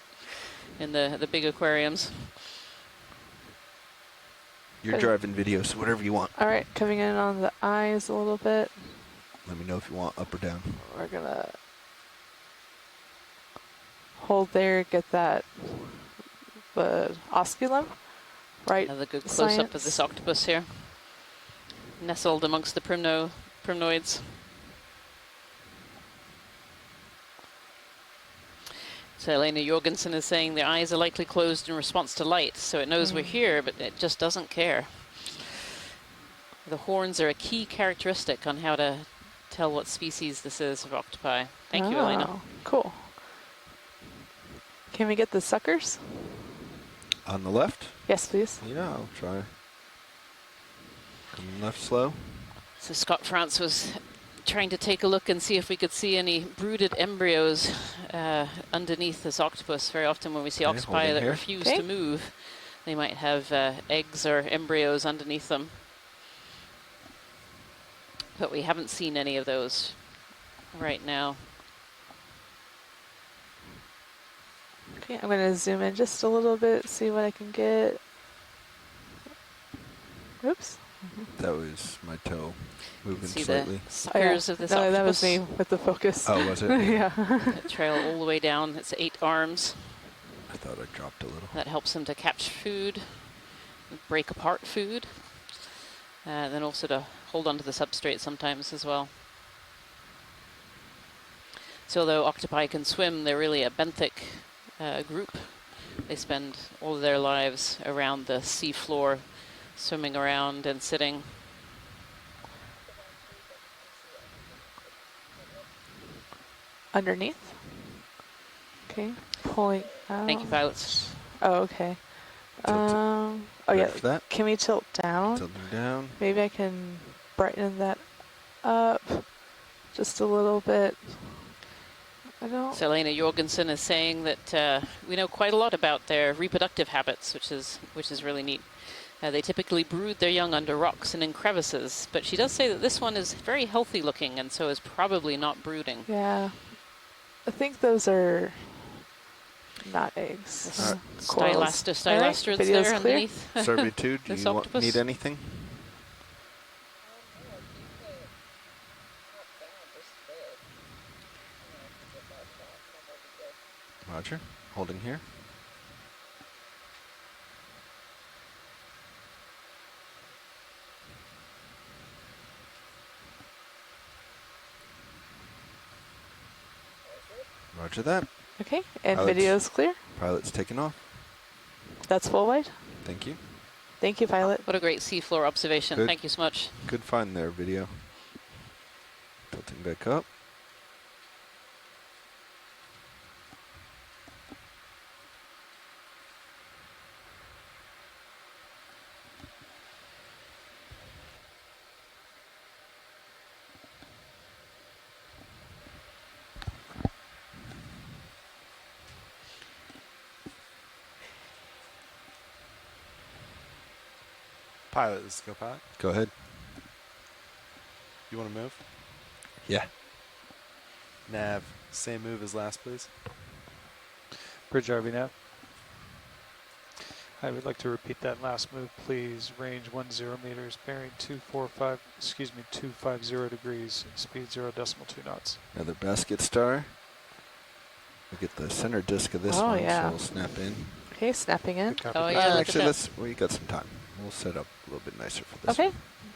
in the big aquariums. You're driving video, so whatever you want. All right, coming in on the eyes a little bit. Let me know if you want up or down. We're gonna hold there, get that, the osculum, right? Another good close-up of this octopus here, nestled amongst the primnoids. So Elena Jorgensen is saying the eyes are likely closed in response to light, so it knows we're here, but it just doesn't care. The horns are a key characteristic on how to tell what species this is of octopi. Thank you, Elena. Cool. Can we get the suckers? On the left? Yes, please. Yeah, I'll try. Coming left slow. So Scott France was trying to take a look and see if we could see any brooded embryos underneath this octopus. Very often when we see octopi that refuse to move, they might have eggs or embryos underneath them. But we haven't seen any of those right now. Okay, I'm going to zoom in just a little bit, see what I can get. Oops. That was my toe moving See slightly. the suckers of this octopus. That was me with the focus. Oh, was it? Yeah. Trail all the way down. It's 8 arms. I thought I dropped a little. That helps them to catch food, break apart food, then also to hold onto the substrate sometimes as well. So although octopi can swim, they're really a benthic group. They spend all of their lives around the sea floor, swimming around and sitting. Underneath? Okay, pulling out. Thank you, pilots. Oh, okay. Oh yeah, that. can we tilt down? Tilting down. Maybe I can brighten that up just a little bit. I don't. So Elena Jorgensen is saying that we know quite a lot about their reproductive habits, which is really neat. They typically brood their young under rocks and in crevices, but she does say that this one is very healthy looking and so is probably not brooding. Yeah, I think those are not eggs. Stylaster that's there underneath. Survey 2, do you need anything? Roger, holding here. Roger that. Okay, and video's clear? Pilot's taking off. That's full wide? Thank you. Thank you, pilot. What a great seafloor observation. Good. Thank you so much. Good find there, video. Tilting back up. Pilot, this is go pilot. Go ahead. You want to move? Yeah. Nav, same move as last, please. Bridge RV nav. I would like to repeat that last move, please. Range 10 meters, bearing 250 degrees, speed 0.2 knots. Another basket star. We get the center disc of this one, so we'll snap in. Okay, snapping in. Oh yeah, actually, we got some time. We'll set up a little bit nicer for this. Okay,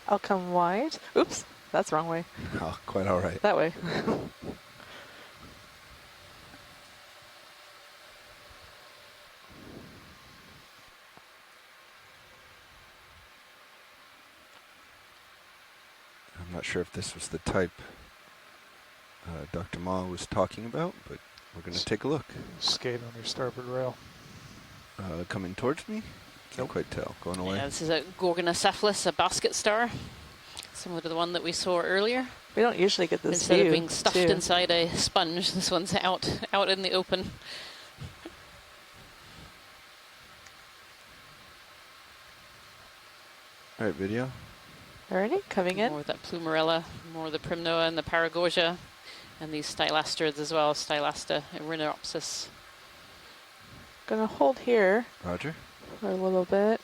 I'll come wide. Oops, that's the wrong way. Oh, quite all right. That way. I'm not sure if this was the type Dr. Ma was talking about, but we're going to take a look. Skate on your starboard rail. Coming towards me? Can't quite tell. Going away. Yeah, this is a Gorgonocephalus, a basket star, similar to the one that we saw earlier. We don't usually get this Instead view, of being stuffed too. inside a sponge, this one's out in the open. All right, video. Alrighty, coming in. More of that Plumerella, more of the Primnoa and the Paragorgia, and these stylasterids as well, Stylasta and Rhinopsis. Gonna hold here. Roger. For a little bit.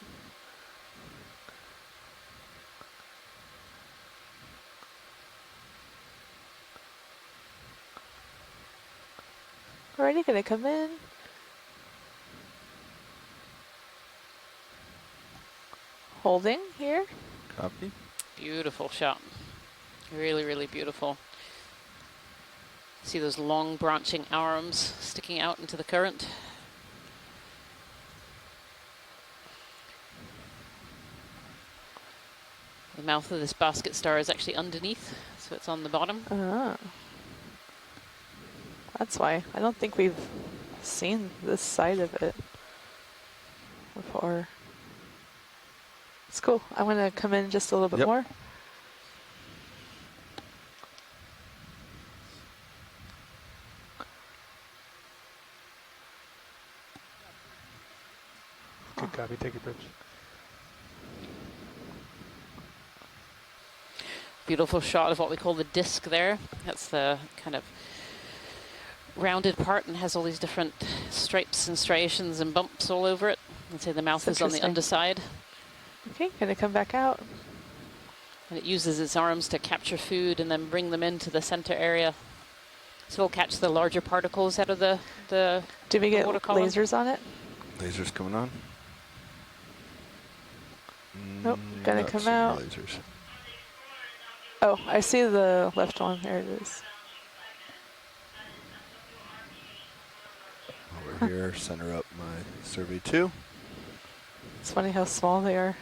Already gonna come in. Holding here. Copy. Beautiful shot. Really, really beautiful. See those long branching arms sticking out into the current. The mouth of this basket star is actually underneath, so it's on the bottom. Ah. That's why. I don't think we've seen this side of it before. It's cool. I want to come in just a little bit more. Good copy. Take your bridge. Beautiful shot of what we call the disc there. That's the kind of rounded part and has all these different stripes and striations and bumps all over it. I'd say the mouth is on the underside. Okay, gonna come back out. And it uses its arms to capture food and then bring them into the center area. So it'll catch the larger particles out of the Do we get water column. lasers on it? Lasers coming on. Nope, gonna Not come seeing out. Lasers. Oh, I see the left one. There it is. Over here, center up my survey 2. It's funny how small they are.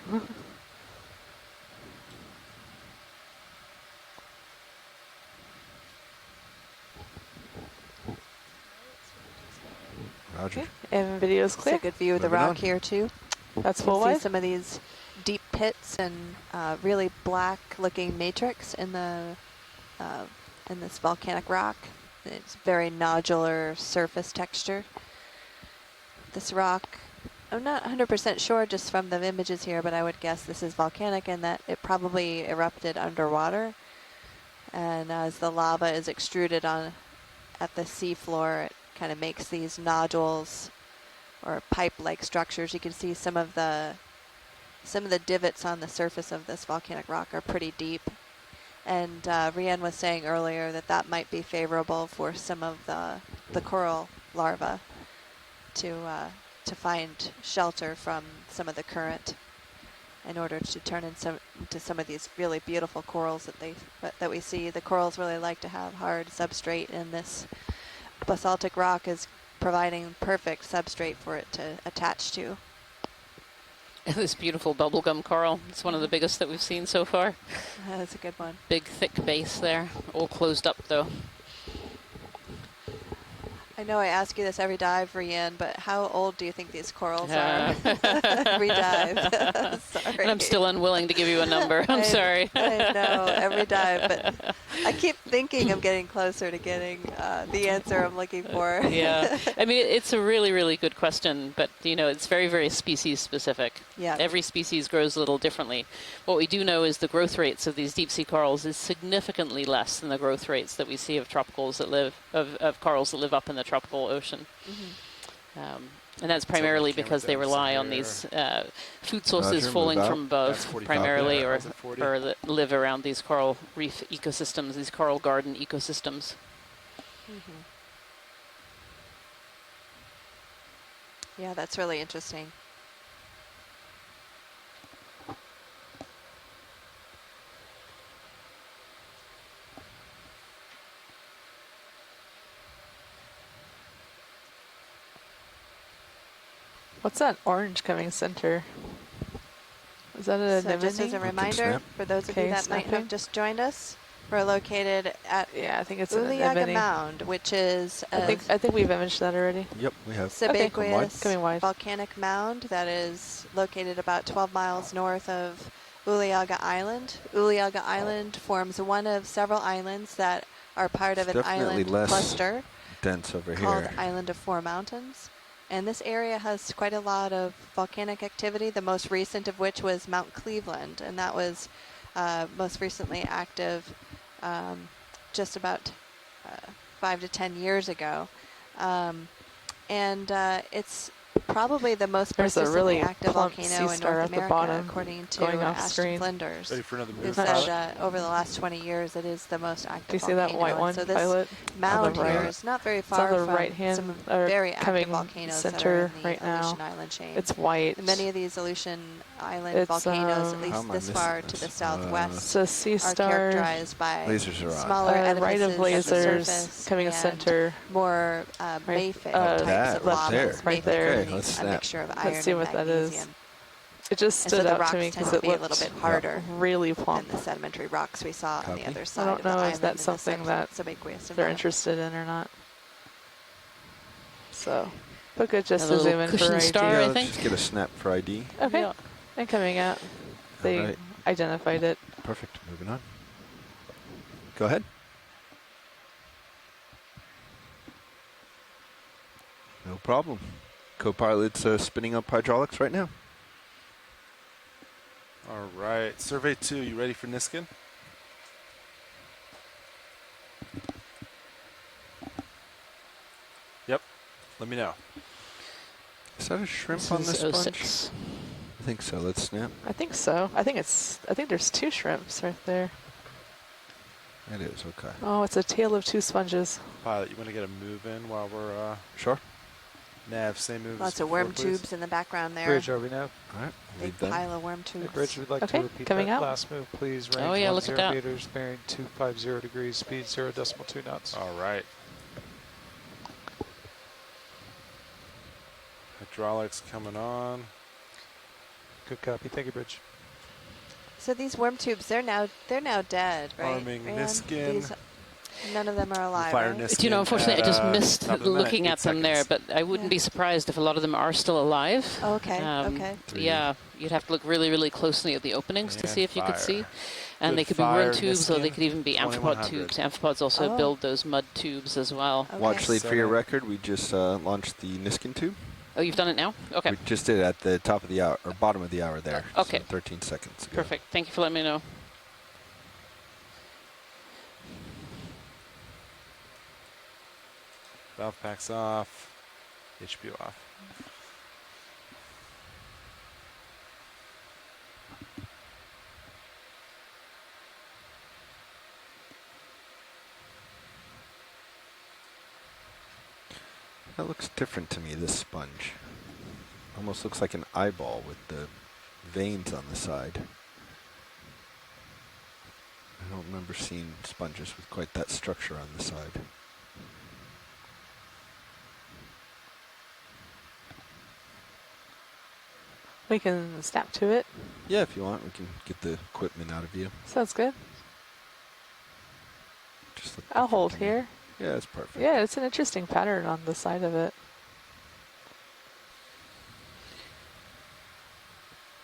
Roger. Okay. And video's clear. It's a good view of the Moving rock on. here too. That's You full can see wide. some of these deep pits and really black-looking matrix in this volcanic rock. It's very nodular surface texture. This rock, I'm not 100% sure just from the images here, but I would guess this is volcanic and that it probably erupted underwater. And as the lava is extruded at the seafloor, it kind of makes these nodules or pipe-like structures. You can see some of the divots on the surface of this volcanic rock are pretty deep. And Rian was saying earlier that might be favorable for some of the coral larvae to find shelter from some of the current in order to turn into some of these really beautiful corals that we see. The corals really like to have hard substrate, and this basaltic rock is providing perfect substrate for it to attach to. This beautiful bubblegum coral. It's one of the biggest that we've seen so far. That's a good one. Big, thick base there. All closed up, though. I know I ask you this every dive, Rian, but how old do you think these corals are? Every dive. Sorry. And I'm still unwilling to give you a number. I'm sorry. I know, every dive, but I keep thinking I'm getting closer to getting the answer I'm looking for. Yeah. I mean, it's a really, really good question, but, it's very, very species specific. Yeah. Every species grows a little differently. What we do know is the growth rates of these deep sea corals is significantly less than the growth rates that we see of tropicals that live, of corals that live up in the tropical ocean. Mm-hmm. And that's primarily because they rely on these food sources Roger, falling move out. from above, That's 45 primarily, there. or How's it 40? that live around these coral reef ecosystems, these coral garden ecosystems. Mm-hmm. Yeah, that's really interesting. What's that orange coming center? Is that a So just as a reminder, for those of you that might have just joined us, we're located at I think it's Uliaga Mound, which is I think we've imaged that already. Yep, we have. Sebaceous Coming wide. volcanic mound that is located about 12 miles north of Uliaga Island. Uliaga Island forms one of several islands that are part of It's an definitely island less cluster dense over called here. Island of Four Mountains. And this area has quite a lot of volcanic activity, the most recent of which was Mount Cleveland, and that was most recently active just about 5 to 10 years ago. And it's probably the most There's a persistently really active plump volcano sea in star North at the America, bottom, according to going off Ashton screen. Flinders. Ready for another Who move, said pilot? over the last 20 years it is the most active Do you see volcano. that white And one, so this pilot? mound On the here right. is not very It's on far the from right hand, some or very active coming volcanoes that are center in the right Aleutian now. Island chain. It's white. And many of these Aleutian Island It's, volcanoes, at how least am I this missing far this? to the southwest, It's a sea are star. characterized by Lasers are on. smaller right of edifices at the lasers surface coming in and center. more Right, mafic uh, types of right lavas. there. Right Mafic there. meaning Okay, let's a snap. mixture of iron Let's see and what that is. magnesium. It just And so stood the out to rocks me tend because to it be a little looked bit harder really than plump. the sedimentary rocks we saw on Copy. the other I side don't of the know island if that's in the something that subaqueous they're environment. interested in or not. So, but good just Another to little zoom in for cushion ID. star, Yeah, I let's think. just get a snap for ID. Okay, Yeah. and coming out, they Alright. identified it. Perfect. Moving on. Go ahead. No problem. Co-pilot's spinning up hydraulics right now. All right. Survey 2, you ready for Niskin? Yep. Let me know. Is that a shrimp This on is this sponge? 06. I think so. Let's snap. I think so. I think there's two shrimps right there. It is, okay. Oh, it's a tail of two sponges. Pilot, you want to get a move in while we're Sure. nav, same move Lots as of worm before, please. tubes in the background there. Bridge, are we now? All right. Big Leave them. pile of worm Hey, tubes. Bridge, we'd like Okay, to repeat coming that out. last move, please. Range Oh, yeah, look at 10 that. meters, bearing 250 degrees, speed 0.2 knots. All right. Hydraulics coming on. Good copy. Thank you, Bridge. So these worm tubes, they're now dead, right? Arming Rand? Niskin. These, none of them are alive, Fire right? Niskin Do you know, unfortunately, I just at, missed top of the minute, looking 8 at them there, seconds. but I wouldn't Yeah. be surprised if a lot of them are still alive. Oh, okay, okay. Yeah, you'd have to look really, really closely at the openings to And see if you could fire. see. And Good they could be fire, worm tubes, or they Niskin, could even be amphipod 2100. tubes. Amphipods also Oh. build those mud tubes as well. Okay. Watch lead for your Seven. record. We just launched the Niskin tube. Oh, you've done it now? Okay, We just did it at the top of the hour, or bottom of the hour there. Okay. So 13 seconds ago. perfect. Thank you for letting me know. Valve packs off. HPO off. That looks different to me, this sponge. Almost looks like an eyeball with the veins on the side. I don't remember seeing sponges with quite that structure on the side. We can snap to it. Yeah, if you want, we can get the equipment out of you. Sounds good. Just look I'll different hold to me. here. Yeah, that's perfect. Yeah, it's an interesting pattern on the side of it.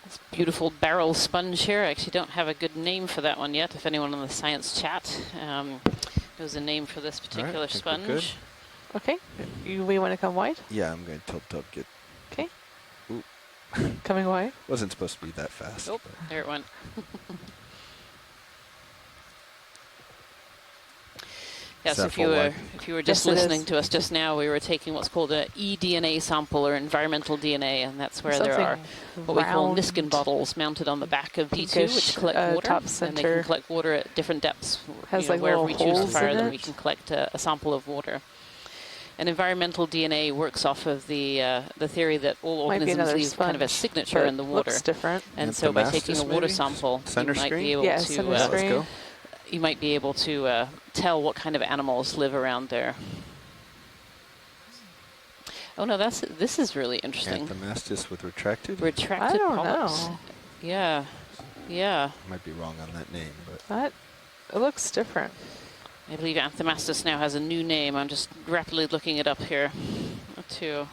This beautiful barrel sponge here. I actually don't have a good name for that one yet. If anyone on the science chat knows a name for this particular I think we're good. sponge. Okay, we want to come wide? Yeah, I'm going to tilt up, get... Okay. Ooh. Coming wide? Wasn't supposed to be that fast. Oh, but- there it went. Yes, that if you full were wide? just Yes, it listening is. to us just now, we were taking what's called a eDNA sample or environmental DNA, and that's where there are what we call round, Niskin bottles mounted on the back of D2, pinkish, which collect water, top and they center. can collect water at different depths. Has, You know, like, wherever little we choose to holes fire in them, it. we can collect a sample of water. And environmental DNA works off of the theory that all Might be organisms another leave kind of a sponge, signature but in the water. looks different. And so by taking a Anthemastis, water maybe? sample, Center you might screen? be able Yeah, to center Let's screen. go. you might be able to tell what kind of animals live around there. Oh no, this is really interesting. Anthemastis with retracted? Retracted I don't polyps. know. Yeah, yeah. Might be wrong on that name, but... That, it looks different. I believe Anthemastis now has a new name. I'm just rapidly looking it up here. Too.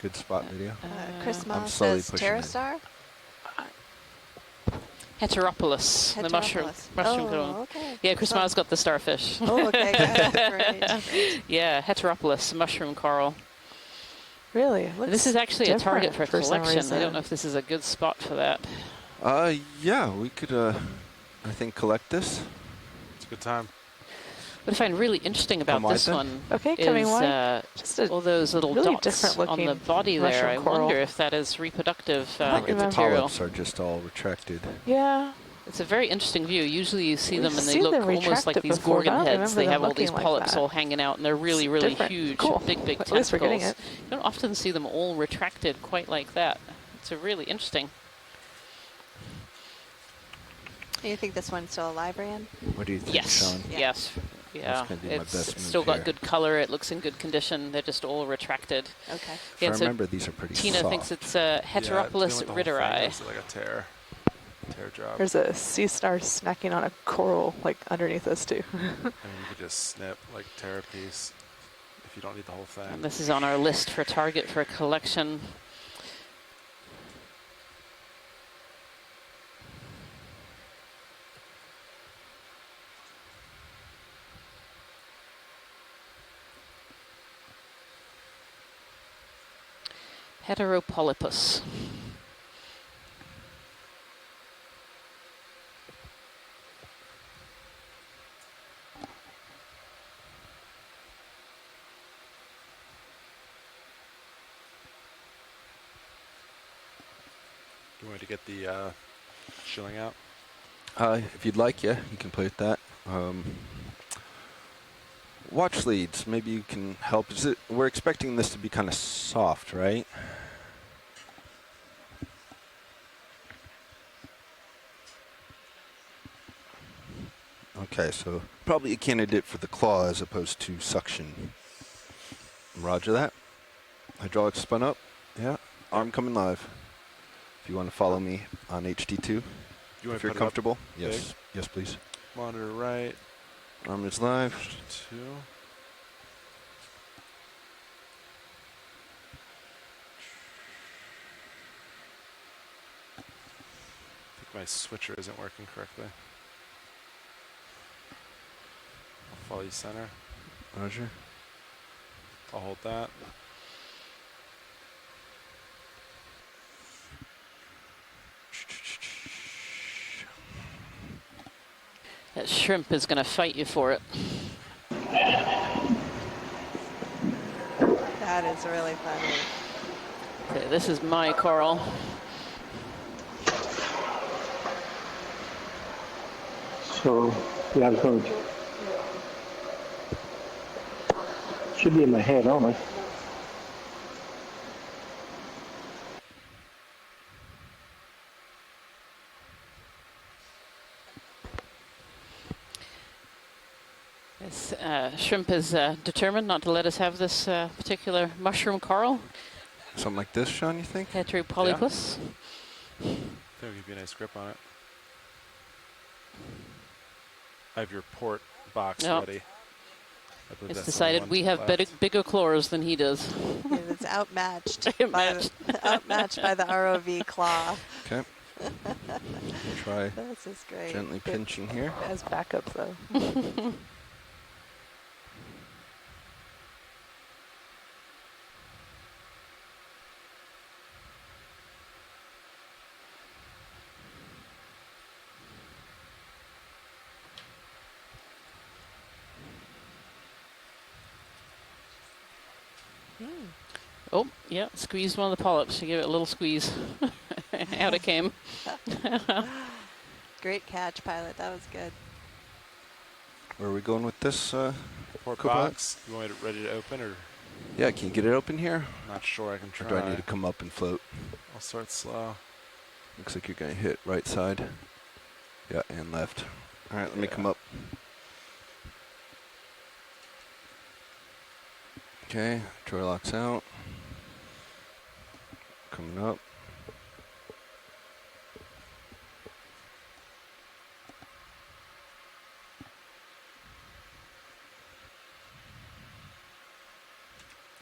Good spot video. Chris Ma I'm slowly says pushing it. pterostar. Heteropolis, the mushroom. Oh, cone. okay. Yeah, Chris So- Ma's got the starfish. Oh, okay. Great. Yeah, Heteropolis, mushroom coral. Really? It looks This is actually a target different for some collection. I reason. don't know if this is a good spot for that. Yeah, we could, I think, collect this. It's a good time. What I find really interesting about Come this wide one Okay, coming is wide. Just a all those little really dots different on the looking body there. I mushroom coral. wonder if that is reproductive I think its material. polyps are just all retracted. Yeah. It's a very interesting view. Usually you see We've them and they seen look them almost like retracted these before, but gorgon I don't heads. remember They them have all these looking like polyps that. all hanging out, and they're really, It's really different. huge, Cool. big At least we're getting tentacles. it. You don't often see them all retracted quite like that. It's a really interesting. Do you think this one's still alive, Ryan? What do you think, Yes. Sean? Yes. Yeah. That's gonna be my It's best move still got here. good color. It looks in good condition. They're just all retracted. Okay. If I remember, these are pretty Tina soft. thinks it's Yeah, Heteropolis doing the whole thing ritteri. is like a tear job. There's a sea star snacking on a coral like underneath us too. I mean, you could just snip, like tear a piece if you don't need the whole thing. And this is on our list for target for collection. Heteropolypus. You want me to get the shilling out? If you'd like, yeah, you can play with that. Watch leads, maybe you can help. We're expecting this to be kind of soft, right? Okay, so probably a candidate for the claw as opposed to suction. Roger that. Hydraulics spun up. Yeah, arm coming live. If you want to follow me on HD2, You want if to you're put it up comfortable. big? Yes, yes, please. Monitor right. Arm is live. 2. I think my switcher isn't working correctly. I'll follow you center. Roger. I'll hold that. That shrimp is going to fight you for it. That is really funny. Okay, this is my coral. So, yeah, I'm going to. Should be in my head only. This shrimp is determined not to let us have this particular mushroom coral. Something like this, Sean, you think? Heteropolypus. I think it'll give you a nice grip on it. I have your port box Yep. ready. I believe It's that's the decided one we have left. bigger claws than he does. It's outmatched. Outmatched. Outmatched by the ROV claw. Okay. Try This is great. gently pinching here. It has backup though. Oh, yeah, squeezed one of the polyps. You give it a little squeeze. Out it came. Great catch, pilot. That was good. Where are we going with this? Port co-pilot? box. You want it ready to open, or? Yeah, can you get it open here? Not sure. I can try. Or do I need to come up and float? I'll start slow. Looks like you're going to hit right side. Yeah, and left. All right, let me come up. Okay, drawer locks out. Coming up.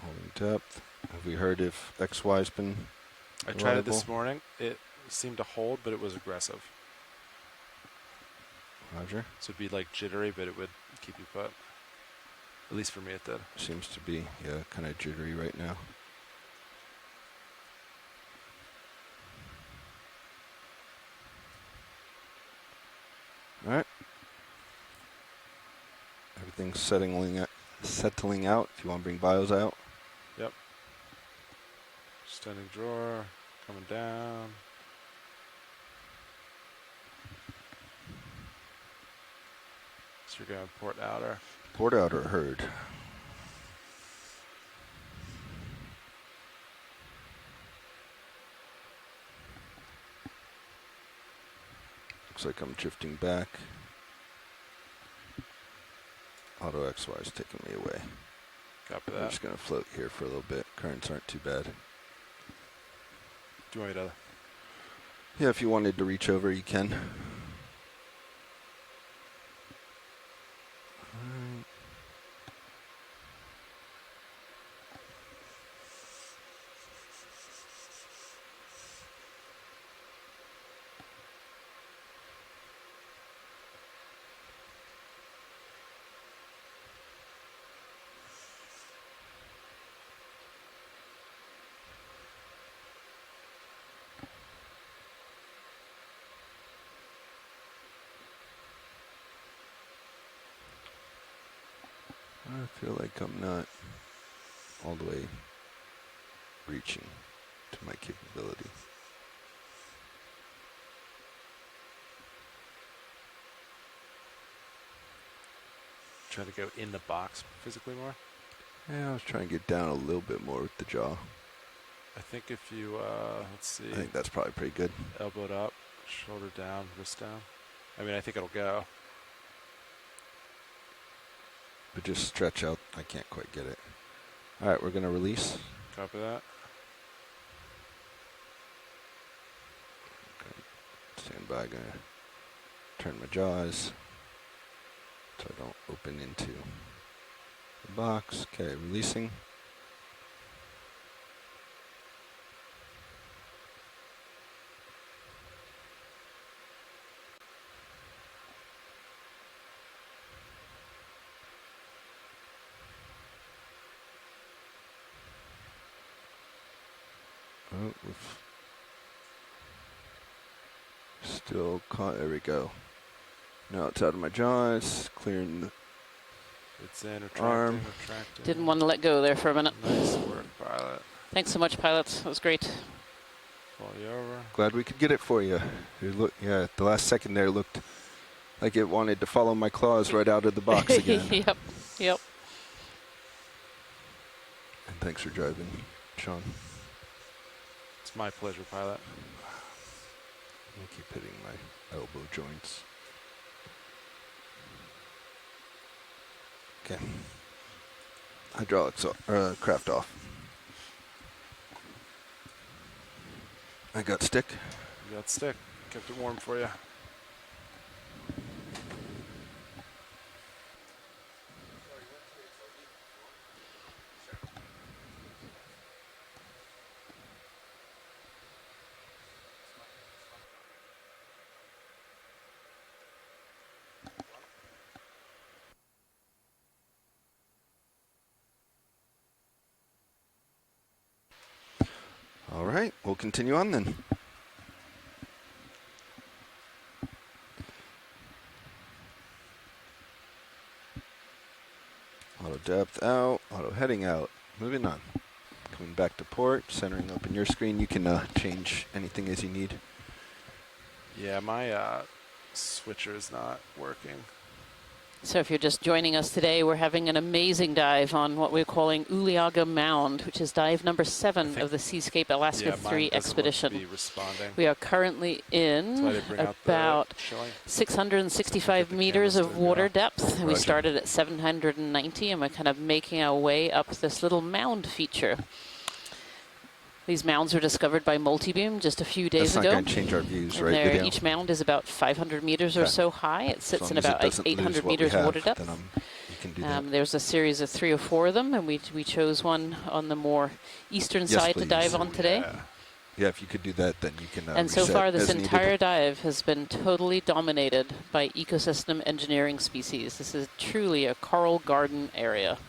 Holding depth. Have we heard if XY's been I tried it this reliable? morning. It seemed to hold, but it was aggressive. Roger. So it'd be like jittery, but it would keep you put. At least for me, it did. Seems to be, yeah, kind of jittery right now. All right. things settling out. If you want to bring bios out. Yep. Standing drawer, coming down. So you're going port outer. Port outer heard. Looks like I'm drifting back. Auto XY is taking me away. Copy I'm that. just going to float here for a little bit. Currents aren't too bad. Do you want me to? Yeah, if you wanted to reach over, you can. I feel like I'm not all the way reaching to my capability. Trying to go in the box physically more? Yeah, I was trying to get down a little bit more with the jaw. I think if you, let's see. I think that's probably pretty good. Elbowed up, shoulder down, wrist down. I mean, I think it'll go. But just stretch out. I can't quite get it. All right, we're going to release. Copy that. Stand by, going to turn my jaws so I don't open into the box. Okay, releasing. Oh, still caught. There we go. Now it's out of my jaws, clearing the It's in, retracting, arm. retracting. Didn't want to let go there for a minute. Nice work, pilot. Thanks so much, pilot. That was great. Pull you over. Glad we could get it for you. Yeah, the last second there looked like it wanted to follow my claws right out of the box again. Yep, yep. And thanks for driving, Sean. It's my pleasure, pilot. I keep hitting my elbow joints. Okay. Hydraulics craft off. I got stick. You got stick. Kept it warm for you. All right, we'll continue on then. Auto depth out, auto heading out. Moving on. Coming back to port, centering up in your screen. You can change anything as you need. Yeah, my switcher is not working. So if you're just joining us today, we're having an amazing dive on what we're calling Uliaga Mound, which is dive number 7 of the Seascape Alaska 3 expedition. We are currently in about 665 meters of water depth. And we started at 790, and we're kind of making our way up this little mound feature. These mounds were discovered by Multibeam just a few days ago. That's not going to change our views, right? Each mound is about 500 meters or so high. It sits in about 800 meters water depth. There's a series of 3 or 4 of them, and we chose one on the more eastern side to dive on today. Yeah, if you could do that, then you can and so far, this entire dive has been totally dominated by ecosystem engineering species. This is truly a coral garden area.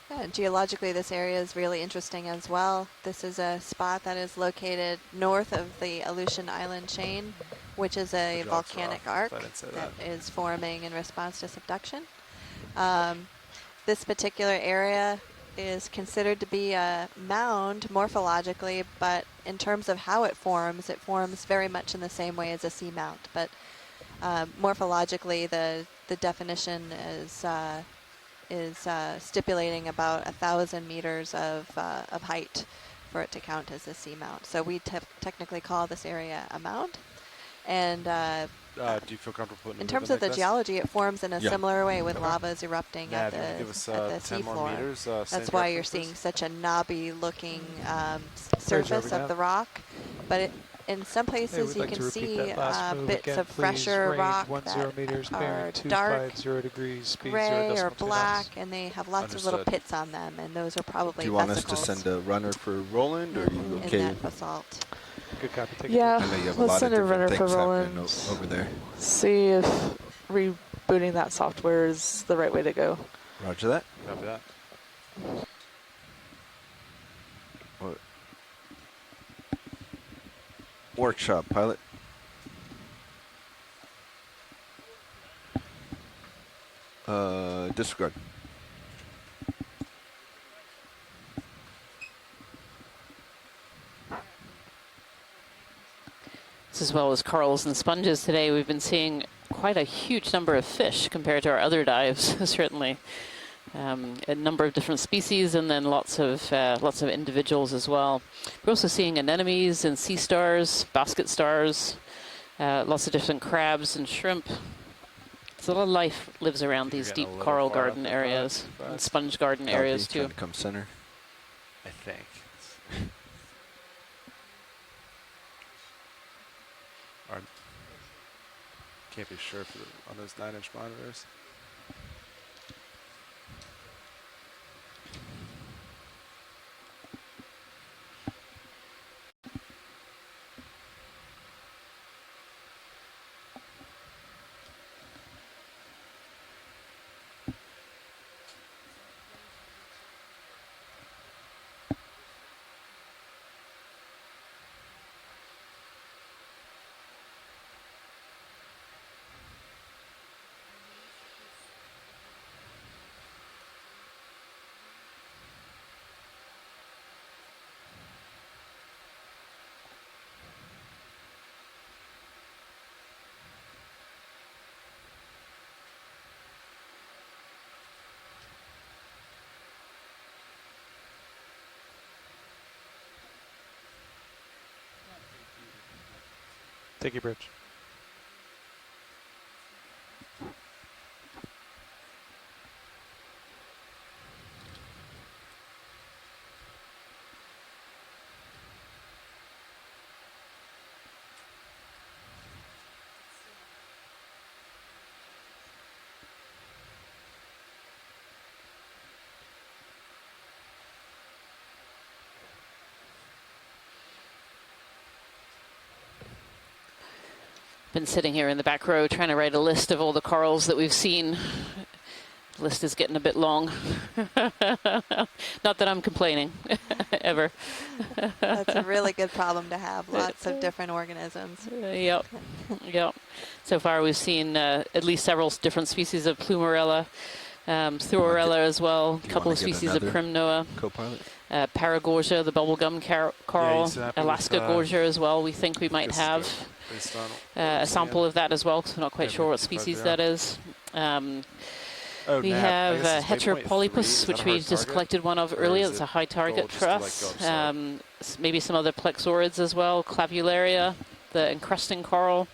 Yeah, geologically, this area is really interesting as well. This is a spot that is located north of the Aleutian Island chain, which is a The jaws are volcanic off, arc if I didn't say that that. is forming in response to subduction. This particular area is considered to be a mound morphologically, but in terms of how it forms very much in the same way as a seamount. But morphologically, the definition is stipulating about 1,000 meters of height for it to count as a seamount. So we technically call this area a mound. And Do you feel comfortable putting in a terms ribbon of the like this? geology, it forms in a similar way with Okay. lavas erupting Nav, at you wanna the, give us, at the 10 more seafloor. meters, same That's why you're direction, seeing please? such a knobby-looking Bridge surface over of now. the rock. But in some Hey, places we'd you like can to repeat see that last move bits again, of please. fresher Range rock 10 that meters, are bearing dark 250 degrees, speed gray 0 or decimal 2 black, knots. and they have lots of little Understood. pits on them, and those are Do probably you want us to vesicles send a runner for Roland, or are you in okay? that basalt. Good copy. Take Yeah, I know you have a let's lot of send a different runner for things happening Roland. over there. See if rebooting that software is the right way to go. Roger that. Copy that. What? Workshop, pilot. Disregard. As well as corals and sponges today, we've been seeing quite a huge number of fish compared to our other dives, certainly. A number of different species, and then lots of individuals as well. We're also seeing anemones and sea stars, basket stars, lots of different crabs and shrimp. So a lot of life lives around these getting deep a little coral far up garden there, areas Bud. and sponge garden Copy, areas trying too. to come center. I think. Or, can't be sure on those 9-inch monitors. Take your bridge. Been sitting here in the back row trying to write a list of all the corals that we've seen. The list is getting a bit long. Not that I'm complaining, ever. That's a really good problem to have, lots of different organisms. Yep, yep. So far we've seen at least several different species of Plumarella, Thuorella as well, a couple of species of Primnoa. Co-pilot? Paragorgia, the bubblegum coral, Alaska gorgia as well. We think we might have a sample of that as well, because we're not quite sure what species that is. We have Heteropolypus, which we just collected one of earlier. It's a high target for us. Maybe some other plexaurids as well, Clavularia, the encrusting coral.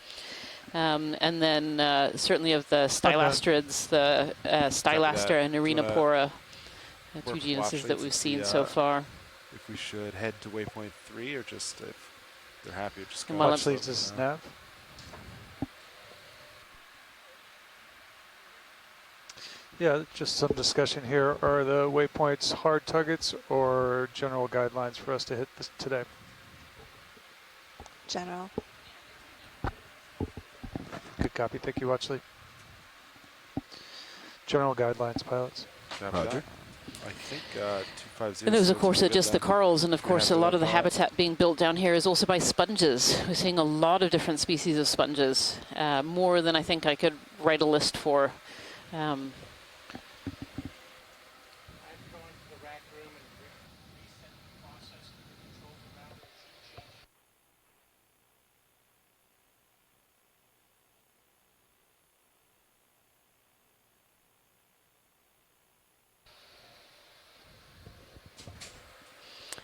And then certainly of the stylastrids, the Stylastra and Arenapora, two genuses that we've seen so far. If we should head to waypoint 3, or just if they're happy, just go. Watch leads, this is Nav. Yeah, just some discussion here. Are the waypoints hard targets or general guidelines for us to hit this today? General. Good copy. Thank you, Watchley. General guidelines, pilots. Roger. I think 250. And those, of looks course, are pretty good just the then. corals, and of We course, have a the lot of the pot. habitat being built down here is also by sponges. We're seeing a lot of different species of sponges, more than I think I could write a list for.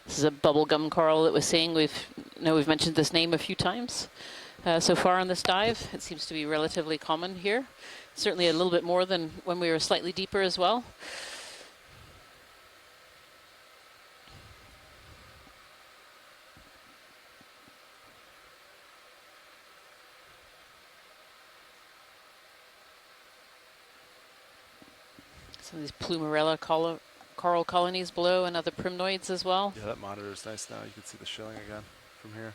This is a bubblegum coral that we're seeing. We've mentioned this name a few times so far on this dive. It seems to be relatively common here. Certainly a little bit more than when we were slightly deeper as well. Some of these plumarella coral colonies below, and other primnoids as well. Yeah, that monitor is nice now. You can see the shelling again from here.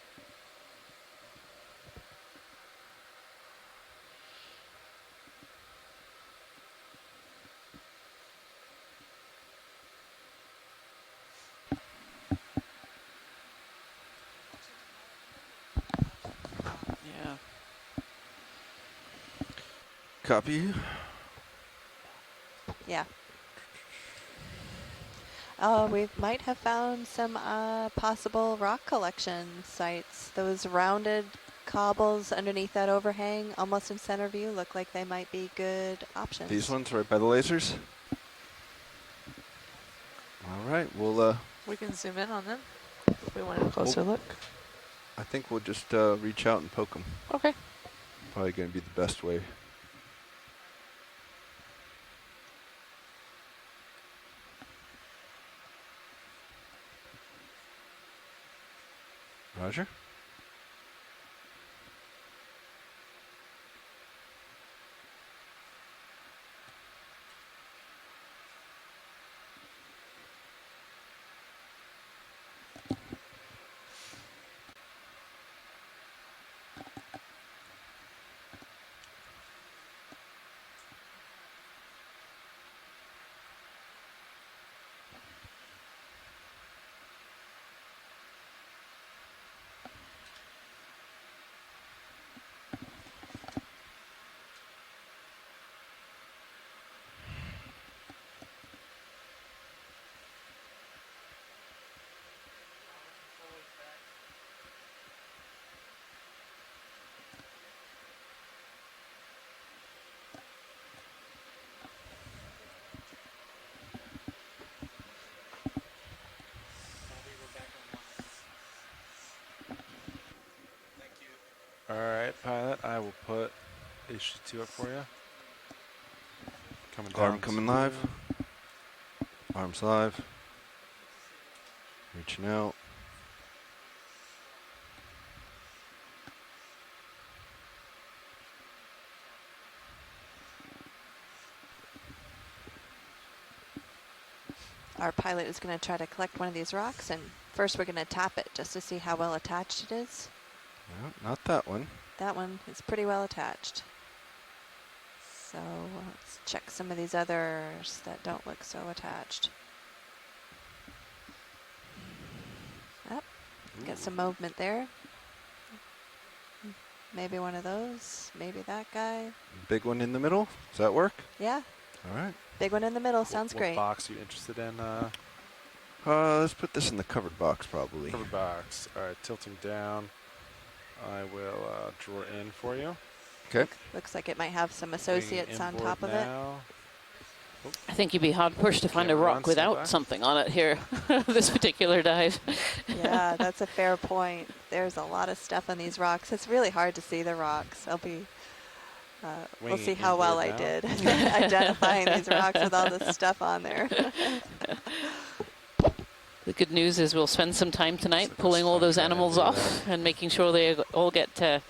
Yeah. Copy. Yeah. We might have found some possible rock collection sites. Those rounded cobbles underneath that overhang, almost in center view, look like they might be good options. These ones right by the lasers. All right, we'll. We can zoom in on them if we want a closer look. I think we'll just reach out and poke them. Okay. Probably going to be the best way. Roger. All right, pilot. I will put HG2 up for you. Coming down. Arm coming live. Arms live. Reaching out. Our pilot is going to try to collect one of these rocks, and first we're going to tap it just to see how well attached it is. No, not that one. That one is pretty well attached. So let's check some of these others that don't look so attached. Yep, got some movement there. Maybe one of those, maybe that guy. Big one in the middle. Does that work? Yeah. All right. Big one in the middle, sounds What great. box are you interested in? Let's put this in the covered box, probably. Covered box. All right, tilting down. I will draw in for you. Okay. Looks like it might have some associates on inboard top of now. I think you'd be hard pushed to find a Camera on rock without standby. something on it here, this particular dive. Yeah, that's a fair point. There's a lot of stuff on these rocks. It's really hard to see the rocks. We'll Winging see how well I inboard did now. identifying these rocks with all this stuff on there. The good news is we'll spend some time tonight pulling all those animals off and making sure they all get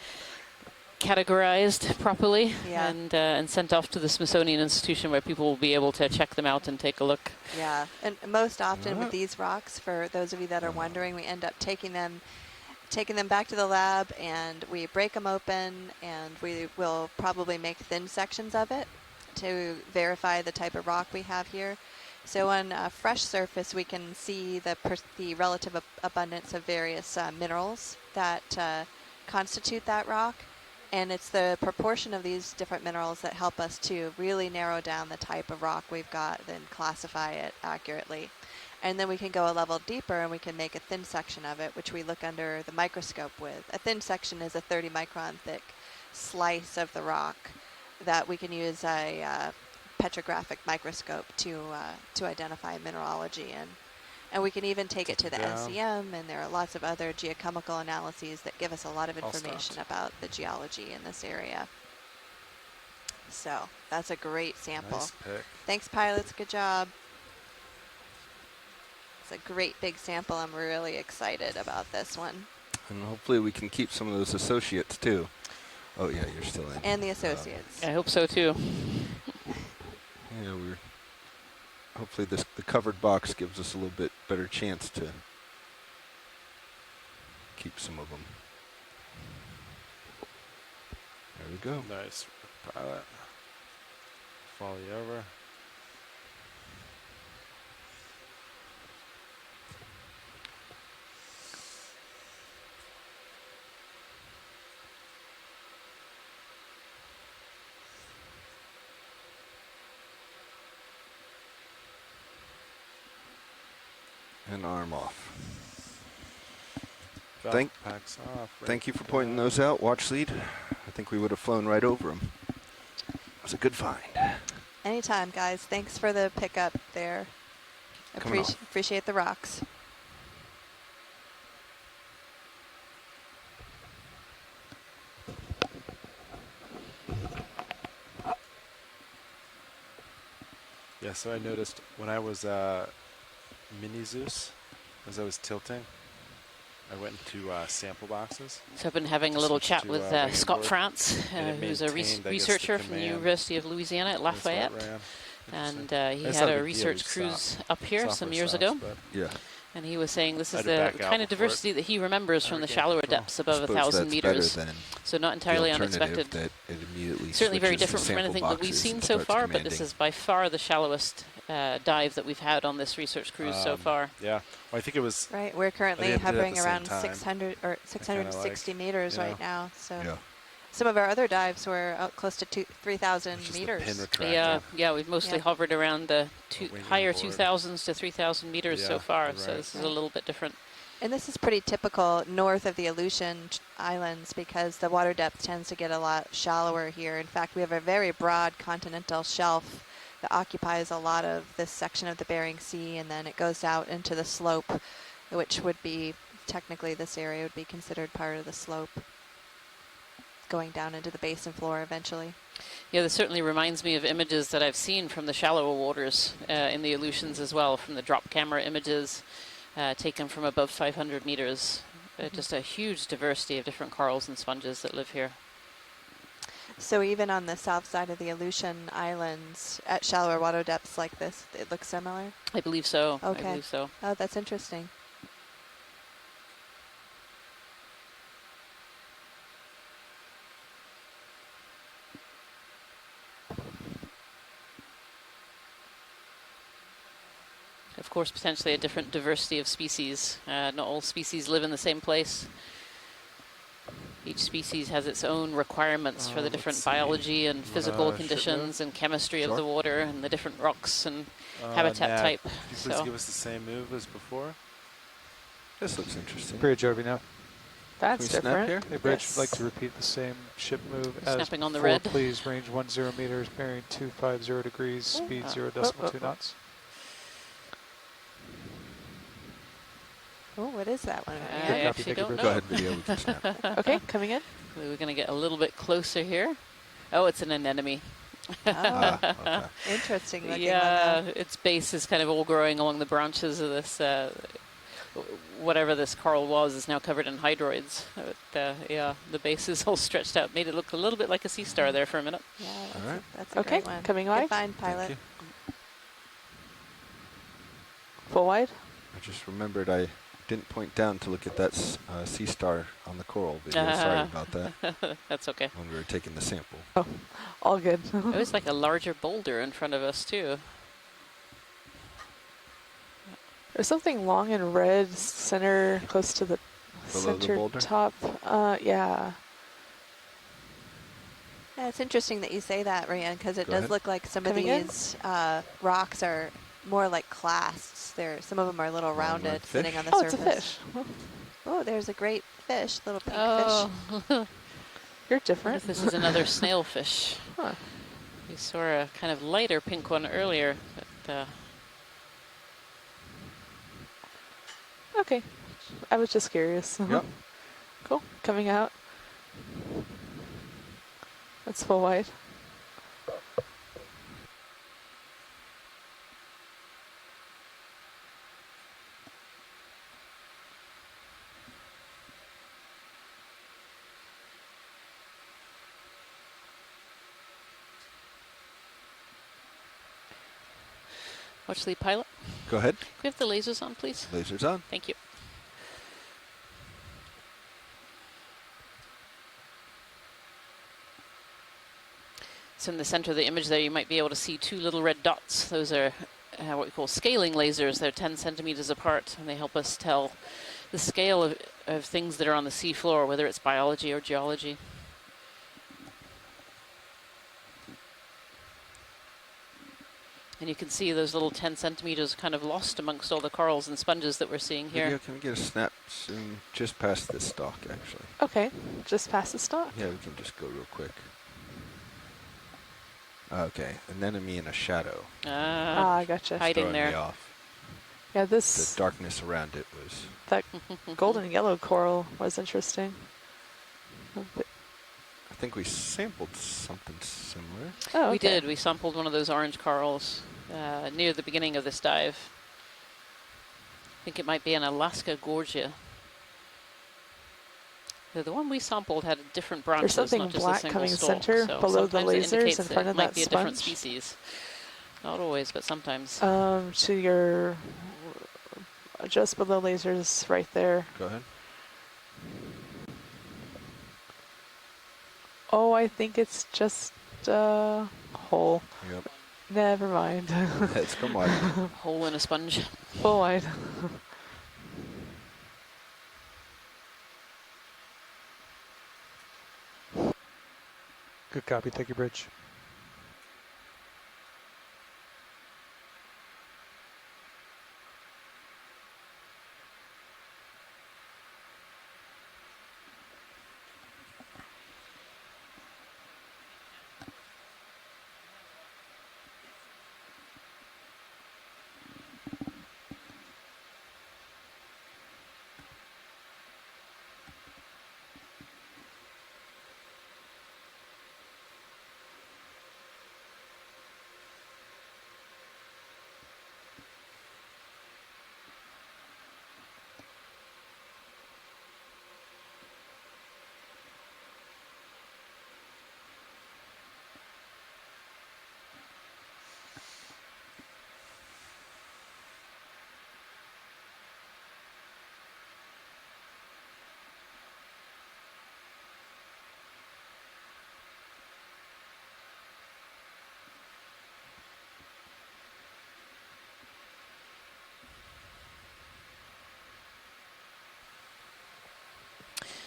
categorized properly Yeah. and sent off to the Smithsonian Institution, where people will be able to check them out and take a look. Yeah, and most often with these rocks, for those of you that are wondering, we end up taking them back to the lab, and we break them open, and we will probably make thin sections of it to verify the type of rock we have here. So on a fresh surface, we can see the relative abundance of various minerals that constitute that rock. And it's the proportion of these different minerals that help us to really narrow down the type of rock we've got, then classify it accurately. And then we can go a level deeper and we can make a thin section of it, which we look under the microscope with. A thin section is a 30 micron thick slice of the rock that we can use a petrographic microscope to identify mineralogy in. And we can even take it to the NCM, and there are lots of other geochemical analyses that give us a lot of information about the geology in this area. So that's a great sample. Nice pick. Thanks, pilots. Good job. It's a great big sample. I'm really excited about this one. And hopefully we can keep some of those associates too. Oh yeah, you're still in. And the associates. I hope so too. Yeah, hopefully the covered box gives us a little bit better chance to keep some of them. There we go. Nice, pilot. Follow you over. And arm off. Packs off. Thank you for pointing those out, watch lead. I think we would have flown right over them. It was a good find. Anytime, guys. Thanks for the pickup there. Appreciate the rocks. Yeah, so I noticed when I was Mini Zeus, as I was tilting, I went into sample boxes. So I've been having a little chat with Scott France, who's a researcher from the University of Louisiana at Lafayette. And he had a research cruise up here some years ago. Yeah. And he was saying this is the kind of diversity that he remembers from the shallower depths above 1,000 meters. So not entirely unexpected. That it immediately certainly very different from anything that we've seen so far, but this is by far the shallowest dive that we've had on this research cruise so far. Yeah, well, I think it was... Right, we're currently hovering around 600 or 660 meters right now. So. Yeah. Some of our other dives were out close to 3,000 meters. Yeah, we've mostly hovered around the higher 2,000s to 3,000 meters so far, right. So this is a little bit different. And this is pretty typical north of the Aleutian Islands because the water depth tends to get a lot shallower here. In fact, we have a very broad continental shelf that occupies a lot of this section of the Bering Sea, and then it goes out into the slope, which would be, technically this area would be considered part of the slope, going down into the basin floor eventually. Yeah, this certainly reminds me of images that I've seen from the shallower waters in the Aleutians as well, from the drop camera images taken from above 500 meters. Just a huge diversity of different corals and sponges that live here. So even on the south side of the Aleutian Islands, at shallower water depths like this, it looks similar? I believe so. Okay. I believe so. Oh, that's interesting. Of course, potentially a different diversity of species. Not all species live in the same place. Each species has its own requirements for the different biology and physical conditions and chemistry of the water and the different rocks and habitat type. Could you please give us the same move as before? This looks interesting. Bridge over now. That's different. Here? Hey, Bridge, would like to repeat the same ship move Snapping as on the before, red. please. Range 10 meters, bearing 250 degrees, speed 0.2 knots. Oh, what is that one? I actually don't know. Go ahead, video. We can snap. Okay, coming in. We're going to get a little bit closer here. Oh, it's an anemone. Okay. Interesting looking. Yeah, its base is kind of all growing along the branches of this, whatever this coral was is now covered in hydroids. Yeah, the base is all stretched out. Made it look a little bit like a sea star there for a minute. Yeah, that's okay, a great one. Coming Good wide. find, pilot. Full wide. I just remembered I didn't point down to look at that sea star on the coral video. Sorry about that. That's okay. When we were taking the sample. Oh, all good. It was like a larger boulder in front of us too. There's something long and red center, close to the Below the center boulder? top. Yeah. Yeah, it's interesting that you say that, Ryan, because it Go does ahead. look like some Coming of in? these rocks are more like clasts. Some of them are a little Long rounded, red sitting fish? on the Oh, surface. it's a fish. Oh, there's a great fish, little pink Oh, fish. You're what different. if this is another snailfish? Huh. We saw a kind of lighter pink one earlier, but Okay. I was just curious. Yep. Cool. Coming out. That's full white. watch lead pilot. Go ahead. Can we have the lasers on, please? Lasers on. Thank you. So in the center of the image there, you might be able to see two little red dots. Those are what we call scaling lasers. They're 10 centimeters apart, and they help us tell the scale of things that are on the seafloor, whether it's biology or geology. And you can see those little 10 centimeters kind of lost amongst all the corals and sponges that we're seeing here. Video, can we get a snap zoom just past this stalk, actually? Okay. Just past the stalk. Yeah, we can just go real quick. Okay, anemone in a shadow. I gotcha. Hiding Throwing there. me off. Yeah, The this darkness around it was... that golden yellow coral was interesting. I think we sampled something similar. Oh, okay. We did. We sampled one of those orange corals near the beginning of this dive. I think it might be an Alaska Gorgia. The one we sampled had different branches, There's something not just a black single coming stalk. center So below the sometimes it lasers indicates in that front it of might that be a different sponge. species. Not always, but sometimes. To your just below lasers, right there. Go ahead. Oh, I think it's just a hole. Yep. Never mind. Let's come on. Hole in a sponge. Full wide. Good copy. Thank you, Bridge.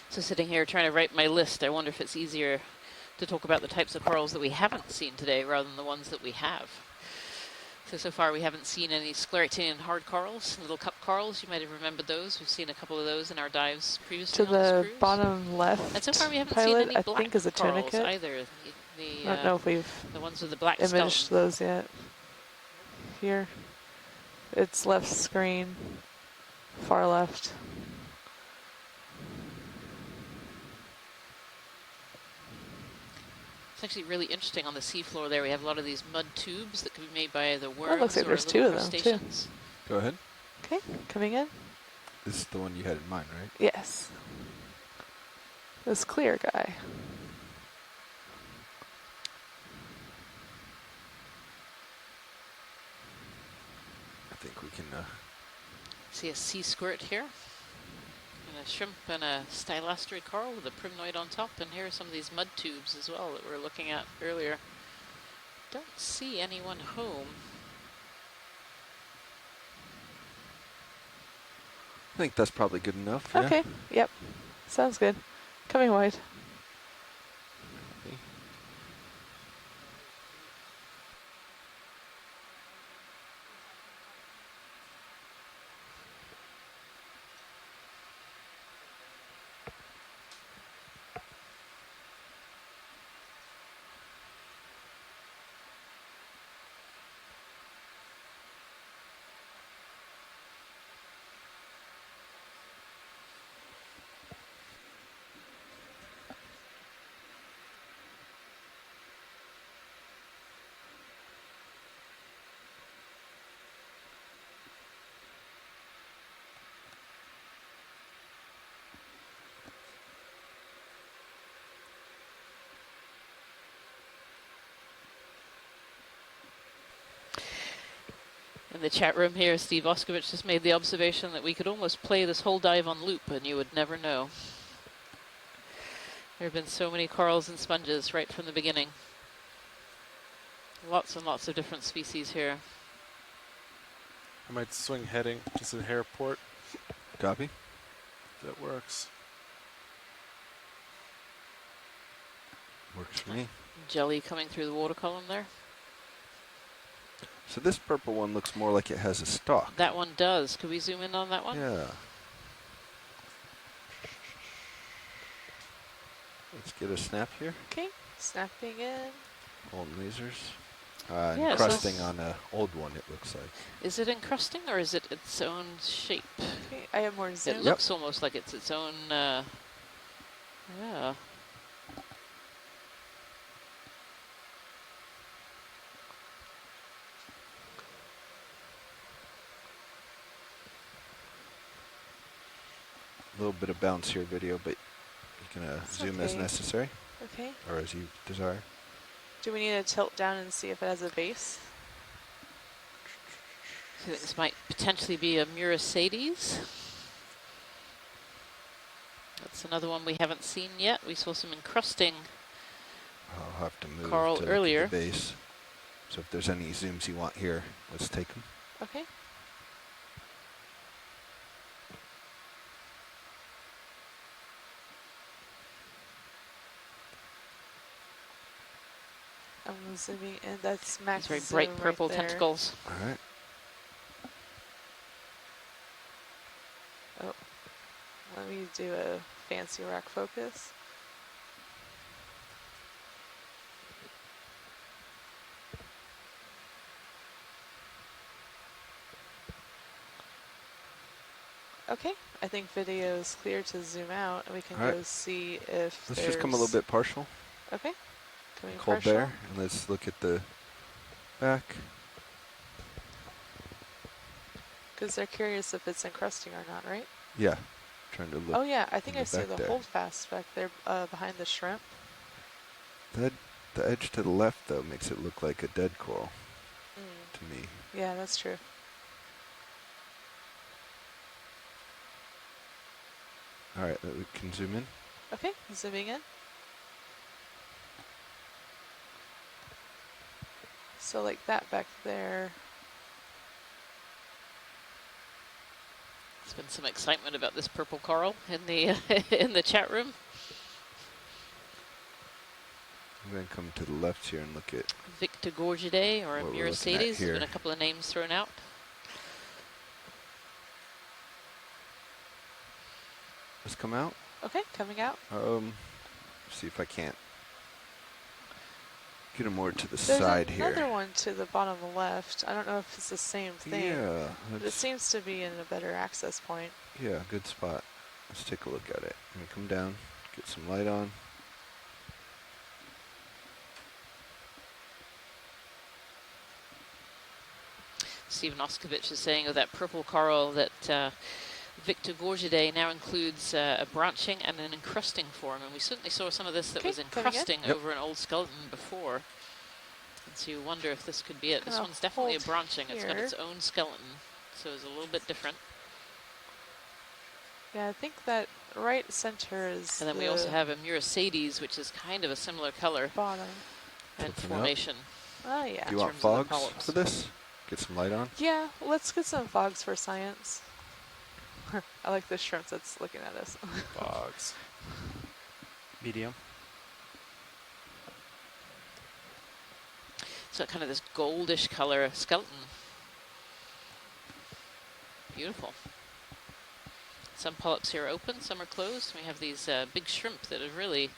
So sitting here trying to write my list, I wonder if it's easier to talk about the types of corals that we haven't seen today rather than the ones that we have. So far we haven't seen any scleractinian hard corals, little cup corals. You might have remembered those. We've seen a couple of those in our dives previously To on this the cruise. bottom left. And so far we haven't pilot, seen any I black think is a corals tunicate. either. I don't know if we've the ones with the black imaged skeleton. those yet. Here. It's left screen. Far left. It's actually really interesting on the seafloor there. We have a lot of these mud tubes that could be made by either worms It looks like or there's little two of them, too. crustaceans. Go ahead. Okay, coming in. This is the one you had in mind, right? Yes. This clear guy. I think we can... See a sea squirt here, and a shrimp and a stylastoid coral with a primnoid on top, and here are some of these mud tubes as well that we were looking at earlier. Don't see anyone home. I think that's probably good enough. Yeah. Okay. Yep. Sounds good. Coming wide. In the chat room here, Steve Oskovich just made the observation that we could almost play this whole dive on loop and you would never know. There have been so many corals and sponges right from the beginning. Lots and lots of different species here. I might swing heading, just a hair port. Copy. If that works. Works for me. Jelly coming through the water column there. So this purple one looks more like it has a stalk. That one does. Could we zoom in on that one? Yeah. Let's get a snap here. Okay. Snapping in. Old lasers. Yeah, encrusting so on an old one, it looks like. Is it encrusting or is it its own shape? Okay, I have more zoom. It looks almost like it's its own, yeah. A little bit of bounce here video, but you can zoom as necessary. Okay. Or as you desire. Do we need to tilt down and see if it has a base? So this might potentially be a Muricades. That's another one we haven't seen yet. We saw some encrusting I'll have to move coral to earlier. the base. So if there's any zooms you want here, let's take them. Okay. I'm zooming in. That's max These very zoom bright purple right there. tentacles. All right. Oh, let me do a fancy rack focus. Okay, I think video is clear to zoom out, and we can All right. go see if Let's just come a little bit partial. Okay, coming Cold partial. bear, and let's look at the back. Because they're curious if it's encrusting or not, right? Yeah, trying to look. Oh yeah, I think in I see back the there. holdfast back there behind the shrimp. The edge to the left, though, makes it look like a dead coral to me. Yeah, that's true. All right, we can zoom in. Okay, zooming in. So like that back there. There's been some excitement about this purple coral in the in the chat room. I'm going to come to the left here and look at Victigorgidae or a what we're looking at Muricades. There's here. been a couple of names thrown out. Let's come out. Okay, coming out. See if I can't get them more to the There's side another here. one to the bottom left. I don't know if it's the same thing. Yeah, But it seems to be in a better access point. Yeah, good spot. Let's take a look at it. Let me come down, get some light on. Stephen Oskovich is saying of that purple coral that Victigorgidae now includes a branching and an encrusting form, and we certainly saw some of this that was encrusting over an old skeleton before. And so you wonder if this could be it. This Gonna one's definitely a hold branching. It's got here. its own skeleton, so it's a little bit different. Yeah, I think that right center is And then we also have a Muricades, which is kind of a similar color bottom and Tilting up. formation. Oh yeah. Do you want terms of the fogs polyps. for this? Get some light on. Yeah, let's get some fogs for science. I like the shrimp that's looking at us. Bogs. Medium. It's got kind of this goldish color skeleton. Beautiful. Some polyps here are open, some are closed. We have these big shrimp that have really,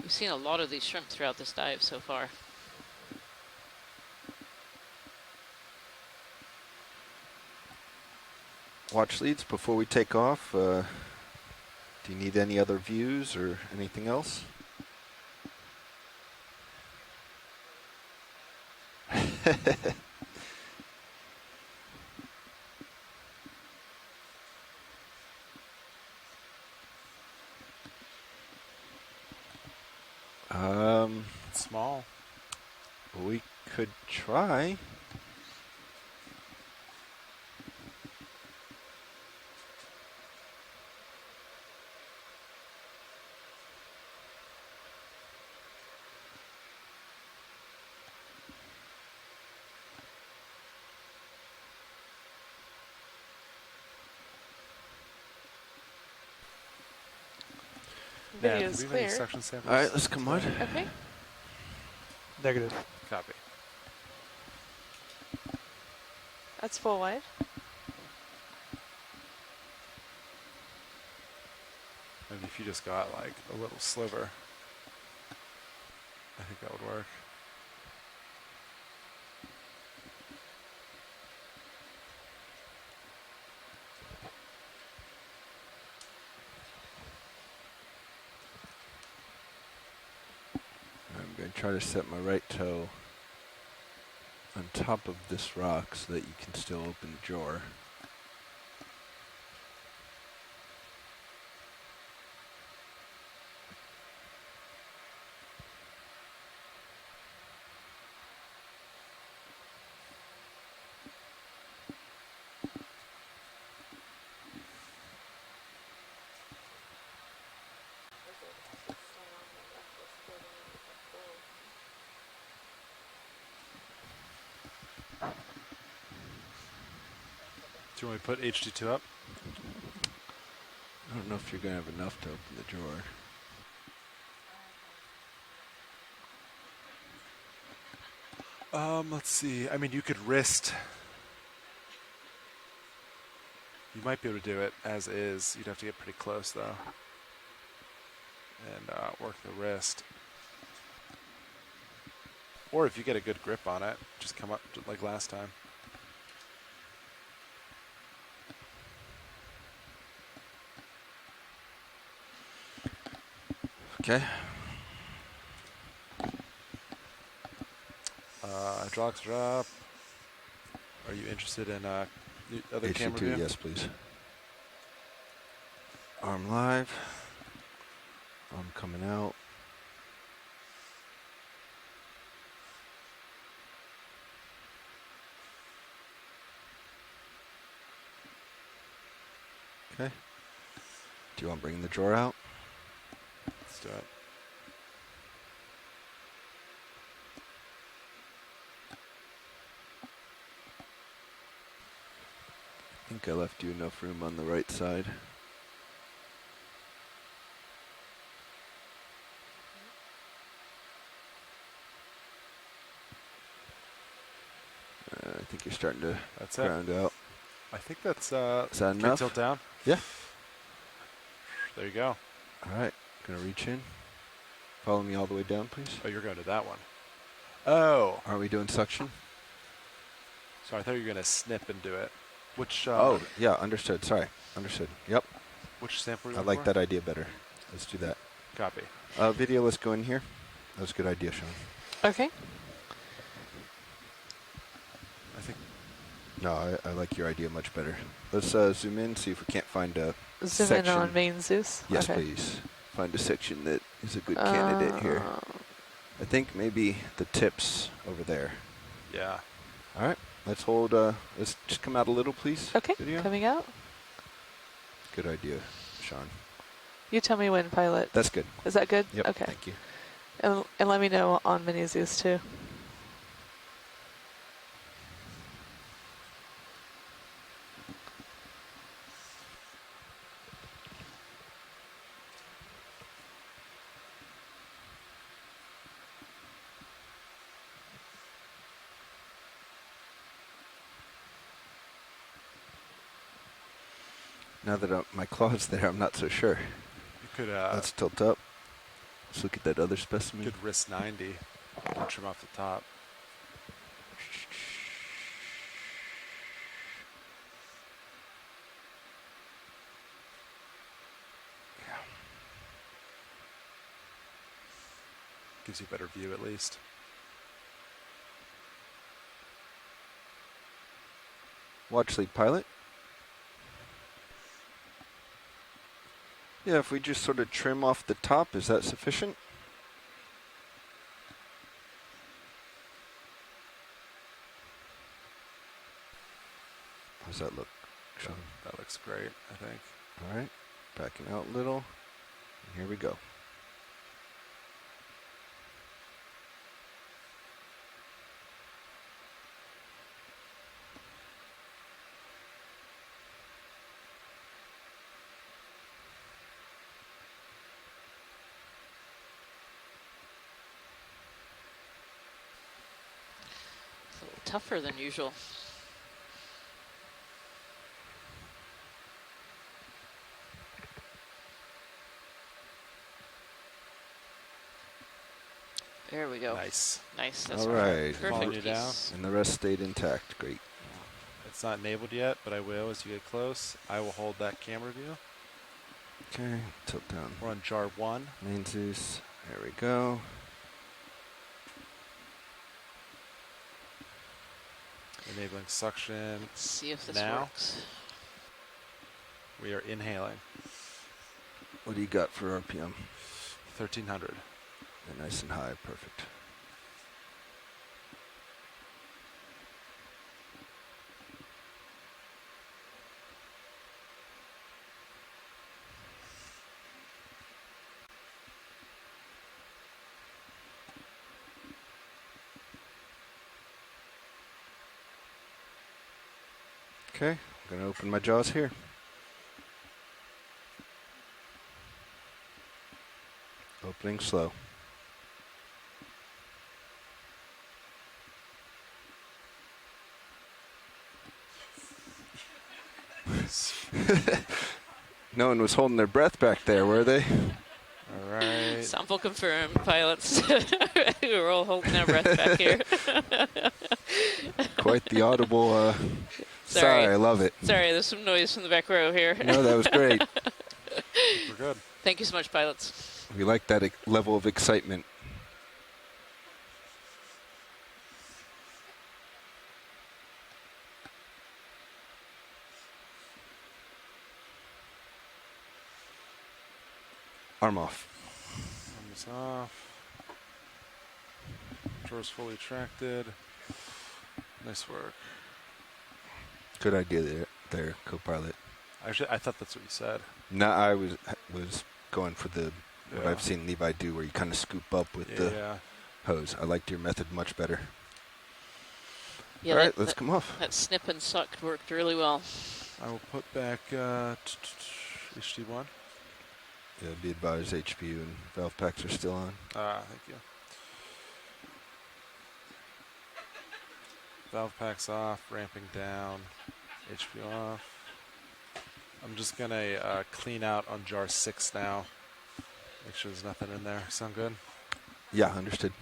we've seen a lot of these shrimp throughout this dive so far. Watch leads before we take off. Do you need any other views or anything else? Small. We could try. Video is clear. Suction samples? All right, let's come on. Okay. Negative. Copy. That's full wide. Maybe if you just got like a little sliver, I think that would work. I'm going to try to set my right toe on top of this rock so that you can still open the drawer. Do you want me to put HD2 up? I don't know if you're going to have enough to open the drawer. Let's see. I mean, you could wrist. You might be able to do it as is. You'd have to get pretty close, though. And work the wrist. Or if you get a good grip on it, just come up like last time. Okay. Hydraulics drop. Are you interested in other camera view? HD2, yes, please. Arm live. Arm coming out. Okay. Do you want to bring the drawer out? Let's do it. I think I left you enough room on the right side. I think you're starting to ground out. I think that's Is that enough? Tilt down. Yeah. There you go. All right. Gonna reach in. Follow me all the way down, please. Oh, you're going to that one. Oh. Are we doing suction? Sorry, I thought you were going to snip and do it. Which? Oh, yeah. Understood. Sorry. Understood. Yep. Which sample? I like that idea better. Let's do that. Copy. Video. Let's go in here. That was a good idea, Sean. Okay. I think. No, I like your idea much better. Let's zoom in, see if we can't find a Zoom section. in on main Zeus? Yes, Okay. please. Find a section that is a good candidate here. I think maybe the tips over there. Yeah. All right. Let's hold. Let's just come out a little, please. Okay. Video. Coming out. Good idea, Sean. You tell me when, pilot. That's good. Is that good? Yep. Okay. Thank you. And let me know on mini Zeus too. Now that my claw's there, I'm not so sure. You could Let's tilt up. Let's look at that other specimen. could risk 90 and trim off the top. Gives you a better view at least. Watch lead pilot. Yeah, if we just sort of trim off the top, is that sufficient? How does that look, Sean? That looks great, I think. All right, backing out a little. And here we go. It's a little tougher than usual. There we go. Nice. Nice. That's All right. Perfect piece. And the rest stayed intact. Great. It's not enabled yet, but I will as you get close. I will hold that camera view. Okay, tilt down. We're on jar 1. Main Zeus. There we go. Enabling suction. Let's see if this now. works. We are inhaling. What do you got for RPM? 1300. And nice and high. Perfect. Okay, I'm going to open my jaws here. Opening slow. No one was holding their breath back there, were they? All right. Sample confirmed, pilots. We're all holding our breath back here. Quite the audible. Sorry, I love it. Sorry, there's some noise from the back row here. No, that was great. We're good. Thank you so much, pilots. We like that level of excitement. Arm off. Arm is off. Drawers fully tracted. Nice work. Good idea there, co-pilot. Actually, I thought that's what you said. No, I was going for what Yeah. I've seen Levi do, where you kind of scoop up with the hose. I liked your method much better. Yeah, all right, let's come off. That snip and suck worked really well. I will put back HD1. Yeah, be advised, HPU and valve packs are still on. Thank you. Valve packs off, ramping down, HPU off. I'm just gonna clean out on jar 6 now. Make sure there's nothing in there. Sound good? Yeah, understood.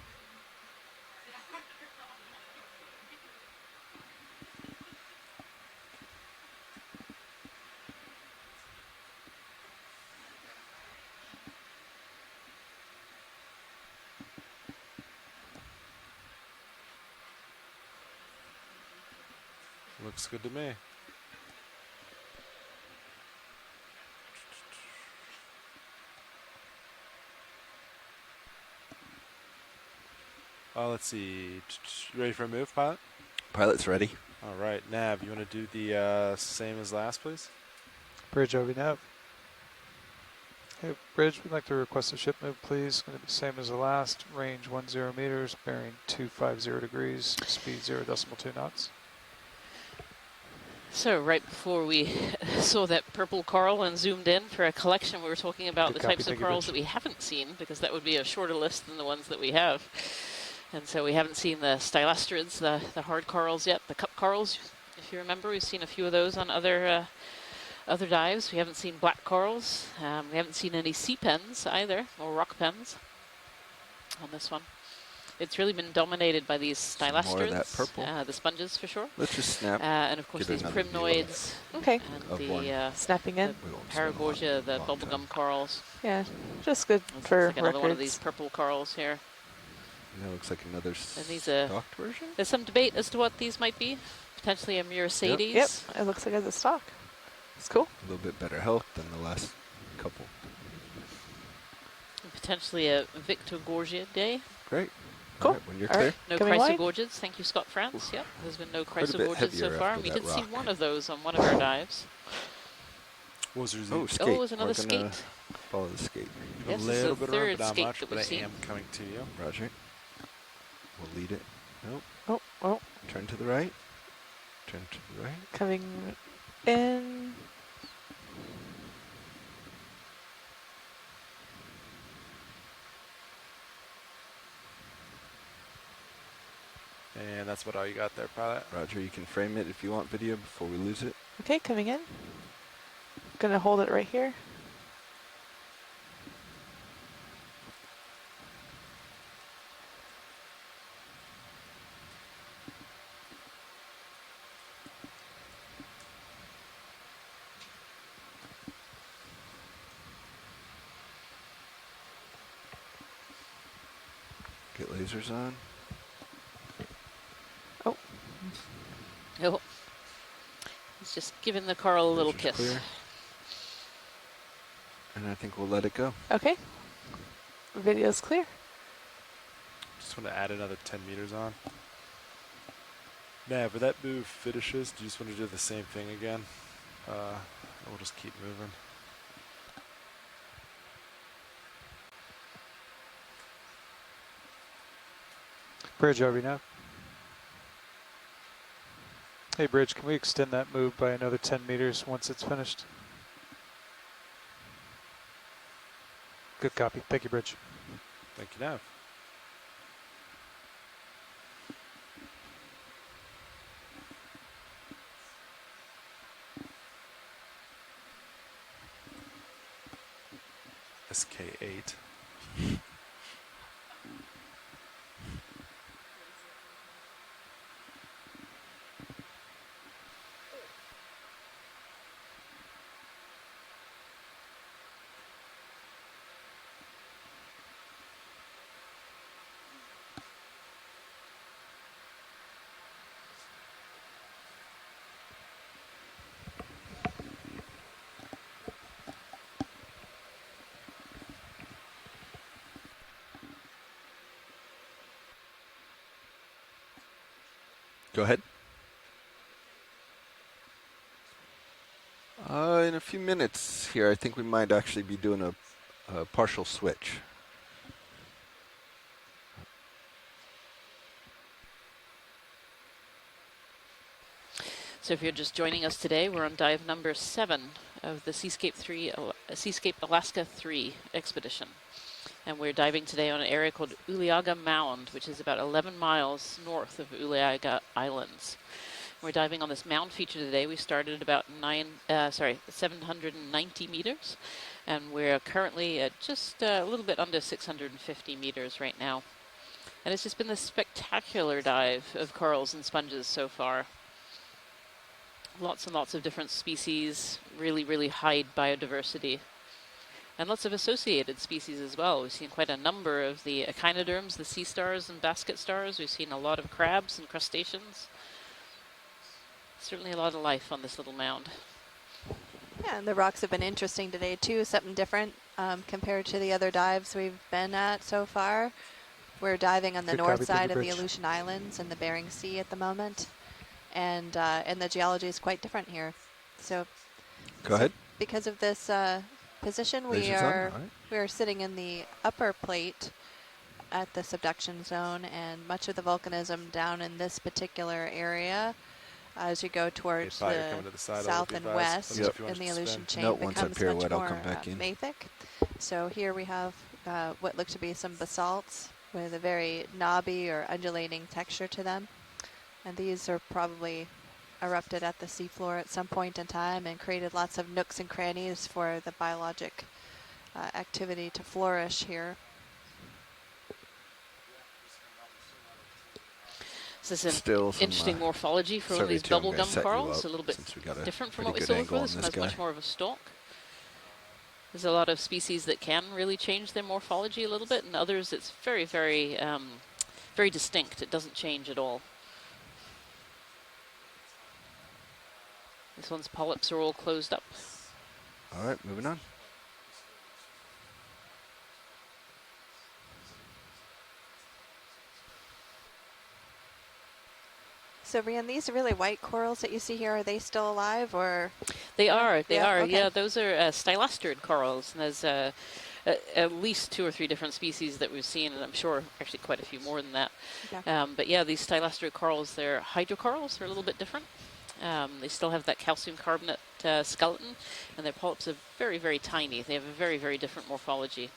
Looks good to me. Let's see. You ready for a move, pilot? Pilot's ready. All right, Nav, you want to do the same as last, please? Bridge over nav. Hey, Bridge, we'd like to request a ship move, please. Going to be the same as the last. Range 10 meters, bearing 250 degrees, speed 0.2 knots. So right before we saw that purple coral and zoomed in for a collection, we were talking about Good the types copy, of thank you, corals Bridge. that we haven't seen, because that would be a shorter list than the ones that we have. And so we haven't seen the stylastrids, the hard corals yet, the cup corals. If you remember, we've seen a few of those on other other dives. We haven't seen black corals. We haven't seen any sea pens either, or rock pens on this one. It's really been dominated by these Some more of that stylastrids, purple. the sponges for sure. Let's just snap. And of course Get these another view primnoids. Okay. And of one. the Snapping in. Paragorgia, the bubblegum corals. Yeah, just good This for looks like another one of records. these purple corals here. That looks like another And these stocked version. there's some debate as to what these might be. Potentially a Murasades. Yep, it looks like it's a stock. It's cool. A little bit better health than the last couple. And potentially a Victorgorgiidae. Great. Cool. All right, when you're All clear. No Coming wide. Chrysogorgids. Thank you, Scott France. Yep, there's been no Quite a bit Chrysogorgids so heavier far. after We that did see rock. one of those on one of our dives. What was yours? Oh, Oh, skate. it was another We're gonna skate. Follow the skate. Yes, a this is little the bit around, third but not skate much, that but I we've seen. am coming to you. Roger. We'll lead it. Nope. Oh, oh, Turn to the right. Turn to the right. coming in. And that's about all you got there, pilot. Roger, you can frame it if you want video before we lose it. Okay, coming in. Gonna hold it right here. Get lasers on. Oh. Oh. He's just giving the coral a little Lasers kiss. clear. And I think we'll let it go. Okay. Video's clear. Just want to add another 10 meters on. Nav, where that move finishes, do you just want to do the same thing again? We'll just keep moving. Bridge over now. Hey, Bridge, can we extend that move by another 10 meters once it's finished? Good copy. Thank you, Bridge. Thank you, Nav. SK8. Go ahead. In a few minutes here, I think we might actually be doing a partial switch. So if you're just joining us today, we're on dive number 7 of the Seascape Alaska 3 expedition. And we're diving today on an area called Uliaga Mound, which is about 11 miles north of Uliaga Islands. We're diving on this mound feature today. We started at about 790 meters, and we're currently at just a little bit under 650 meters right now. And it's just been this spectacular dive of corals and sponges so far. Lots and lots of different species, really, really high biodiversity. And lots of associated species as well. We've seen quite a number of the echinoderms, the sea stars and basket stars. We've seen a lot of crabs and crustaceans. Certainly a lot of life on this little mound. Yeah, and the rocks have been interesting today too, something different compared to the other dives we've been at so far. We're diving on the north side of the Aleutian Islands in the Bering Sea at the moment. And the geology is quite different here. So Go ahead. Because of this position, we Lasers on, are all right. we are sitting in the upper plate at the subduction zone, and much of the volcanism down in this particular area as you go towards the south and west in the Aleutian chain becomes much more mafic. So here we have what look to be some basalts with a very knobby or undulating texture to them. And these are probably erupted at the seafloor at some point in time and created lots of nooks and crannies for the biologic activity to flourish here. This is Still an some, interesting morphology for one of these 72, I'm gonna bubblegum set you corals, up a little bit since we got a different from pretty what we good saw angle before. on This one this has much guy. more of a stalk. There's a lot of species that can really change their morphology a little bit, and others it's very, very, very distinct. It doesn't change at all. This one's polyps are all closed up. All right, moving on. So, Rian, these really white corals that you see here, are they still alive, or? They are, Okay. yeah. Those are stylastrid corals, and there's at least 2 or 3 different species that we've seen, and I'm sure actually quite a few more than that. Okay. But yeah, these stylastrid corals, they're hydrocorals. They're a little bit different. They still have that calcium carbonate skeleton, and their polyps are very, very tiny. They have a very, very different morphology.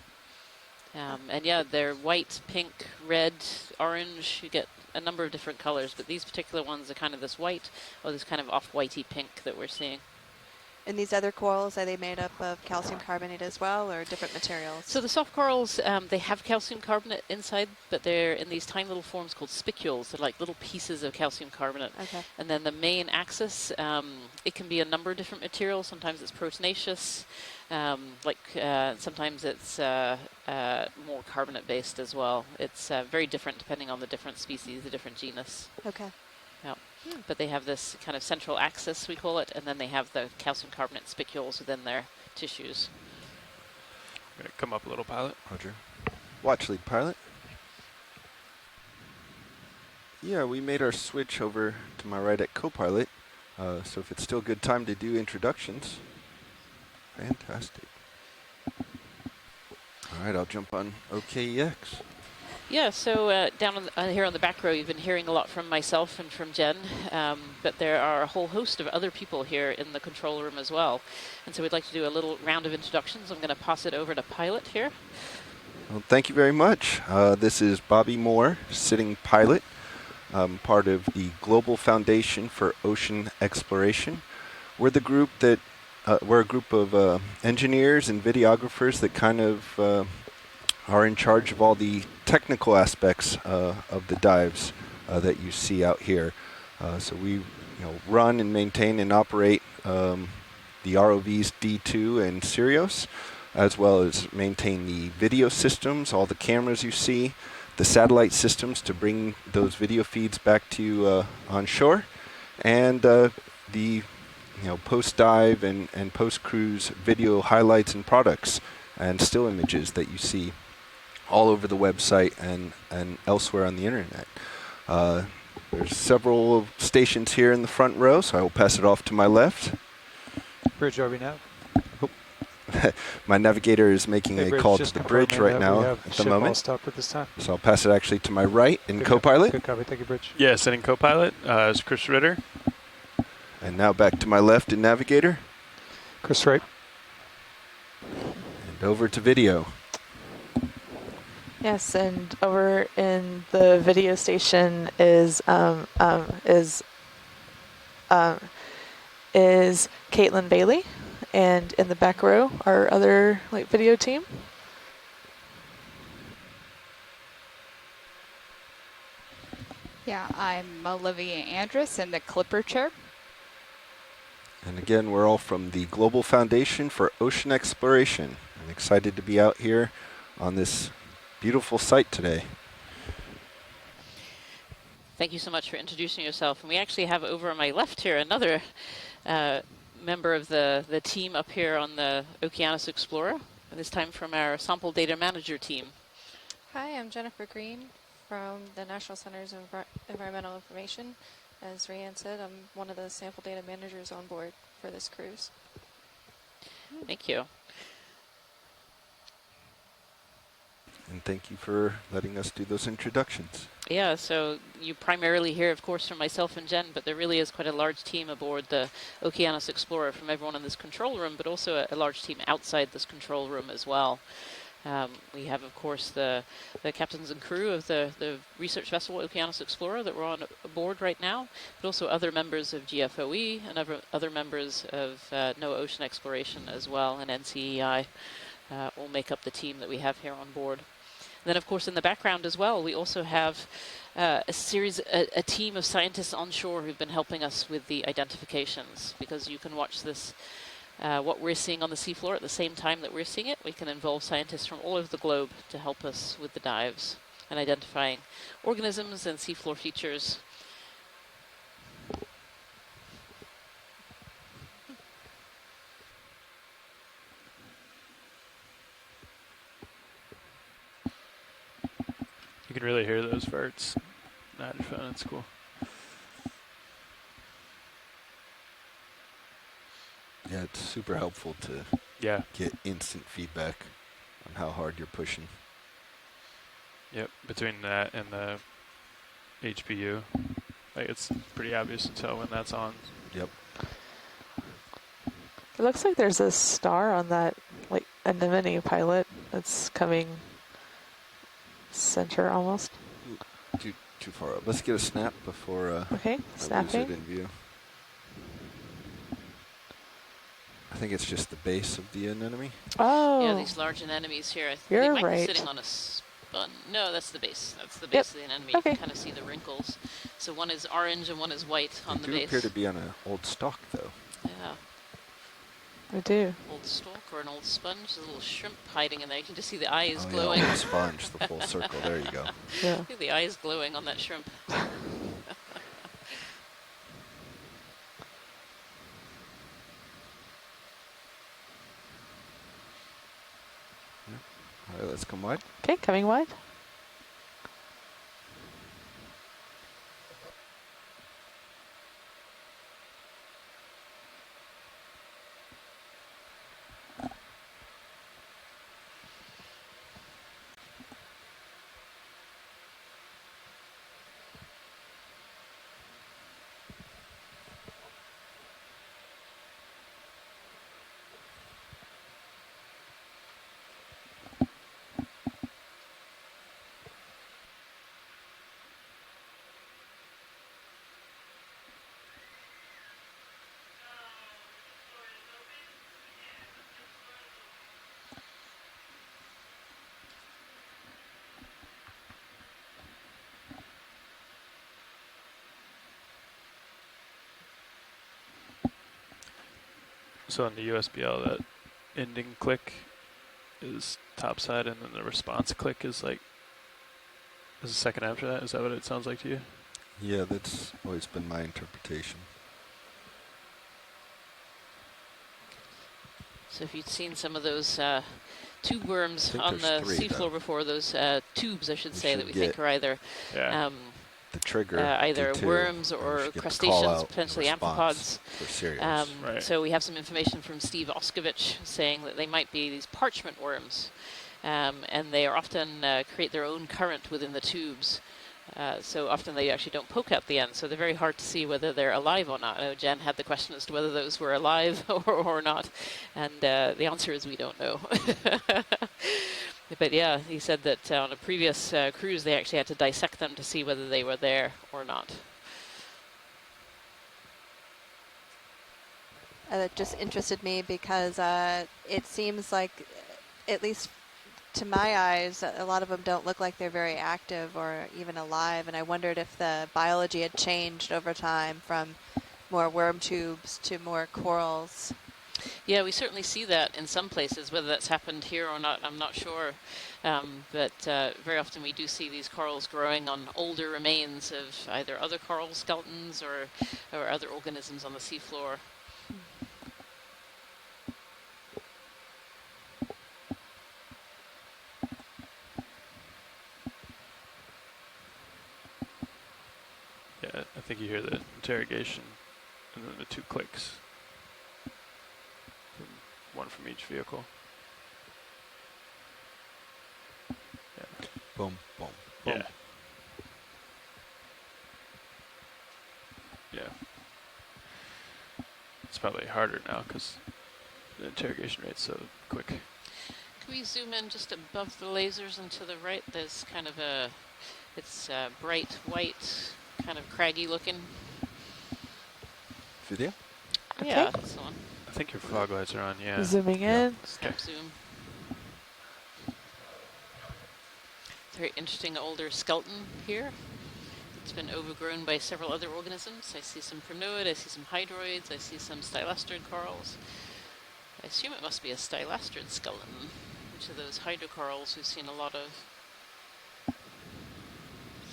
And yeah, they're white, pink, red, orange. You get a number of different colors, but these particular ones are kind of this white or this kind of off-whitey pink that we're seeing. And these other corals, are they made up of calcium carbonate as well, or different materials? So the soft corals, they have calcium carbonate inside, but they're in these tiny little forms called spicules. They're like little pieces of calcium carbonate. Okay. And then the main axis, it can be a number of different materials. Sometimes it's proteinaceous, sometimes it's more carbonate-based as well. It's very different depending on the different species, the different genus. Okay. Yeah. But they have this kind of central axis, we call it, and then they have the calcium carbonate spicules within their tissues. I'm going to come up a little, pilot. Roger. Watch lead, pilot. Yeah, we made our switch over to my right at co-pilot, so if it's still a good time to do introductions. Fantastic. All right, I'll jump on OKEX. Yeah, so down on here on the back row, you've been hearing a lot from myself and from Jen, but there are a whole host of other people here in the control room as well. And so we'd like to do a little round of introductions. I'm going to pass it over to Pilot here. Well, thank you very much. This is Bobby Moore, sitting pilot, part of the Global Foundation for Ocean Exploration. We're the group that, we're a group of engineers and videographers that kind of are in charge of all the technical aspects of the dives that you see out here. So we run and maintain and operate the ROVs D2 and Sirius, as well as maintain the video systems, all the cameras you see, the satellite systems to bring those video feeds back to you on shore, and the post-dive and post-cruise video highlights and products and still images that you see all over the website and elsewhere on the internet. There's several stations here in the front row, so I will pass it off to my left. Bridge RV nav. My navigator is making a Bridge, call to the bridge right now at the moment. Stopped at this time. So I'll pass it actually to my right in Good co-pilot. Good copy. Thank you, Bridge. Yeah, setting co-pilot is Chris Ritter. And now back to my left in navigator. Chris Wright. And over to video. Yes, and over in the video station is Caitlin Bailey, and in the back row our other video team. Yeah, I'm Olivia Andrus in the Clipper chair. And again, we're all from the Global Foundation for Ocean Exploration. I'm excited to be out here on this beautiful site today. Thank you so much for introducing yourself. And we actually have over on my left here another member of the team up here on the Okeanos Explorer, and this time from our Sample Data Manager team. Hi, I'm Jennifer Green from the National Centers of Environmental Information. As Rhiannon said, I'm one of the sample data managers on board for this cruise. Thank you. And thank you for letting us do those introductions. Yeah, so you primarily hear, of course, from myself and Jen, but there really is quite a large team aboard the Okeanos Explorer from everyone in this control room, but also a large team outside this control room as well. We have, of course, the captains and crew of the research vessel Okeanos Explorer that we're on board right now, but also other members of GFOE and other members of NOAA Ocean Exploration as well, and NCEI will make up the team that we have here on board. And then, of course, in the background as well, we also have a team of scientists onshore who've been helping us with the identifications, because you can watch this what we're seeing on the seafloor at the same time that we're seeing it. We can involve scientists from all over the globe to help us with the dives and identifying organisms and seafloor features. You can really hear those farts. Not fun. It's cool. Yeah, it's super helpful to get instant feedback on how hard you're pushing. Yep, between that and the HPU, like it's pretty obvious to tell when that's on. Yep. It looks like there's a star on that, like, anemone pilot that's coming center almost. Too far up. Let's get a snap before okay, snapping. I lose it in view. I think it's just the base of the anemone. Oh. Yeah, these large anemones here. You're they might right. be sitting on a spun. No, that's the base. That's the base of the anemone. You can kind of see the wrinkles. So one is orange and one is white on the They base. do appear to be on an old stalk, though. Yeah. I do. Old stalk or an old sponge. There's a little shrimp hiding in there. You can just see the eyes Oh, glowing. Yeah, old sponge, the full circle. There you go. Yeah. See the eyes glowing on that shrimp. All right, let's come wide. Okay, coming wide. So on the USBL, that ending click is topside, and then the response click is like, is a second after that? Is that what it sounds like to you? Yeah, that's always been my interpretation. So if you'd seen some of those tube worms on the seafloor before, those tubes, I should say, that we think are either the trigger either worms or crustaceans, potentially amphipods. Right. So we have some information from Steve Oskovich saying that they might be these parchment worms, and they are often create their own current within the tubes. So often they actually don't poke out the end, so they're very hard to see whether they're alive or not. I know Jen had the question as to whether those were alive or not, and the answer is we don't know. But yeah, he said that on a previous cruise they actually had to dissect them to see whether they were there or not. That just interested me because it seems like, at least to my eyes, a lot of them don't look like they're very active or even alive, and I wondered if the biology had changed over time from more worm tubes to more corals. Yeah, we certainly see that in some places. Whether that's happened here or not, I'm not sure. But very often we do see these corals growing on older remains of either other coral skeletons or other organisms on the seafloor. Yeah, I think you hear the interrogation and then the two clicks. One from each vehicle. Yeah. Boom, boom, boom. Yeah. Yeah. It's probably harder now because the interrogation rate's so quick. Can we zoom in just above the lasers and to the right? There's kind of a, it's bright white, kind of craggy looking. Video? Okay. Yeah, that's the one. I think your fog lights are on, yeah. Zooming in. Snap zoom. Very interesting older skeleton here. It's been overgrown by several other organisms. I see some primnoid, I see some hydroids, I see some stylastrid corals. I assume it must be a stylastrid skeleton, which are those hydrocorals we've seen a lot of.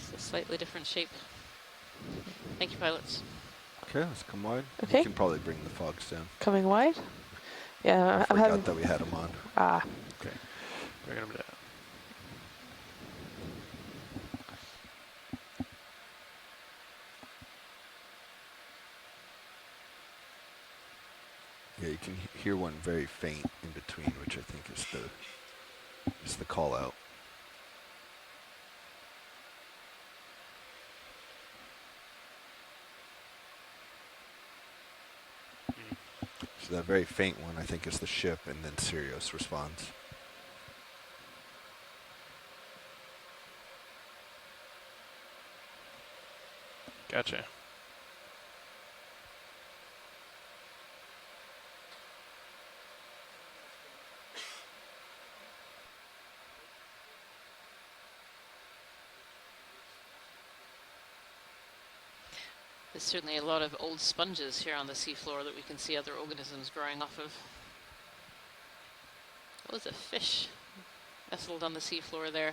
It's a slightly different shape. Thank you, pilots. Okay, let's come wide. Okay. You can probably bring the fogs down. Coming wide. Yeah, I I'm forgot having. that we had them on. Ah. Okay. Bring them down. Yeah, you can hear one very faint in between, which I think is the call out. So that very faint one, I think, is the ship, and then Sirius responds. Gotcha. There's certainly a lot of old sponges here on the seafloor that we can see other organisms growing off of. Oh, there's a fish nestled on the seafloor there.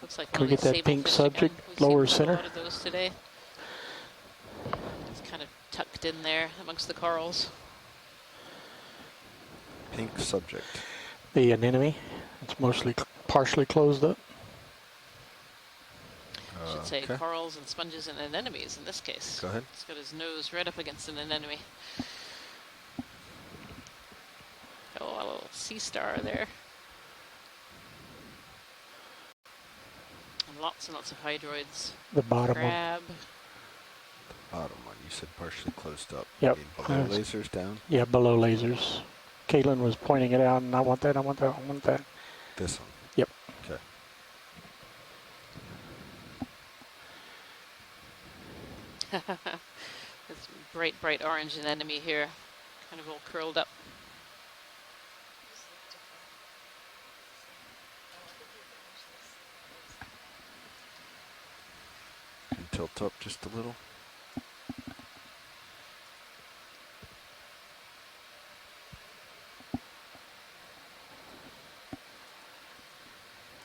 Looks like Can one we of get these that pink sablefish subject again. We've seen lower quite center? a lot of those today. It's kind of tucked in there amongst the corals. Pink subject. The anemone. It's mostly partially closed up. I should say Okay. corals and sponges and anemones in this case. Go ahead. He's got his nose right up against an anemone. Oh, a little sea star there. And lots of hydroids. The bottom one. Crab. Bottom one, you said partially closed up. Yep. You mean below lasers down? Yeah, below lasers. Caitlin was pointing it out, and I want that, I want that, I want that. This one? Yep. Okay. This bright orange anemone here, kind of all curled up. And tilt up just a little.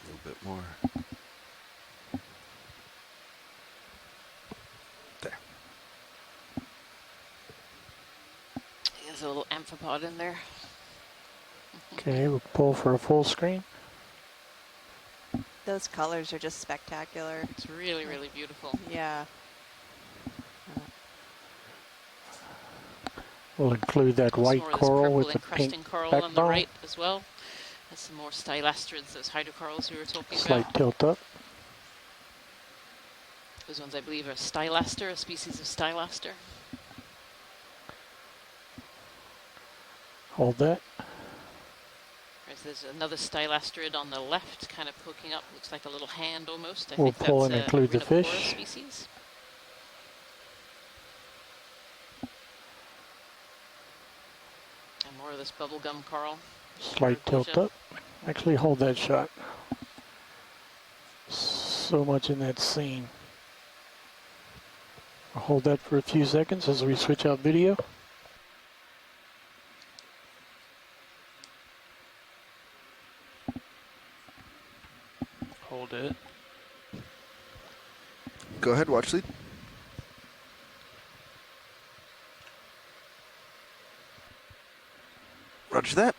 A little bit more. There. There's a little amphipod in there. Okay, we'll pull for a full screen. Those colors are just spectacular. It's really, really beautiful. Yeah. We'll include that white more of this coral purple with the encrusting pink coral on the backbone. right as well. There's some more stylastrids, those hydrocorals we were talking Slight about. tilt up. Those ones I believe are stylaster, a species of stylaster. Hold that. Whereas there's another stylastrid on the left, kind of poking up, looks like a little hand almost. I We'll think pull that's and a include the rhinophora fish. species. And more of this bubblegum coral. Slight tilt up. Actually, hold that shot. So much in that scene. I'll hold that for a few seconds as we switch out video. Hold it. Go ahead, watch lead. Roger that.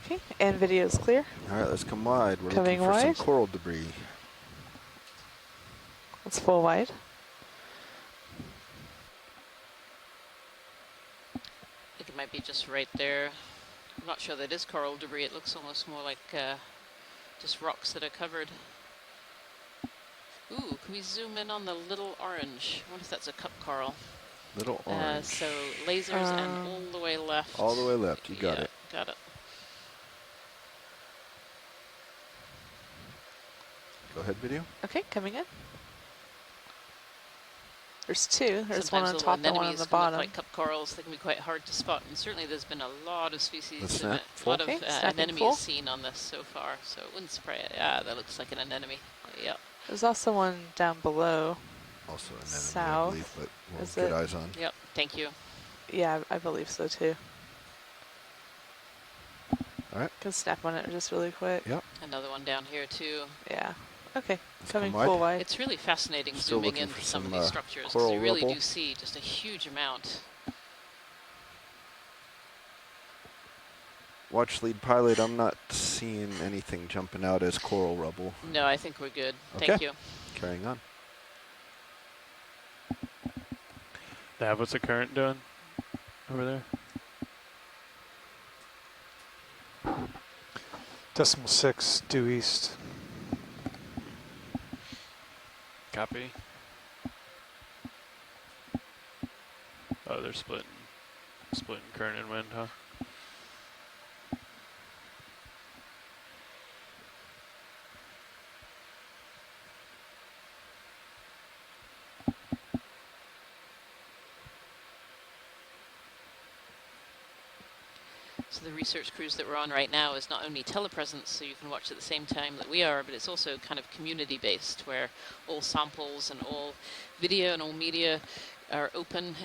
Okay, and video is clear. All right, let's come wide. We're Coming looking for wide. some coral debris. It's full wide. I think it might be just right there. I'm not sure that is coral debris. It looks almost more like just rocks that are covered. Ooh, can we zoom in on the little orange? I wonder if that's a cup coral. Little orange. So lasers and all the way left. All the way left. You got Yeah, it. got it. Go ahead, video. Okay, coming in. There's two. There's Sometimes one on little top and one on anemones the can look bottom. like cup corals. They can be quite hard to spot, and certainly there's been a lot of species, Let's a snap. lot of Okay, snapping anemones full. seen on this so far. So it wouldn't surprise. Yeah, that looks like an anemone. Yeah. There's also one down below. Also an enemy, South. I believe, but we'll Is get it? eyes on. Yep. Thank you. Yeah, I believe so too. All right. Can snap on it just really quick. Yep. Another one down here too. Yeah. Okay. Let's Coming come wide. full wide. It's really fascinating Still zooming looking into for some of some, these structures because coral you really rubble. do see just a huge amount. Watch lead pilot. I'm not seeing anything jumping out as coral rubble. No, I think we're good. Okay. Thank you. Carrying on. Nav, what's the current doing over there? 0.6 due east. Copy. Oh, they're splitting current and wind, huh? So the research cruise that we're on right now is not only telepresence, so you can watch at the same time that we are, but it's also kind of community-based, where all samples and all video and all media are open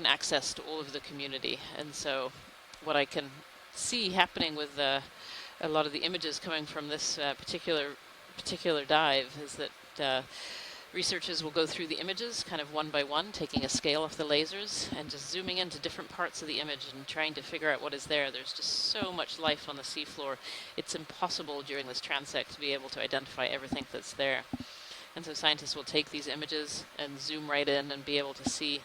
access to all of the community. And so what I can see happening with a lot of the images coming from this particular dive is that researchers will go through the images kind of one by one, taking a scale of the lasers and just zooming into different parts of the image and trying to figure out what is there. There's just so much life on the seafloor. It's impossible during this transect to be able to identify everything that's there. And so scientists will take these images and zoom right in and be able to see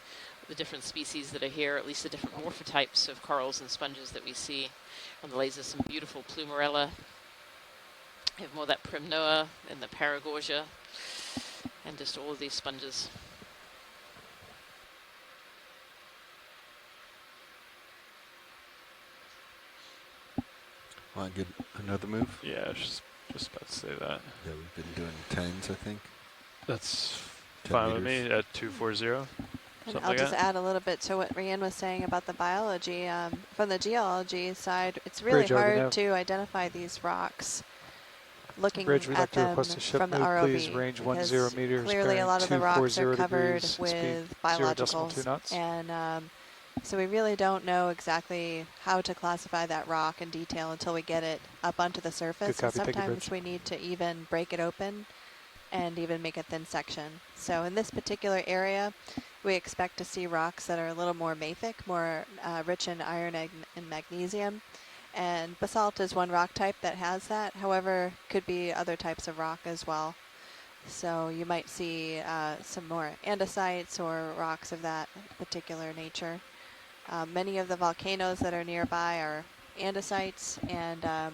the different species that are here, at least the different morphotypes of corals and sponges that we see. On the lasers, some beautiful plumarella. You have more of that primnoa and the paragorgia, and just all of these sponges. Want to get another move? Yeah, I was just about to say that. Yeah, we've been doing 10s, I think. That's 10 fine with meters. me at 240. And I'll just add a little bit to what Ryan was saying about the biology. From the geology side, it's really Bridge, over now. hard to identify these rocks looking Bridge, we'd at like to them request a ship from the move, ROV. please. Range 10 because meters, clearly a bearing lot of the rocks are 240 covered degrees, with speed 0.2 biologicals. knots. And so we really don't know exactly how to classify that rock in detail until we get it up onto the surface. Good copy, And thank you, sometimes Bridge. we need to even break it open and even make a thin section. So in this particular area, we expect to see rocks that are a little more mafic, more rich in iron and magnesium. And basalt is one rock type that has that. However, could be other types of rock as well. So you might see some more andesites or rocks of that particular nature. Many of the volcanoes that are nearby are andesites, and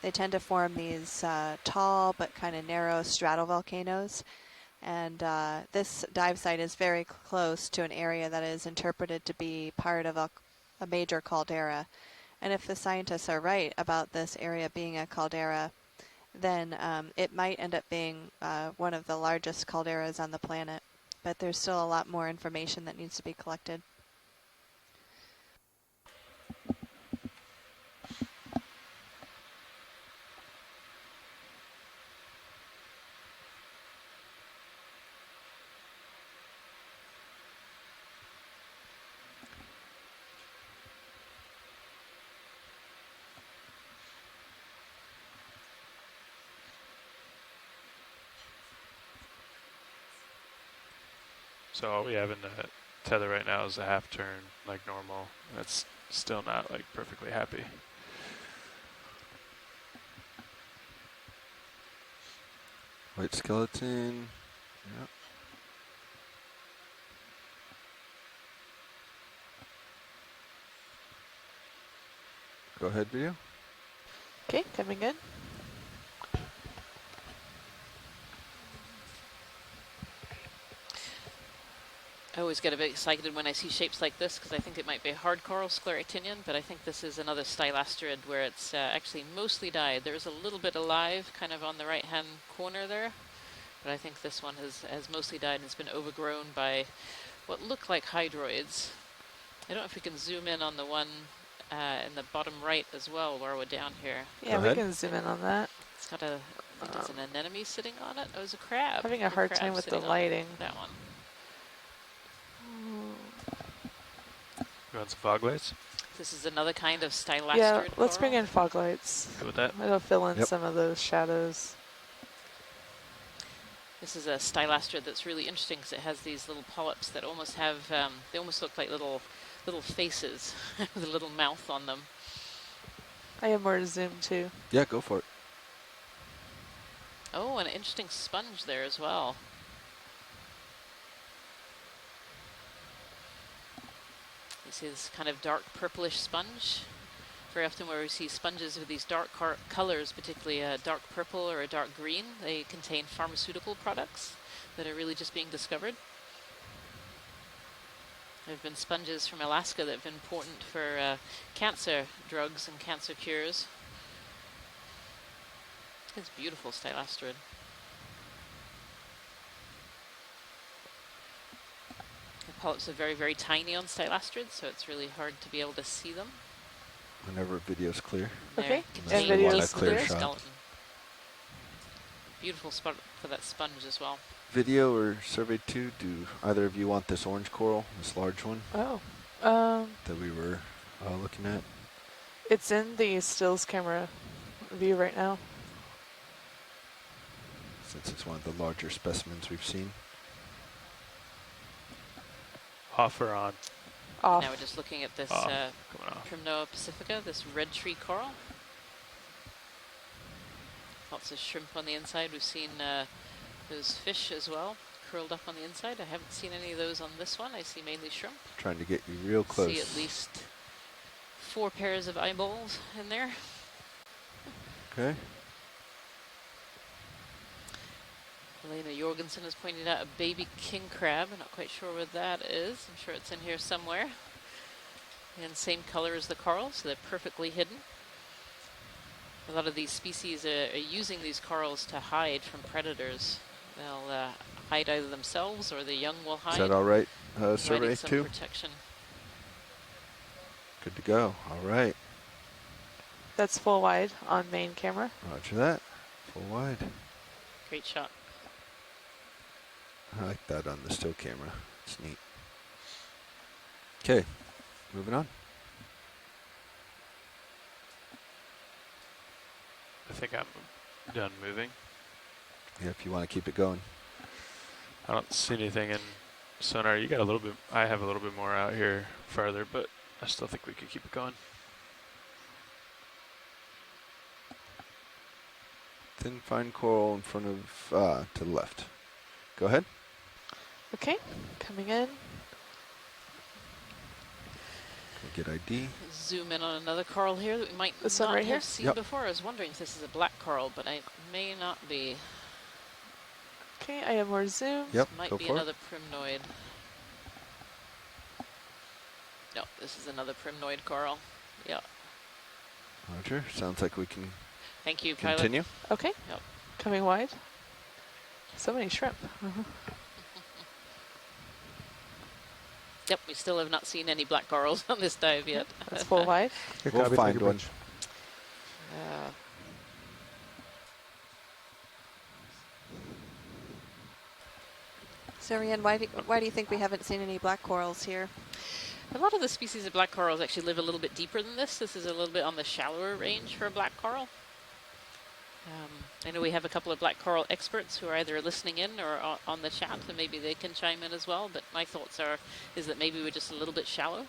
they tend to form these tall but kind of narrow stratovolcanoes. And this dive site is very close to an area that is interpreted to be part of a major caldera. And if the scientists are right about this area being a caldera, then it might end up being one of the largest calderas on the planet. But there's still a lot more information that needs to be collected. So all we have in the tether right now is a half turn, like normal. That's still not like perfectly happy. White skeleton. Yep. Go ahead, video. Okay, coming in. I always get a bit excited when I see shapes like this because I think it might be a hard coral scleractinian, but I think this is another stylasterid where it's actually mostly dyed. There's a little bit alive kind of on the right-hand corner there, but I think this one has mostly died and has been overgrown by what look like hydroids. I don't know if we can zoom in on the one in the bottom right as well while we're down here. Yeah, we can zoom in on that. It's got a, I think it's an anemone sitting on it. Oh, it was a crab. Having a hard time with the lighting. That one. You want some fog lights? This is another kind of stylasterid. Yeah, let's coral. bring in fog lights. Go with that. It'll fill in some of those shadows. This is a stylasterid that's really interesting because it has these little polyps that almost have, they almost look like little faces with a little mouth on them. I have more to zoom too. Yeah, go for it. Oh, an interesting sponge there as well. You see this kind of dark purplish sponge. Very often where we see sponges with these dark colors, particularly a dark purple or a dark green, they contain pharmaceutical products that are really just being discovered. There have been sponges from Alaska that have been important for cancer drugs and cancer cures. It's beautiful stylasterid. The polyps are very, very tiny on stylasterid, so it's really hard to be able to see them. Whenever video's clear. Okay, and video's clear. Skeleton. Beautiful spot for that sponge as well. Video or survey 2, do either of you want this orange coral, this large one? Oh. That we were looking at? It's in the stills camera view right now. Since it's one of the larger specimens we've seen. Off or on? Off. Now we're just looking at this Primnoa pacifica, this red tree coral. Lots of shrimp on the inside. We've seen those fish as well, curled up on the inside. I haven't seen any of those on this one. I see mainly shrimp. Trying to get you real close. See at least 4 pairs of eyeballs in there. Okay. Elena Jorgensen has pointed out a baby king crab. I'm not quite sure where that is. I'm sure it's in here somewhere. And same color as the coral, so they're perfectly hidden. A lot of these species are using these corals to hide from predators. They'll hide either themselves or the young will hide. Is that all right, providing survey some 2? protection. Good to go. All right. That's full wide on main camera. Roger that. Full wide. Great shot. I like that on the still camera. It's neat. Okay, moving on. I think I'm done moving. Yeah, if you want to keep it going. I don't see anything in sonar. You got a little bit, I have a little bit more out here farther, but I still think we could keep it going. Thin fine coral in front of, to the left. Go ahead. Okay, coming in. Get ID. Zoom in on another coral here that we might This one not right have here? seen Yep. before. I was wondering if this is a black coral, but I may not be. Okay, I have more zoom. Yep, Might go be for it. another primnoid. No, this is another primnoid coral. Yeah. Roger. Sounds like we can Thank you, pilot. continue. Okay, Yep. coming wide. So many shrimp. Yep, we still have not seen any black corals on this dive yet. That's full wide. We'll find one. So, Rianne, why do you think we haven't seen any black corals here? A lot of the species of black corals actually live a little bit deeper than this. This is a little bit on the shallower range for a black coral. I know we have a couple of black coral experts who are either listening in or on the chat, and maybe they can chime in as well. But my thoughts is that maybe we're just a little bit shallow.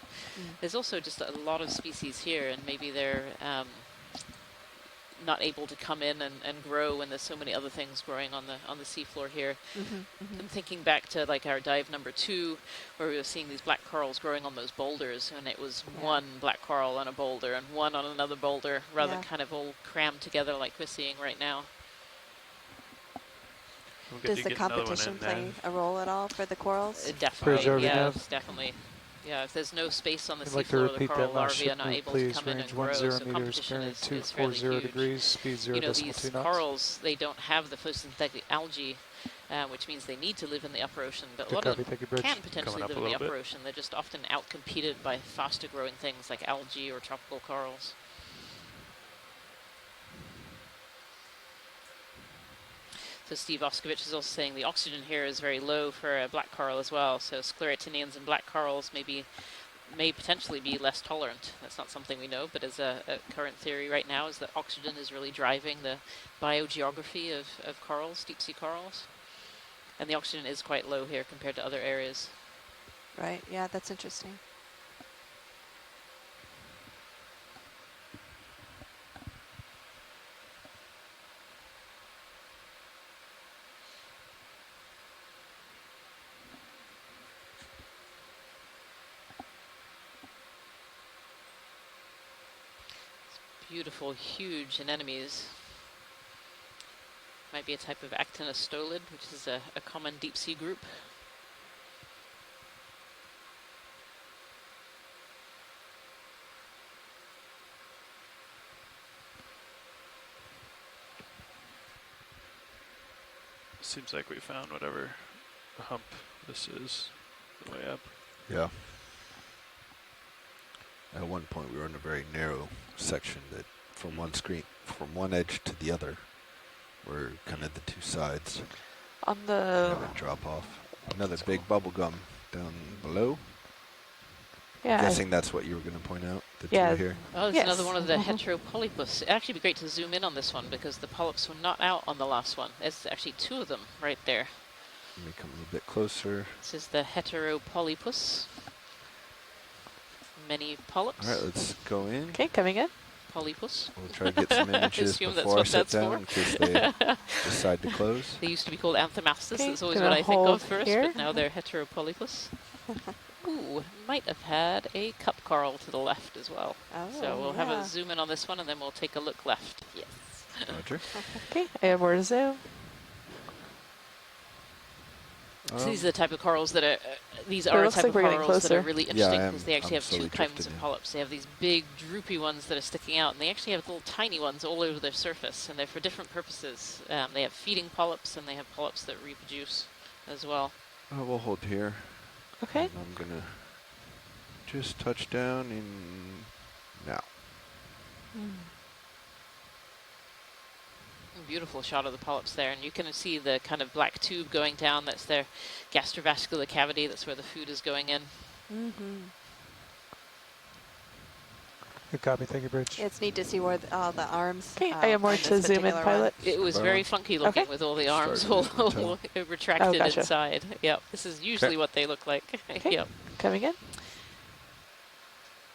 There's also just a lot of species here, and maybe they're not able to come in and grow when there's so many other things growing on the seafloor here. I'm thinking back to like our dive number 2, where we were seeing these black corals growing on those boulders, and it was one black coral on a boulder and one on another boulder, rather than kind of all crammed together like we're seeing right now. Does the competition play a role at all for the corals? Definitely, yes, definitely. Yeah, if there's no space on the I'd like to seafloor, the repeat coral that last larvae are ship not move, able to please. come in and Range grow, 10 so meters, competition bearing is fairly 240 huge. degrees, speed 0 You know, decimal these 2 knots. corals, they don't have the photosynthetic algae, which means they need to live in the upper ocean, but a Good lot copy, of them thank you, Bridge. can potentially Coming up live a in the little upper bit. ocean. They're just often outcompeted by faster growing things like algae or tropical corals. So Steve Oskovich is also saying the oxygen here is very low for a black coral as well, so scleractinians and black corals may potentially be less tolerant. That's not something we know, but as a current theory right now is that oxygen is really driving the biogeography of corals, deep sea corals. And the oxygen is quite low here compared to other areas. Right, yeah, that's interesting. Beautiful, huge anemones. Might be a type of actinostolid, which is a common deep sea group. Seems like we found whatever hump this is the way up. Yeah. At one point, we were in a very narrow section that from one edge to the other were kind of the two sides. On the Have a drop off. Another big bubble gum down below. Yeah. Guessing that's what you were going to point out. The Yeah. two here. Oh, there's another one of the heteropolypus. It'd actually be great to zoom in on this one because the polyps were not out on the last one. There's actually two of them right there. Let me come a little bit closer. This is the heteropolypus. Many polyps. All right, let's go in. Okay, coming in. Polypus. We'll try to get some images before I sit down in case they decide to close. They used to be called anthomastus. Okay, That's always gonna what I think hold of first, here. but now they're heteropolypus. Ooh, might have had a cup coral to the left as well. So we'll have a zoom in on this one and then we'll take a look left. Yes. Roger. Okay, I have more to zoom. So these are the type of corals that are, these It are a looks type like of we're getting corals that are closer. really Yeah, interesting I am- because they actually I'm have two slowly kinds drifting of in. polyps. They have these big droopy ones that are sticking out and they actually have little tiny ones all over their surface and they're for different purposes. They have feeding polyps and they have polyps that reproduce as well. We'll hold here. Okay. And I'm going to just touch down in now. Beautiful shot of the polyps there, and you can see the kind of black tube going down. That's their gastrovascular cavity. That's where the food is going in. Good copy, thank you, Bridge. It's neat to see where all the arms. Okay, I am more on this to zoom in, particular pilot. It was very funky looking Okay. with all the arms Starting all at the toe. retracted gotcha. inside. Yep, this is usually what they look like. Okay. Yep. Coming in.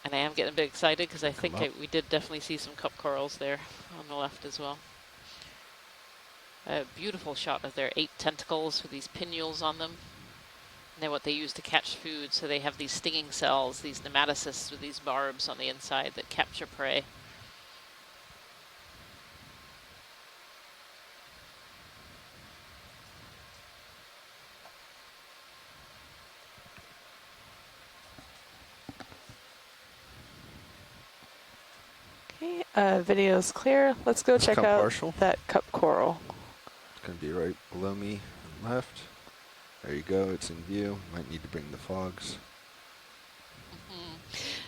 And I am getting a bit excited because I think up. we did definitely see some cup corals there on the left as well. A beautiful shot of their 8 tentacles with these pinnules on them. And they're what they use to catch food, so they have these stinging cells, these nematocysts with these barbs on the inside that capture prey. Okay, video's clear. Let's go check come out partial. that cup coral. It's going to be right below me and left. There you go. It's in view. Might need to bring the fogs.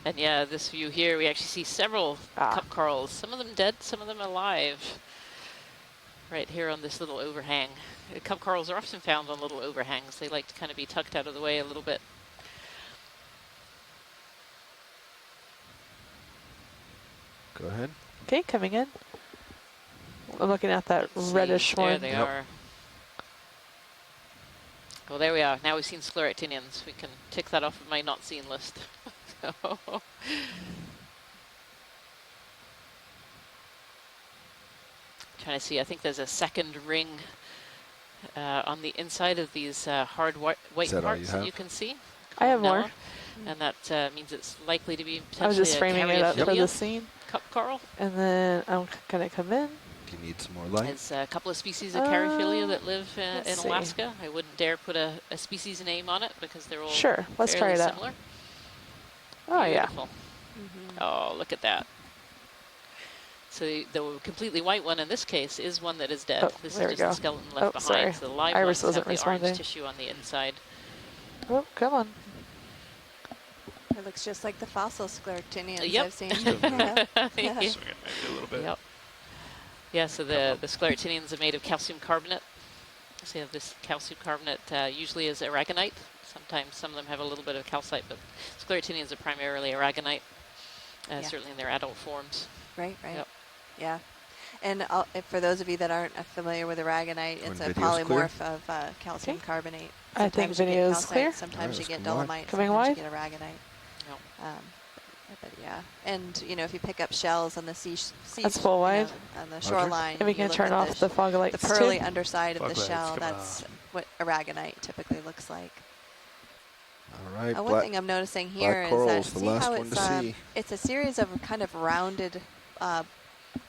And yeah, this view here, we actually see several cup corals. Some of them dead, some of them alive. Right here on this little overhang. Cup corals are often found on little overhangs. They like to kind of be tucked out of the way a little bit. Go ahead. Okay, coming in. I'm looking at that reddish There one. they are. Well, there we are. Now we've seen scleractinians. We can tick that off of my not seen list. So. Trying to see, I think there's a second ring on the inside of these hard white parts that you can see. I have more. And that means it's likely to be I was potentially just a framing it up for the caryophilia scene. cup coral. And then I'm going to come in. Do you need some more light? There's a couple of species of Caryophilia that live in let's see. Alaska. I wouldn't dare put a species name on it because they're all Sure, let's try fairly it out. similar. Oh, Beautiful. yeah. Oh, look at that. So the completely white one in this case is one that is dead. Oh, This there is we just the go. skeleton left behind. Sorry. So the live Iris ones wasn't have the orange responding. tissue on the inside. Oh, come on. It looks just like the fossil scleractinians Yep. I've seen. Yeah. Yeah. Swing it maybe a little bit. Yep. Yeah, so the scleractinians are made of calcium carbonate. So you have this calcium carbonate usually is aragonite. Sometimes some of them have a little bit of calcite, but scleractinians are primarily aragonite, certainly in their adult forms. Right, right. Yep. Yeah. And for those of you that aren't familiar with aragonite, it's a video's clear? polymorph of calcium carbonate. I think Sometimes you get video's calcite, clear. sometimes you get come wide. dolomite, Coming sometimes wide? you get aragonite. No. But yeah, and you know, if you pick up shells on the That's full wide. on the shoreline, And we you can look turn at off the fog lights the pearly too. underside of Fog the lights, shell. come That's what aragonite typically looks like. All right. One thing I'm noticing here is that coral's the see last how one to see. it's a series of kind of rounded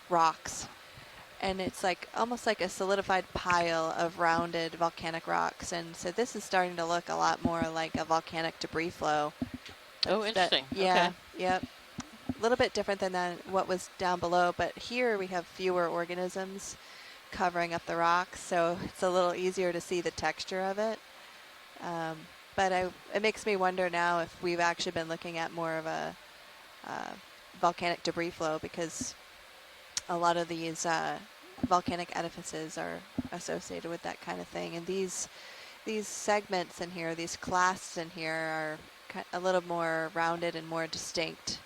rocks, and it's like almost like a solidified pile of rounded volcanic rocks. And so this is starting to look a lot more like a volcanic debris flow. Oh, interesting. Yeah, Okay. yep. A little bit different than what was down below, but here we have fewer organisms covering up the rocks, so it's a little easier to see the texture of it. But it makes me wonder now if we've actually been looking at more of a volcanic debris flow, because a lot of these volcanic edifices are associated with that kind of thing. And these segments in here, these clasts in here, are a little more rounded and more distinct.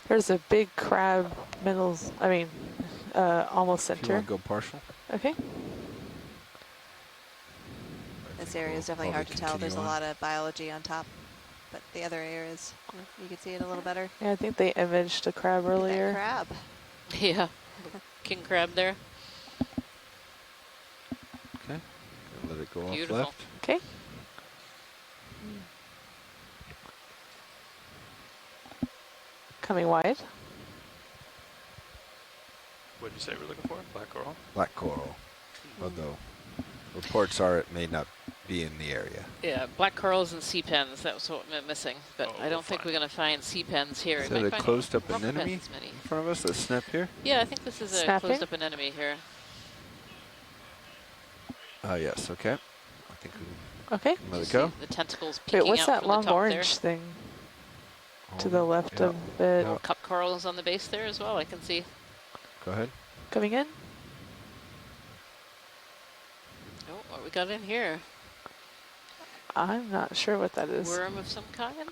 There's a big crab almost If you center. want to go partial. Okay. This area is definitely hard to tell. There's a lot of biology on top, but the other areas, you can see it a little better. Yeah, I think they imaged a crab earlier. Crab. Yeah. King crab there. Okay. Let it go Beautiful. off left. Okay. Coming wide. What did you say we're looking for? Black coral? Black coral. Although reports are it may not be in the area. Yeah, black corals and sea pens. That was what we're missing. But I don't think fine. we're going to find sea pens here. Is We that might a find closed up rock anemone pens, many. in front of us? That snap here? Yeah, I think this is a Snapping? closed up anemone here. Yes. Okay. I think we Okay. can let You it go. see the tentacles peeking Wait, what's out that from long the top orange thing to the left of it? there. Cup corals on the base there as well, I can see. Go ahead. Coming in? Oh, what we got in here? I'm not sure what that is. Worm of some kind?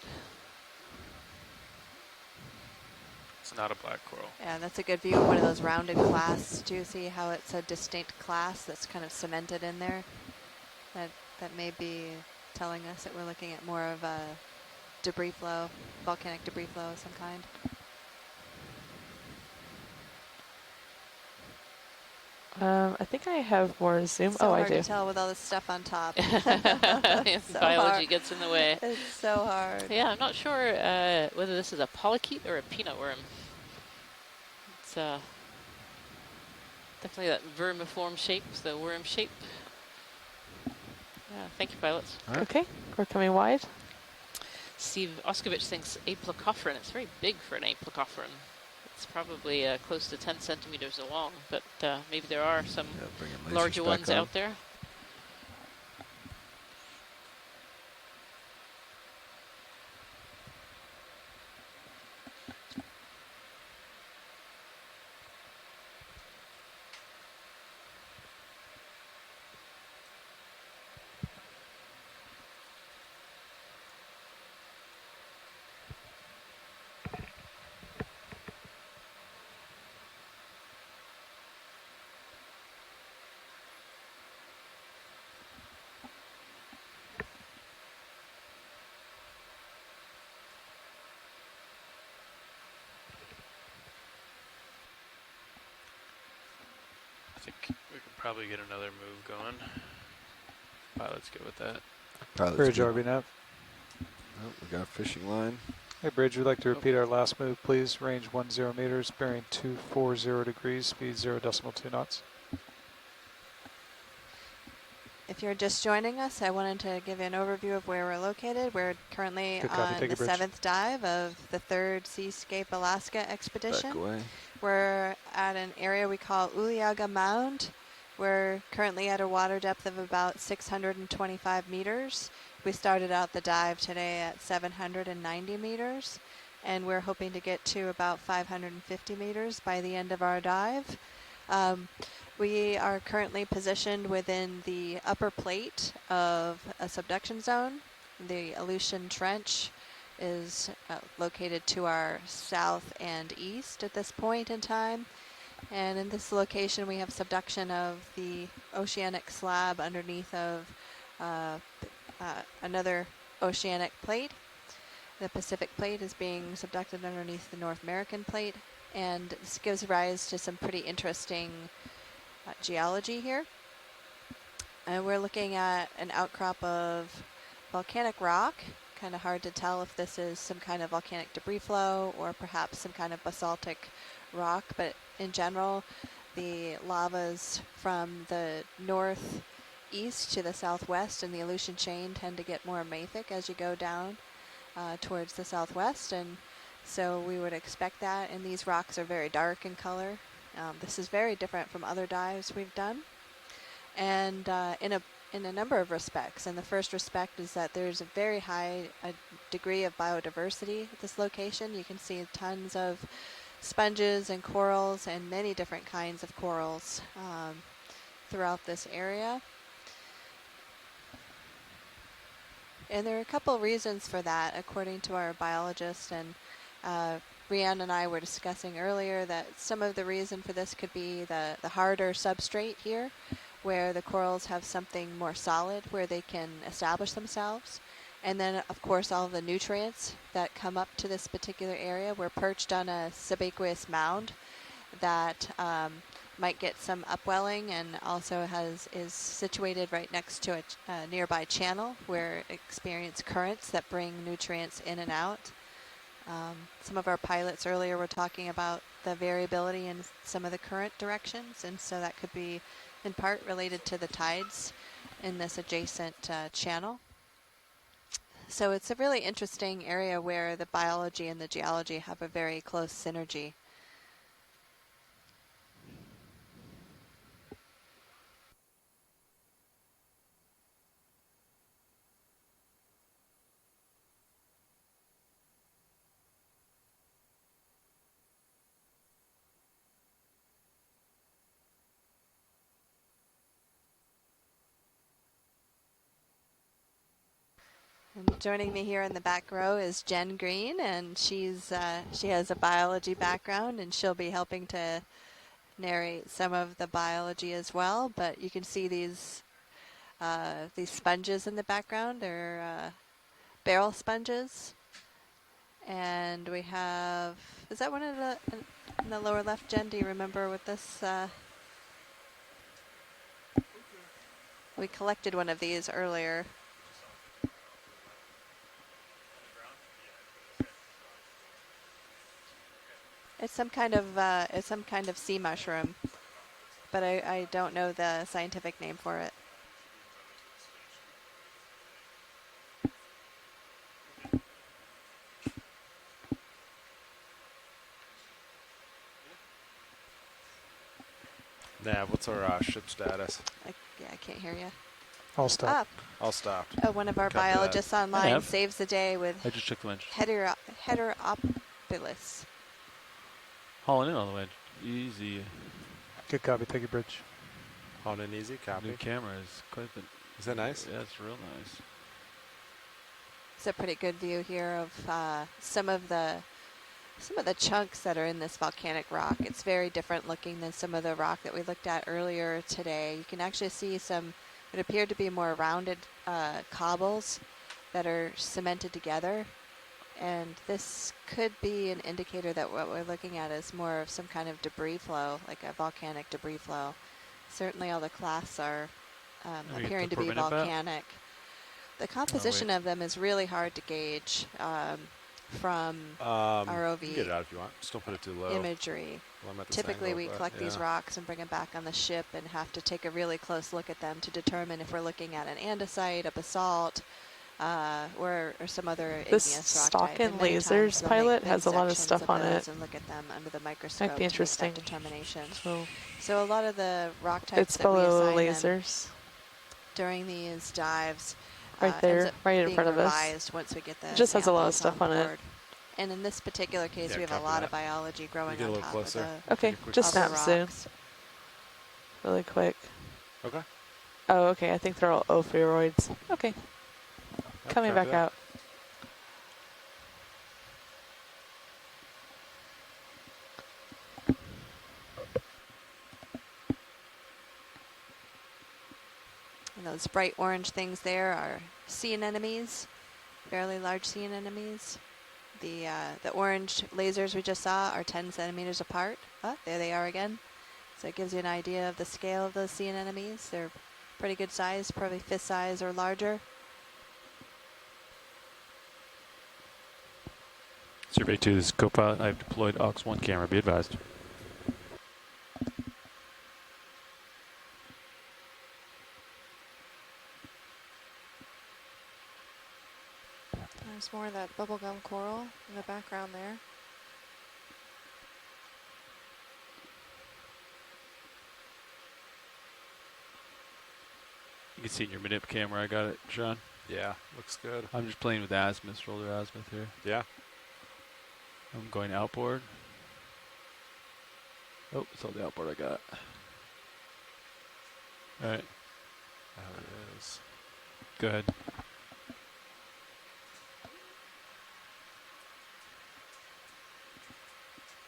It's not a black coral. Yeah, that's a good view of one of those rounded clasts. Do you see how it's a distinct class that's kind of cemented in there? That may be telling us that we're looking at more of a debris flow, volcanic debris flow of some kind. I think I have more zoom. So I hard do. to tell with all this stuff on top. So Biology hard. gets in the way. It's so hard. Yeah, I'm not sure whether this is a polychaete or a peanut worm. It's definitely that vermiform shape, the worm shape. Yeah, thank you, pilots. Right. Okay, we're coming wide. Steve Oskovich thinks aplacophoran. It's very big for an aplacophoran. It's probably close to 10 centimeters long, but maybe there are some bring your lasers larger back ones on. out there. I think we could probably get another move going. Pilot's good with that. Pilot's Bridge good. Orby nav. Oh, we got a fishing line. Hey, Bridge, we'd like to repeat our last move, please. Range 10 meters, bearing 240 degrees, speed 0.2 knots. If you're just joining us, I wanted to give you an overview of where we're located. We're currently Good copy. on Take the it, Bridge. 7th dive of the 3rd Seascape Alaska expedition. Back away. We're at an area we call Uliaga Mound. We're currently at a water depth of about 625 meters. We started out the dive today at 790 meters, and we're hoping to get to about 550 meters by the end of our dive. We are currently positioned within the upper plate of a subduction zone. The Aleutian Trench is located to our south and east at this point in time. And in this location, we have subduction of the oceanic slab underneath of another oceanic plate. The Pacific plate is being subducted underneath the North American plate. And this gives rise to some pretty interesting geology here. And we're looking at an outcrop of volcanic rock. Kind of hard to tell if this is some kind of volcanic debris flow or perhaps some kind of basaltic rock, but in general, the lavas from the northeast to the southwest in the Aleutian chain tend to get more mafic as you go down towards the southwest, and so we would expect that, and these rocks are very dark in color. This is very different from other dives we've done, and in a number of respects. And the first respect is that there's a very high degree of biodiversity at this location. You can see tons of sponges and corals and many different kinds of corals throughout this area. And there are a couple reasons for that, according to our biologist, and Brianne and I were discussing earlier that some of the reason for this could be the harder substrate here, where the corals have something more solid where they can establish themselves. And then, of course, all of the nutrients that come up to this particular area. We're perched on a subaqueous mound that might get some upwelling, and also is situated right next to a nearby channel where it experience currents that bring nutrients in and out. Some of our pilots earlier were talking about the variability in some of the current directions, and so that could be in part related to the tides in this adjacent channel. So it's a really interesting area where the biology and the geology have a very close synergy. And joining me here in the back row is Jen Green, and she has a biology background, and she'll be helping to narrate some of the biology as well. But you can see these sponges in the background. They're barrel sponges, and we have, is that one of the in the lower left, Jen? Do you remember what this? We collected one of these earlier. It's some kind of sea mushroom, but I don't know the scientific name for it. Nav, what's our ship status? I can't hear you. I'll stop. I'll stop. Oh, one of our Copy biologists that. online saves the day with I just checked the winch. Heteropilus. Hauling in on the winch. Easy. Good copy. Take your bridge. On an easy copy. New camera is quite the. Is that nice? Yeah, it's real nice. It's a pretty good view here of some of the chunks that are in this volcanic rock. It's very different looking than some of the rock that we looked at earlier today. You can actually see some, it appeared to be more rounded cobbles that are cemented together. And this could be an indicator that what we're looking at is more of some kind of debris flow, like a volcanic debris flow. Certainly all the clasts are appearing to be volcanic. The composition of them is really hard to gauge. from You ROV can get it out if you want. Just don't put it too low. imagery. Well, I'm at this Typically, angle, we but collect these yeah. rocks and bring them back on the ship and have to take a really close look at them to determine if we're looking at an andesite, a basalt, or some other This igneous rock stock type. and And many lasers times we'll make pilot big has a lot of sections stuff on those it. and look at them under the microscope Might to be make interesting. that determination. So a lot of the rock types it's that we below assign lasers. them during these dives Right ends there, up right in being front of us. revised once we get the It just has a lot of samples stuff on it. board. And in this particular case, Yeah, we have a copy lot that. of biology growing get a on little top closer. of the Okay, quick just of the snap zoom. rocks. Really quick. Okay. Oh, okay. I think they're all ophiuroids. Okay. Yep, Coming copy back that. out. And those bright orange things there are sea anemones, fairly large sea anemones. The orange lasers we just saw are 10 centimeters apart. Oh, there they are again. So it gives you an idea of the scale of those sea anemones. They're pretty good size, probably fist size or larger. Survey 2, this is Copilot. I've deployed AUX1 camera. Be advised. There's more of that bubblegum coral in the background there. You can see it in your manip camera. I got it, Sean. Yeah, looks good. I'm just playing with azimuth, shoulder azimuth here. Yeah. I'm going outboard. Oh, it's all the outboard I got. All right. There it is. Go ahead.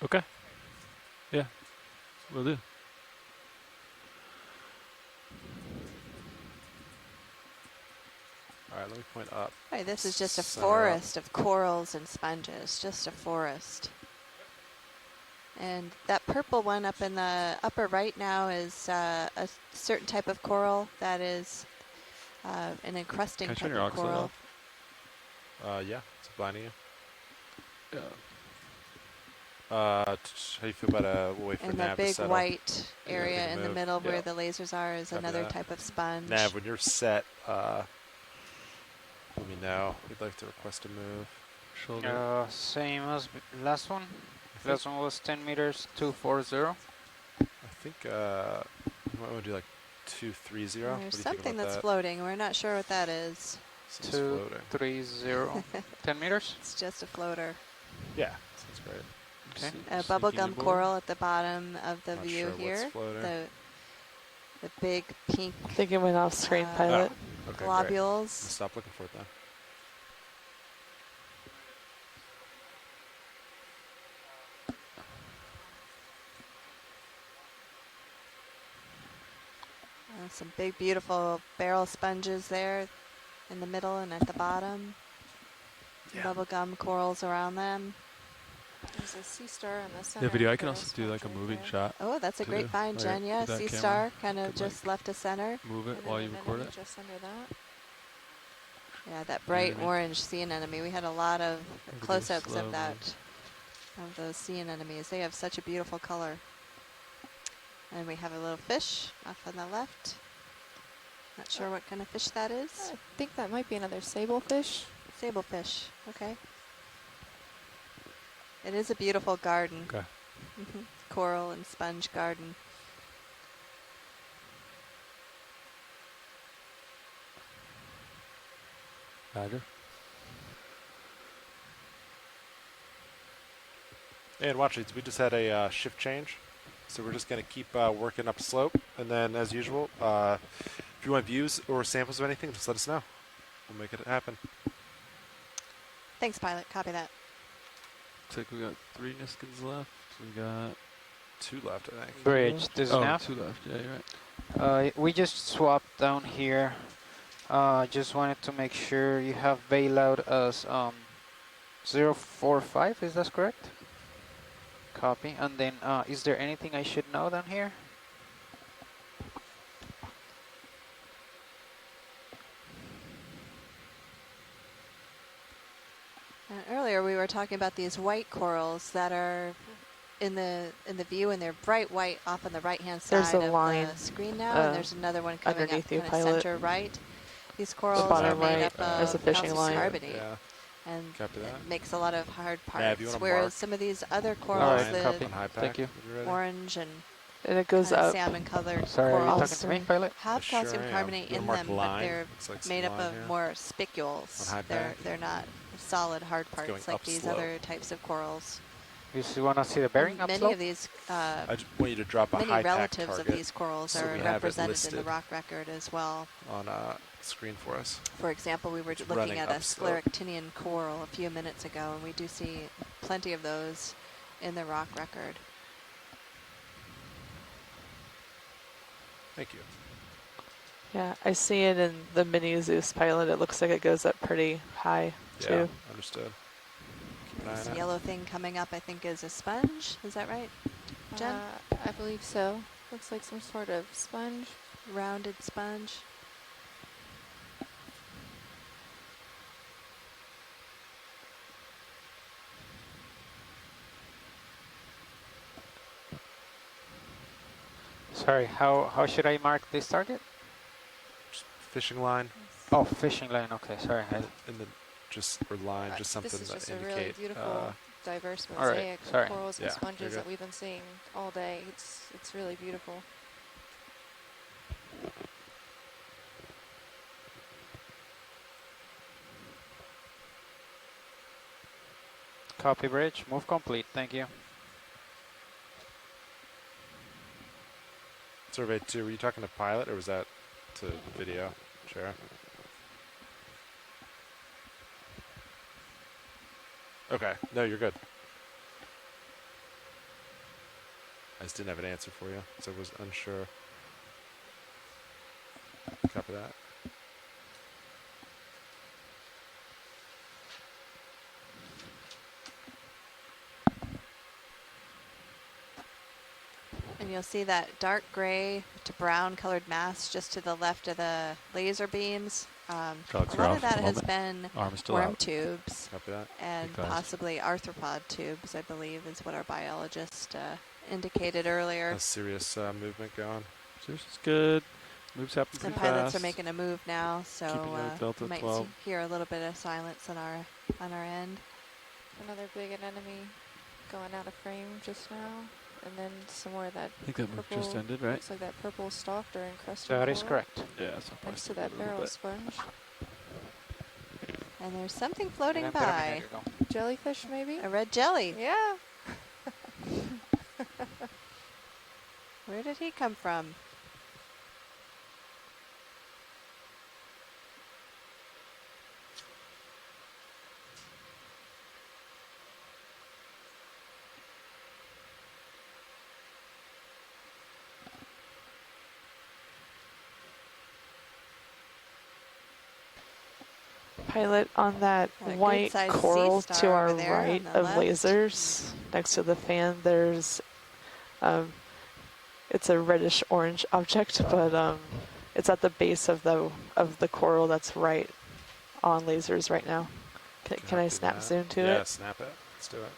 Okay. Yeah, will do. All right, let me point up. Right, this is just a Center up. forest of corals and sponges, just a forest. And that purple one up in the upper right now is a certain type of coral that is an encrusting Can I turn type your of aux light coral. Yeah, it's blinding you. Yeah. How do you feel about a way for And Nav the to big settle? white Yeah, area take a in the move. middle Yeah. where the lasers are is Copy another that. type of sponge. Nav, when you're set, let me know. We'd like to request a move. Shoulder. Same as last one. Last one was 10 meters, 240. I think you might want to do like 230. What do you There's think something about that's that? floating. We're not sure what that is. Something's floating. 230. 10 meters? It's just a floater. Yeah, sounds great. Okay. A bubblegum coral at the bottom of the Not view sure what's here. floating. The big pink I think it went off screen, pilot. Oh, okay, globules. Great. Stop looking for it then. Some big, beautiful barrel sponges there in the middle and at the bottom. Yeah. Bubblegum corals around them. There's a sea star in the center. Yeah, video. I of can the also do like a sponge right moving there. shot. Oh, that's a to great do. find, Like, Jen. Yeah, with that sea camera. star kind of Could, just left to center. Move it And while then you an record anemone it. just under that. Yeah, that bright Anemone. orange sea anemone. We had a lot of I could do close-ups slow of that, move. of those sea anemones. They have such a beautiful color. And we have a little fish off on the left. Not sure what kind of fish that is. I think that might be another sablefish. Sablefish, okay. It is a beautiful garden. Okay. Coral and sponge garden. Roger. And watch it. We just had a shift change. So we're just going to keep working up slope. And then, as usual, if you want views or samples of anything, just let us know. We'll make it happen. Thanks, pilot. Copy that. Looks like we got 3 Niskins left. We got 2 left, I think. Bridge. This is oh, Nav. 2 left. Yeah, you're right. We just swapped down here. Just wanted to make sure you have bailout as 045. Is that correct? Copy. And then, is there anything I should know down here? Earlier we were talking about these white corals that are in the view, and they're bright white off on the right-hand side There's a of line, the screen now, and there's another one coming up underneath you, kind of pilot. center right. These The corals are bottom made right, up there's a of fishing calcium line. carbonate, Yeah. and Copy that. it makes a lot of hard Nav, parts. you wanna Whereas mark some of these other All corals, right, the copy. On high pack. Thank you. You ready? orange and it goes kind of up. salmon-colored Sorry, are you corals talking to me, pilot? have Sure calcium am. carbonate You wanna in mark them, the but line? they're Looks like some made up line of here. more spicules. On high They're pack. not solid hard going parts like these upslope. other types of corals. You just want to see the bearing Many upslope? of these I just want you to drop a many high pack relatives of target these corals so are we have it represented in listed the rock record as well. on screen for us. For example, we were It's looking running at a upslope. scleractinian coral a few minutes ago, and we do see plenty of those in the rock record. Thank you. Yeah, I see it in the mini Zeus pilot. It looks like it goes up pretty high, Yeah, too. understood. Keep an eye This on it. yellow thing coming up, I think, is a sponge. Is that right, Jen? I believe so. Looks like some sort of sponge. Rounded sponge. Sorry, how should I mark this target? Just fishing line. Oh, fishing line. Okay, sorry. And then just or line, just something This is that just a indicate. really beautiful, diverse all right, mosaic sorry. of corals and Yeah, sponges you're that good. we've been seeing all day. It's really beautiful. Copy bridge. Move complete. Thank you. Survey 2, were you talking to pilot or was that to video? Share. Okay, no, you're good. I just didn't have an answer for you, so I was unsure. Copy that. And you'll see that dark gray to brown colored mass just to the left of the laser beams. A Cogs are lot off of at that the has moment. been Arm is still worm out. tubes Copy that. and Good guys. possibly arthropod tubes, I believe, is what our biologist indicated earlier. A serious movement going. This is good. Moves happen The pretty pilots fast. are making a move now, so Keeping that Delta you might 12. hear a little bit of silence on our end. Another big anemone going out of frame just now. And then some more of that I think that move purple, just ended, right? looks like that purple stalked or encrusted That is coral correct. Yeah, so probably next to still a that little barrel bit. sponge. And there's something floating And then by. terminator, go. Jellyfish, maybe? A red jelly. Yeah. Where did he come from? Pilot on that A white good-sized sea coral to star our over there on right the of left. lasers next to the fan. There's, it's a reddish orange object, but it's at the base of the coral that's right on lasers right now. Can I Copy snap that. zoom to Yeah, it? snap it. Let's do it.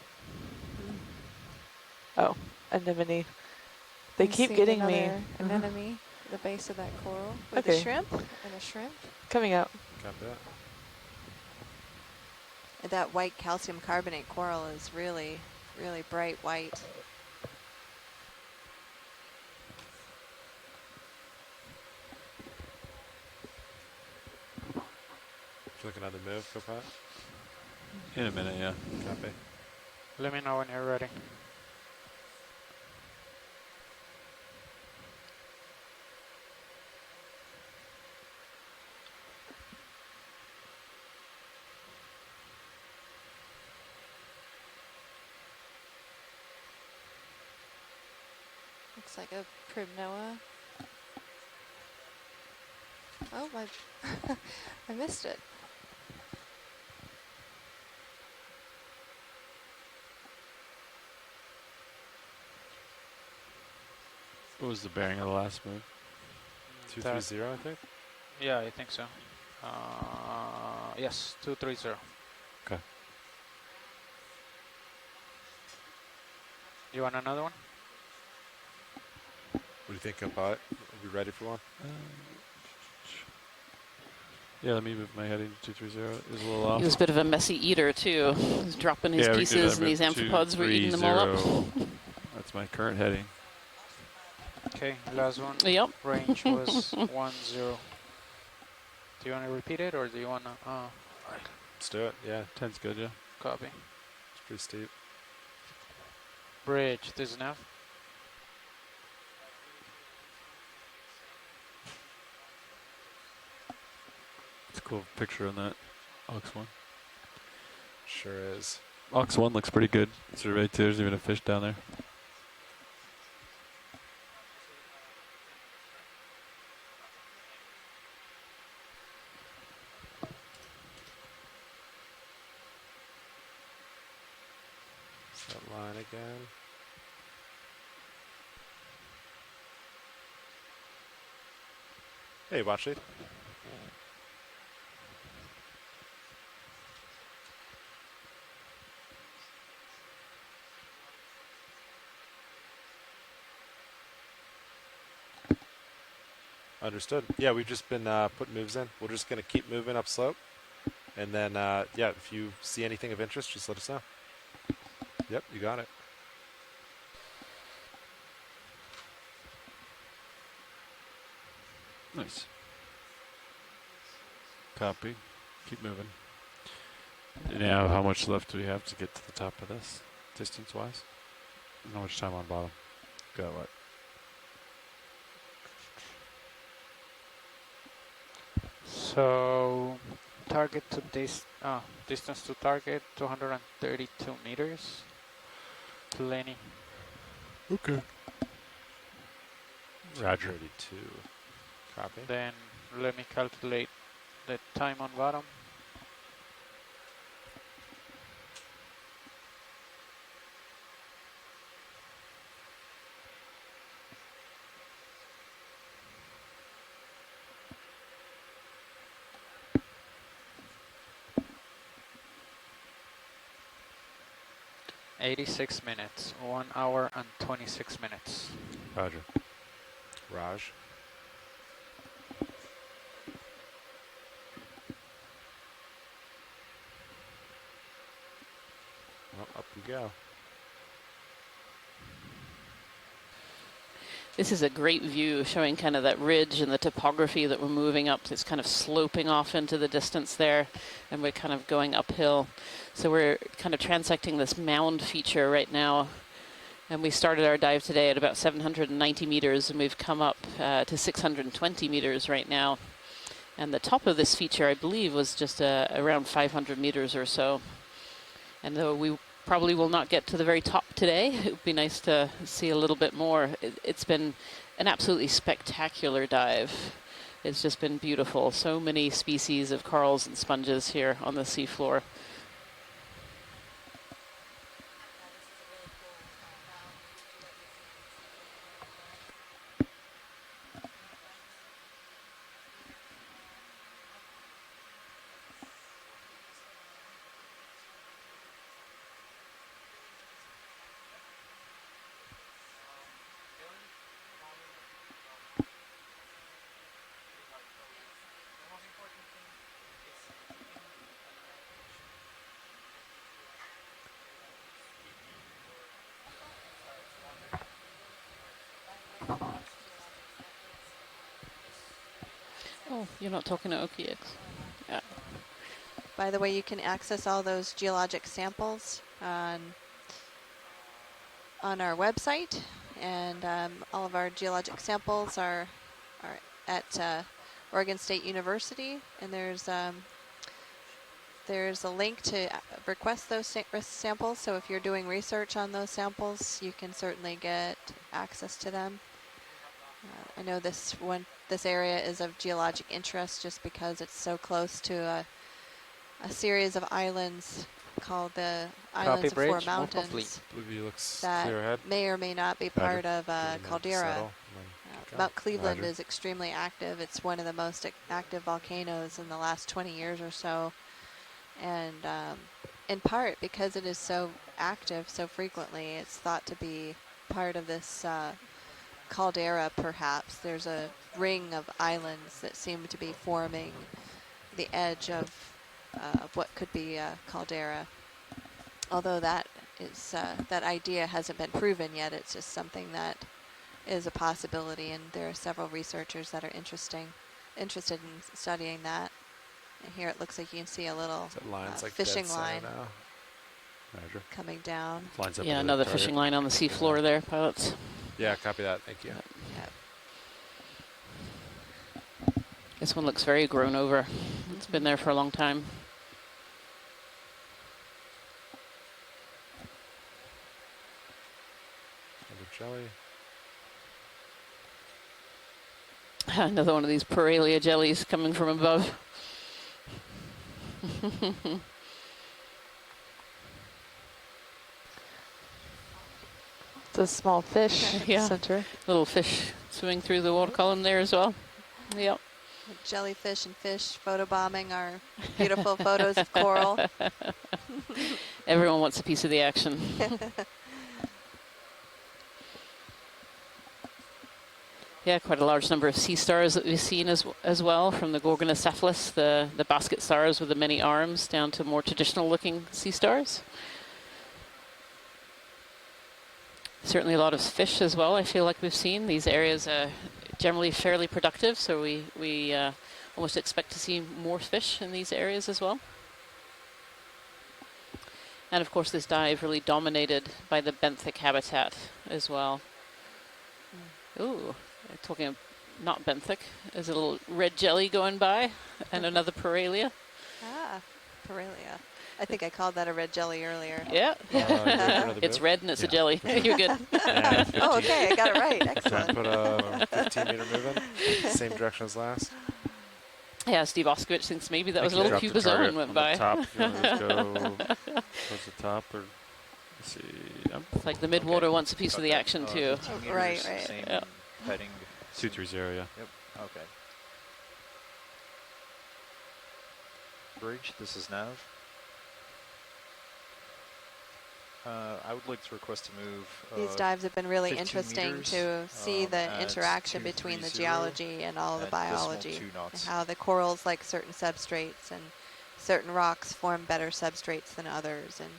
Oh, anemone. They I'm keep seeing getting me. another anemone, the base of that coral. With Okay. a shrimp? And a shrimp. Coming out. Copy that. That white calcium carbonate coral is really, really bright white. Would you like another move, Copilot? In a minute, yeah. Copy. Let me know when you're ready. Looks like a primnoa. Oh, I missed it. What was the bearing of the last move? 230, I think. Yeah, I think so. Yes, 230. Okay. You want another one? What do you think about it? Are we ready for one? Yeah, let me move my heading. 230 is a little off. He was a bit of a messy eater too. He was dropping his Yeah, we can do pieces, that. and these Move amphipods were eating them all up. 230. That's my current heading. Okay, last one. Yep. Range was 10. Do you want to repeat it, or do you want to? Let's do it. Yeah, 10's good. Yeah. Copy. it's pretty steep. Bridge. This is enough. It's a cool picture on that Ox one. Sure is. Ox one looks pretty good. Surveyed too. There's even a fish down there. Set line again. Hey, watch it. Understood. Yeah, we've just been putting moves in. We're just going to keep moving up slope. And then, yeah, if you see anything of interest, just let us know. Yep, you got it. Nice. Copy. Keep moving. Now, how much left do we have to get to the top of this, distance-wise? How much time on bottom? Got what? So, target to distance to target 232 meters. Plenty. Okay. Roger. 32. Copy. Then let me calculate the time on bottom. "86 minutes, 1 hour and 26 minutes. Roger. Raj. Well, up we go. This is a great view showing kind of that ridge and the topography that we're moving up. It's kind of sloping off into the distance there, and we're kind of going uphill. So we're kind of transecting this mound feature right now. And we started our dive today at about 790 meters, and we've come up to 620 meters right now. And the top of this feature, I believe, was just around 500 meters or so. And though we probably will not get to the very top today, it would be nice to see a little bit more. It's been an absolutely spectacular dive. It's just been beautiful. So many species of corals and sponges here on the seafloor. Oh, you're not talking to Okeanos. Yeah. By the way, you can access all those geologic samples on our website, and all of our geologic samples are at Oregon State University, and there's a link to request those samples. So if you're doing research on those samples, you can certainly get access to them. I know this area is of geologic interest just because it's so close to a series of islands called the Islands of Four Mountains that may or may not be part of a caldera. Mount Cleveland is extremely active. It's one of the most active volcanoes in the last 20 years or so. And in part because it is so active so frequently. It's thought to be part of this caldera, perhaps. There's a ring of islands that seem to be forming the edge of what could be a caldera. Although that is that idea hasn't been proven yet. It's just something that is a possibility, and there are several researchers that are interested in studying that. And here it looks like you can see a little like fishing dead center line now. Roger. coming down. Lines up Yeah, with another the target. fishing line on the seafloor there, pilots. Yeah, copy that. Thank you. This one looks very grown over. It's been there for a long time. Another jelly. Another one of these Paralia jellies coming from above. It's a small fish Yeah. center. Little fish swimming through the water column there as well. Yep. Jellyfish and fish photobombing our beautiful photos of coral. Everyone wants a piece of the action. Yeah, quite a large number of sea stars that we've seen as well, from the Gorgonocephalus, the basket stars with the many arms, down to more traditional looking sea stars. Certainly a lot of fish as well, I feel like we've seen. These areas are generally fairly productive, so we almost expect to see more fish in these areas as well. And of course this dive really dominated by the benthic habitat as well. Ooh, talking of not benthic, there's a little red jelly going by and another Paralia. Ah, Paralia. I think I called that a red jelly earlier. Yeah. It's red and it's a jelly. You're good. Oh, okay, I got it right. Excellent. Put a 15-meter move in, same direction as last. Yeah, Steve Oskowicz thinks maybe that was a little Cuba zone went by. Top, if you want to go towards the top, or let's see. It's like the midwater wants a piece of the action too. Right. Same Yeah. heading. 230, yeah. Yep. Okay. Bridge. This is Nav. I would like to request to move. These dives have been really 15 interesting meters, to see the at interaction between the 230 geology and all the at decimal biology, 2 knots. and how the corals like certain substrates, and certain rocks form better substrates than others, and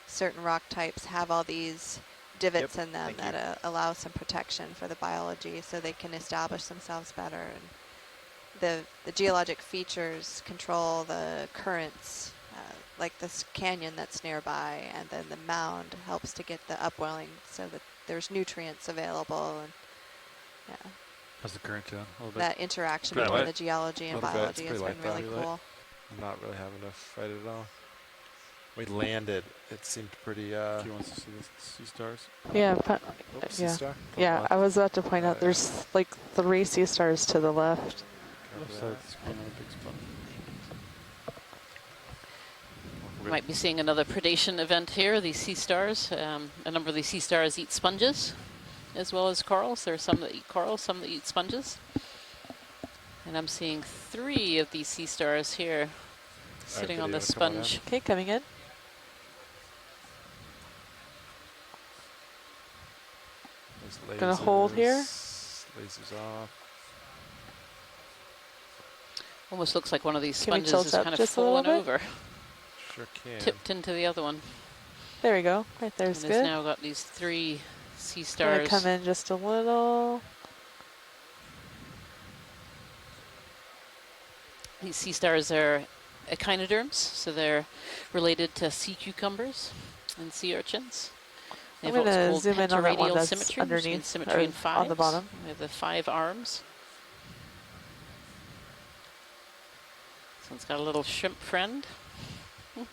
certain rock types have all these divots in them that allow some protection for the biology, so they can establish themselves better. And the geologic features control the currents, like this canyon that's nearby, and then the mound helps to get the upwelling so that there's nutrients available. And yeah, How's the current a little bit? that interaction Pretty between light. the geology and Little bit. biology It's has pretty been light, really though. cool. I'm not really having to fight it at all. We landed. It seemed pretty. Do you want to see the sea stars? Yeah, Sea yeah, star? yeah. I was about to point out there's like 3 sea stars to the left. Left side screen on the big spot. We might be seeing another predation event here. These sea stars, a number of these sea stars eat sponges as well as corals. There are some that eat corals, some that eat sponges. And I'm seeing 3 of these sea stars here sitting on the sponge. Okay, coming in. Gonna hold here. Lasers off. Almost looks like one of these Can we sponges tilt is up kind of just a little fallen bit? over, Sure can. tipped into the other one. There we go. Right there's And it's good. now got these 3 sea Gonna stars. come in just a little. These sea stars are echinoderms, so they're related to sea cucumbers and sea urchins. They I'm have what's gonna called zoom in on that one pentaradial that's symmetry, which means underneath, symmetry or in fives. on the bottom. They have the 5 arms. This one's got a little shrimp friend. And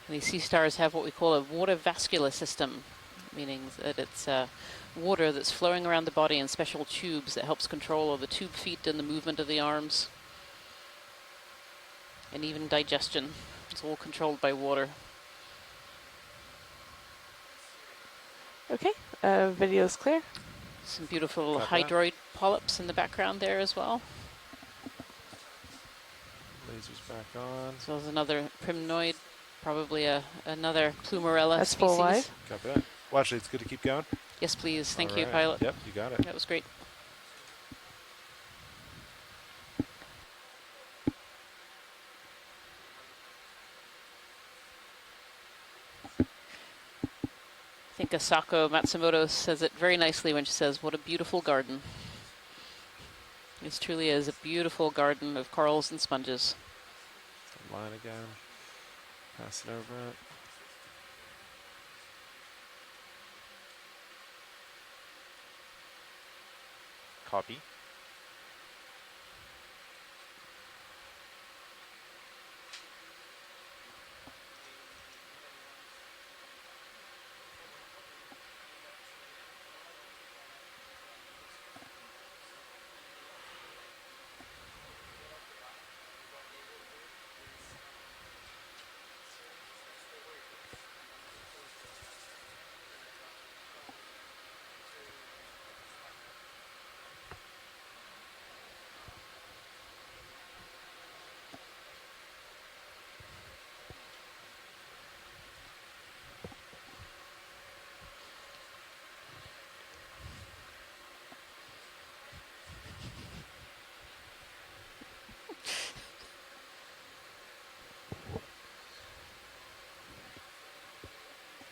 these sea stars have what we call a water vascular system, meaning that it's water that's flowing around the body in special tubes that helps control all the tube feet and the movement of the arms, and even digestion. It's all controlled by water. Okay, video's clear. Some beautiful Got that. hydroid polyps in the background there as well. Lasers back on. So there's another primnoid, probably another Plumarella That's species. full wide. Copy that. Well, actually, it's good to keep going. Yes, please. Thank All you, right. pilot. Yep, you got it. That was great. I think Asako Matsumoto says it very nicely when she says, "What a beautiful garden." This truly is a beautiful garden of corals and sponges. Line again. Pass it over it. Copy.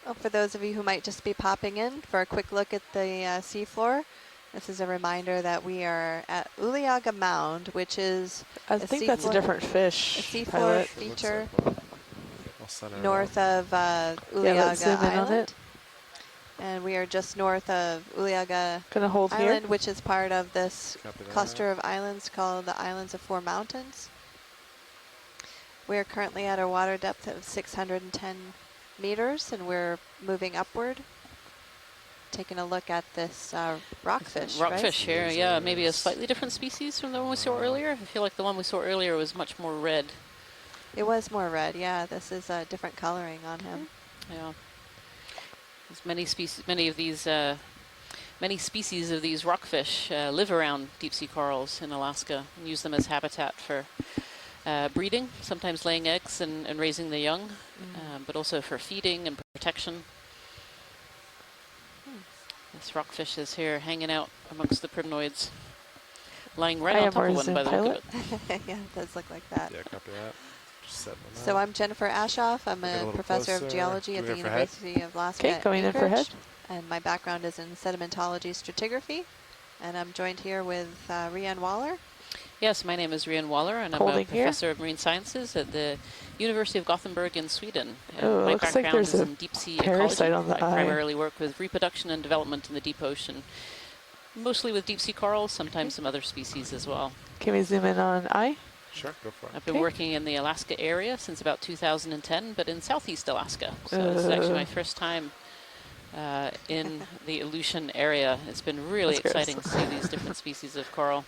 Well, for those of you who might just be popping in for a quick look at the seafloor, this is a reminder that we are at Uliaga Mound, which is I think that's a different fish. A seafloor pilot. feature Like north of let's Uliaga zoom in on Island. it. And we are just north of Uliaga Gonna hold Island, here. which is part of this Copy that. cluster of islands called the Islands of Four Mountains. We are currently at a water depth of 610 meters, and we're moving upward. Taking a look at this rockfish, Rockfish right? here, yeah, maybe a slightly different species from the one we saw earlier. I feel like the one we saw earlier was much more red. It was more red, yeah. This is a different coloring on him. Yeah. There's many species, many species of these rockfish live around deep sea corals in Alaska and use them as habitat for breeding, sometimes laying eggs and raising the young, but also for feeding and protection. This rockfish is here hanging out amongst the primnoids, lying right on top of one by the look of it. Yeah, it does look like that. Yeah, copy that. Just setting them So up. I'm Jennifer Ashoff. I'm Get a a little professor of closer. geology at the Going in for head. University of Alaska Okay, at going in for Anchorage. head. And my background is in sedimentology stratigraphy. And I'm joined here with Rhiann Waller. Yes, my name is Rhiann Waller, and I'm a Holding here. professor of marine sciences at the University of Gothenburg in Sweden. And Oh, it my looks like background there's is a in deep sea parasite ecology. on the I eye. primarily work with reproduction and development in the deep ocean, mostly with deep sea corals, sometimes some other species as well. Can we zoom in on eye? Sure, go for it. I've been working in the Alaska area since about 2010, but in southeast Alaska. So this is actually my first time in the Aleutian area. It's been really That's gross. exciting to see these different species of coral.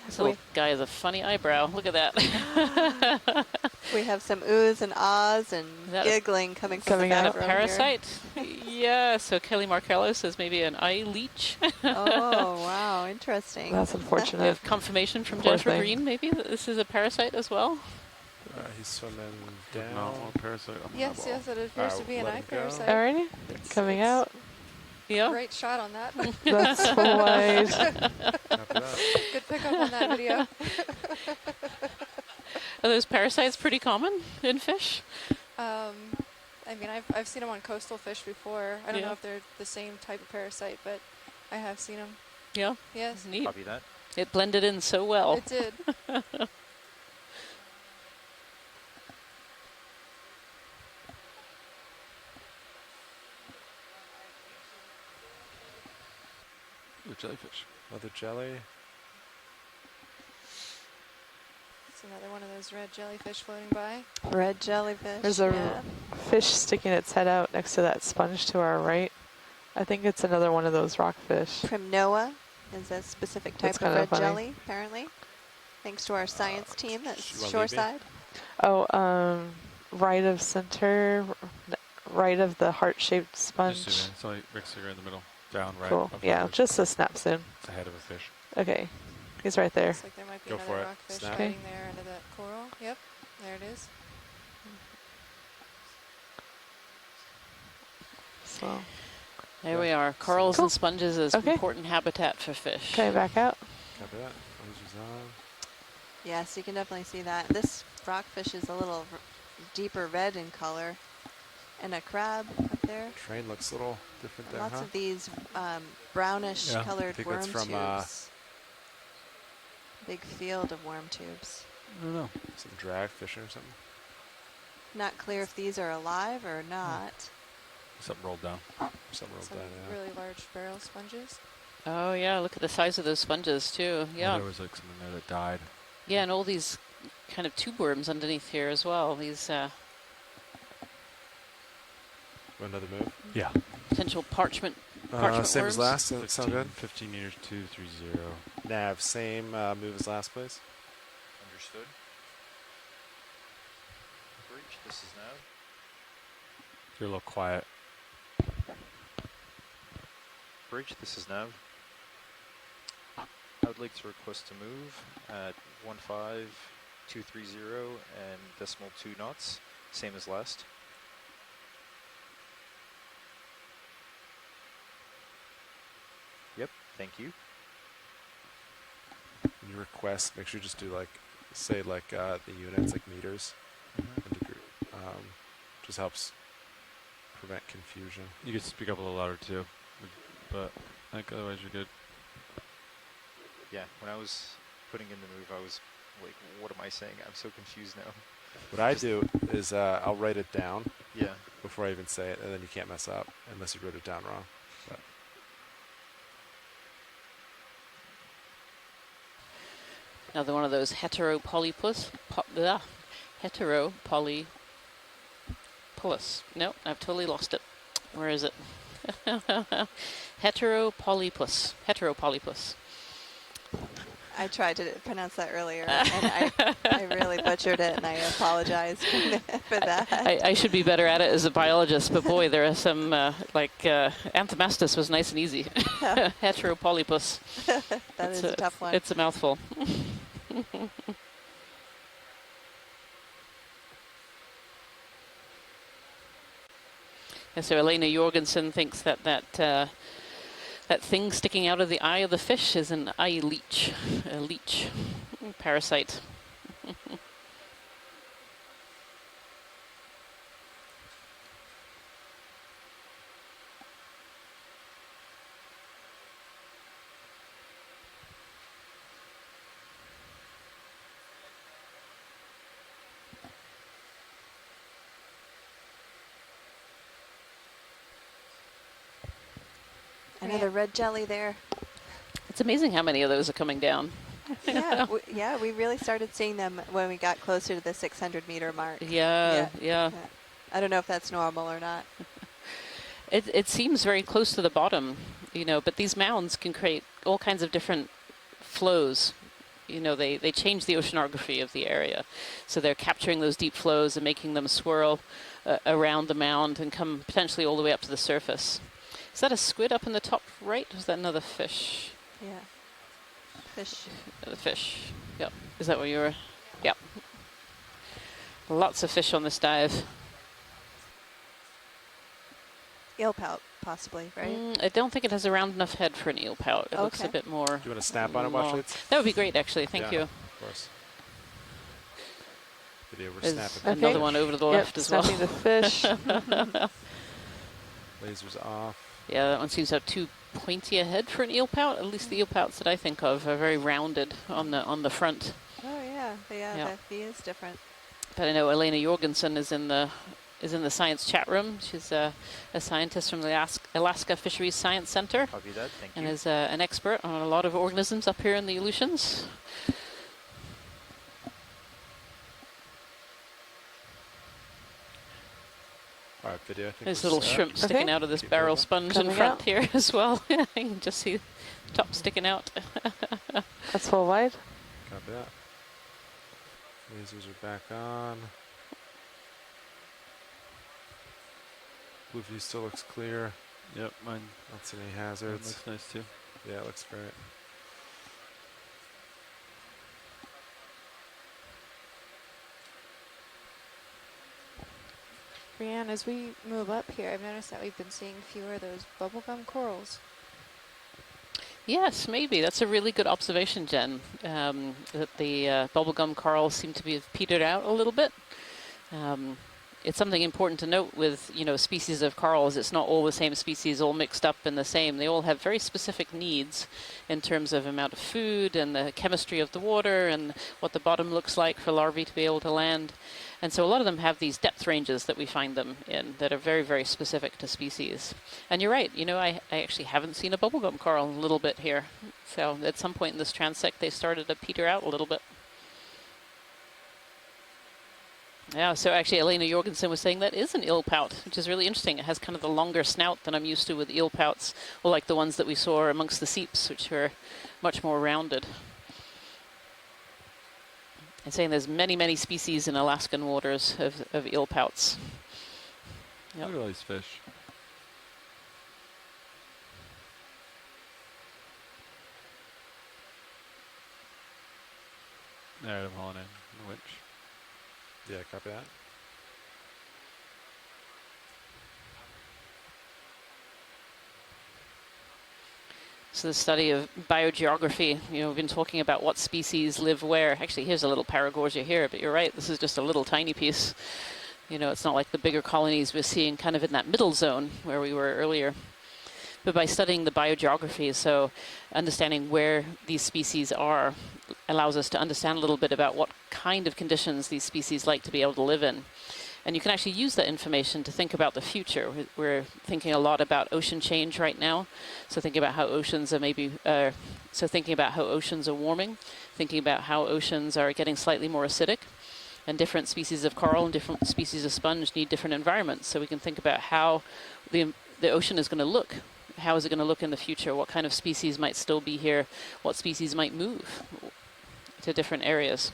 This little guy has a funny eyebrow. Look at that. We have some oohs and ahs and That- giggling coming from the Is that back a row parasite? Yeah, so Kelly Markello says maybe an eye leech. Here. Oh, wow, interesting. That's We unfortunate. have confirmation from Poor Jennifer thing. Green, maybe, that this is a parasite as well. He's swimming down. No, parasite on the Yes, eyeball. yes, it appears to be an let eye him go. parasite. Alrighty, coming out. Yeah. Great shot on that. That's full wide. Copy that. Good pickup on that video. Are those parasites pretty common in fish? I mean, I've seen them on coastal fish before. I don't know if they're the same type of parasite, but I have seen them. Yeah. Yes. Neat. Copy that. It blended in so well. It did. The jellyfish. Another jelly. It's another one of those red jellyfish floating by. Red jellyfish. There's a yeah. fish sticking its head out next to that sponge to our right. I think it's another one of those rockfish. Primnoa is a specific type That's of kinda red funny. jelly, apparently. Thanks to our science team at you wanna leave Shoreside. Oh, right of center, right of the heart-shaped Just sponge. zoom in. So Rick's here in the middle. Down, right. Cool. up Yeah, forward. just a snap zoom. It's ahead of a fish. Okay. He's right there. Looks like there might be another rockfish Snap. hiding there under that coral. Yep, there it is. So There we are. Corals Cool. and sponges as Okay. important habitat for fish. Okay, back out. Copy that. Lasers on. Yes, you can definitely see that. This rockfish is a little deeper red in color. And a crab up there. Train looks a little different there, Lots huh? of these brownish colored I think worm that's from, tubes. Big field of worm tubes. I don't know. Some drag fishing or something. Not clear if these are alive or not. Something rolled down. Something rolled Some down, yeah. really large barrel sponges. Oh yeah, look at the size of those sponges too. Yeah. Oh, there was like something there that died. Yeah, and all these kind of tube worms underneath here as well. These Another move? Yeah. potential parchment same worms. as last. That sound good? 15 meters, 230. Nav, same move as last, please. Understood. Breach, this is Nav. You're a little quiet. Breach, this is Nav. I would like to request to move at 15230 and decimal 2 knots, same as last. Yep, thank you. When you request, make sure you just do like, say like the units, like meters. And degree. Just helps prevent confusion. You could speak up a little louder too, but I think otherwise you're good. Yeah, when I was putting in the move, I was like, what am I saying? I'm so confused now. What I do is I'll write it down. Yeah. Before I even say it, and then you can't mess up unless you wrote it down wrong. But Another one of those heteropolypus. Heteropolypus. No, I've totally lost it. Where is it? Heteropolypus. Heteropolypus. I tried to pronounce that earlier, and I really butchered it, and I apologize for that. I should be better at it as a biologist, but boy, there are some, Anthomastus was nice and easy. Heteropolypus. That is a tough one. It's a mouthful. Yeah, so Elena Jorgensen thinks that that thing sticking out of the eye of the fish is an eye leech, a leech parasite. Another red jelly there. It's amazing how many of those are coming down. Yeah, we really started seeing them when we got closer to the 600-meter mark. Yeah. I don't know if that's normal or not. It seems very close to the bottom, but these mounds can create all kinds of different flows. They change the oceanography of the area. So they're capturing those deep flows and making them swirl around the mound and come potentially all the way up to the surface. Is that a squid up in the top right? Or is that another fish? Yeah. Fish. The fish. Yep. Is that where you were? Yep. Lots of fish on this dive. Eel pout, possibly, right? I don't think it has a round enough head for an eel pout. It looks a bit more. Do you want to snap on it, watch it? That would be great, actually. Thank you. Of course. Video, we're There's snapping. another one over to the left as well. Snapping the fish. Lasers off. Yeah, that one seems to have too pointy a head for an eel pout. At least the eel pouts that I think of are very rounded on the front. Oh yeah, that fee is different. But I know Elena Jorgensen is in the science chat room. She's a scientist from the Alaska Fisheries Science Center. Copy that, thank and you. is an expert on a lot of organisms up here in the Aleutians. All right, video. I think There's we're little set. shrimp sticking out of this barrel sponge in front here as well. You can just see the top sticking out. That's full wide. Copy that. Lasers are back on. Blue view still looks clear. Yep, mine. Don't see any hazards. Looks nice too. Yeah, it looks great. Brianne, as we move up here, I've noticed that we've been seeing fewer of those bubblegum corals. Yes, maybe. That's a really good observation, Jen. That the bubblegum corals seem to be petered out a little bit. It's something important to note with, species of corals. It's not all the same species all mixed up in the same. They all have very specific needs in terms of amount of food and the chemistry of the water and what the bottom looks like for larvae to be able to land. And so a lot of them have these depth ranges that we find them in that are very, very specific to species. And you're right, I actually haven't seen a bubblegum coral a little bit here. So at some point in this transect, they started to peter out a little bit. Yeah, so actually Elena Jorgensen was saying that is an eel pout, which is really interesting. It has kind of the longer snout than I'm used to with eel pouts, or like the ones that we saw amongst the seeps, which were much more rounded. And saying there's many, many species in Alaskan waters of eel pouts. Yep. Look at all these fish. All right, I'm hauling in the winch. Yeah, copy that. So the study of biogeography, we've been talking about what species live where. Actually, here's a little Paragorgia here, but you're right, this is just a little tiny piece. It's not like the bigger colonies we're seeing kind of in that middle zone where we were earlier. But by studying the biogeography, so understanding where these species are, allows us to understand a little bit about what kind of conditions these species like to be able to live in. And you can actually use that information to think about the future. We're thinking a lot about ocean change right now. So thinking about how oceans are thinking about how oceans are warming, thinking about how oceans are getting slightly more acidic, and different species of coral and different species of sponge need different environments. So we can think about how the ocean is going to look. How is it going to look in the future? What kind of species might still be here? What species might move to different areas?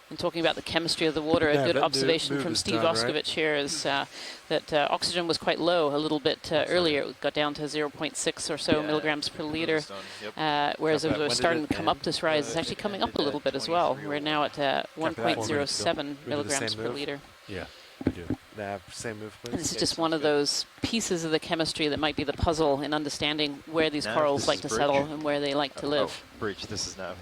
And talking about the chemistry of the water, a good observation from Steve Oskovich here is that oxygen was quite low a little bit earlier. It got down to 0.6 or so milligrams per liter, whereas as we're starting to come up this rise, it's actually coming up a little bit as well. We're now at 1.07 milligrams per liter. Yeah, I do. Same move, please. And this is just one of those pieces of the chemistry that might be the puzzle in understanding where these corals like to settle and where they like to live. Bridge, this is Nav.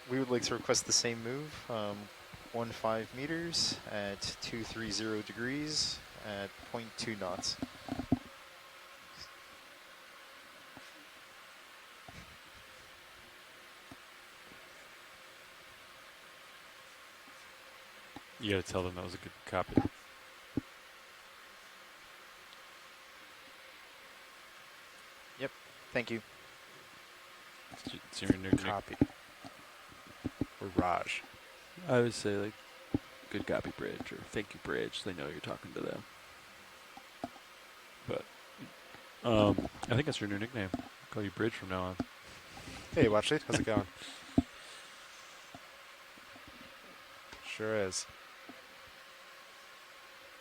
We would like to request the same move, 15 meters at 230 degrees at 0.2 knots. You gotta tell them that was a good copy. Yep, thank you. It's your new copy. Or Raj. I would say like good copy bridge or thank you bridge. They know you're talking to them. But I think that's your new nickname. I'll call you Bridge from now on. Hey, Watchley, how's it going? Sure is.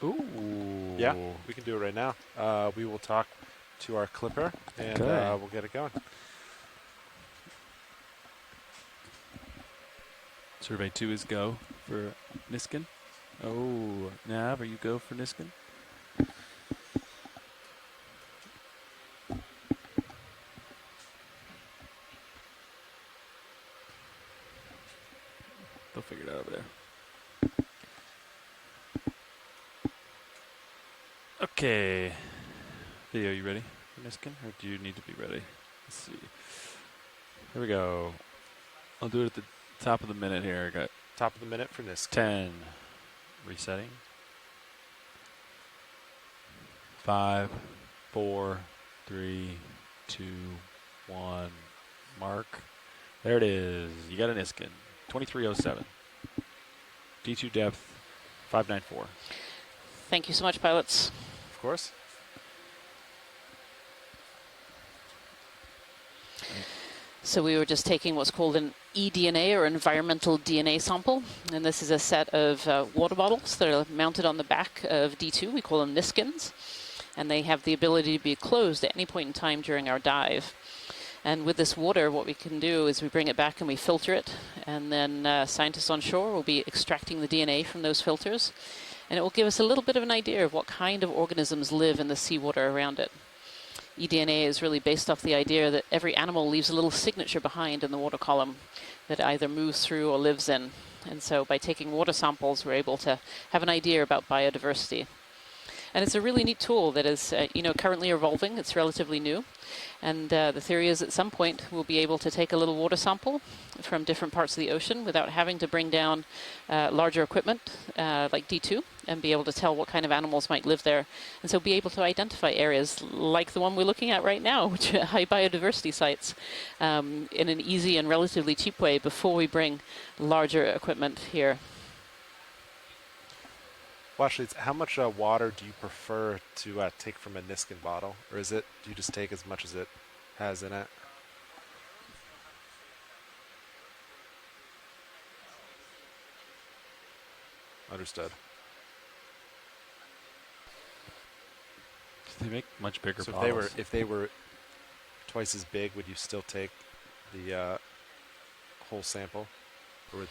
Ooh. Yeah, we can do it right now. We will talk to our clipper and we'll get it going. Survey 2 is go for Niskin. Oh, Nav, are you go for Niskin? They'll figure it out over there. Okay. Video, you ready for Niskin? Or do you need to be ready? Let's see. Here we go. I'll do it at the top of the minute here. I got top of the minute for Niskin. 10. Resetting. 5, 4, 3, 2, 1. Mark. There it is. You got a Niskin. 2307. D2 depth 594. Thank you so much, pilots. Of course. So we were just taking what's called an eDNA or environmental DNA sample. And this is a set of water bottles that are mounted on the back of D2. We call them Niskins. and they have the ability to be closed at any point in time during our dive. And with this water, what we can do is we bring it back and we filter it, and then scientists on shore will be extracting the DNA from those filters, and it will give us a little bit of an idea of what kind of organisms live in the seawater around it. eDNA is really based off the idea that every animal leaves a little signature behind in the water column that it either moves through or lives in. And so by taking water samples, we're able to have an idea about biodiversity. And it's a really neat tool that is, currently evolving. It's relatively new. And the theory is at some point we'll be able to take a little water sample from different parts of the ocean without having to bring down larger equipment like D2 and be able to tell what kind of animals might live there. And so be able to identify areas like the one we're looking at right now, which are high biodiversity sites, in an easy and relatively cheap way before we bring larger equipment here. Well, actually, how much water do you prefer to take from a Niskin bottle? Or do you just take as much as it has in it? Understood. They make much bigger so bottles. if they were twice as big, would you still take the whole sample? Or would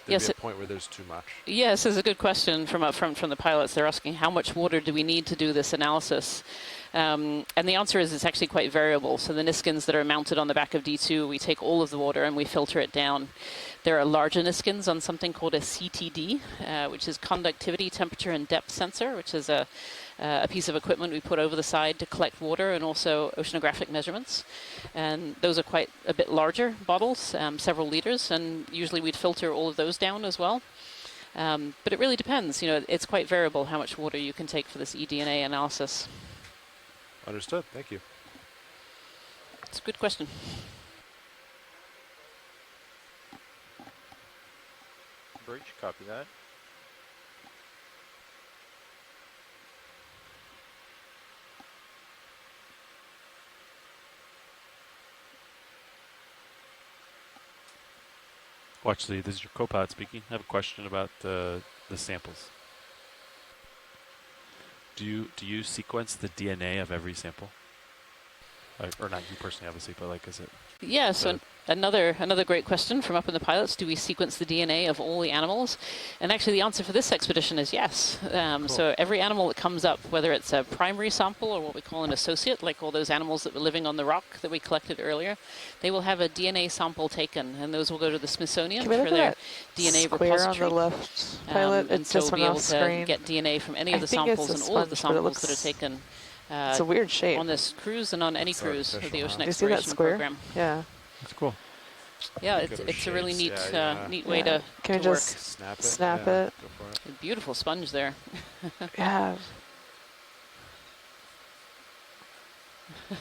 there be a point where there's too much? Yes, it's a good question from the pilots. They're asking how much water do we need to do this analysis? And the answer is it's actually quite variable. So the Niskins that are mounted on the back of D2, we take all of the water and we filter it down. There are larger Niskins on something called a CTD, which is conductivity, temperature, and depth sensor, which is a piece of equipment we put over the side to collect water and also oceanographic measurements. And those are quite a bit larger bottles, several liters, and usually we'd filter all of those down as well. But it really depends. It's quite variable how much water you can take for this eDNA analysis. Understood. Thank you. It's a good question. Breach, copy that. Well, actually, this is your co-pilot speaking. I have a question about the samples. Do you sequence the DNA of every sample? Or not you personally, obviously, but is it? Yeah, so another great question from up in the pilots. Do we sequence the DNA of all the animals? And actually the answer for this expedition is yes. Cool. So every animal that comes up, whether it's a primary sample or what we call an associate, like all those animals that were living on the rock that we collected earlier, they will have a DNA sample taken, and those will go to the Smithsonian for their DNA square repository. on the left, pilot. And It's so just we'll be went able off to screen. get DNA from any of the I think it's samples a and all of the sponge, but it samples that are looks- taken It's a weird shape. on this cruise and on any It's cruise of the artificial, Ocean huh? Do you see that Exploration square? Program. Yeah. That's cool. Yeah, Look at it's her a really neat shapes. Yeah, neat Yeah. way to Can we to work. just Snap it. snap Yeah, it? Go for it. A beautiful sponge there. Yeah.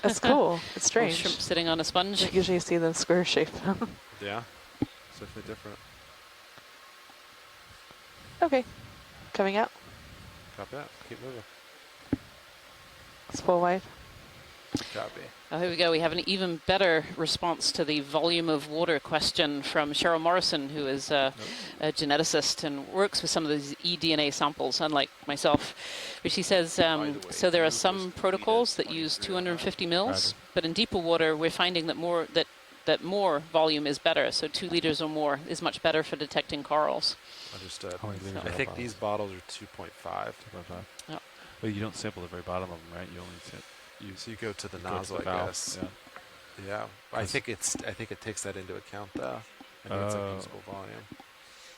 That's cool. It's Little strange. shrimp sitting on a sponge. You usually see the square shape. Yeah. It's definitely different. Okay. Coming out. Copy that. Keep moving. It's full wide. Copy. Oh, here we go. We have an even better response to the volume of water question from Cheryl Morrison, who is a geneticist and works with some of these eDNA samples, unlike myself. But she says, so there are some protocols that use 250 mils, but in deeper water, we're finding that more volume is better. So 2 liters or more is much better for detecting corals. Understood. How many liters I are think bottles? these bottles are 2.5. Yep. Well, you don't sample the very bottom of them, right? You only So you go to the go nozzle, to the I valve, guess. Yeah. Yeah. I think it takes that into account, though. I think it's like usable volume.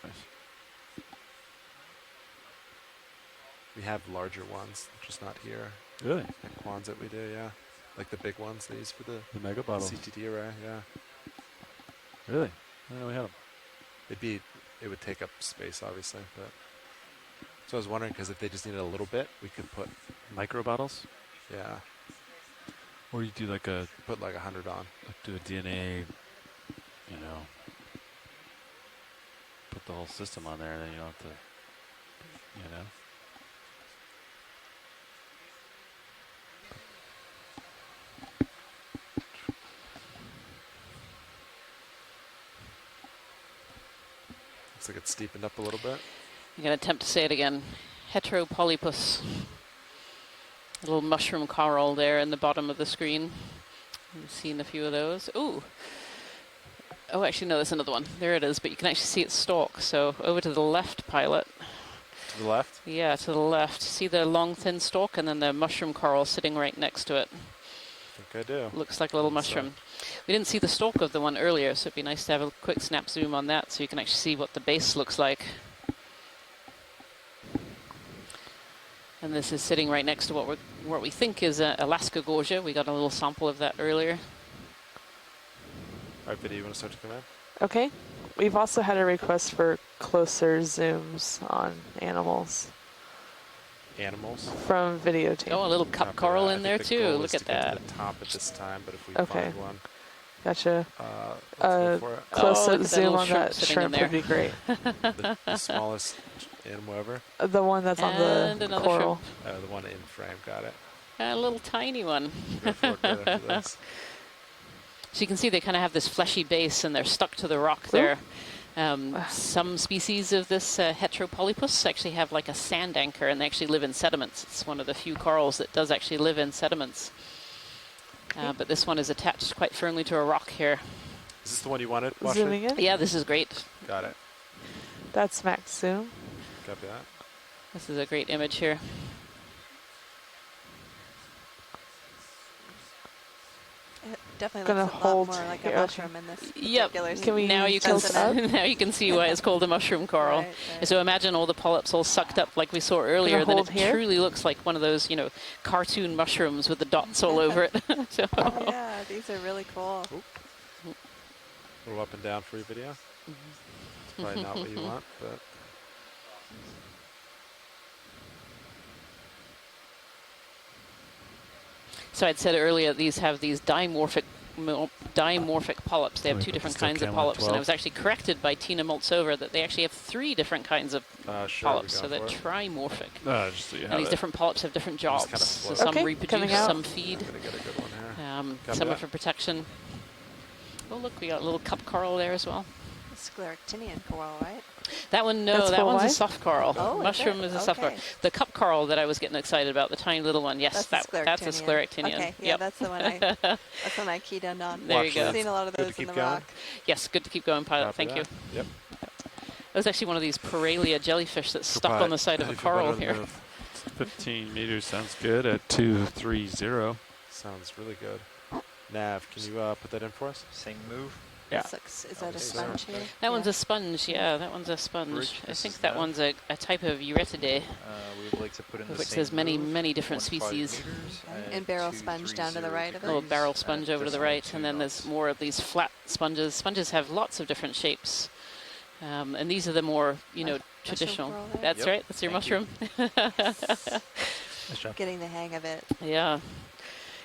Nice. We have larger ones, just not here. Really? At Quonset we do, yeah. Like the big ones they use for the mega bottle. CTD array, yeah. Really? I didn't know we had them. It would take up space, obviously, but. So I was wondering, because if they just needed a little bit, we could put. Micro bottles? Yeah. Or you do like put like 100 on. Do a DNA, put the whole system on there, and then you don't have to, Looks like it's steepened up a little bit. I'm going to attempt to say it again. Heteropolypus. A little mushroom coral there in the bottom of the screen. We've seen a few of those. Ooh. Oh, actually, no, there's another one. There it is, but you can actually see its stalk. So over to the left, pilot. To the left? Yeah, to the left. See the long, thin stalk, and then the mushroom coral sitting right next to it. I think I do. Looks like a little mushroom. We didn't see the stalk of the one earlier, so it'd be nice to have a quick snap zoom on that so you can actually see what the base looks like. And this is sitting right next to what we think is Alaska gorgia. We got a little sample of that earlier. All right, video, you want to start to come in? Okay. We've also had a request for closer zooms on animals. Animals? From videotape. Oh, a little cup coral in there too. Look at that. To the top at this time, but if we Okay. find one, Gotcha. let's go for it. Close-up zoom on that sitting in shrimp there. would be great. The smallest animal ever. The one that's on And the another coral. The one in frame, got it. A little tiny one. Go for it right after this. So you can see they kind of have this fleshy base and they're stuck to the rock there. Some species of this heteropolypus actually have like a sand anchor and they actually live in sediments. It's one of the few corals that does actually live in sediments. But this one is attached quite firmly to a rock here. Is this the one you wanted, Washer? Zooming in? Yeah, this is great. Got it. That's max zoom. Copy that. This is a great image here. It definitely Gonna looks a lot hold more like here, a okay. mushroom in this Yep. particular Can we now you tilt up? now you can see why it's called a mushroom coral. Right. So imagine all the polyps all sucked up like we saw earlier. Then hold it here? truly looks like one of those, cartoon mushrooms with the dots all over it. So Oh, yeah, these are really cool. A little up and down for your video. Probably not what you want, but. So I'd said earlier these have these dimorphic polyps. They have Let me two put different the still kinds of camera on polyps, and I 12. was actually corrected by Tina Moltsova that they actually have 3 different kinds of Sure, polyps, we so go they're for it. trimorphic. Just so you And have these it. different polyps have different jobs. kind of So float. some Okay, reproduce, coming out. some feed, Gonna get a good one here. Copy some are that. for protection. Oh look, we got a little cup coral there as well. Scleractinian coral, right? That one, no, That's that full one's a white? soft coral. Oh, is Mushroom it? is a soft coral. Okay. The cup coral that I was getting excited about, the tiny little one, yes, that's a scleractinian. Okay, yeah, Yep. that's the one that's one I keyed in on. There you go. I've seen a lot of Good to those in keep the going? rock. Yes, good to keep going, pilot. Copy Thank you. that. Yep. That was actually one of these Paralia jellyfish that's stuck on the side of a coral here. 15 meters sounds good at 230. Sounds really good. Nav, can you put that in for us? Same move. Yeah. Is that a sponge here? That one's a sponge, yeah, that one's a sponge. Bridge, I this think is that Nav. one's a type of Uretidae, We would like to put in the which same there's many, move, many different 15 species. meters at And barrel sponge down to the right of A it. little barrel at sponge over to the decimal right, 2 and then there's more of these flat sponges. Sponges have lots of different shapes. And these are the more, traditional. coral there? That's Yep. right, that's your Thank you. mushroom. Getting the hang of it. Yeah.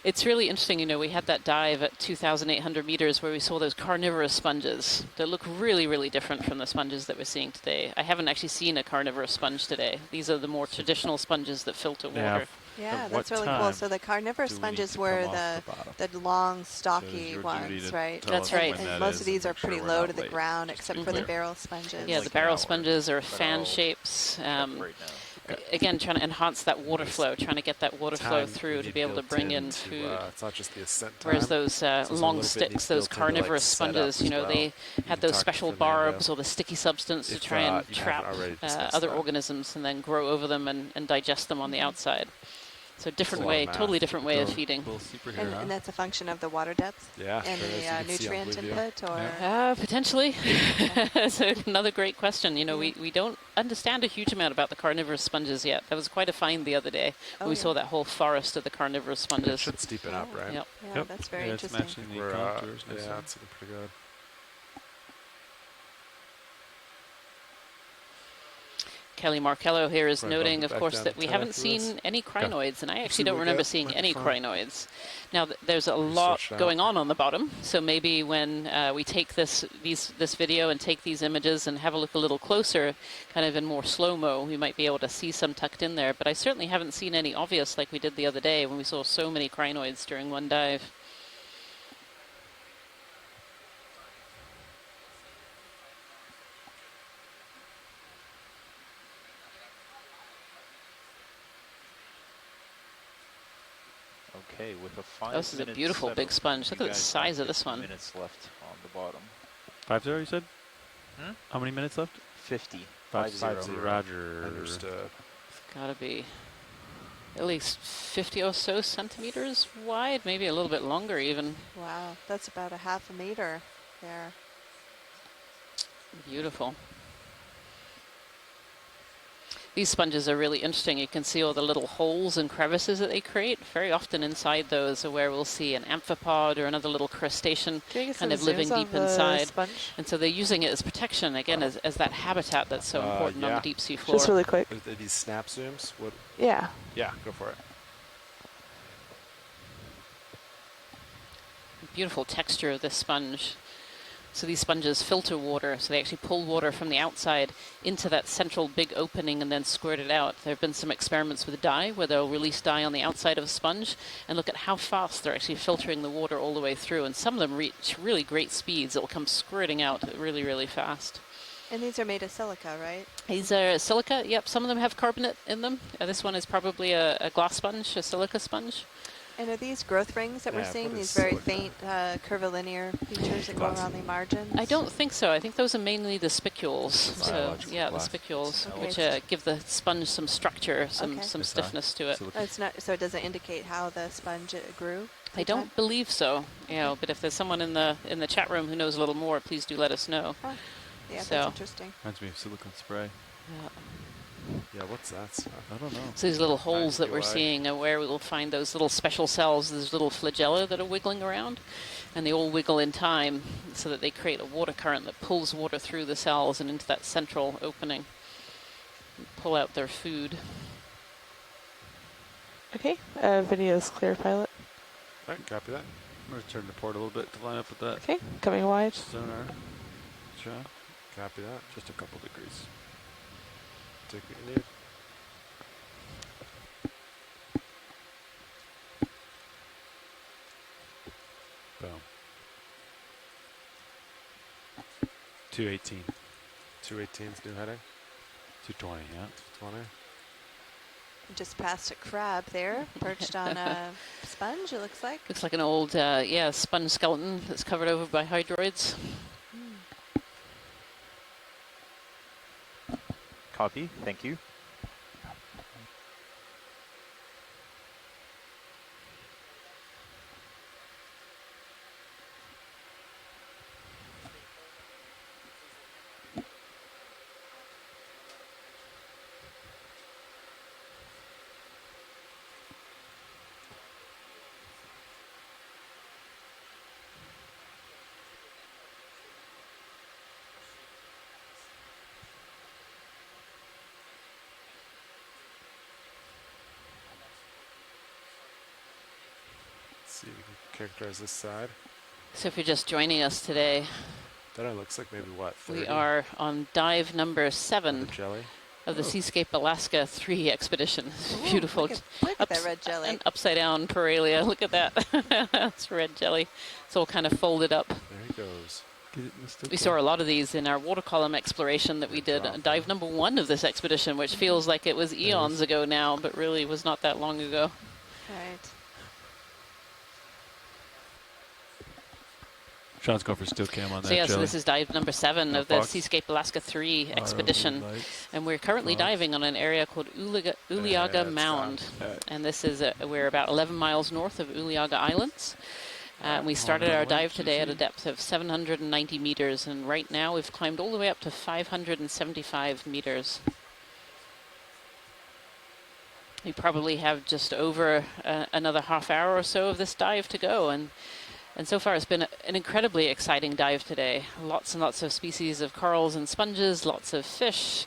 It's really interesting, we had that dive at 2,800 meters where we saw those carnivorous sponges that look really, really different from the sponges that we're seeing today. I haven't actually seen a carnivorous sponge today. These are the more traditional sponges that filter water. Yeah, At that's what really cool. time So the carnivorous do we need sponges to were come off the the long, So stocky it is your duty ones, to right? tell That's us right. when And that most is of and these are make sure pretty we're low not to the late. ground, except for the Mhm. barrel sponges. Yeah, like the an barrel hour. sponges are But fan I'll shapes. right now. Again, trying to enhance that water flow, trying to get that water flow Time through we to need be able to built bring in into, food. it's not just the ascent time. Whereas those So there's a long little bit sticks, needs those built into, like, carnivorous setup sponges, as well. they You had can those talk to special Fernando barbs or the sticky substance to if, try and you haven't trap already discussed other that. organisms and then grow over them and digest them on the outside. So different a lot of way, math. totally different way of Little- feeding. little superhero, huh? And that's a function of the water depth Yeah, and sure is. You the can see on nutrient Blue View. input, or Potentially. That's another great question. We don't understand a huge amount about the carnivorous sponges yet. That was quite a find the other day when we saw that whole forest of the carnivorous It sponges. should steepen up, right? Yep. yeah, that's very It's interesting. matching the We're, contours. nicely. yeah, it's looking pretty good. Kelly Markello here is Right, noting, bump it of back course, down that to we 10 haven't after seen this. any crinoids, and I See actually what don't we remember got. seeing any Microphone. crinoids. Now, there's a lot Search out. going on the bottom, so maybe when we take this video and take these images and have a look a little closer, kind of in more slow-mo, we might be able to see some tucked in there. But I certainly haven't seen any obvious like we did the other day when we saw so many crinoids during one dive. with a 5 This is a minute beautiful big setup, sponge. Look you at the guys size have of this 50 one. minutes left on the bottom. 5-0, you said? Hmm? How many minutes left? 50. 5-0. Roger. Understood. It's got to be at least 50 or so centimeters wide, maybe a little bit longer even. Wow, that's about a half a meter there. Beautiful. These sponges are really interesting. You can see all the little holes and crevices that they create. Very often inside those are where we'll see an amphipod or another little crustacean kind of living deep inside. Sponge? And so they're using it as protection, again, as that habitat that's so important on the deep sea floor. Just really quick. Are these snap zooms? What? Yeah. Yeah, go for it. Beautiful texture of this sponge. So these sponges filter water, so they actually pull water from the outside into that central big opening and then squirt it out. There have been some experiments with dye where they'll release dye on the outside of a sponge and look at how fast they're actually filtering the water all the way through. And some of them reach really great speeds. It'll come squirting out really, really fast. And these are made of silica, right? These are silica. Yep, some of them have carbonate in them. This one is probably a glass sponge, a silica sponge. And are these growth rings that we're seeing, these very faint curvilinear features that go around the margins? I don't think so. I think those are mainly the spicules. So, yeah, the glass. spicules, Okay. which give the sponge some structure, some stiffness to it. Oh, it's not, so it doesn't indicate how the sponge grew? I don't believe so, but if there's someone in the chat room who knows a little more, please do let us know. Oh, yeah, So- that's interesting. Reminds me of silicone spray. Yeah, what's that stuff? I don't know. So these little holes that we're UI. seeing are where we will find those little special cells, those little flagella that are wiggling around, and they all wiggle in time so that they create a water current that pulls water through the cells and into that central opening and pull out their food. Okay, video's clear, pilot. All right, copy that. I'm going to turn the port a little bit to line up with that. Okay, coming wide. Sonar. Shot. Copy that. Just a couple degrees. Take what you need. Boom. 218. 218's new heading. 220, yeah. 220. Just past a crab there, perched on a sponge, it looks like. Looks like an old, sponge skeleton that's covered over by hydroids. Copy, thank you. Let's see if we can characterize this side. So if you're just joining us today, That looks like maybe what? 30? we are on dive number 7 jelly. of the Seascape Alaska 3 expedition. Beautiful. Look at that red jelly. An upside down Paralia. Look at that. That's red jelly. It's all kind of folded up. There he goes. We saw a lot of these in our water column exploration that we did. Dive number 1 of this expedition, which feels like it was eons ago now, but really was not that long ago. Right. Sean's going for still cam on that. So yes, jelly. this is dive number 7 No of the fox? Seascape Alaska 3 expedition. lights. And we're currently Fox. diving on an area called Uliaga Mound. And this is, we're about 11 miles north of Uliaga Islands. We started our dive today at a depth of 790 meters, and right now we've climbed all the way up to 575 meters. We probably have just over another half hour or so of this dive to go, and so far it's been an incredibly exciting dive today. Lots and lots of species of corals and sponges, lots of fish,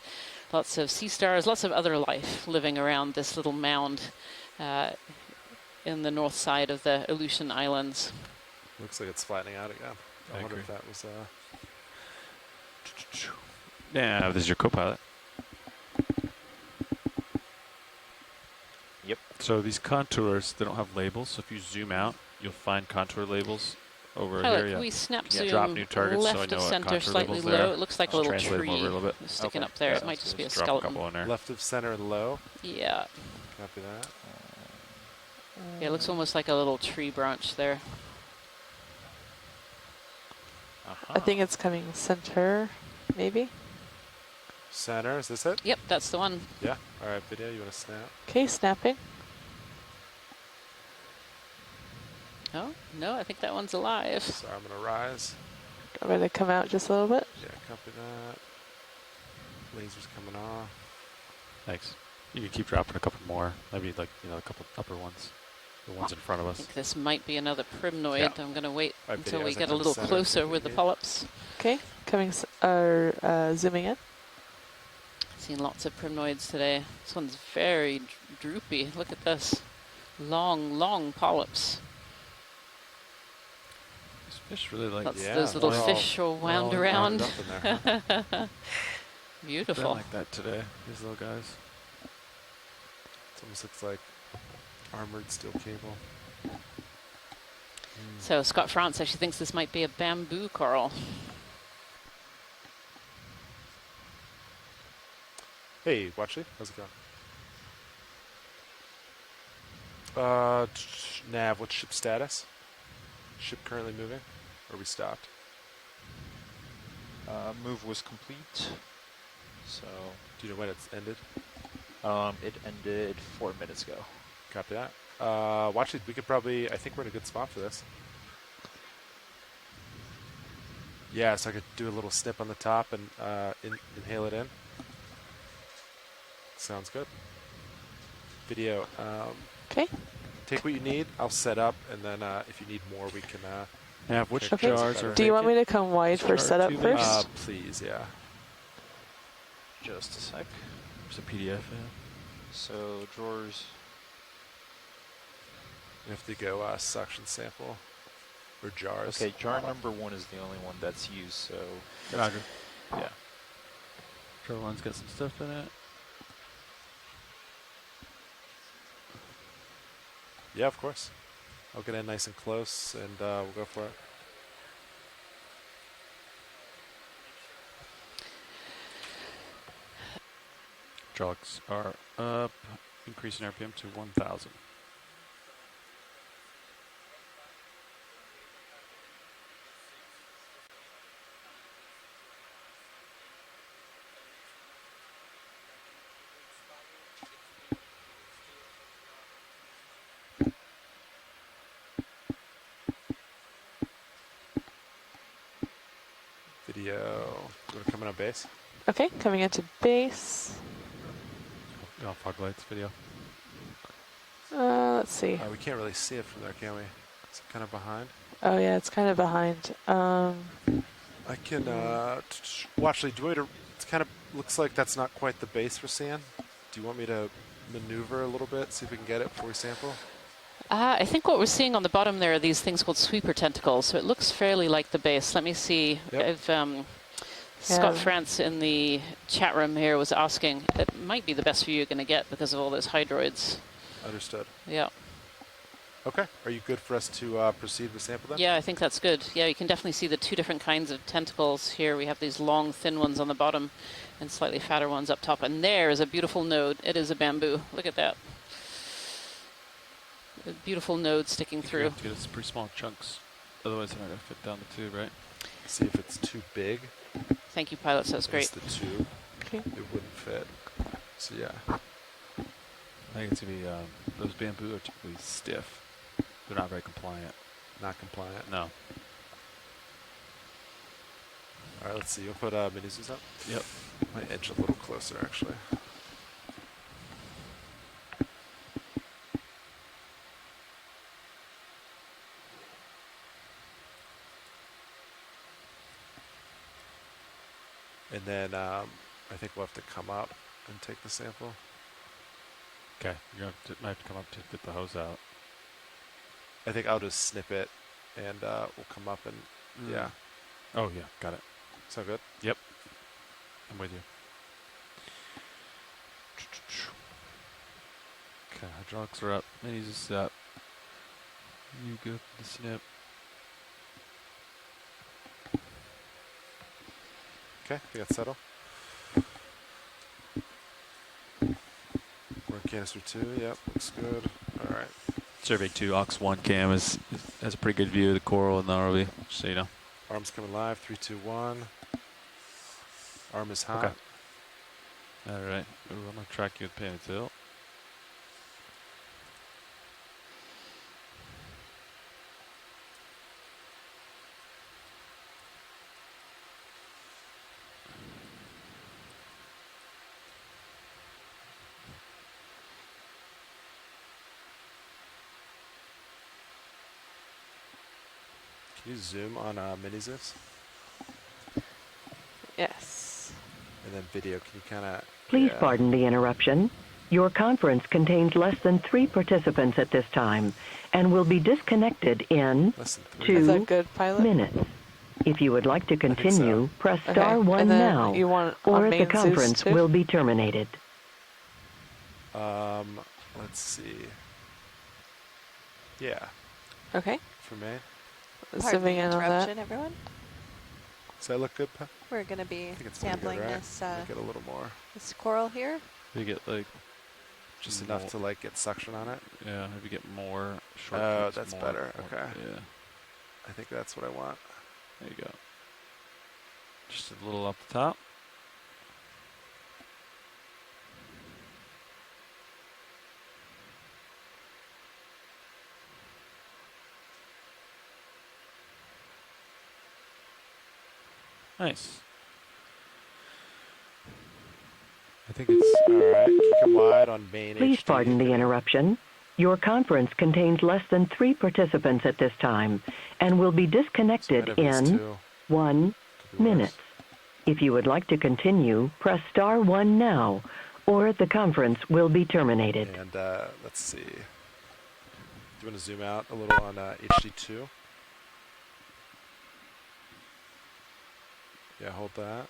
lots of sea stars, lots of other life living around this little mound in the north side of the Aleutian Islands. Looks like it's flattening out again. I wonder agree. if that was. Yeah, this is your co-pilot. Yep. So these contours, they don't have labels. So if you zoom out, you'll find contour labels over Pilot, here. can Yeah. we snap Yeah, zoom drop new targets so I left know of what center, contour slightly labels there. low? It looks like a Just little translate them over tree a little bit. sticking up there. Yeah, It might just be a drop a skeleton. couple in there. Left of center and low. Yeah. Copy that. Yeah, it looks almost like a little tree branch there. I think it's coming center, maybe. Center, is this it? Yep, that's the one. Yeah. All right, video. You want to snap? Okay, snapping. Oh, no, I think that one's alive. So I'm gonna rise. I'm going to come out just a little bit. Yeah, copy that. Laser's coming off. Thanks. You can keep dropping a couple more. Maybe like, you know, a couple upper ones. The ones in front of I us. think this might be another primnoid. Yeah. I'm going to wait Right, until videos, we I get a come little center. closer with the polyps. Okay, coming, zooming in. Seen lots of primnoids today. This one's very droopy. Look at this. Long, long polyps. These fish really like... That's yeah, those little they're fish all wound all around. wound up in there, huh? Beautiful. Been like that today, these little guys. It almost looks like armored steel cable. So Scott France actually thinks this might be a bamboo coral. Hey, Watchley, how's it going? Nav, what's ship status? Ship currently moving? Or we stopped? Move was complete. So Do you know when it's ended? it ended 4 minutes ago. Copy that. Watchley, we could probably, I think we're in a good spot for this. Yeah, so I could do a little snip on the top and inhale it in. Sounds good. Video. Okay. Take what you need. I'll set up, and then if you need more, we can. Yeah, which pick jars better. are... Do you want me to come wide for setup first? Please, yeah. Just a sec. There's a PDF in. So drawers. You have to go suction sample or jars. Okay, jar number 1 is the only one that's used. So Roger. yeah. Jar one's got some stuff in it. Yeah, of course. I'll get in nice and close, and we'll go for it. Jogs are up, increasing RPM to 1,000. Video. We're coming on base. Okay, coming into base. Oh, fog lights video. Let's see. We can't really see it from there, can we? It's kind of behind. Oh yeah, it's kind of behind. I can, Watchley, do you want me to, it kind of looks like that's not quite the base we're seeing. Do you want me to maneuver a little bit, see if we can get it before we sample? I think what we're seeing on the bottom there are these things called sweeper tentacles, so it looks fairly like the base. Let me see if Scott France in the chat room here was asking. It might be the best view you're going to get because of all those hydroids. Understood. Yeah. Okay. Are you good for us to proceed with sample then? Yeah, I think that's good. Yeah, you can definitely see the two different kinds of tentacles here. We have these long, thin ones on the bottom and slightly fatter ones up top. And there is a beautiful node. It is a bamboo. Look at that. A beautiful node sticking through. You have to get some pretty small chunks. Otherwise, they're not going to fit down the tube, right? See if it's too big. Thank you, pilots. That's great. It's the tube. Okay. It wouldn't fit. So yeah. I think it's going to be, those bamboo are typically stiff. They're not very compliant. Not compliant? No. All right, let's see. You'll put mini-zoos up? Yep. Might edge a little closer, actually. And then I think we'll have to come up and take the sample. Okay, you might have to come up to get the hose out. I think I'll just snip it, and we'll come up and, yeah. Oh, yeah, got it. Sound good? Yep. I'm with you. Okay, hydraulics are up. Minis is up. You go for the snip. Okay, we got settle. We're in canister 2, yep, looks good. All right. Survey 2 Aux 1 cam has a pretty good view of the coral in the ROV, just so you know. Arm's coming live. 3, 2, 1. Arm is hot. Okay. All right. Ooh, I'm gonna track you with pan and tilt. Can you zoom on mini-zips? Yes. And then video, can you kind of... Please pardon the interruption. Your conference contains less than 3 participants at this time and will be disconnected in 2 Is that good, pilot? minutes. If you would like to continue, press Okay. star 1 And then now, you want or on the main Zeus conference too? will be terminated. Let's see. Yeah. Okay. For me. Pardon Zooming the in on that. interruption, everyone. Does that look good, Pat? We're going to be I think it's pretty sampling good, right? this Make it a little more. this coral here. We get like just enough to like get suction on it. Yeah, maybe get more short. Oh, that's more, better. more- Okay. Yeah. I think that's what I want. There you go. Just a little up the top. Nice. I think it's all right. Keep it wide on main. Please HD. pardon the interruption. Your conference contains less than 3 participants at this time and will be disconnected in 1 minute. If you would like to continue, press star 1 now, or the conference will be terminated. And let's see. Do you want to zoom out a little on HD2? Yeah, hold that.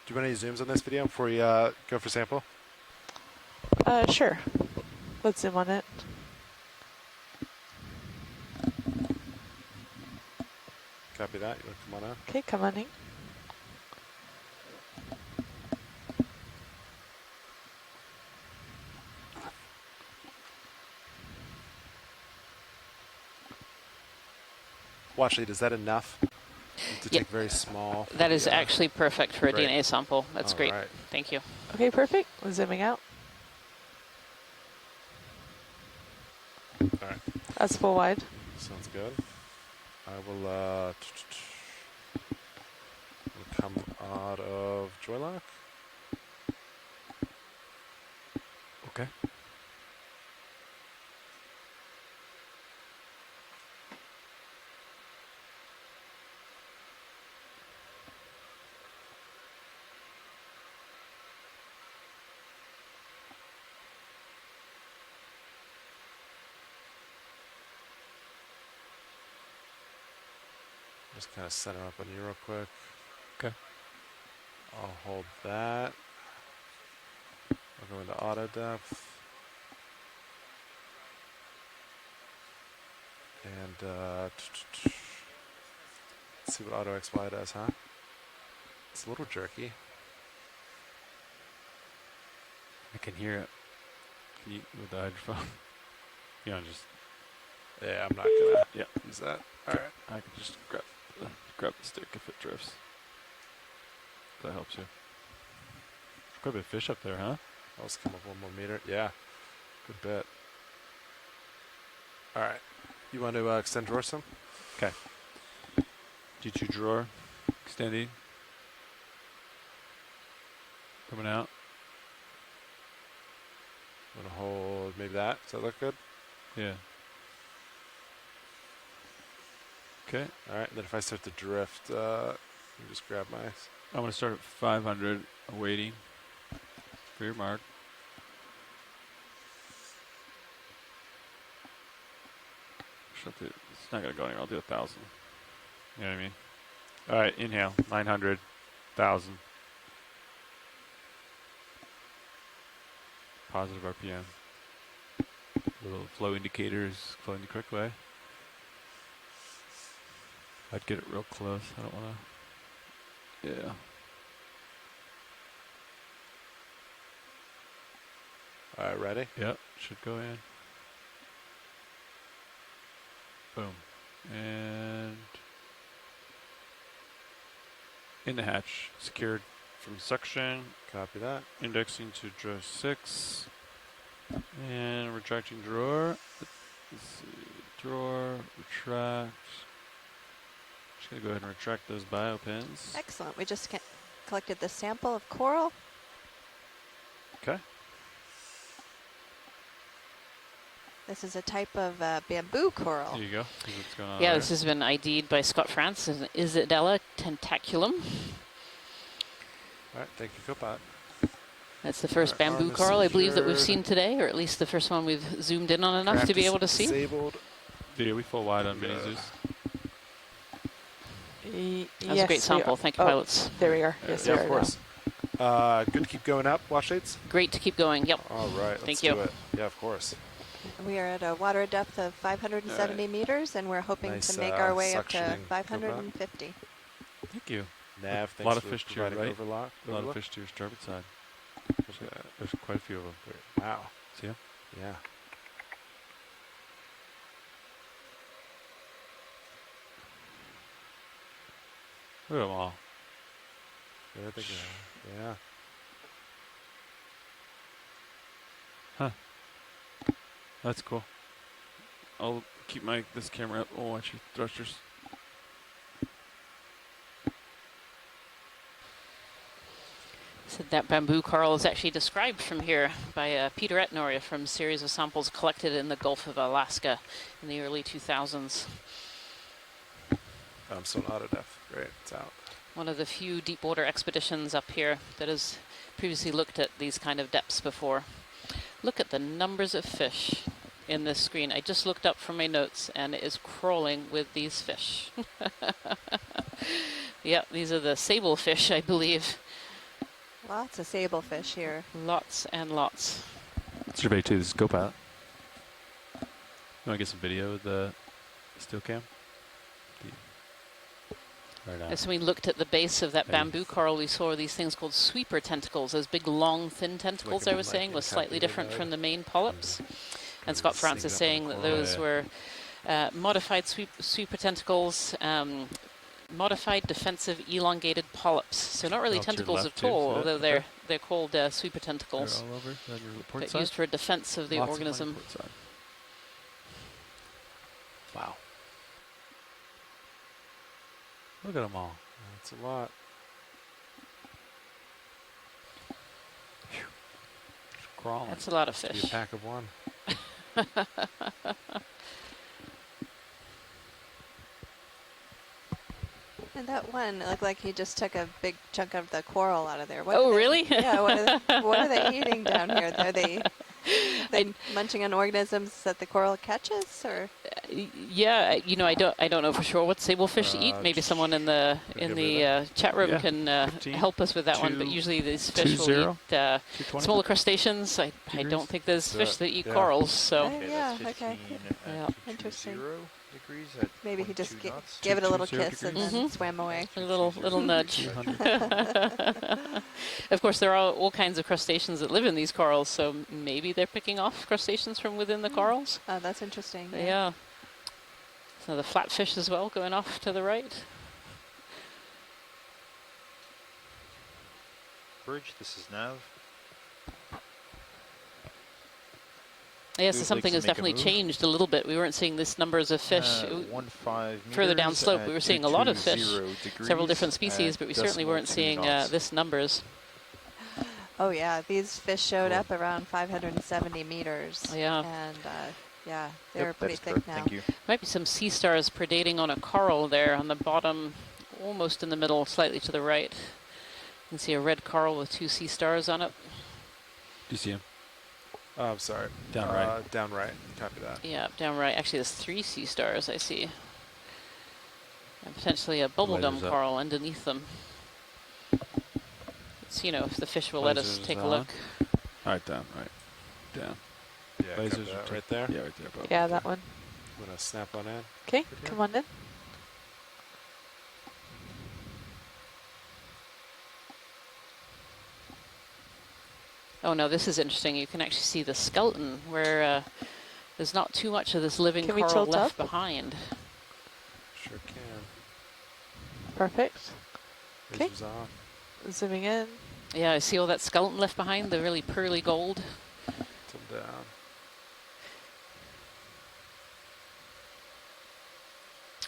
Do you want any zooms on this video before you go for sample? Sure. Let's zoom on it. Copy that. You want to come on out? Okay, come on in. Watch it. Is that enough to Yep. take very small? That is actually perfect for a Great. DNA sample. That's All great. right. Thank you. Okay, perfect. We're zooming out. All right. That's full wide. Sounds good. I will come out of Joylock. Okay. Just kind of center up on you real quick. Okay. I'll hold that. I'll go into auto depth. And let's see what auto XY does, huh? It's a little jerky. I can hear it. Can you, with the hydrophone? You know, just. Yeah, I'm not gonna use that. All right. I can just grab the stick if it drifts. If that helps you. Quite a bit of fish up there, huh? Let's come up 1 more meter. Yeah, good bit. All right. You want to extend drawer some? Okay. G2 drawer, extending. Coming out. Want to hold maybe that? Does that look good? Yeah. Okay. All right. And then if I start to drift, you just grab my. I'm going to start at 500, awaiting for your mark. It's not going to go anywhere. I'll do 1,000. You know what I mean? All right, inhale, 900, 1,000. Positive RPM. Little flow indicators flowing the correct way. I'd get it real close. I don't want to. Yeah. All right, ready? Yep, should go in. Boom. And in the hatch, secured from suction. Copy that. Indexing to drawer 6. And retracting drawer. Let's see. Drawer, retract. Just going to go ahead and retract those bio pins. Excellent. We just collected the sample of coral. Okay. This is a type of bamboo coral. There you go. What's going on Yeah, there? this has been ID'd by Scott France as an Isidella tentaculum. All right, thank you, Copilot. That's the first Our bamboo arm is coral, I believe, that we've secured. seen today, or at least the first one we've zoomed in on enough to be able to see. Disabled. Yeah, we full wide on Mini Zeus. That was a great sample. Thank you, pilots. There we are. Yes, Yeah, there of we course. Good to keep going up, wash shades? Great to keep going. Yep. All right, Thank let's you. do it. Yeah, of course. We are at a water depth of 570 meters, and we're hoping Nice, to make our way up to suctioning 550. Thank you. Nav, A lot thanks of for fish to your providing right. overlock. A lot of fish to your starboard side. There's quite a few of them. Wow. See 'em? Yeah. Look at them all. There they go. Yeah. Huh. That's cool. I'll keep this camera up. Oh, watch your thrusters. So that bamboo coral is actually described from here by Peter Etnoria from a series of samples collected in the Gulf of Alaska in the early 2000s. I'm still in auto def. Great, it's out. One of the few deep water expeditions up here that has previously looked at these kind of depths before. Look at the numbers of fish in this screen. I just looked up from my notes and it is crawling with these fish. Yeah, these are the sable fish, I believe. Lots of sablefish here. Lots and lots. Survey 2, this is Copilot. You want to get some video of the steel cam? Right on. As we looked at the base of that bamboo coral, we saw these things called sweeper tentacles, those big, long, thin tentacles, I was saying, was slightly different from the main polyps. And Scott France is saying that those were modified sweeper tentacles, modified defensive elongated polyps. So not really tentacles at all, although they're called sweeper tentacles. They're all over on your port But side? used for defense of the Lots organism. on your port side. Wow. Look at them all. That's a lot. Crawling. That's a lot of Must be fish. a pack of one. And that one looked like he just took a big chunk of the coral out of there. What Oh, are they- really? Yeah, what are they eating down here? Are they munching on organisms that the coral catches, or? Yeah, you know, I don't know for sure what sablefish eat. Maybe someone in the chat room Yeah, can 15, help us with that one. But usually these fish will 20, eat 220. smaller crustaceans. I don't think there's So, fish that eat yeah. corals. So Okay, yeah, okay. Yeah. Interesting. Degrees at Maybe he just 0.2 knots. gave it a little 220 kiss and degrees. then swam away. a little nudge. 200. Of course, there are all kinds of crustaceans that live in these corals. So maybe they're picking off crustaceans from within the corals. Oh, that's interesting. Yeah. So the flatfish as well going off to the right. Bridge, this is Nav. Yes, Who so would something like has to make a definitely move? changed a little bit. We weren't seeing this numbers of fish. 1.5 Further meters downslope, at we were seeing a lot of fish, 220 several degrees different species, at but we certainly weren't 0.2 seeing knots. this numbers. Oh yeah, these fish showed up around 570 meters. Yeah. And yeah, they're Yep, pretty that is thick correct. now. Thank you. Might be some sea stars predating on a coral there on the bottom, almost in the middle, slightly to the right. You can see a red coral with 2 sea stars on it. Do you see him? Oh, I'm sorry. Down right. Down right. Copy that. Yeah, down right. Actually, there's 3 sea stars I see. And potentially a bubblegum Lasers up. coral underneath them. Let's, you know, if the fish will let us Lasers take a on. look. All right, down, right. Down. Yeah, copy Lasers that are right there. Yeah, right there. Bob. Yeah, that one. I'm gonna snap one in. Okay, come on in. Oh no, this is interesting. You can actually see the skeleton where There's not too much of this living Can we coral tilt left up? behind. Sure can. Perfect. Okay. Lasers on. Zooming in. Yeah, I see all that skeleton left behind, the really pearly gold. Tilt down.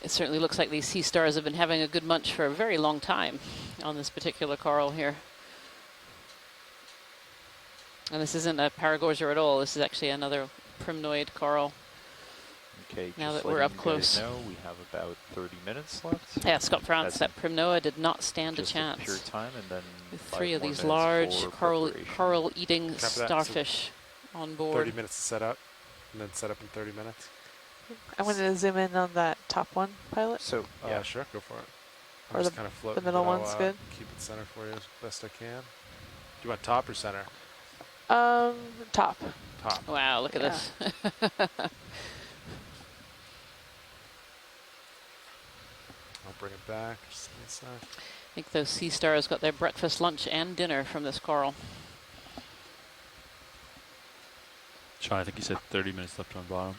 It certainly looks like these sea stars have been having a good munch for a very long time on this particular coral here. And this isn't a paragorgia at all. This is actually another primnoid coral. Okay, Now just that we're letting up you guys close. know, we have about 30 minutes left. Yeah, Scott France, That's that primnoa did not stand a just chance. pure time, and then With 5 three of more these minutes large for coral, preparation. coral-eating Copy that. So starfish on board. 30 minutes to set up, and then set up in 30 minutes. I wanted to zoom in on that top one, pilot. So, Yeah, sure, go for it. I'm Or just the- kind of floating. the middle but I'll, one's good? Keep it center for you as best I can. Do you want top or center? Top. Top. Wow, look at Yeah. this. I'll bring it back. Just give me a sec. I think those sea stars got their breakfast, lunch, and dinner from this coral. Sean, I think you said 30 minutes left on bottom.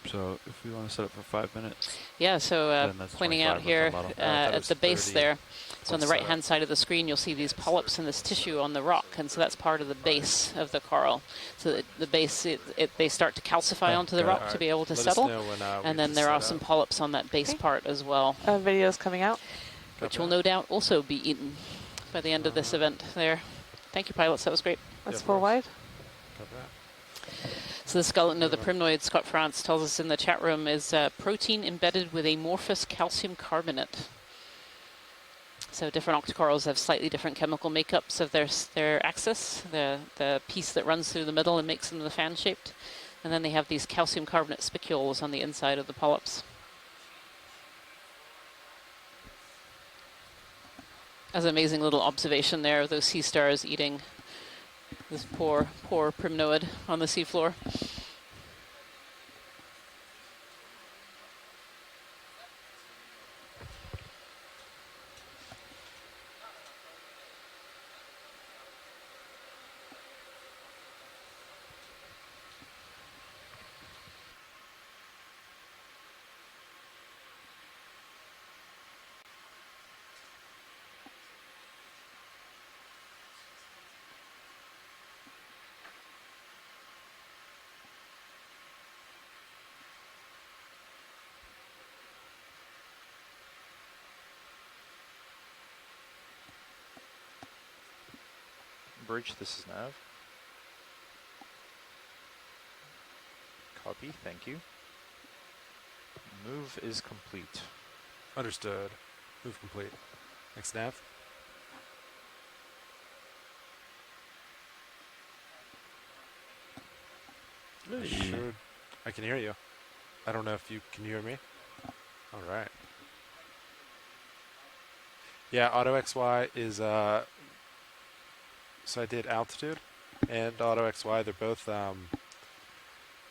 So if we want to set up for 5 minutes. Yeah, so then that's pointing 25 out left on here bottom. at the base there. So on the Let's set right-hand side of the screen, you'll see these polyps in this tissue on the rock, and so that's part of the base of the coral. So the base, they start to calcify onto the got it. rock to be able to Let us settle, know when, we and then can there set are up. some polyps on that base Okay. part as well, Video's coming out. which will no doubt also be eaten by the end of this event there. Thank you, pilots. That was great. That's of 4 course. wide. Copy that. So the skeleton of the primnoid, Scott France tells us in the chat room, is protein embedded with amorphous calcium carbonate. So different octocorals have slightly different chemical makeups of their axis, the piece that runs through the middle and makes them the fan-shaped. And then they have these calcium carbonate spicules on the inside of the polyps. That's an amazing little observation there of those sea stars eating this poor primnoid on the seafloor. Bridge, this is Nav. Copy, thank you. Move is complete. Understood. Move complete. Thanks, Nav. Sure. I can hear you. I don't know if you can hear me. All right. Yeah, Auto XY is, so I did altitude and Auto XY. They're both,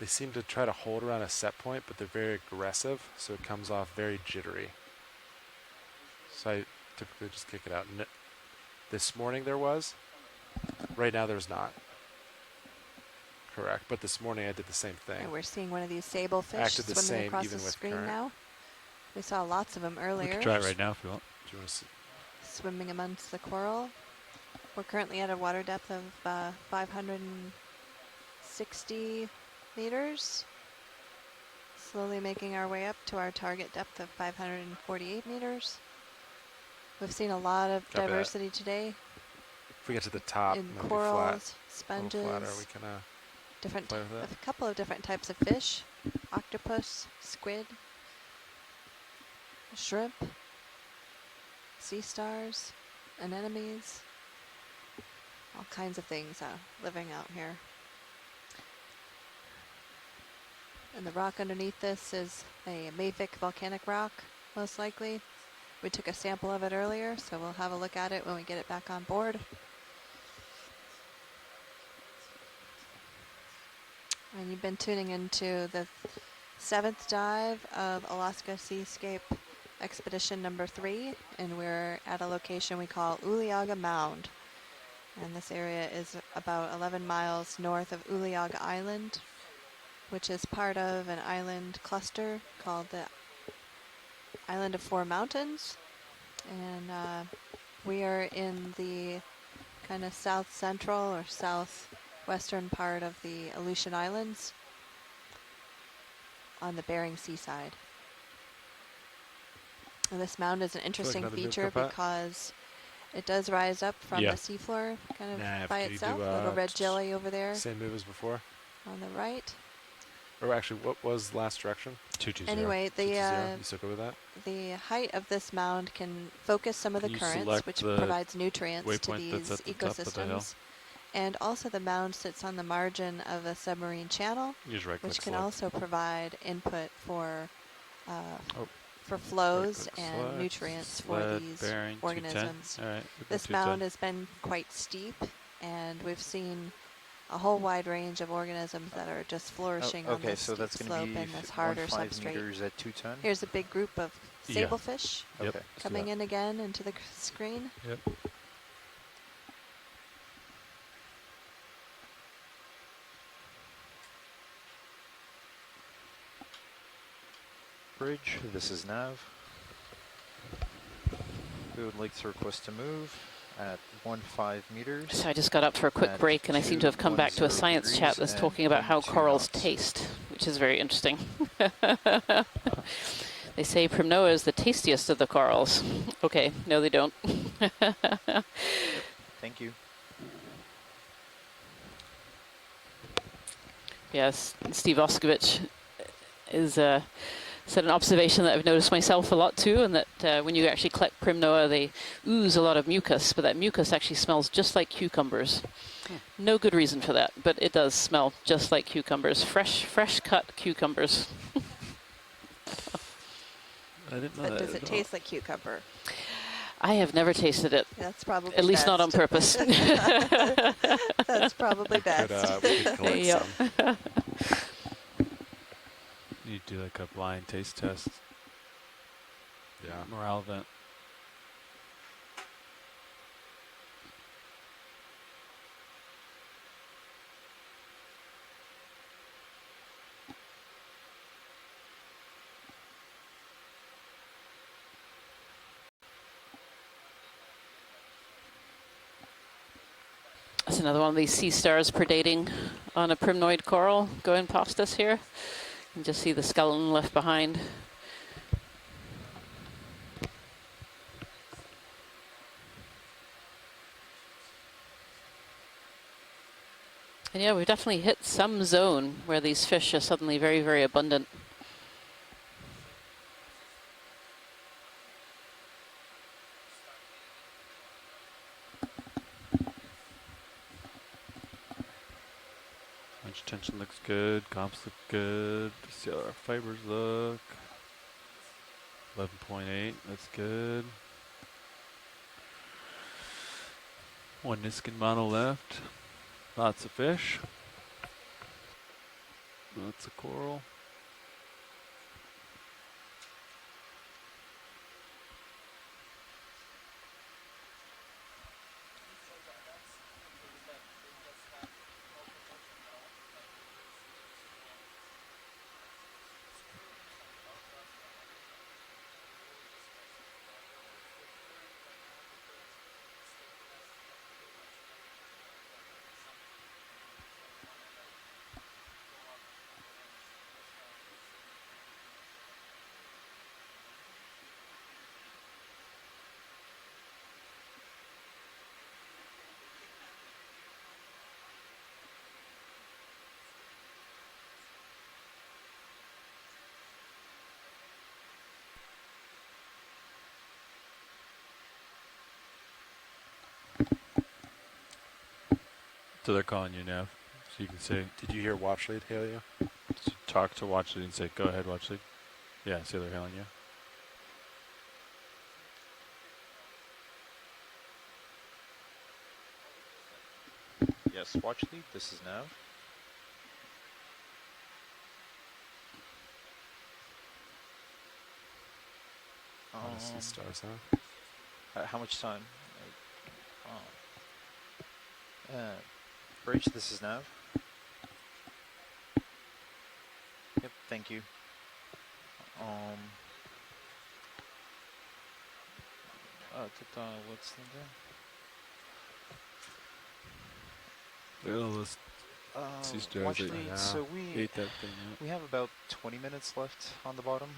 they seem to try to hold around a set point, but they're very aggressive, so it comes off very jittery. So I typically just kick it out. This morning there was. Right now there's not. Correct, but this morning I did the same thing. And we're seeing one of these sablefish Acted the swimming same across even the with screen current. now. We saw lots of them earlier. We can try it right now if you want. Do you want to see? Swimming amongst the coral. We're currently at a water depth of 560 meters. Slowly making our way up to our target depth of 548 meters. We've seen a lot of Copy that. diversity today. If we get to the top, in it might be corals, flat. A sponges, little flatter, we can different, play with it. a couple of different types of fish, octopus, squid, shrimp, sea stars, anemones, all kinds of things living out here. And the rock underneath this is a mafic volcanic rock, most likely. We took a sample of it earlier, so we'll have a look at it when we get it back on board. And you've been tuning into the 7th dive of Alaska Seascape Expedition number 3, and we're at a location we call Uliaga Mound. And this area is about 11 miles north of Uliaga Island. which is part of an island cluster called the Island of Four Mountains. And we are in the kind of south central or southwestern part of the Aleutian Islands on the Bering Sea side. And this mound is an interesting feature because it does rise up from the seafloor kind of by itself. Little red jelly over there. Same move as before. On the right. Or actually, what was the last direction? 220. Anyway, you still go with that? The height of this mound can focus some of the currents, which provides nutrients to these ecosystems. And also the mound sits on the margin of a submarine channel, which can also provide input for flows and nutrients for these organisms. This mound has been quite steep, and we've seen a whole wide range of organisms that are just flourishing on this steep slope and this harder substrate. Meters at 2 ton. Here's a big group of sablefish coming in again into the screen. Yep. Bridge, this is Nav. We would like to request to move at 15 meters. So I just got up for a quick break, and I seem to have come back to a science chat that's talking about how corals taste, which is very interesting. They say Primnoa is the tastiest of the corals. Okay, no they don't. Thank you. Yes, Steve Oskovich is said an observation that I've noticed myself a lot too, and that when you actually collect Primnoa, they ooze a lot of mucus, but that mucus actually smells just like cucumbers. No good reason for that, but it does smell just like cucumbers, fresh cut cucumbers. I didn't know But that. does it taste like cucumber? I have never tasted it. That's probably at least best. not on purpose. That's probably best. We could collect some. You do like a blind taste test. Yeah. Morale event. That's another one of these sea stars predating on a primnoid coral going past us here. You can just see the skeleton left behind. And yeah, we've definitely hit some zone where these fish are suddenly very, very abundant. Lunch tension looks good. Comps look good. Let's see how our fibers look. 11.8. That's good. One Niskin mono left. Lots of fish. Lots of coral. So they're calling you now, so you can say. Did you hear watch lead hail you? So talk to watch lead and say, "Go ahead, watch lead." Yeah, say they're hailing you. Yes, watch lead. This is Nav. Sea stars, huh? How much time? Bridge, this is Nav. Yep, thank you. What's the Yeah, let's sea stars. Actually, so we ate that thing up. we have about 20 minutes left on the bottom.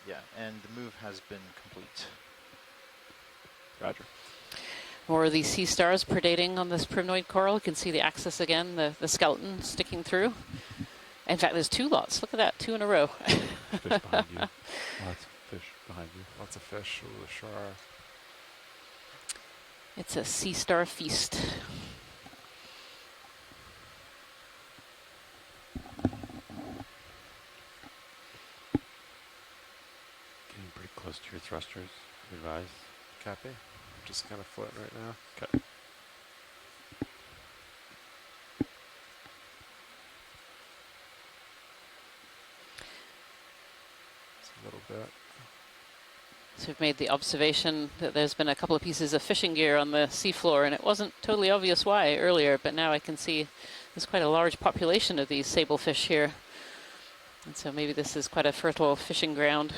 Yeah, and the move has been complete. Roger. More of these sea stars predating on this primnoid coral. You can see the axis again, the skeleton sticking through. In fact, there's 2 lots. Look at that, 2 in a row. Fish behind you. Lots of fish behind you. Lots of fish. Ooh, there sure are. It's a sea star feast. Getting pretty close to your thrusters. Advise. Copy. Just kind of floating right now. Okay. It's a little bit. So we've made the observation that there's been a couple of pieces of fishing gear on the seafloor, and it wasn't totally obvious why earlier, but now I can see there's quite a large population of these sablefish here. And so maybe this is quite a fertile fishing ground.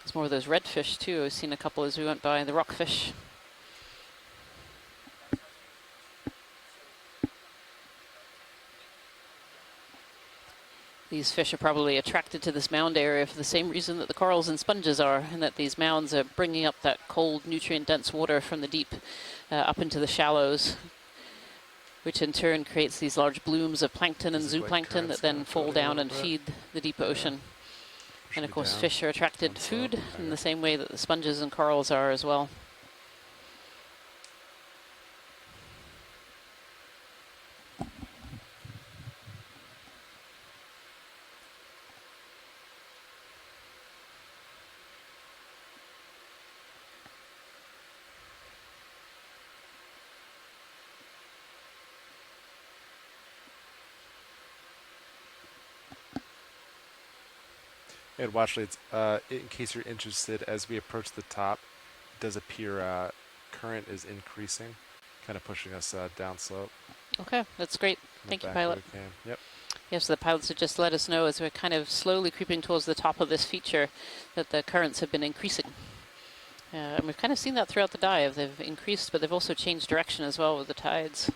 There's more of those redfish too. I've seen a couple as we went by, the rockfish. These fish are probably attracted to this mound area for the same reason that the corals and sponges are, and that these mounds are bringing up that cold, nutrient-dense water from the deep up into the shallows, which in turn creates these large blooms of plankton and zooplankton that then fall down and feed the deep ocean. And of course, fish are attracted to food in the same way that the sponges and corals are as well. And Watchley, it's, in case you're interested, as we approach the top, it does appear current is increasing, kind of pushing us downslope. Okay, that's great. Thank you, pilot. Yep. Yes, the pilots have just let us know as we're kind of slowly creeping towards the top of this feature that the currents have been increasing. And we've kind of seen that throughout the dive. They've increased, but they've also changed direction as well with the tides.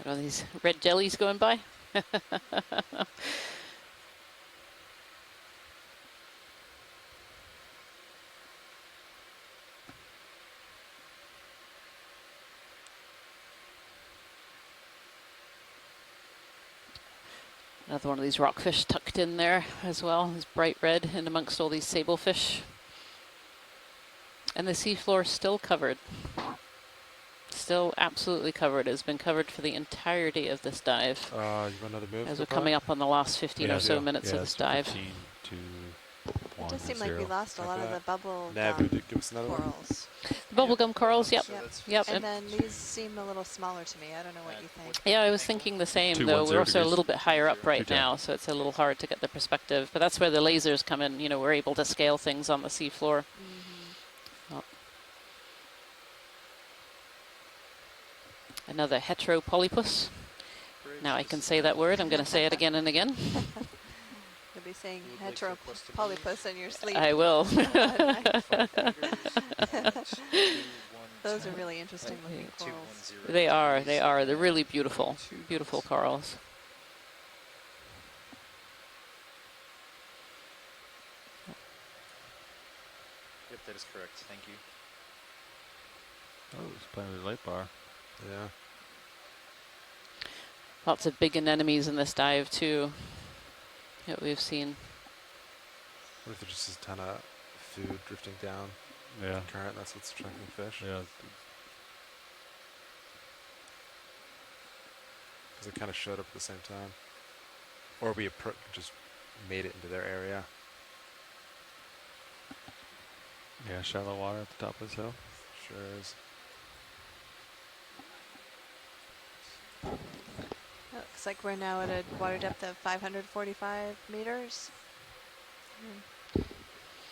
Got all these red jellies going by. Another one of these rockfish tucked in there as well. It's bright red in amongst all these sablefish. And the seafloor still covered. Still absolutely covered. It's been covered for the entirety of this dive. You want another move? As we're coming up on the last 15 or so minutes of this dive. 15 to It does seem like we lost a lot of the bubble Nav, gum give us another corals. The bubblegum corals, yep. Yep. And then these seem a little smaller to me. I don't know what you think. Yeah, I was thinking the same, 210 though. We're also a degrees. little bit higher up right 210. now, so it's a little hard to get the perspective. But that's where the lasers come in. You know, we're able to scale things on the seafloor. Oh. Another heteropolypus. Now I can say that word. I'm going to say it again and again. You'll be saying heteropolypus in your sleep. I will. Those are really interesting looking corals. They are. They are. They're really beautiful. Beautiful corals. Yep, that is correct. Thank you. Oh, it's playing with the light bar. Yeah. Lots of big anemones in this dive, too, that we've seen. What if there's just a ton of food drifting down? Yeah. Current, that's what's attracting fish. Yeah. Because it kind of showed up at the same time. Or we just made it into their area. Yeah, shallow water at the top of this hill. Sure is. Looks like we're now at a water depth of 545 meters.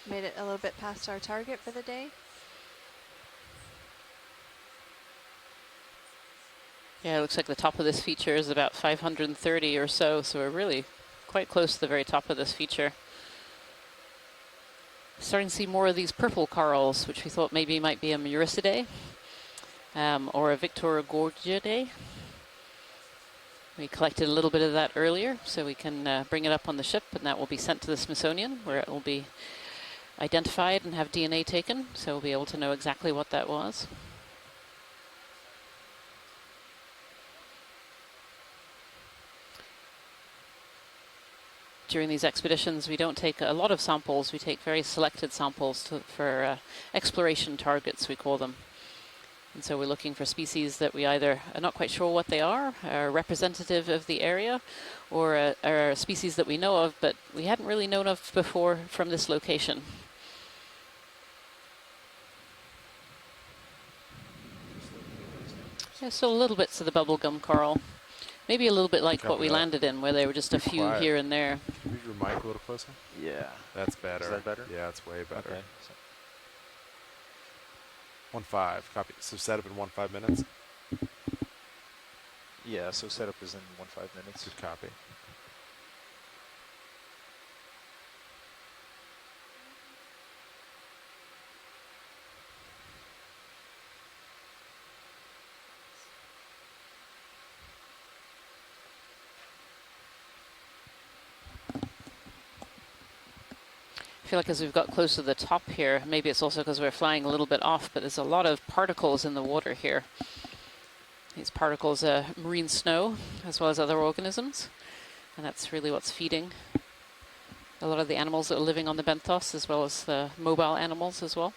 Made it a little bit past our target for the day. Yeah, it looks like the top of this feature is about 530 or so, so we're really quite close to the very top of this feature. Starting to see more of these purple corals, which we thought maybe might be a Muricidae or a Victorogorgiidae. We collected a little bit of that earlier, so we can bring it up on the ship, and that will be sent to the Smithsonian, where it will be identified and have DNA taken, so we'll be able to know exactly what that was. During these expeditions, we don't take a lot of samples. We take very selected samples for exploration targets, we call them. And so we're looking for species that we either are not quite sure what they are representative of the area, or are species that we know of, but we hadn't really known of before from this location. Yeah, so little bits of the bubblegum coral. Maybe a little bit like what we landed in, where there were just a few Quiet. here and there. Can you move your mic a little closer? Yeah. That's better. Is that better? Yeah, it's way better. Okay. 1.5. Copy. So setup in 1.5 minutes? Yeah, so setup is in 1.5 minutes. Good copy. I feel like as we've got close to the top here, maybe it's also because we're flying a little bit off, but there's a lot of particles in the water here. These particles are marine snow, as well as other organisms, and that's really what's feeding a lot of the animals that are living on the benthos, as well as the mobile animals as well.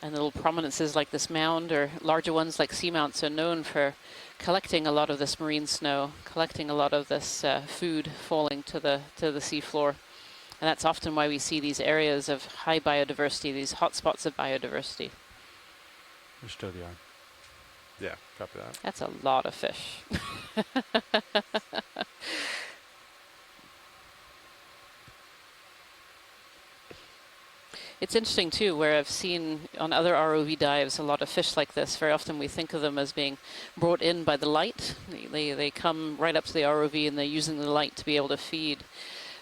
And little prominences like this mound, or larger ones like seamounts, are known for collecting a lot of this marine snow, collecting a lot of this food falling to the seafloor. And that's often why we see these areas of high biodiversity, these hotspots of biodiversity. Which toe the arm? Yeah, copy that. That's a lot of fish. It's interesting too, where I've seen on other ROV dives a lot of fish like this. Very often we think of them as being brought in by the light. They come right up to the ROV and they're using the light to be able to feed.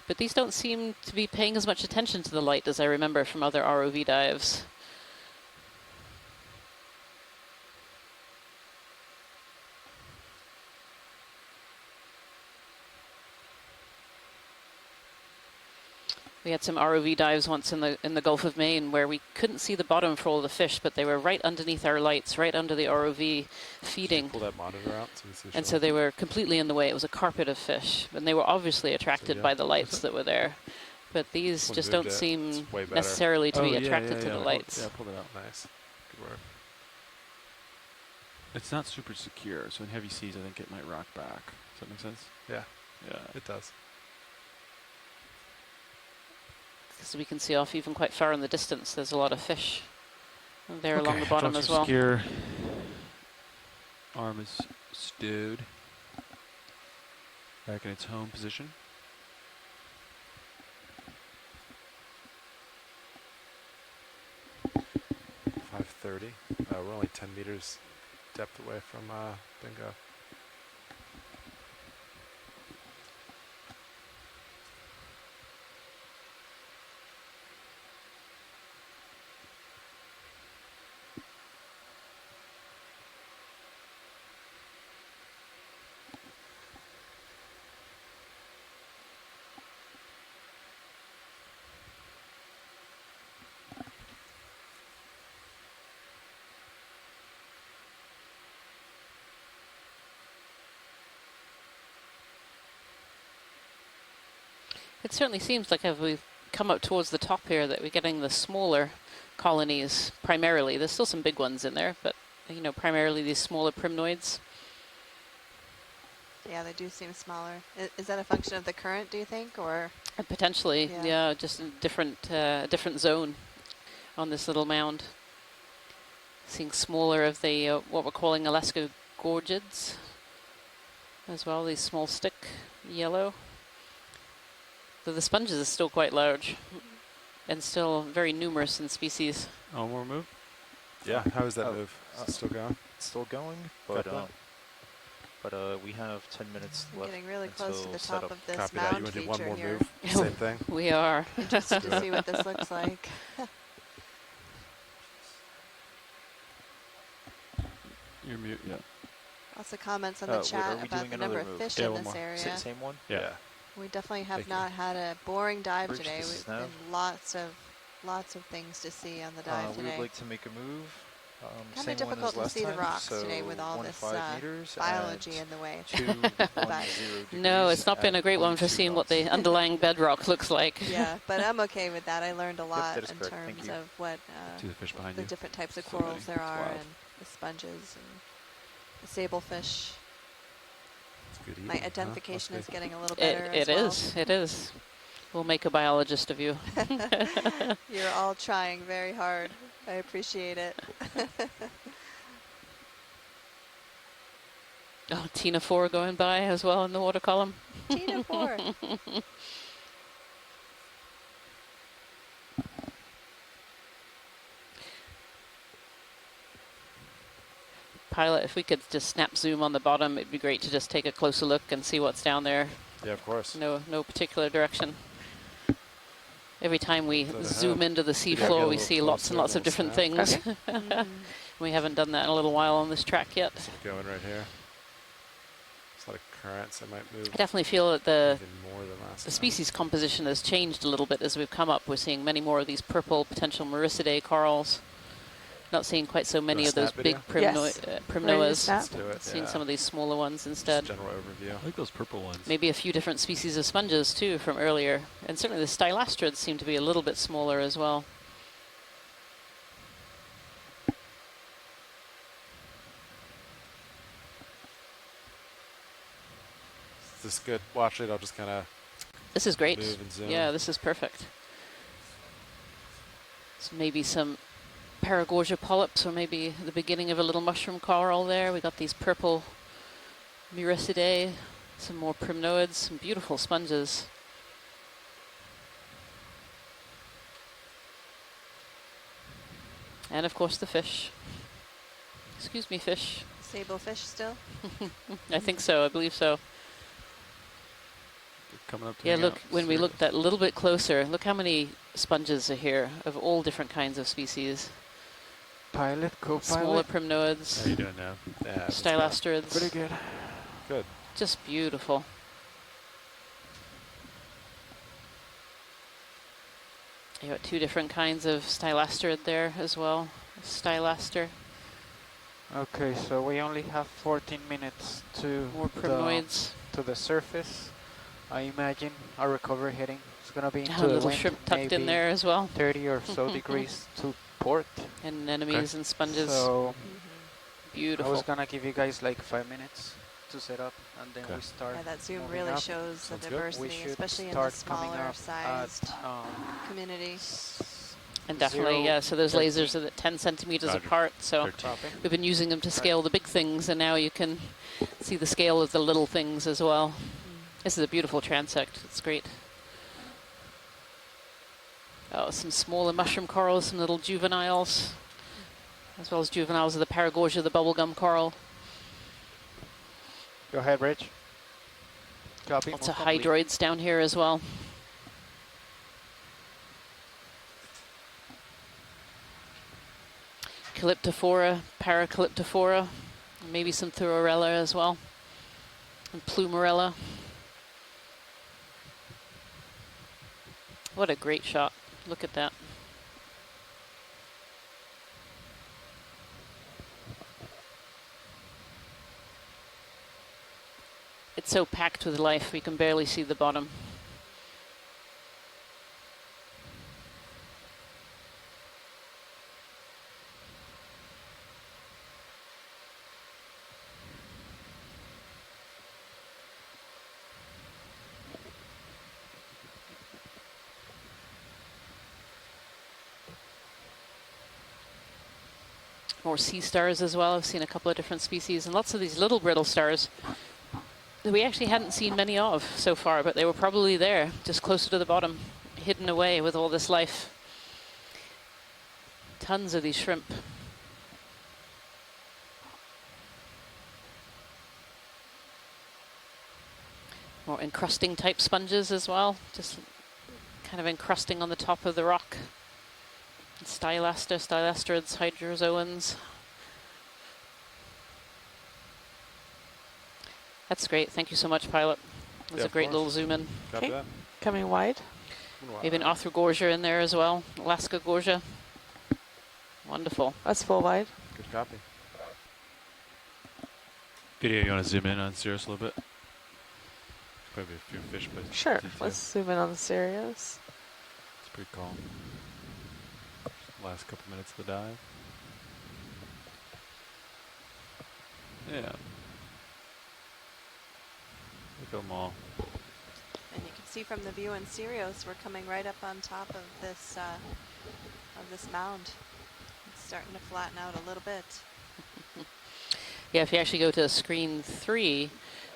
But these don't seem to be paying as much attention to the light as I remember from other ROV dives. We had some ROV dives once in the Gulf of Maine where we couldn't see the bottom for all the fish, but they were right underneath our lights, right under the ROV, feeding. Pull that monitor out so you see. And so they were completely in the way. It was a carpet of fish, and they were obviously attracted by the lights that were there. But these just don't seem necessarily to be attracted to the lights. Yeah, pull it out. Nice. Good work. It's not super secure, so in heavy seas, I think it might rock back. Does that make sense? Yeah. Yeah. It does. Because we can see off even quite far in the distance, there's a lot of fish there along the bottom as well. Secure. Arm is stowed back in its home position. .530. We're only 10 meters depth away from Bingo. It certainly seems like as we come up towards the top here that we're getting the smaller colonies primarily. There's still some big ones in there, but you know, primarily these smaller primnoids. Yeah, they do seem smaller. Is that a function of the current, do you think, or? Potentially, yeah, just a different zone on this little mound. Seeing smaller of the what we're calling Alaska gorgids as well. These small stick yellow. Though the sponges are still quite large and still very numerous in species. Oh, more move? Yeah. How is that move? Is it still going? It's still going, Got but we have 10 minutes I'm left. getting really close to the top setup. of this Copy that. mound You want to do feature one more here. move? Same thing? We are. Interested to see what this looks like. You're mute, yeah. Lots of comments on the chat about the number of fish in this area. Same one? Yeah. We definitely have Thank not had a boring dive Bridge today. this We've now. been lots of things to see on the dive We today. would like to make a move. Kind Same of one difficult as to last see the time, rocks so today with all this 15 meters biology at in the way. 210 No, it's not been a great one for 0.2 seeing what the underlying bedrock looks like. Yeah, but I'm okay with that. I learned a lot that is in correct. Thank terms you. of what See the fish behind the you? different types of Still corals moving. there It's are wild. and the sponges and the sablefish. It's good eating, My huh? identification Must is getting a little It better as well. is. It is. We'll make a biologist of you. You're all trying very hard. I appreciate it. Oh, Tina 4 going by as well in the water column. Tina 4. Pilot, if we could just snap zoom on the bottom, it'd be great to just take a closer look and see what's down there. Yeah, of course. No particular direction. Every time we Go to zoom hell. into the Maybe I'll get a seafloor, we little see lots and closer lots of and different we'll things. snap. We haven't done that in a little while on this track yet. Going right here. There's a lot of currents that might move. I definitely feel that the even more than last time. species composition has changed a little bit as we've come up. We're seeing many more of these purple potential Maricidae corals. Not seeing quite so many of those big primnoas. Let's do it. Seeing Yeah. some of these smaller ones instead. Just general overview. I like those purple ones. Maybe a few different species of sponges too from earlier. And certainly the stylastrids seem to be a little bit smaller as well. Is this good? Watch it. I'll just kind of. This is great. Move and zoom. Yeah, this is perfect. So maybe some Paragorgia polyps, or maybe the beginning of a little mushroom coral there. We got these purple Muricidae, some more primnoids, some beautiful sponges. And of course the fish. Excuse me, fish. Sablefish still? I think so, I believe so. Coming up to Yeah, hang look, out. when we looked at a little bit closer, look how many sponges are here of all different kinds of species. Pilot, Smaller co-pilot. primnoids, How you doing now? Yeah, that's stylastrids. Pretty good. Good. Just beautiful. You got two different kinds of stylastrid there as well. Stylaster. Okay, so we only have 14 minutes to More primnoids. to the surface. I imagine our recovery heading is going to be into A the little wind, shrimp tucked in maybe there as well. 30 or so degrees to port. And anemones and sponges. So Beautiful. I was going to give you guys like 5 minutes to set up, and then we start. Yeah, that zoom moving really up. shows the Sounds good. diversity, We should especially in the start coming smaller up sized at, community. And definitely, yeah, so those lasers are at 10 centimeters Roger. apart, so 13. we've been using them to scale the big things, and now you can see the scale of the little things as well. This is a beautiful transect. It's great. Oh, some smaller mushroom corals, some little juveniles, as well as juveniles of the Paragorgia, the bubblegum coral. Go ahead, Rich. Copy. Lots of hydroids down here as well. Calyptophora, Paracalyptophora, maybe some Thurorella as well, and Plumerella. What a great shot. Look at that. It's so packed with life, we can barely see the bottom. More sea stars as well. I've seen a couple of different species and lots of these little brittle stars that we actually hadn't seen many of so far, but they were probably there, just closer to the bottom, hidden away with all this life. Tons of these shrimp. More encrusting type sponges as well, just kind of encrusting on the top of the rock. Stylasterids, hydrozoans. That's great. Thank you so much, Pilot. It was a great little zoom in. Okay, coming wide. Maybe an Arthrogogia in there as well. Alaska Gorgia. Wonderful. That's full wide. Good copy. Video, you want to zoom in on Cirrus a little bit? Probably a few fish, but Sure. Let's zoom in on the Sirius. it's pretty calm. Last couple minutes of the dive. Yeah. Look at them all. And you can see from the view in Sirius, we're coming right up on top of this mound. It's starting to flatten out a little bit. Yeah, if you actually go to screen 3,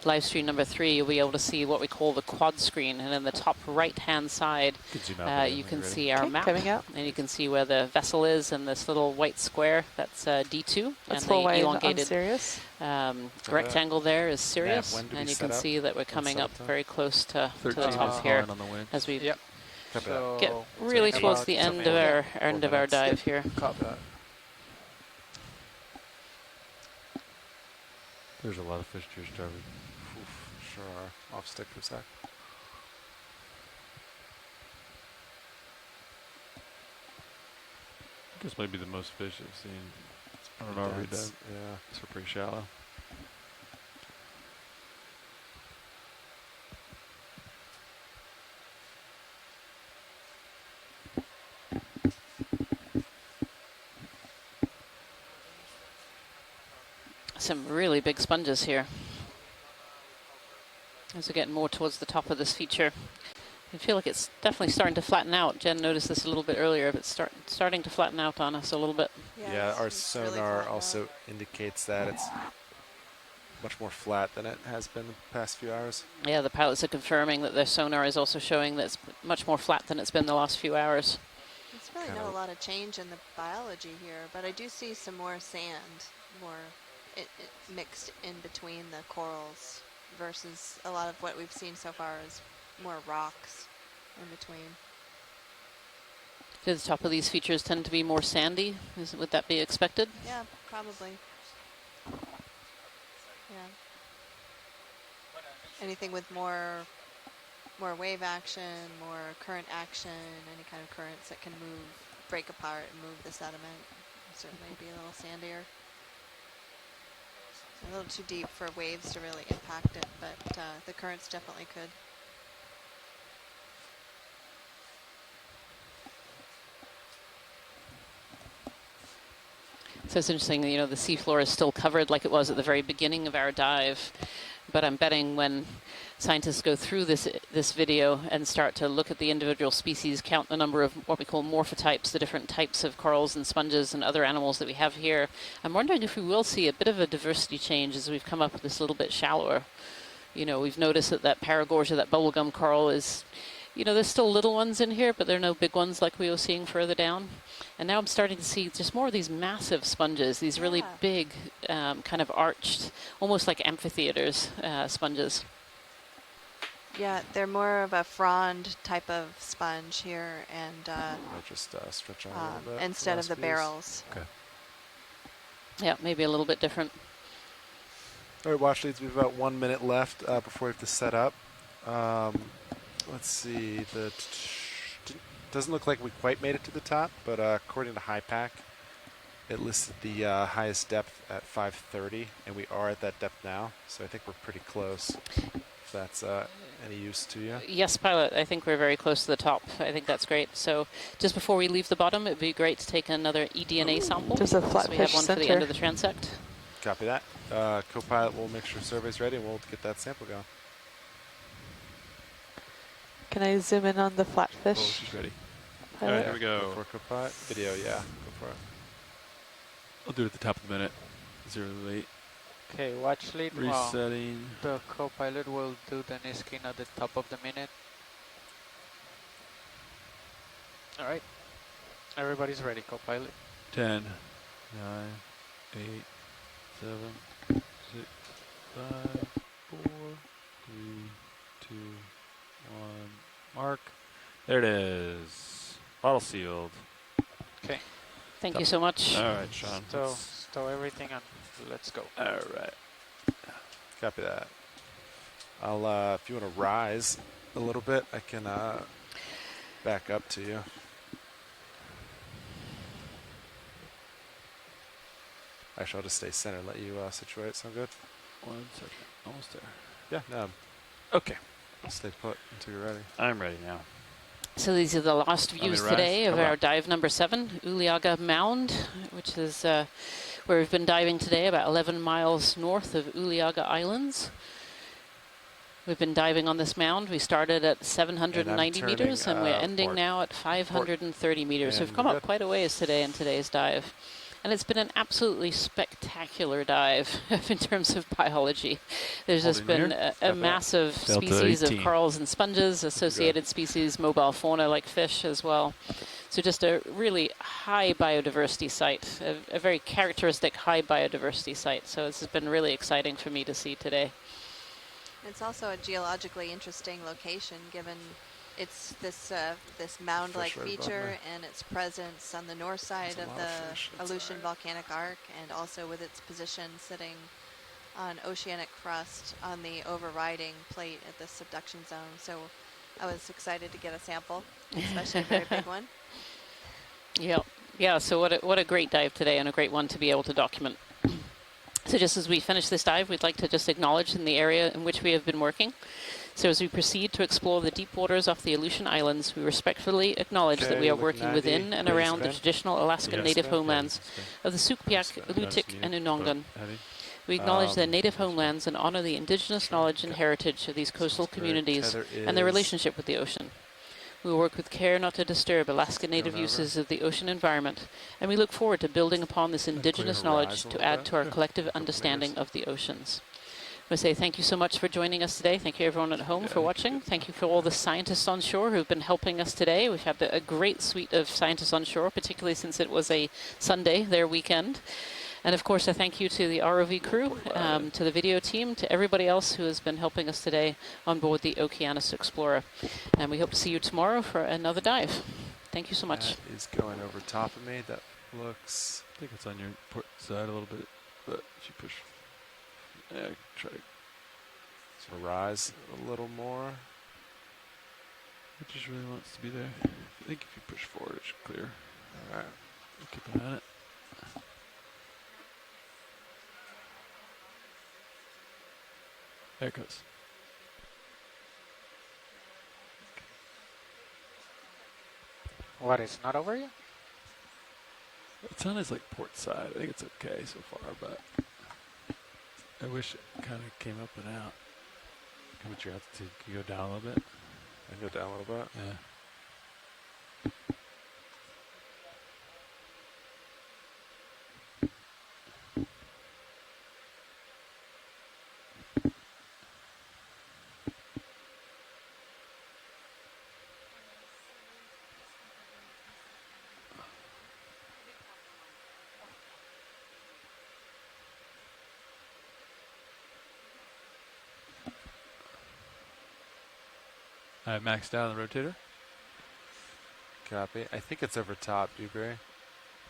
live stream number 3, you'll be able to see what we call the quad screen. And in the top right-hand side, you can see our map. Coming out. And you can see where the vessel is and this little white square. That's D2. That's and full the wide on elongated Sirius. rectangle there is Sirius. when do we And you set can up? see that we're coming up very close to the 13 top is here fine on the wind. as we Yep. So get really it's towards about the end of 4 our end of our minutes. dive here. Copy that. There's a lot of fish to your starboard. Oof, sure are. Off stick for a sec. This might be the most fish I've seen. I don't know pretty every dense, dive. yeah. It's pretty shallow. Some really big sponges here. As we're getting more towards the top of this feature, I feel like it's definitely starting to flatten out. Jen noticed this a little bit earlier, but it's starting to flatten out on us a little bit. Yeah, our sonar also indicates that it's much more flat than it has been the past few hours. Yeah, the pilots are confirming that their sonar is also showing that it's much more flat than it's been the last few hours. There's really not a lot of change in the biology here, but I do see some more sand, more it mixed in between the corals versus a lot of what we've seen so far is more rocks in between. Do the top of these features tend to be more sandy? Would that be expected? Yeah, probably. Yeah. Anything with more wave action, more current action, any kind of currents that can break apart and move the sediment, certainly be a little sandier. A little too deep for waves to really impact it, but the currents definitely could. So it's interesting, you know, the seafloor is still covered like it was at the very beginning of our dive, but I'm betting when scientists go through this video and start to look at the individual species, count the number of what we call morphotypes, the different types of corals and sponges and other animals that we have here, I'm wondering if we will see a bit of a diversity change as we've come up this little bit shallower. You know, we've noticed that Paragorgia, that bubblegum coral is, you know, there's still little ones in here, but there are no big ones like we were seeing further down. And now I'm starting to see just more of these massive sponges, these really big, kind of arched, almost like amphitheaters sponges. Yeah, they're more of a frond type of sponge here, and just stretch out a little bit instead of the barrels. Okay. Yeah, maybe a little bit different. All right, watch leads. We have about 1 minute left before we have to set up. Let's see. Doesn't look like we quite made it to the top, but according to HiPAC, it listed the highest depth at 530, and we are at that depth now. So I think we're pretty close. If that's any use to you? Yes, pilot. I think we're very close to the top. I think that's great. So just before we leave the bottom, it would be great to take another eDNA sample. There's a So flatfish we have one for the center. end of the transect. Copy that. Co-pilot will make sure survey's ready, and we'll get that sample going. Can I zoom in on the flatfish? Oh, she's ready. Pilot? All right, here we go. For co-pilot video, yeah, go for it. I'll do it at the top of the minute. 08. Okay, watch lead. Resetting. The co-pilot will do the Niskin at the top of the minute. All right. Everybody's ready, co-pilot. 10, 9, 8, 7, 6, 5, 4, 3, 2, 1. Mark. There it is. Bottle sealed. Okay. Thank you so much. All right, Sean. Stow everything and let's go. All right. Copy that. I'll, if you want to rise a little bit, I can back up to you. Actually, I'll just stay center and let you situate. Sound good? 1 second. Almost there. Yeah, no. Okay. Stay put until you're ready. I'm ready now. So these are the last views today of our dive number 7, Uliaga Mound, which is where we've been diving today, about 11 miles north of Uliaga Islands. We've been diving on this mound. We started at 790 meters, and we're ending now at 530 meters. So we've come up quite a ways today in today's dive. And it's been an absolutely spectacular dive in terms of biology. There's just been a massive species of corals and sponges, associated species, mobile fauna like fish as well. So just a really high biodiversity site, a very characteristic high biodiversity site. So this has been really exciting for me to see today. It's also a geologically interesting location given it's this mound-like feature and its presence on the north side of the Aleutian volcanic arc, and also with its position sitting on oceanic crust on the overriding plate at the subduction zone. So I was excited to get a sample, especially a very big one. Yeah, so what a great dive today, and a great one to be able to document. So just as we finish this dive, we'd like to just acknowledge in the area in which we have been working. So as we proceed to explore the deep waters off the Aleutian Islands, we respectfully acknowledge that we are working within and around the traditional Alaskan native homelands of the Sukpiaq, Alutiiq, and Unongan. We acknowledge their native homelands and honor the indigenous knowledge and heritage of these coastal communities and their relationship with the ocean. We will work with care not to disturb Alaskan native uses of the ocean environment, and we look forward to building upon this indigenous knowledge to add to our collective understanding of the oceans. I want to say thank you so much for joining us today. Thank you everyone at home for watching. Thank you for all the scientists on shore who've been helping us today. We've had a great suite of scientists on shore, particularly since it was a Sunday, their weekend. And of course, a thank you to the ROV crew, to the video team, to everybody else who has been helping us today on board the Okeanos Explorer. And we hope to see you tomorrow for another dive. Thank you so much. That is going over top of me. That looks... I think it's on your port side a little bit, but if you push... Yeah, try to rise a little more. It just really wants to be there. I think if you push forward, it should clear. All right. We'll keep an eye on it. There it goes. What, it's not over yet? It's on his port side. I think it's okay so far, but I wish it kind of came up and out. How much your altitude? Can you go down a little bit? I can go down a little bit. Yeah. I maxed out on the rotator. Copy. I think it's over top, Dewberry.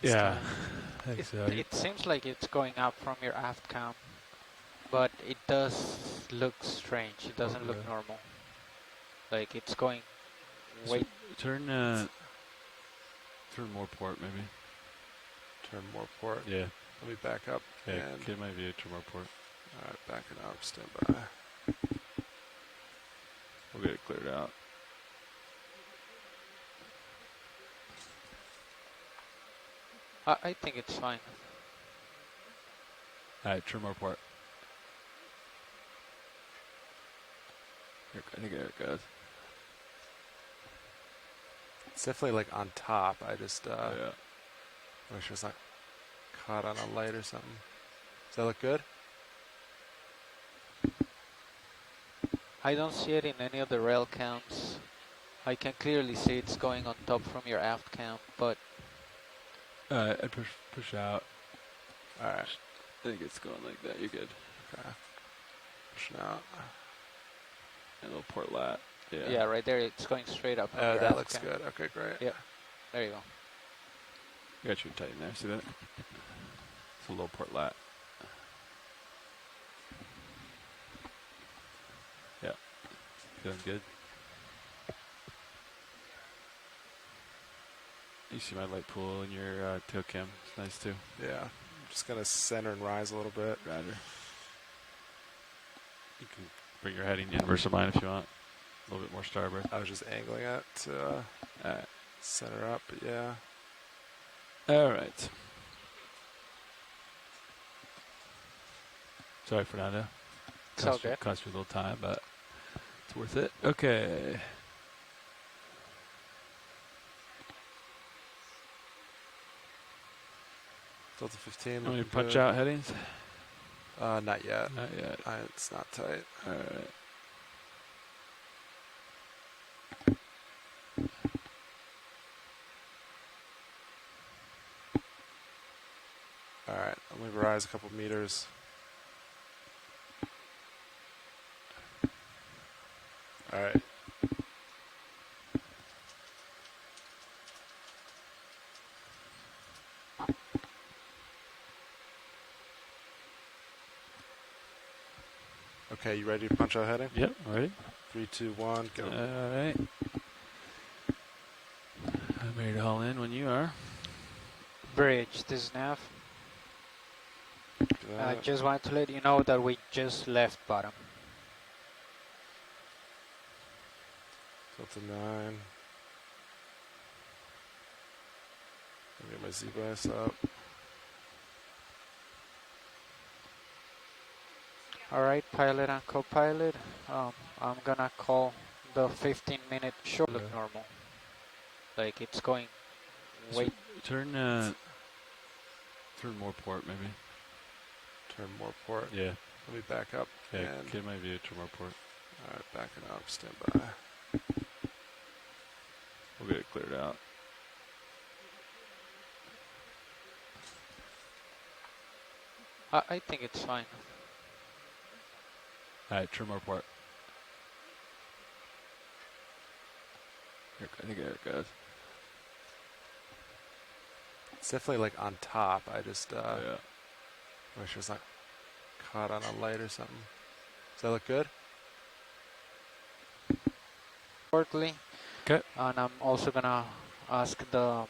Yeah. I think so. It seems like it's going up from your aft cam, but it does look strange. It doesn't look normal. Like it's going way... Turn more port, maybe. Turn more port? Yeah. Let me back up. Yeah, and get my view, turn more port. All right, backing up, stand by. We'll get it cleared out. I think it's fine. All right, trim more port. I think there it goes. It's definitely on top. I just yeah. wish it was not caught on a light or something. Does that look good? I don't see it in any of the rail cams. I can clearly see it's going on top from your aft cam, but... I'd push out. Alright. I think it's going like that. You're good. Okay. Pushing out. And a little port lat. Yeah. Yeah, right there. It's going straight up. Oh, that looks good. Okay, great. Yep. There you go. You got you tighten there. See that? It's a little port lat. Yeah. Feeling good. You see my light pool in your tail cam. It's nice too. Yeah. I'm just going to center and rise a little bit. Roger. You can bring your heading inverse of mine if you want. A little bit more starboard. I was just angling it to center up, but yeah. All right. Sorry, Fernando. It's all good. Cost you a little time, but it's worth it. Okay. Delta 15. Want me to looking punch good. out headings? Not yet. Not yet. It's not tight. All right. All right. I'm going to rise a couple meters. All right. Okay, you ready to punch out heading? Yep, ready. 3, 2, 1, go. All right. I'm ready to haul in when you are. Bridge, this is nav. I just wanted to let you know that we just left bottom. Delta 9. Get my Z-bias up. Alright, pilot and co-pilot. I'm gonna call the 15-minute short. Look normal. Like it's going way... Turn more port, maybe. Turn more port. Yeah. Let me back up. Okay, And get my view, turn more port. Alright, backing up, stand by. We'll get it cleared out. I think it's fine. Alright, trim more port. I think there it goes. It's definitely like on top. I just yeah. wish it was not caught on a light or something. Does that look good? Shortly. Okay. And I'm also gonna ask the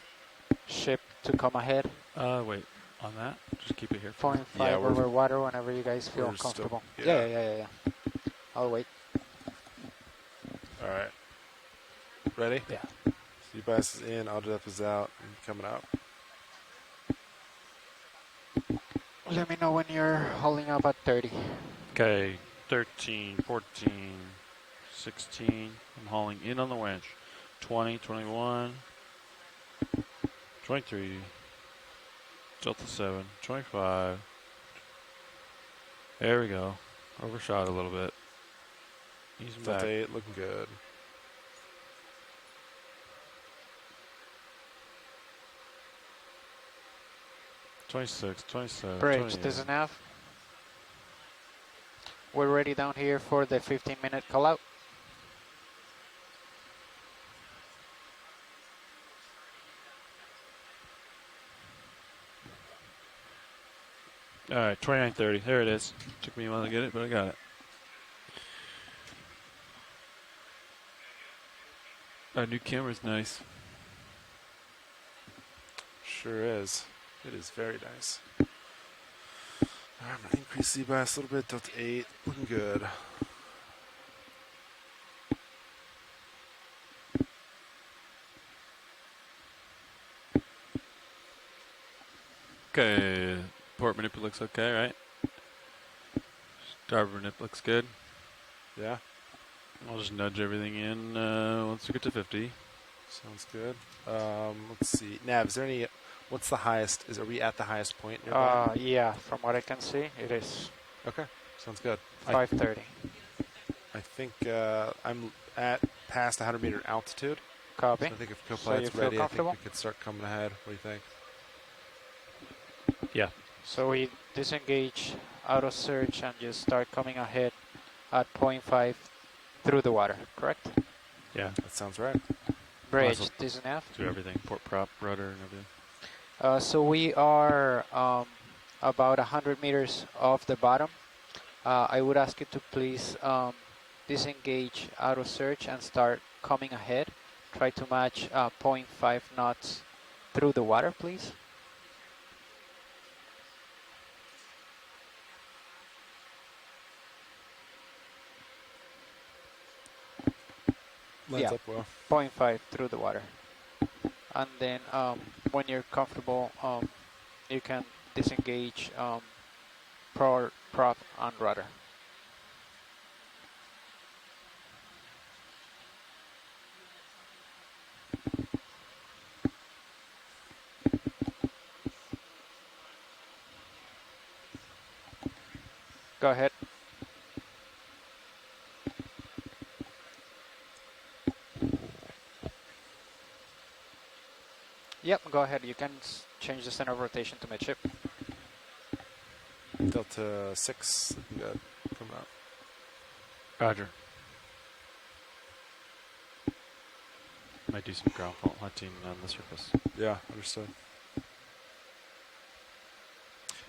ship to come ahead. Wait. On that? Just keep it here. 0.5 over water whenever you guys feel comfortable. Yeah. I'll wait. All right. Ready? Yeah. Z-bias is in, auto depth is out, and coming out. Let me know when you're holding up at 30. Okay, 13, 14, 16. I'm hauling in on the winch. 20, 21, 23, Delta 7, 25. There we go. Overshot a little bit. Ease back. Delta 8 looking good. Twenty-six, 27. Bridge, 28. this is nav. We're ready down here for the 15-minute call out. All right, 29:30. There it is. Took me a while to get it, but I got it. Our new camera's nice. Sure is. It is very nice. All right, I'm going to increase Z-bias a little bit. Delta 8 looking good. Okay, port manip looks okay, right? Starboard manip looks good. Yeah. I'll just nudge everything in once we get to 50. Sounds good. Let's see. Nav, is there any What's the highest? Are we at the highest point nearby? Yeah, from what I can see, it is. Okay, sounds good. 5:30. I think I'm at past 100-meter altitude. Copy. So I think if So co-pilot's you feel ready, I think comfortable? we could start coming ahead. What do you think? Yeah. So we disengage auto search and just start coming ahead at 0.5 through the water, correct? Yeah. That sounds right. Bridge, Well, this nav. do everything, port prop, rudder, and everything. So we are about 100 meters off the bottom. I would ask you to please disengage auto search and start coming ahead. Try to match 0.5 knots through the water, please. Lines up well. 0.5 through the water. And then when you're comfortable, you can disengage prop and rudder. Go ahead. Yep, go ahead. You can change the center of rotation to midship. Delta 6, good. Coming up. Roger. Might do some ground fault hunting on the surface. Yeah, understood.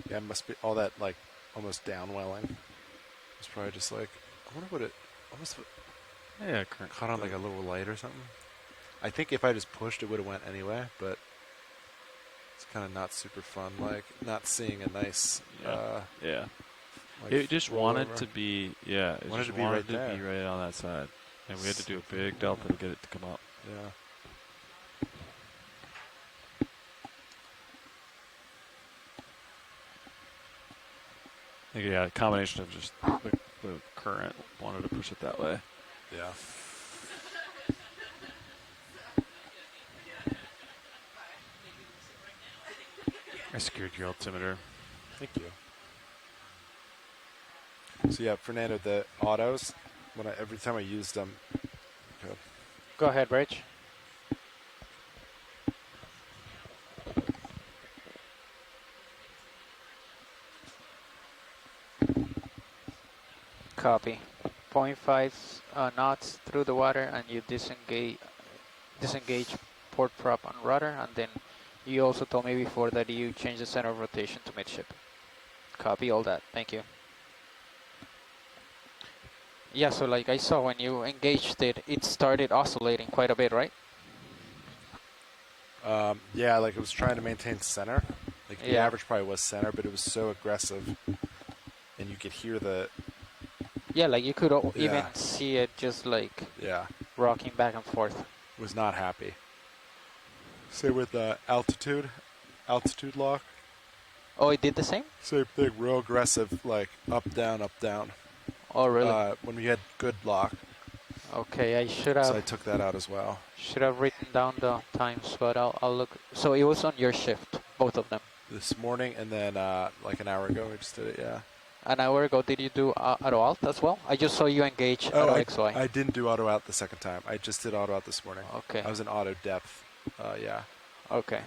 Yeah, it must be all that, like, almost downwelling. It's probably just like, I wonder what it, almost Yeah, current. caught on like a little light or something. I think if I just pushed, it would have went anyway, but it's kind of not super fun, like, not seeing a nice, yeah. like, It just wanted rollover. to be, yeah, it Wanted just to be wanted right to there. be right on that side. And we had to do a big delta to get it to come up. Yeah. I think, yeah, a combination of just the current wanted to push it that way. Yeah. I secured your altimeter. Thank you. So yeah, Fernando, the autos, every time I used them, okay. Go ahead, Bridge. Copy. 0.5 knots through the water, and you disengage port prop and rudder, and then you also told me before that you change the center of rotation to midship. Copy all that. Thank you. Yeah, so like I saw when you engaged it, it started oscillating quite a bit, right? Yeah, like it was trying to maintain center. Like the average probably was center, but it was so aggressive, and you could hear the. Yeah, like you could even see it just like rocking back and forth. Was not happy. Same with altitude lock. Oh, it did the same? Same thing, real aggressive, like up, down, up, down. Oh, really? When we had good lock. Okay, I should have. So I took that out as well. Should have written down the times, but I'll look. So it was on your shift, both of them. This morning and then like an hour ago we just did it, yeah. An hour ago, did you do auto alt as well? I just saw you engage auto XY. I didn't do auto out the second time. I just did auto out this morning. Okay. I was in auto depth. Yeah. Okay.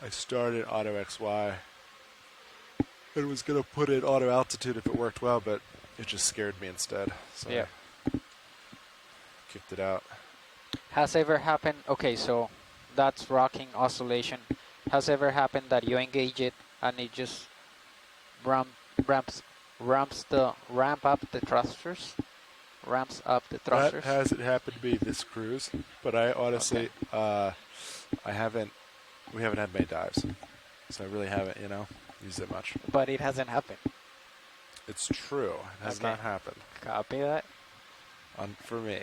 I started auto XY. It was gonna put in auto altitude if it worked well, but it just scared me instead. So yeah. I kicked it out. Has ever happened? Okay, so that's rocking oscillation. Has ever happened that you engage it and it just ramp up the thrusters? Ramps up the thrusters? That hasn't happened to me this cruise, but I honestly, we haven't had many dives, so I really haven't, used it much. But it hasn't happened. It's true. It has not happened. Copy that. For me.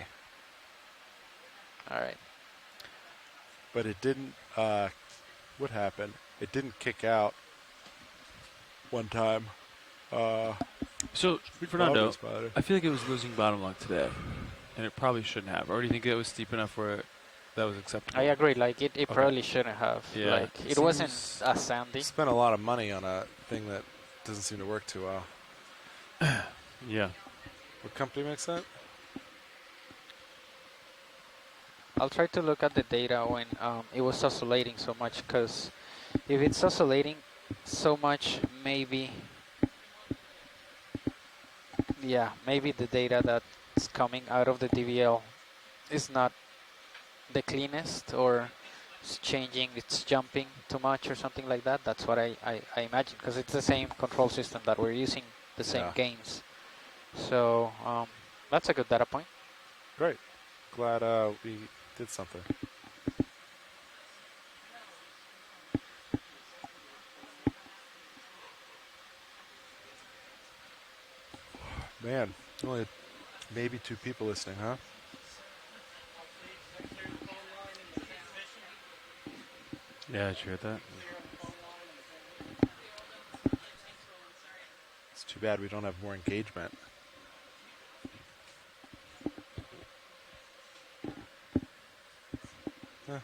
All right. But it didn't. What happened? It didn't kick out one time. So, Fernando, I feel like it was losing bottom lock today, and it probably shouldn't have. Or do you think it was steep enough where that was acceptable. I agree. Like it Okay. probably shouldn't have. Yeah. Like it wasn't as sandy. Spent a lot of money on a thing that doesn't seem to work too well. Yeah. What company makes that? I'll try to look at the data when it was oscillating so much, because if it's oscillating so much, maybe, yeah, maybe the data that's coming out of the DVL is not the cleanest, or it's changing, it's jumping too much or something like that. That's what I imagine, because it's the same control system that we're using, the same gains. So that's a good data point. Great. Glad we did something. Man, only maybe 2 people listening, huh? Yeah, did you hear that? It's too bad we don't have more engagement. Huh.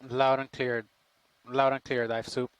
Loud and clear. Loud and clear, Dive Soup.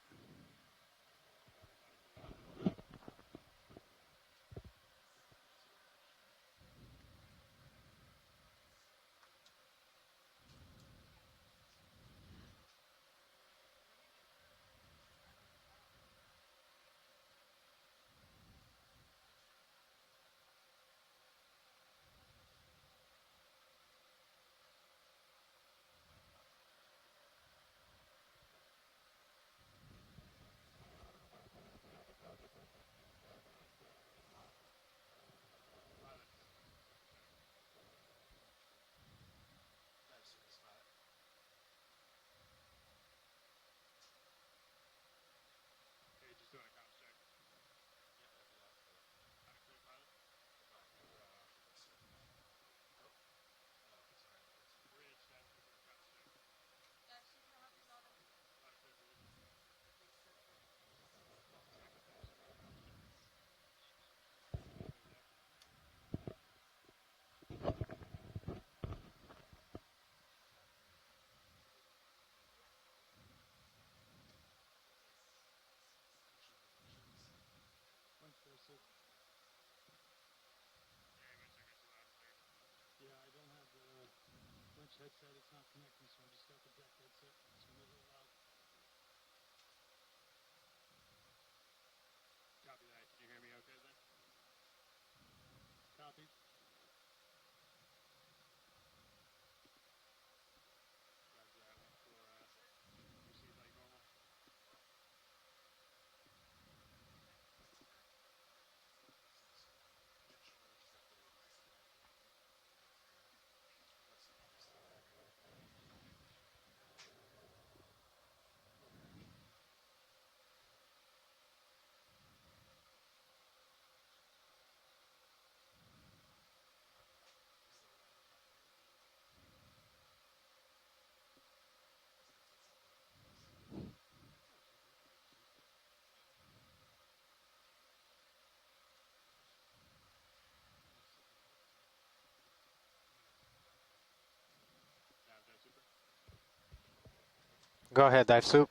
Go ahead, dive soup.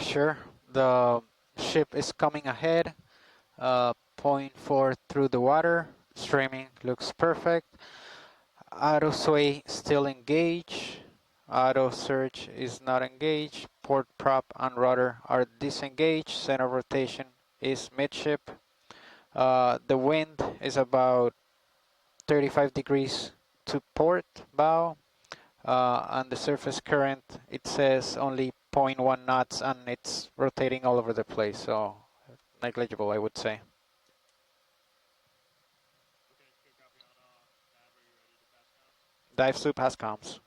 Sure. The ship is coming ahead. Point 4 through the water. Streaming looks perfect. Auto sway still engaged. Auto search is not engaged. Port prop and rudder are disengaged. Center of rotation is midship. The wind is about 35 degrees to port bow. And the surface current, it says only 0.1 knots, and it's rotating all over the place, so negligible, I would say. Dive soup has comms.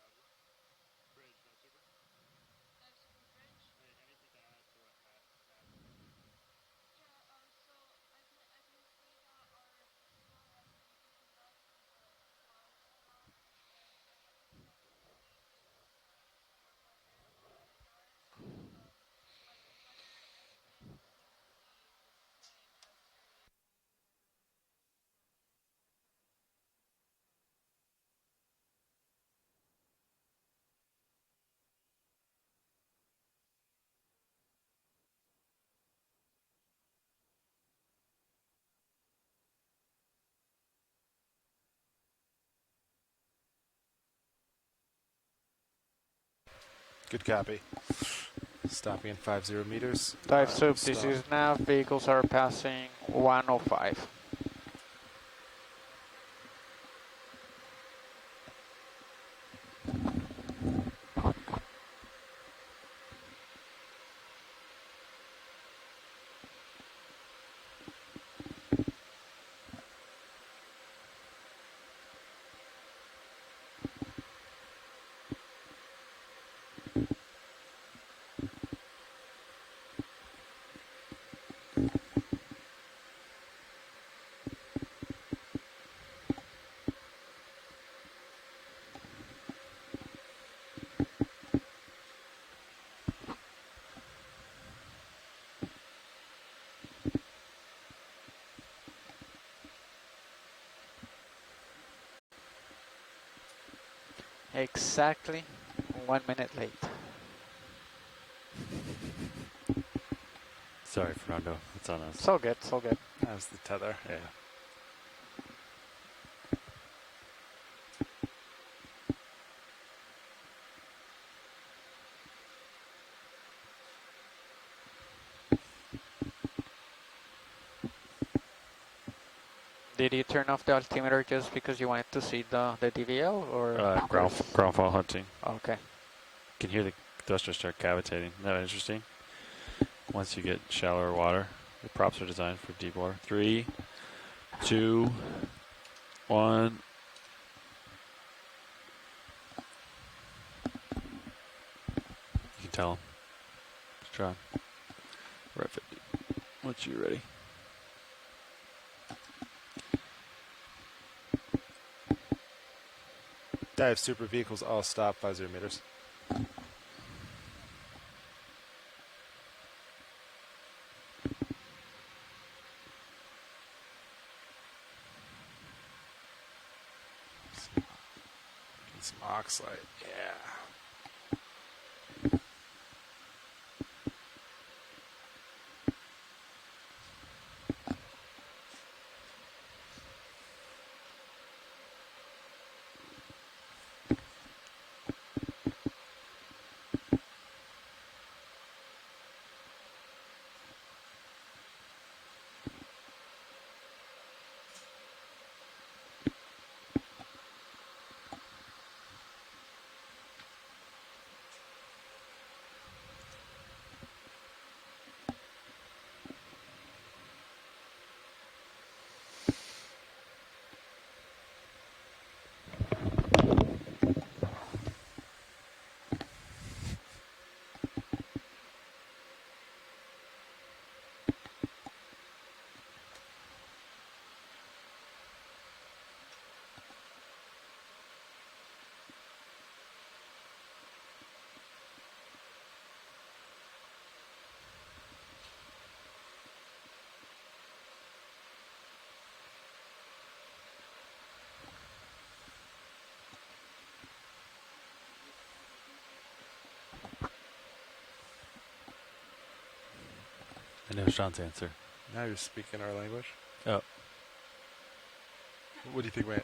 Good copy. Stopping in 50 meters. Dive soup, Stop. this is nav. Vehicles are passing 105. Exactly 1 minute late. Sorry, Fernando. It's on us. It's all good, it's all good. That was the tether. Yeah. Did you turn off the altimeter just because you wanted to see the DVL, or? Ground fall hunting. Okay. You can hear the thrusters start cavitating. Isn't that interesting? Once you get shallower water, the props are designed for deep water. 3, 2, 1. You can tell them. Let's try. We're at 50. Once you're ready. Dive super vehicles all stop 50 meters. Some oxide, yeah. know Sean's answer. Now you're speaking our language. Oh. What do you think my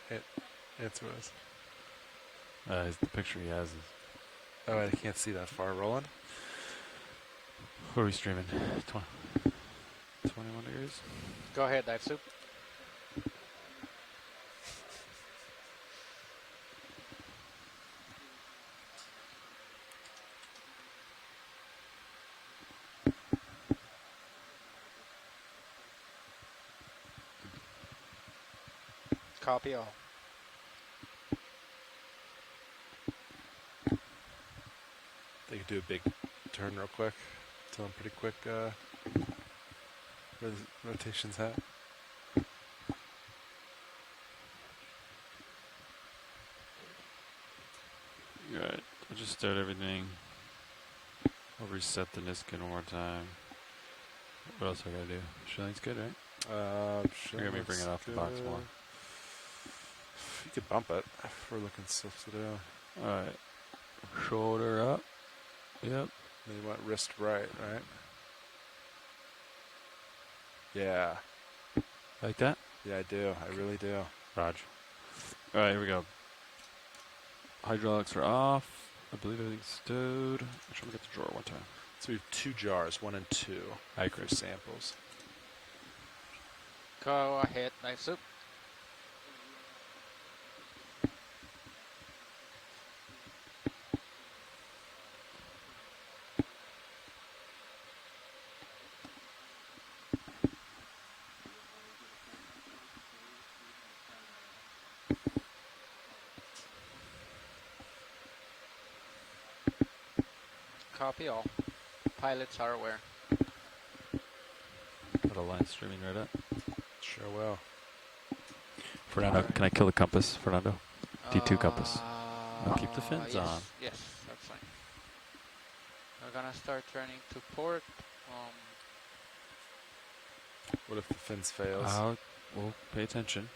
answer was? The picture he has is... Oh, I can't see that far. Roland? What are we streaming? 21 degrees? Go ahead, Dive Soup. Copy all. They could do a big turn real quick. Tell them pretty quick where the rotation's at. Alright, I'll just start everything. I'll reset the Niskin one more time. What else I gotta do? Shilling's good, right? Sure. You're gonna bring it off the box more. You could bump it if we're looking stuff to do. Alright. Shoulder up. Yep. Then you want wrist right? Yeah. Like that? Yeah, I do. I really do. Raj. Alright, here we go. Hydraulics are off. I believe everything's stowed. Make sure we get the drawer one time. So we have 2 jars, 1 and 2. I agree. For samples. Go ahead, Dive Soup. Copy all. Pilots are aware. Got a line streaming right up. Sure will. Fernando, can I kill the compass, Fernando? D2 compass. I'll keep the fins yes, on. Yes, that's fine. We're gonna start turning to port. What if the fins fails? We'll pay attention.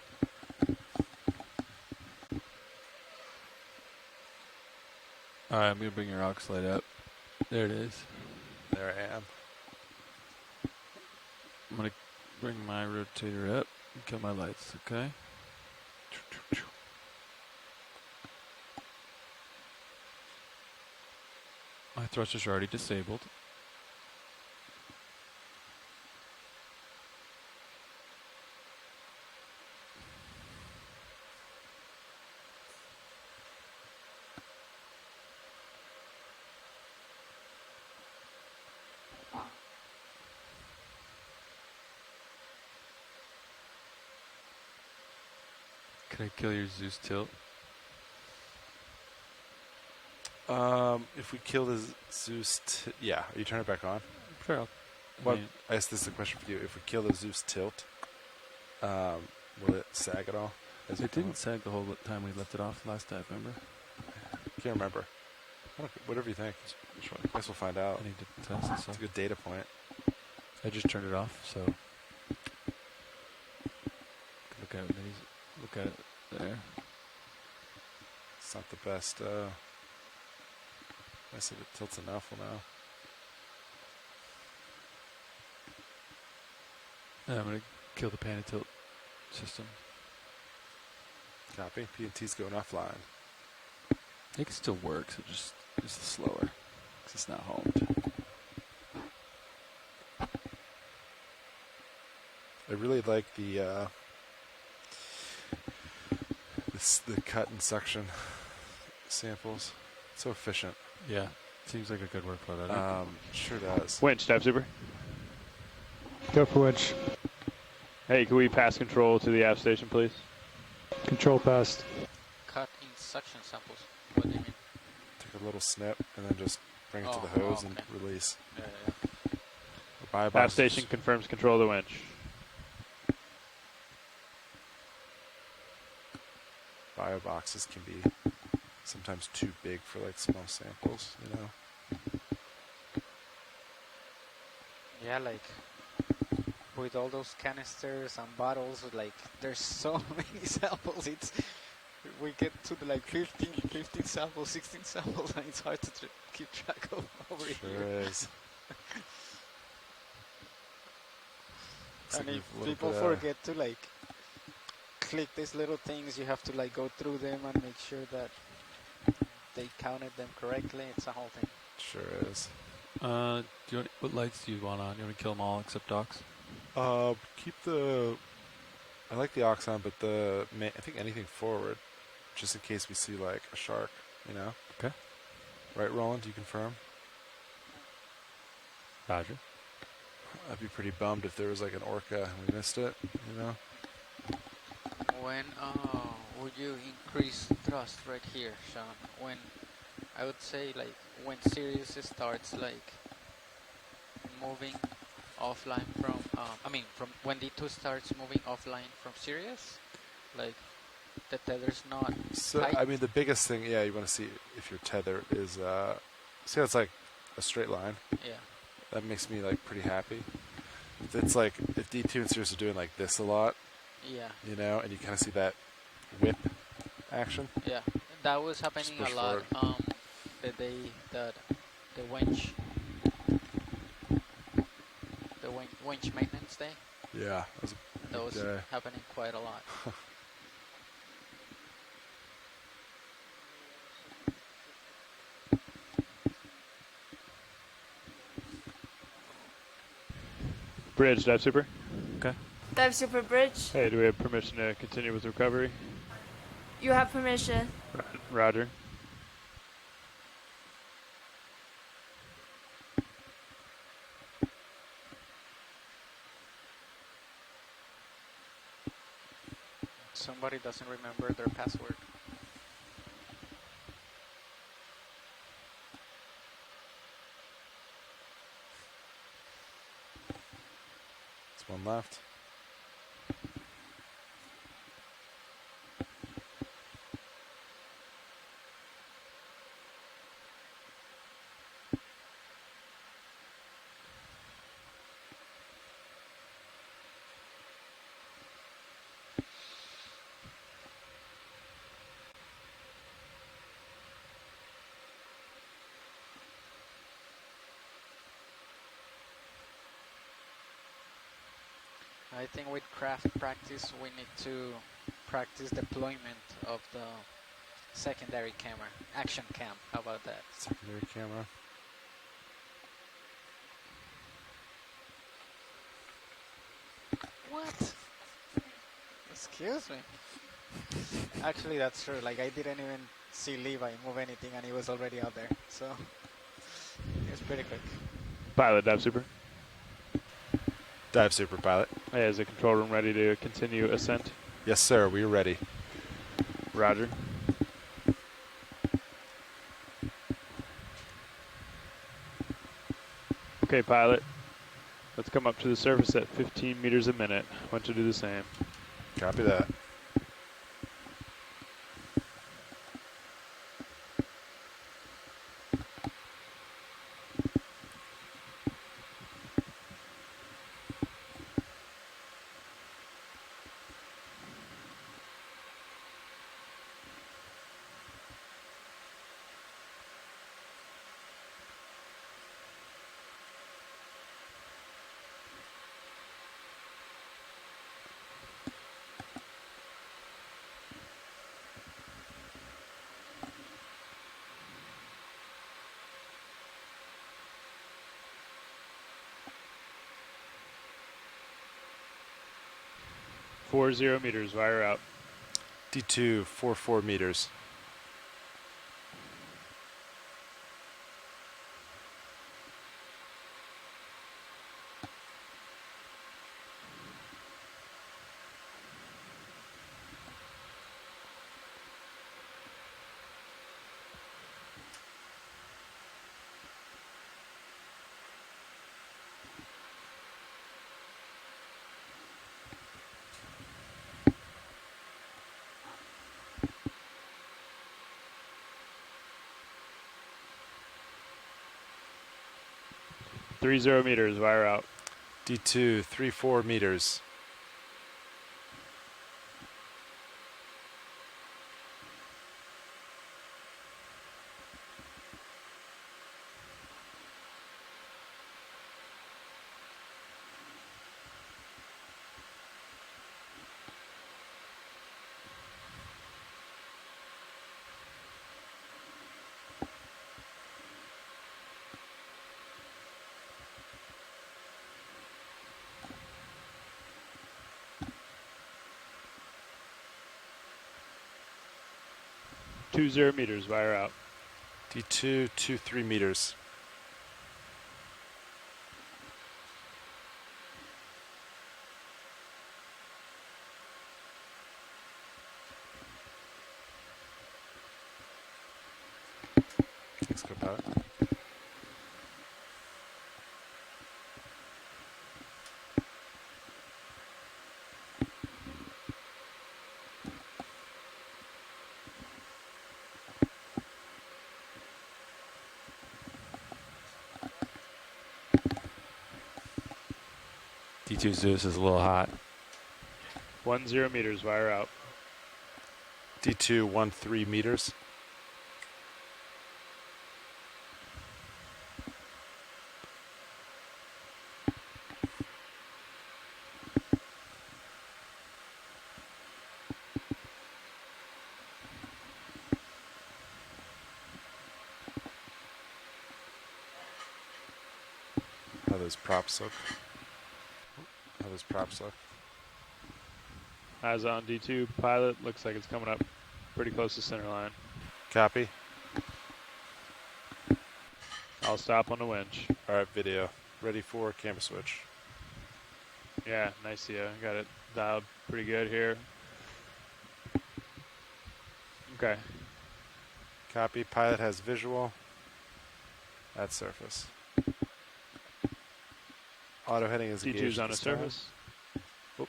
Alright, I'm gonna bring your aux light up. There it is. There I am. I'm gonna bring my rotator up and kill my lights, okay? My thrusters are already disabled. Can I kill your Zeus tilt? If we kill the Zeus, yeah. Are you turning it back on? Sure. I guess this is a question for you. If we kill the Zeus tilt, will it sag at all? It didn't sag the whole time we left it off last time, remember? Can't remember. Whatever you think. I guess we'll find out. I need to test this. It's a good data point. I just turned it off, so look at it. Look at it there. It's not the best. I said it tilts enough for now. Yeah, I'm gonna kill the Panda tilt system. Copy. P&T's going offline. It still works. It just is slower because it's not homed. I really like the cut and suction samples. So efficient. Yeah, seems like a good workflow. Doesn't it? Sure does. Winch, Dive Super. Go for winch. Hey, can we pass control to the app station, please? Control passed. Cut in suction samples. What do you mean? Take a little snip and then just bring it to the hose and release. Yeah. App station confirms control of the winch. Bio boxes can be sometimes too big for like small samples, you know? Yeah, like with all those canisters and bottles, like there's so many samples. We get to the, like 15 samples, 16 samples, and it's hard to keep track of over Sure here. is. Looks And like if we've a little people bit, forget to like click these little things, you have to like go through them and make sure that they counted them correctly. It's a whole thing. Sure is. What lights do you want on? You want to kill them all except docks? Keep the. I like the ox on, but I think anything forward, just in case we see like a shark. You know. Okay. Right, Roland? Do you confirm? Roger. I'd be pretty bummed if there was like an orca and we missed it. You know. When would you increase thrust right here, Sean? When I would say like when Sirius starts like moving offline from from when D2 starts moving offline from Sirius, like the tether's not So tight. I mean, the biggest thing, you want to see if your tether is. See, how it's like a straight line. Yeah. That makes me like pretty happy. If it's like if D2 and Sirius are doing like this a lot. Yeah. You know, and you kind of see that whip action. Yeah, that was happening a lot. The day that the winch maintenance day. Yeah, that was happening quite a lot. Bridge, dive super. Okay. Dive super bridge. Hey, do we have permission to continue with recovery? You have permission. Roger. Somebody doesn't remember their password. There's one left. I think with craft practice, we need to practice deployment of the secondary camera, action cam. How about that? Secondary camera. What? Excuse me. Actually, that's true. Like, I didn't even see Levi move anything, and he was already out there. So, it's pretty quick. Pilot, dive super. Dive super, pilot. Hey, is the control room ready to continue ascent? Yes, sir. We are ready. Roger. Okay, pilot. Let's come up to the surface at 15 meters a minute. I want you to do the same. Copy that. Four 0 meters, wire out. D2, 4 meters. Three 0 meters, wire out. D2, 4 meters. 20 meters, wire out. D2, 23 meters. Thanks, co-pilot. D2 Zeus is a little hot. 10 meters, wire out. D2, 13 meters. How those props look? How those props look? Eyes on D2 pilot. Looks like it's coming up pretty close to center line. Copy. I'll stop on the winch. All right, video. Ready for camera switch. Yeah, nice. Yeah, got it dialed pretty good here. Okay. Copy. Pilot has visual at surface. Auto heading is engaged. D2's on the surface. Oh.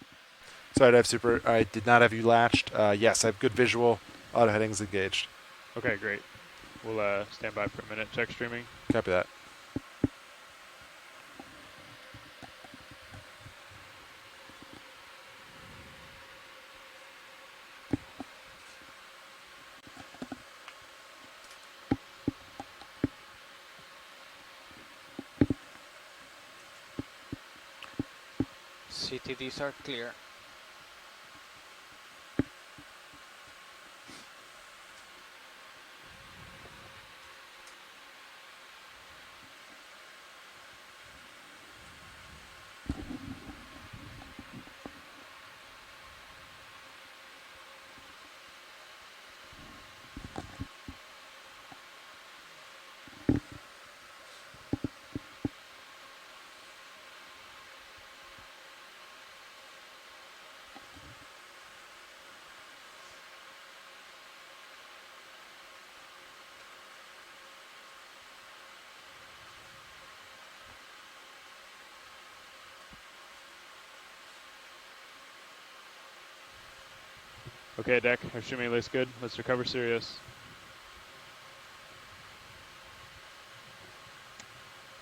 Sorry, Dive Super. I did not have you latched. Yes, I have good visual. Auto heading is engaged. Okay, great. We'll stand by for a minute. Check streaming. Copy that. CTDs are clear. Okay, deck. Our streaming looks good. Let's recover Sirius.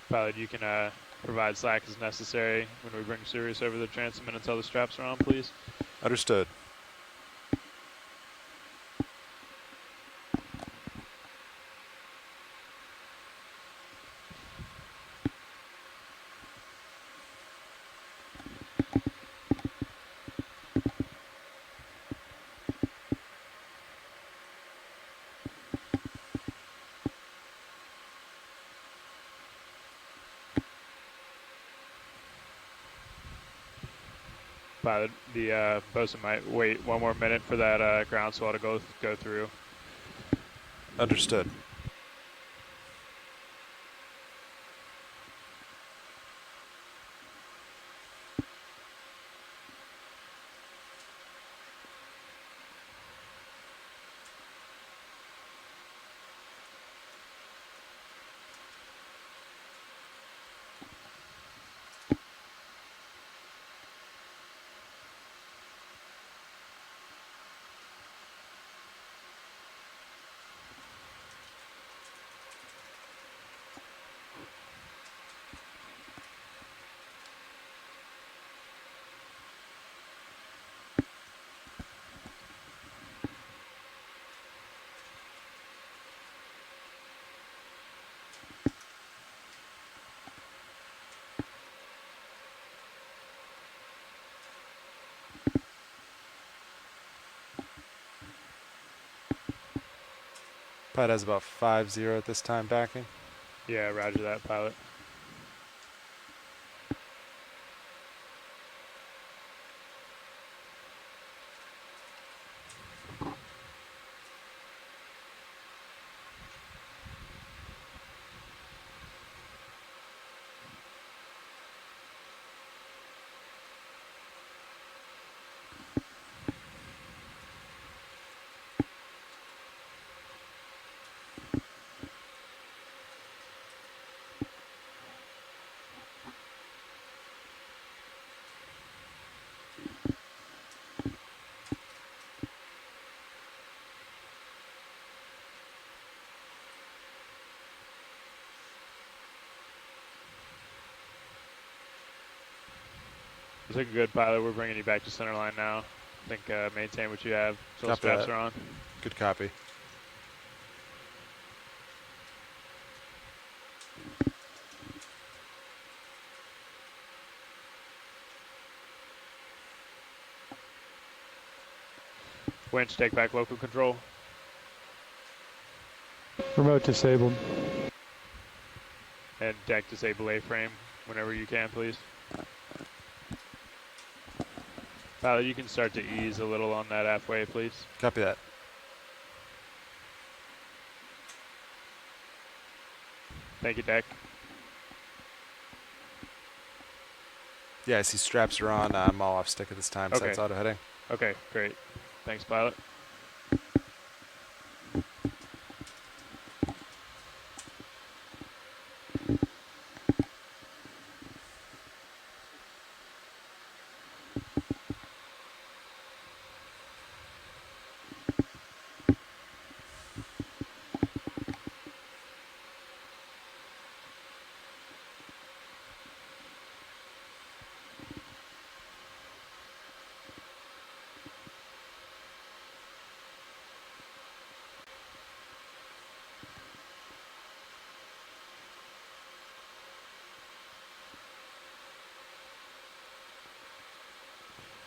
Pilot, you can provide slack as necessary when we bring Sirius over the transom and until the straps are on, please. Understood. Pilot, the bosun might wait one more minute for that ground swell to go through. Understood. Pilot has about 5-0 at this time backing. Yeah, roger that, pilot. It's looking good, pilot. We're bringing you back to center line now. I think maintain what you have until the Copy straps that. are on. Good copy. Winch, take back local control. Remote disabled. And deck disable A-frame whenever you can, please. Pilot, you can start to ease a little on that halfway, please. Copy that. Thank you, deck. Yeah, I see straps are on. I'm all off stick at this time, so Okay. it's auto heading. Okay, great. Thanks, pilot.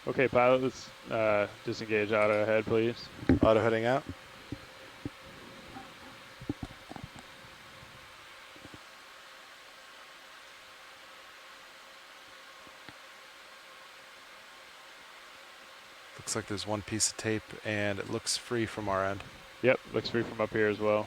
Okay, pilot, let's disengage auto ahead, please. Auto heading out. Looks like there's one piece of tape, and it looks free from our end. Yep, looks free from up here as well.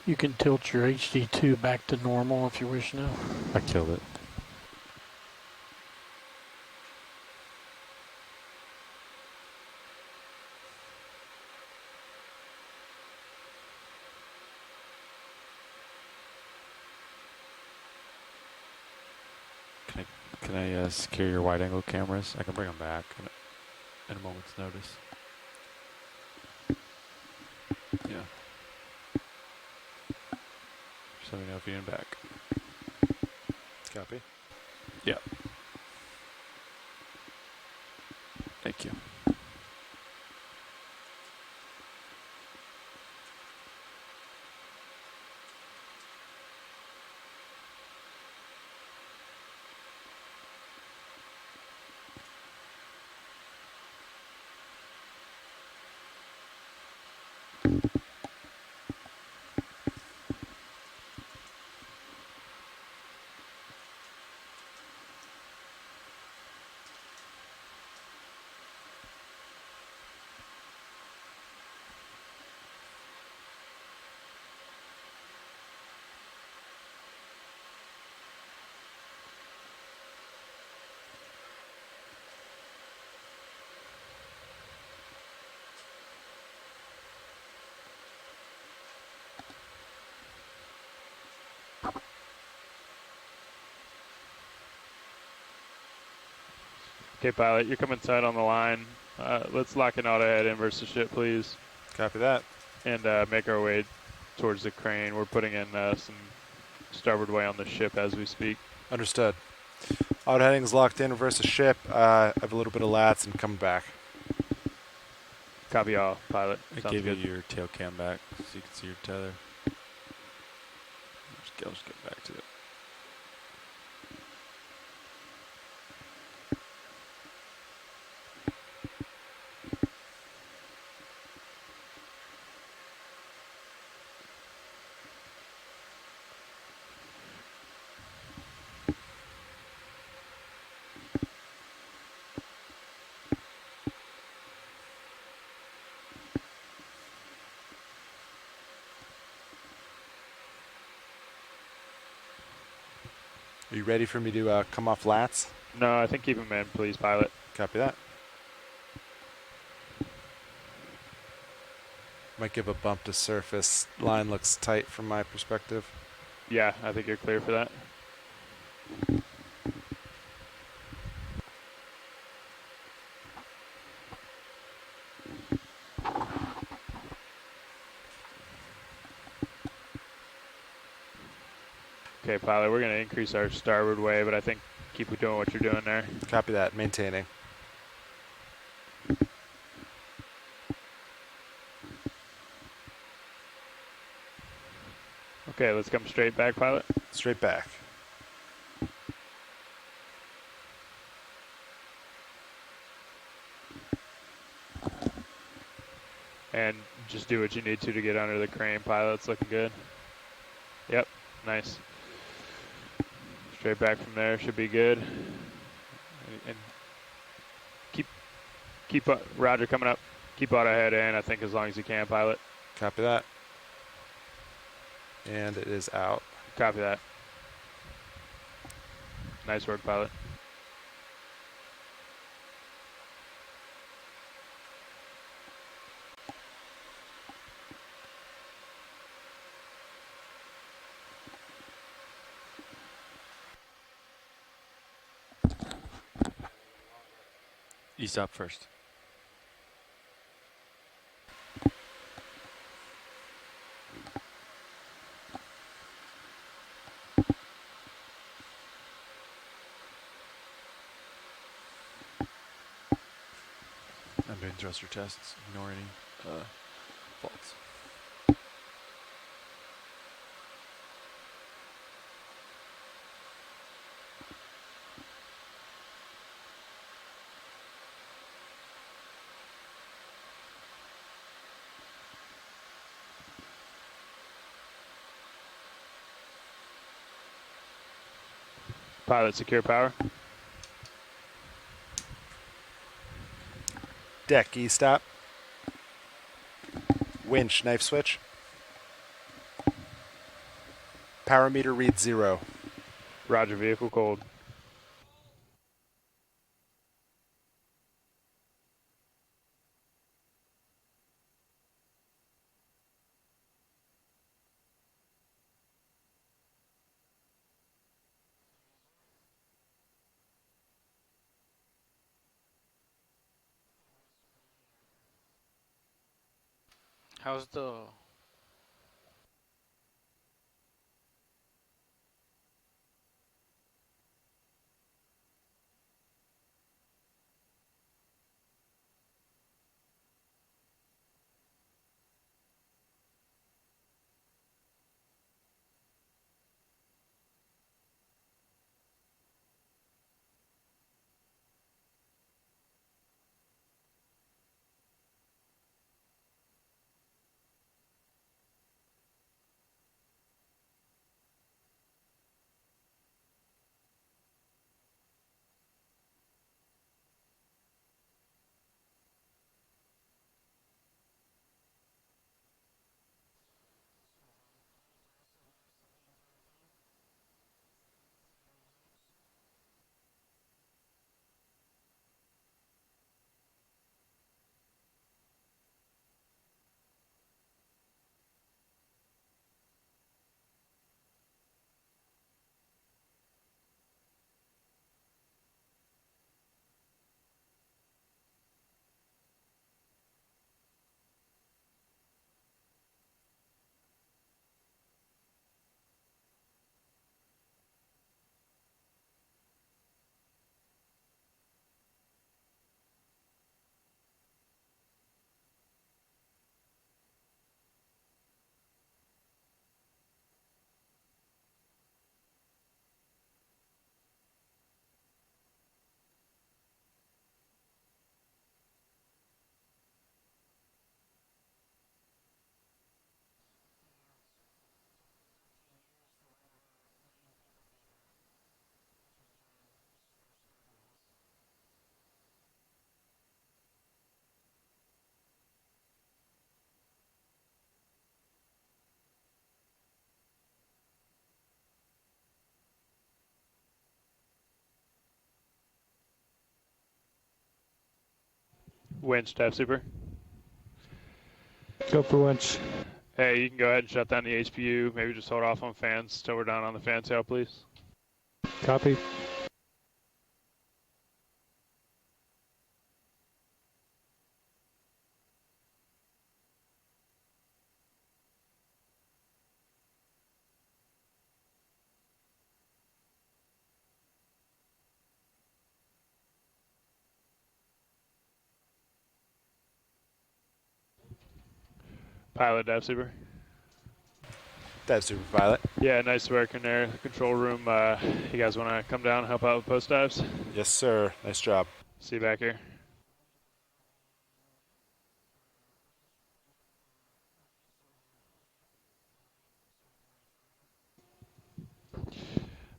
You can tilt your HD2 back to normal if you wish now. I killed it. Can I secure your wide-angle cameras? I can bring them back in a moment's notice. Yeah. Just let me know if you need them back. Copy. Yeah. Thank you. Okay, pilot, you're coming tight on the line. Let's lock in auto head inverse the ship, please. Copy that. And make our way towards the crane. We're putting in some starboard way on the ship as we speak. Understood. Auto heading's locked in. Reverse the ship. I have a little bit of lats and coming back. Copy all, pilot. I Sounds gave good. you your tail cam back so you can see your tether. I'll just get back to it. Are you ready for me to come off lats? No, I think keep him in, please, pilot. Copy that. Might give a bump to surface. Line looks tight from my perspective. Yeah, I think you're clear for that. Okay, pilot, we're going to increase our starboard way, but I think keep doing what you're doing there. Copy that. Maintaining. Okay, let's come straight back, pilot. Straight back. And just do what you need to get under the crane, pilot. It's looking good. Yep, nice. Straight back from there should be good. And keep Roger, coming up. Keep auto head in, I think, as long as you can, pilot. Copy that. And it is out. Copy that. Nice work, pilot. You stop first. I'm doing thruster tests. Ignore any faults. Pilot, secure power. Deck, E-stop. Winch, knife switch. Power meter reads 0. Roger, vehicle cold. How's the... Winch, dive super. Go for winch. Hey, you can go ahead and shut down the HPU. Maybe just hold off on fans till we're down on the fan tail, please. Copy. Pilot, dive super. Dive super pilot. Yeah, nice work in there. Control room, you guys want to come down and help out with post dives? Yes, sir. Nice job. See you back here. Is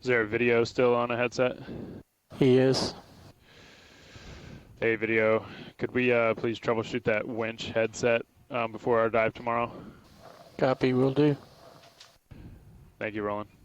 there a video still on a headset? He is. Hey, video. Could we please troubleshoot that winch headset before our dive tomorrow? Copy, will do. Thank you, Roland.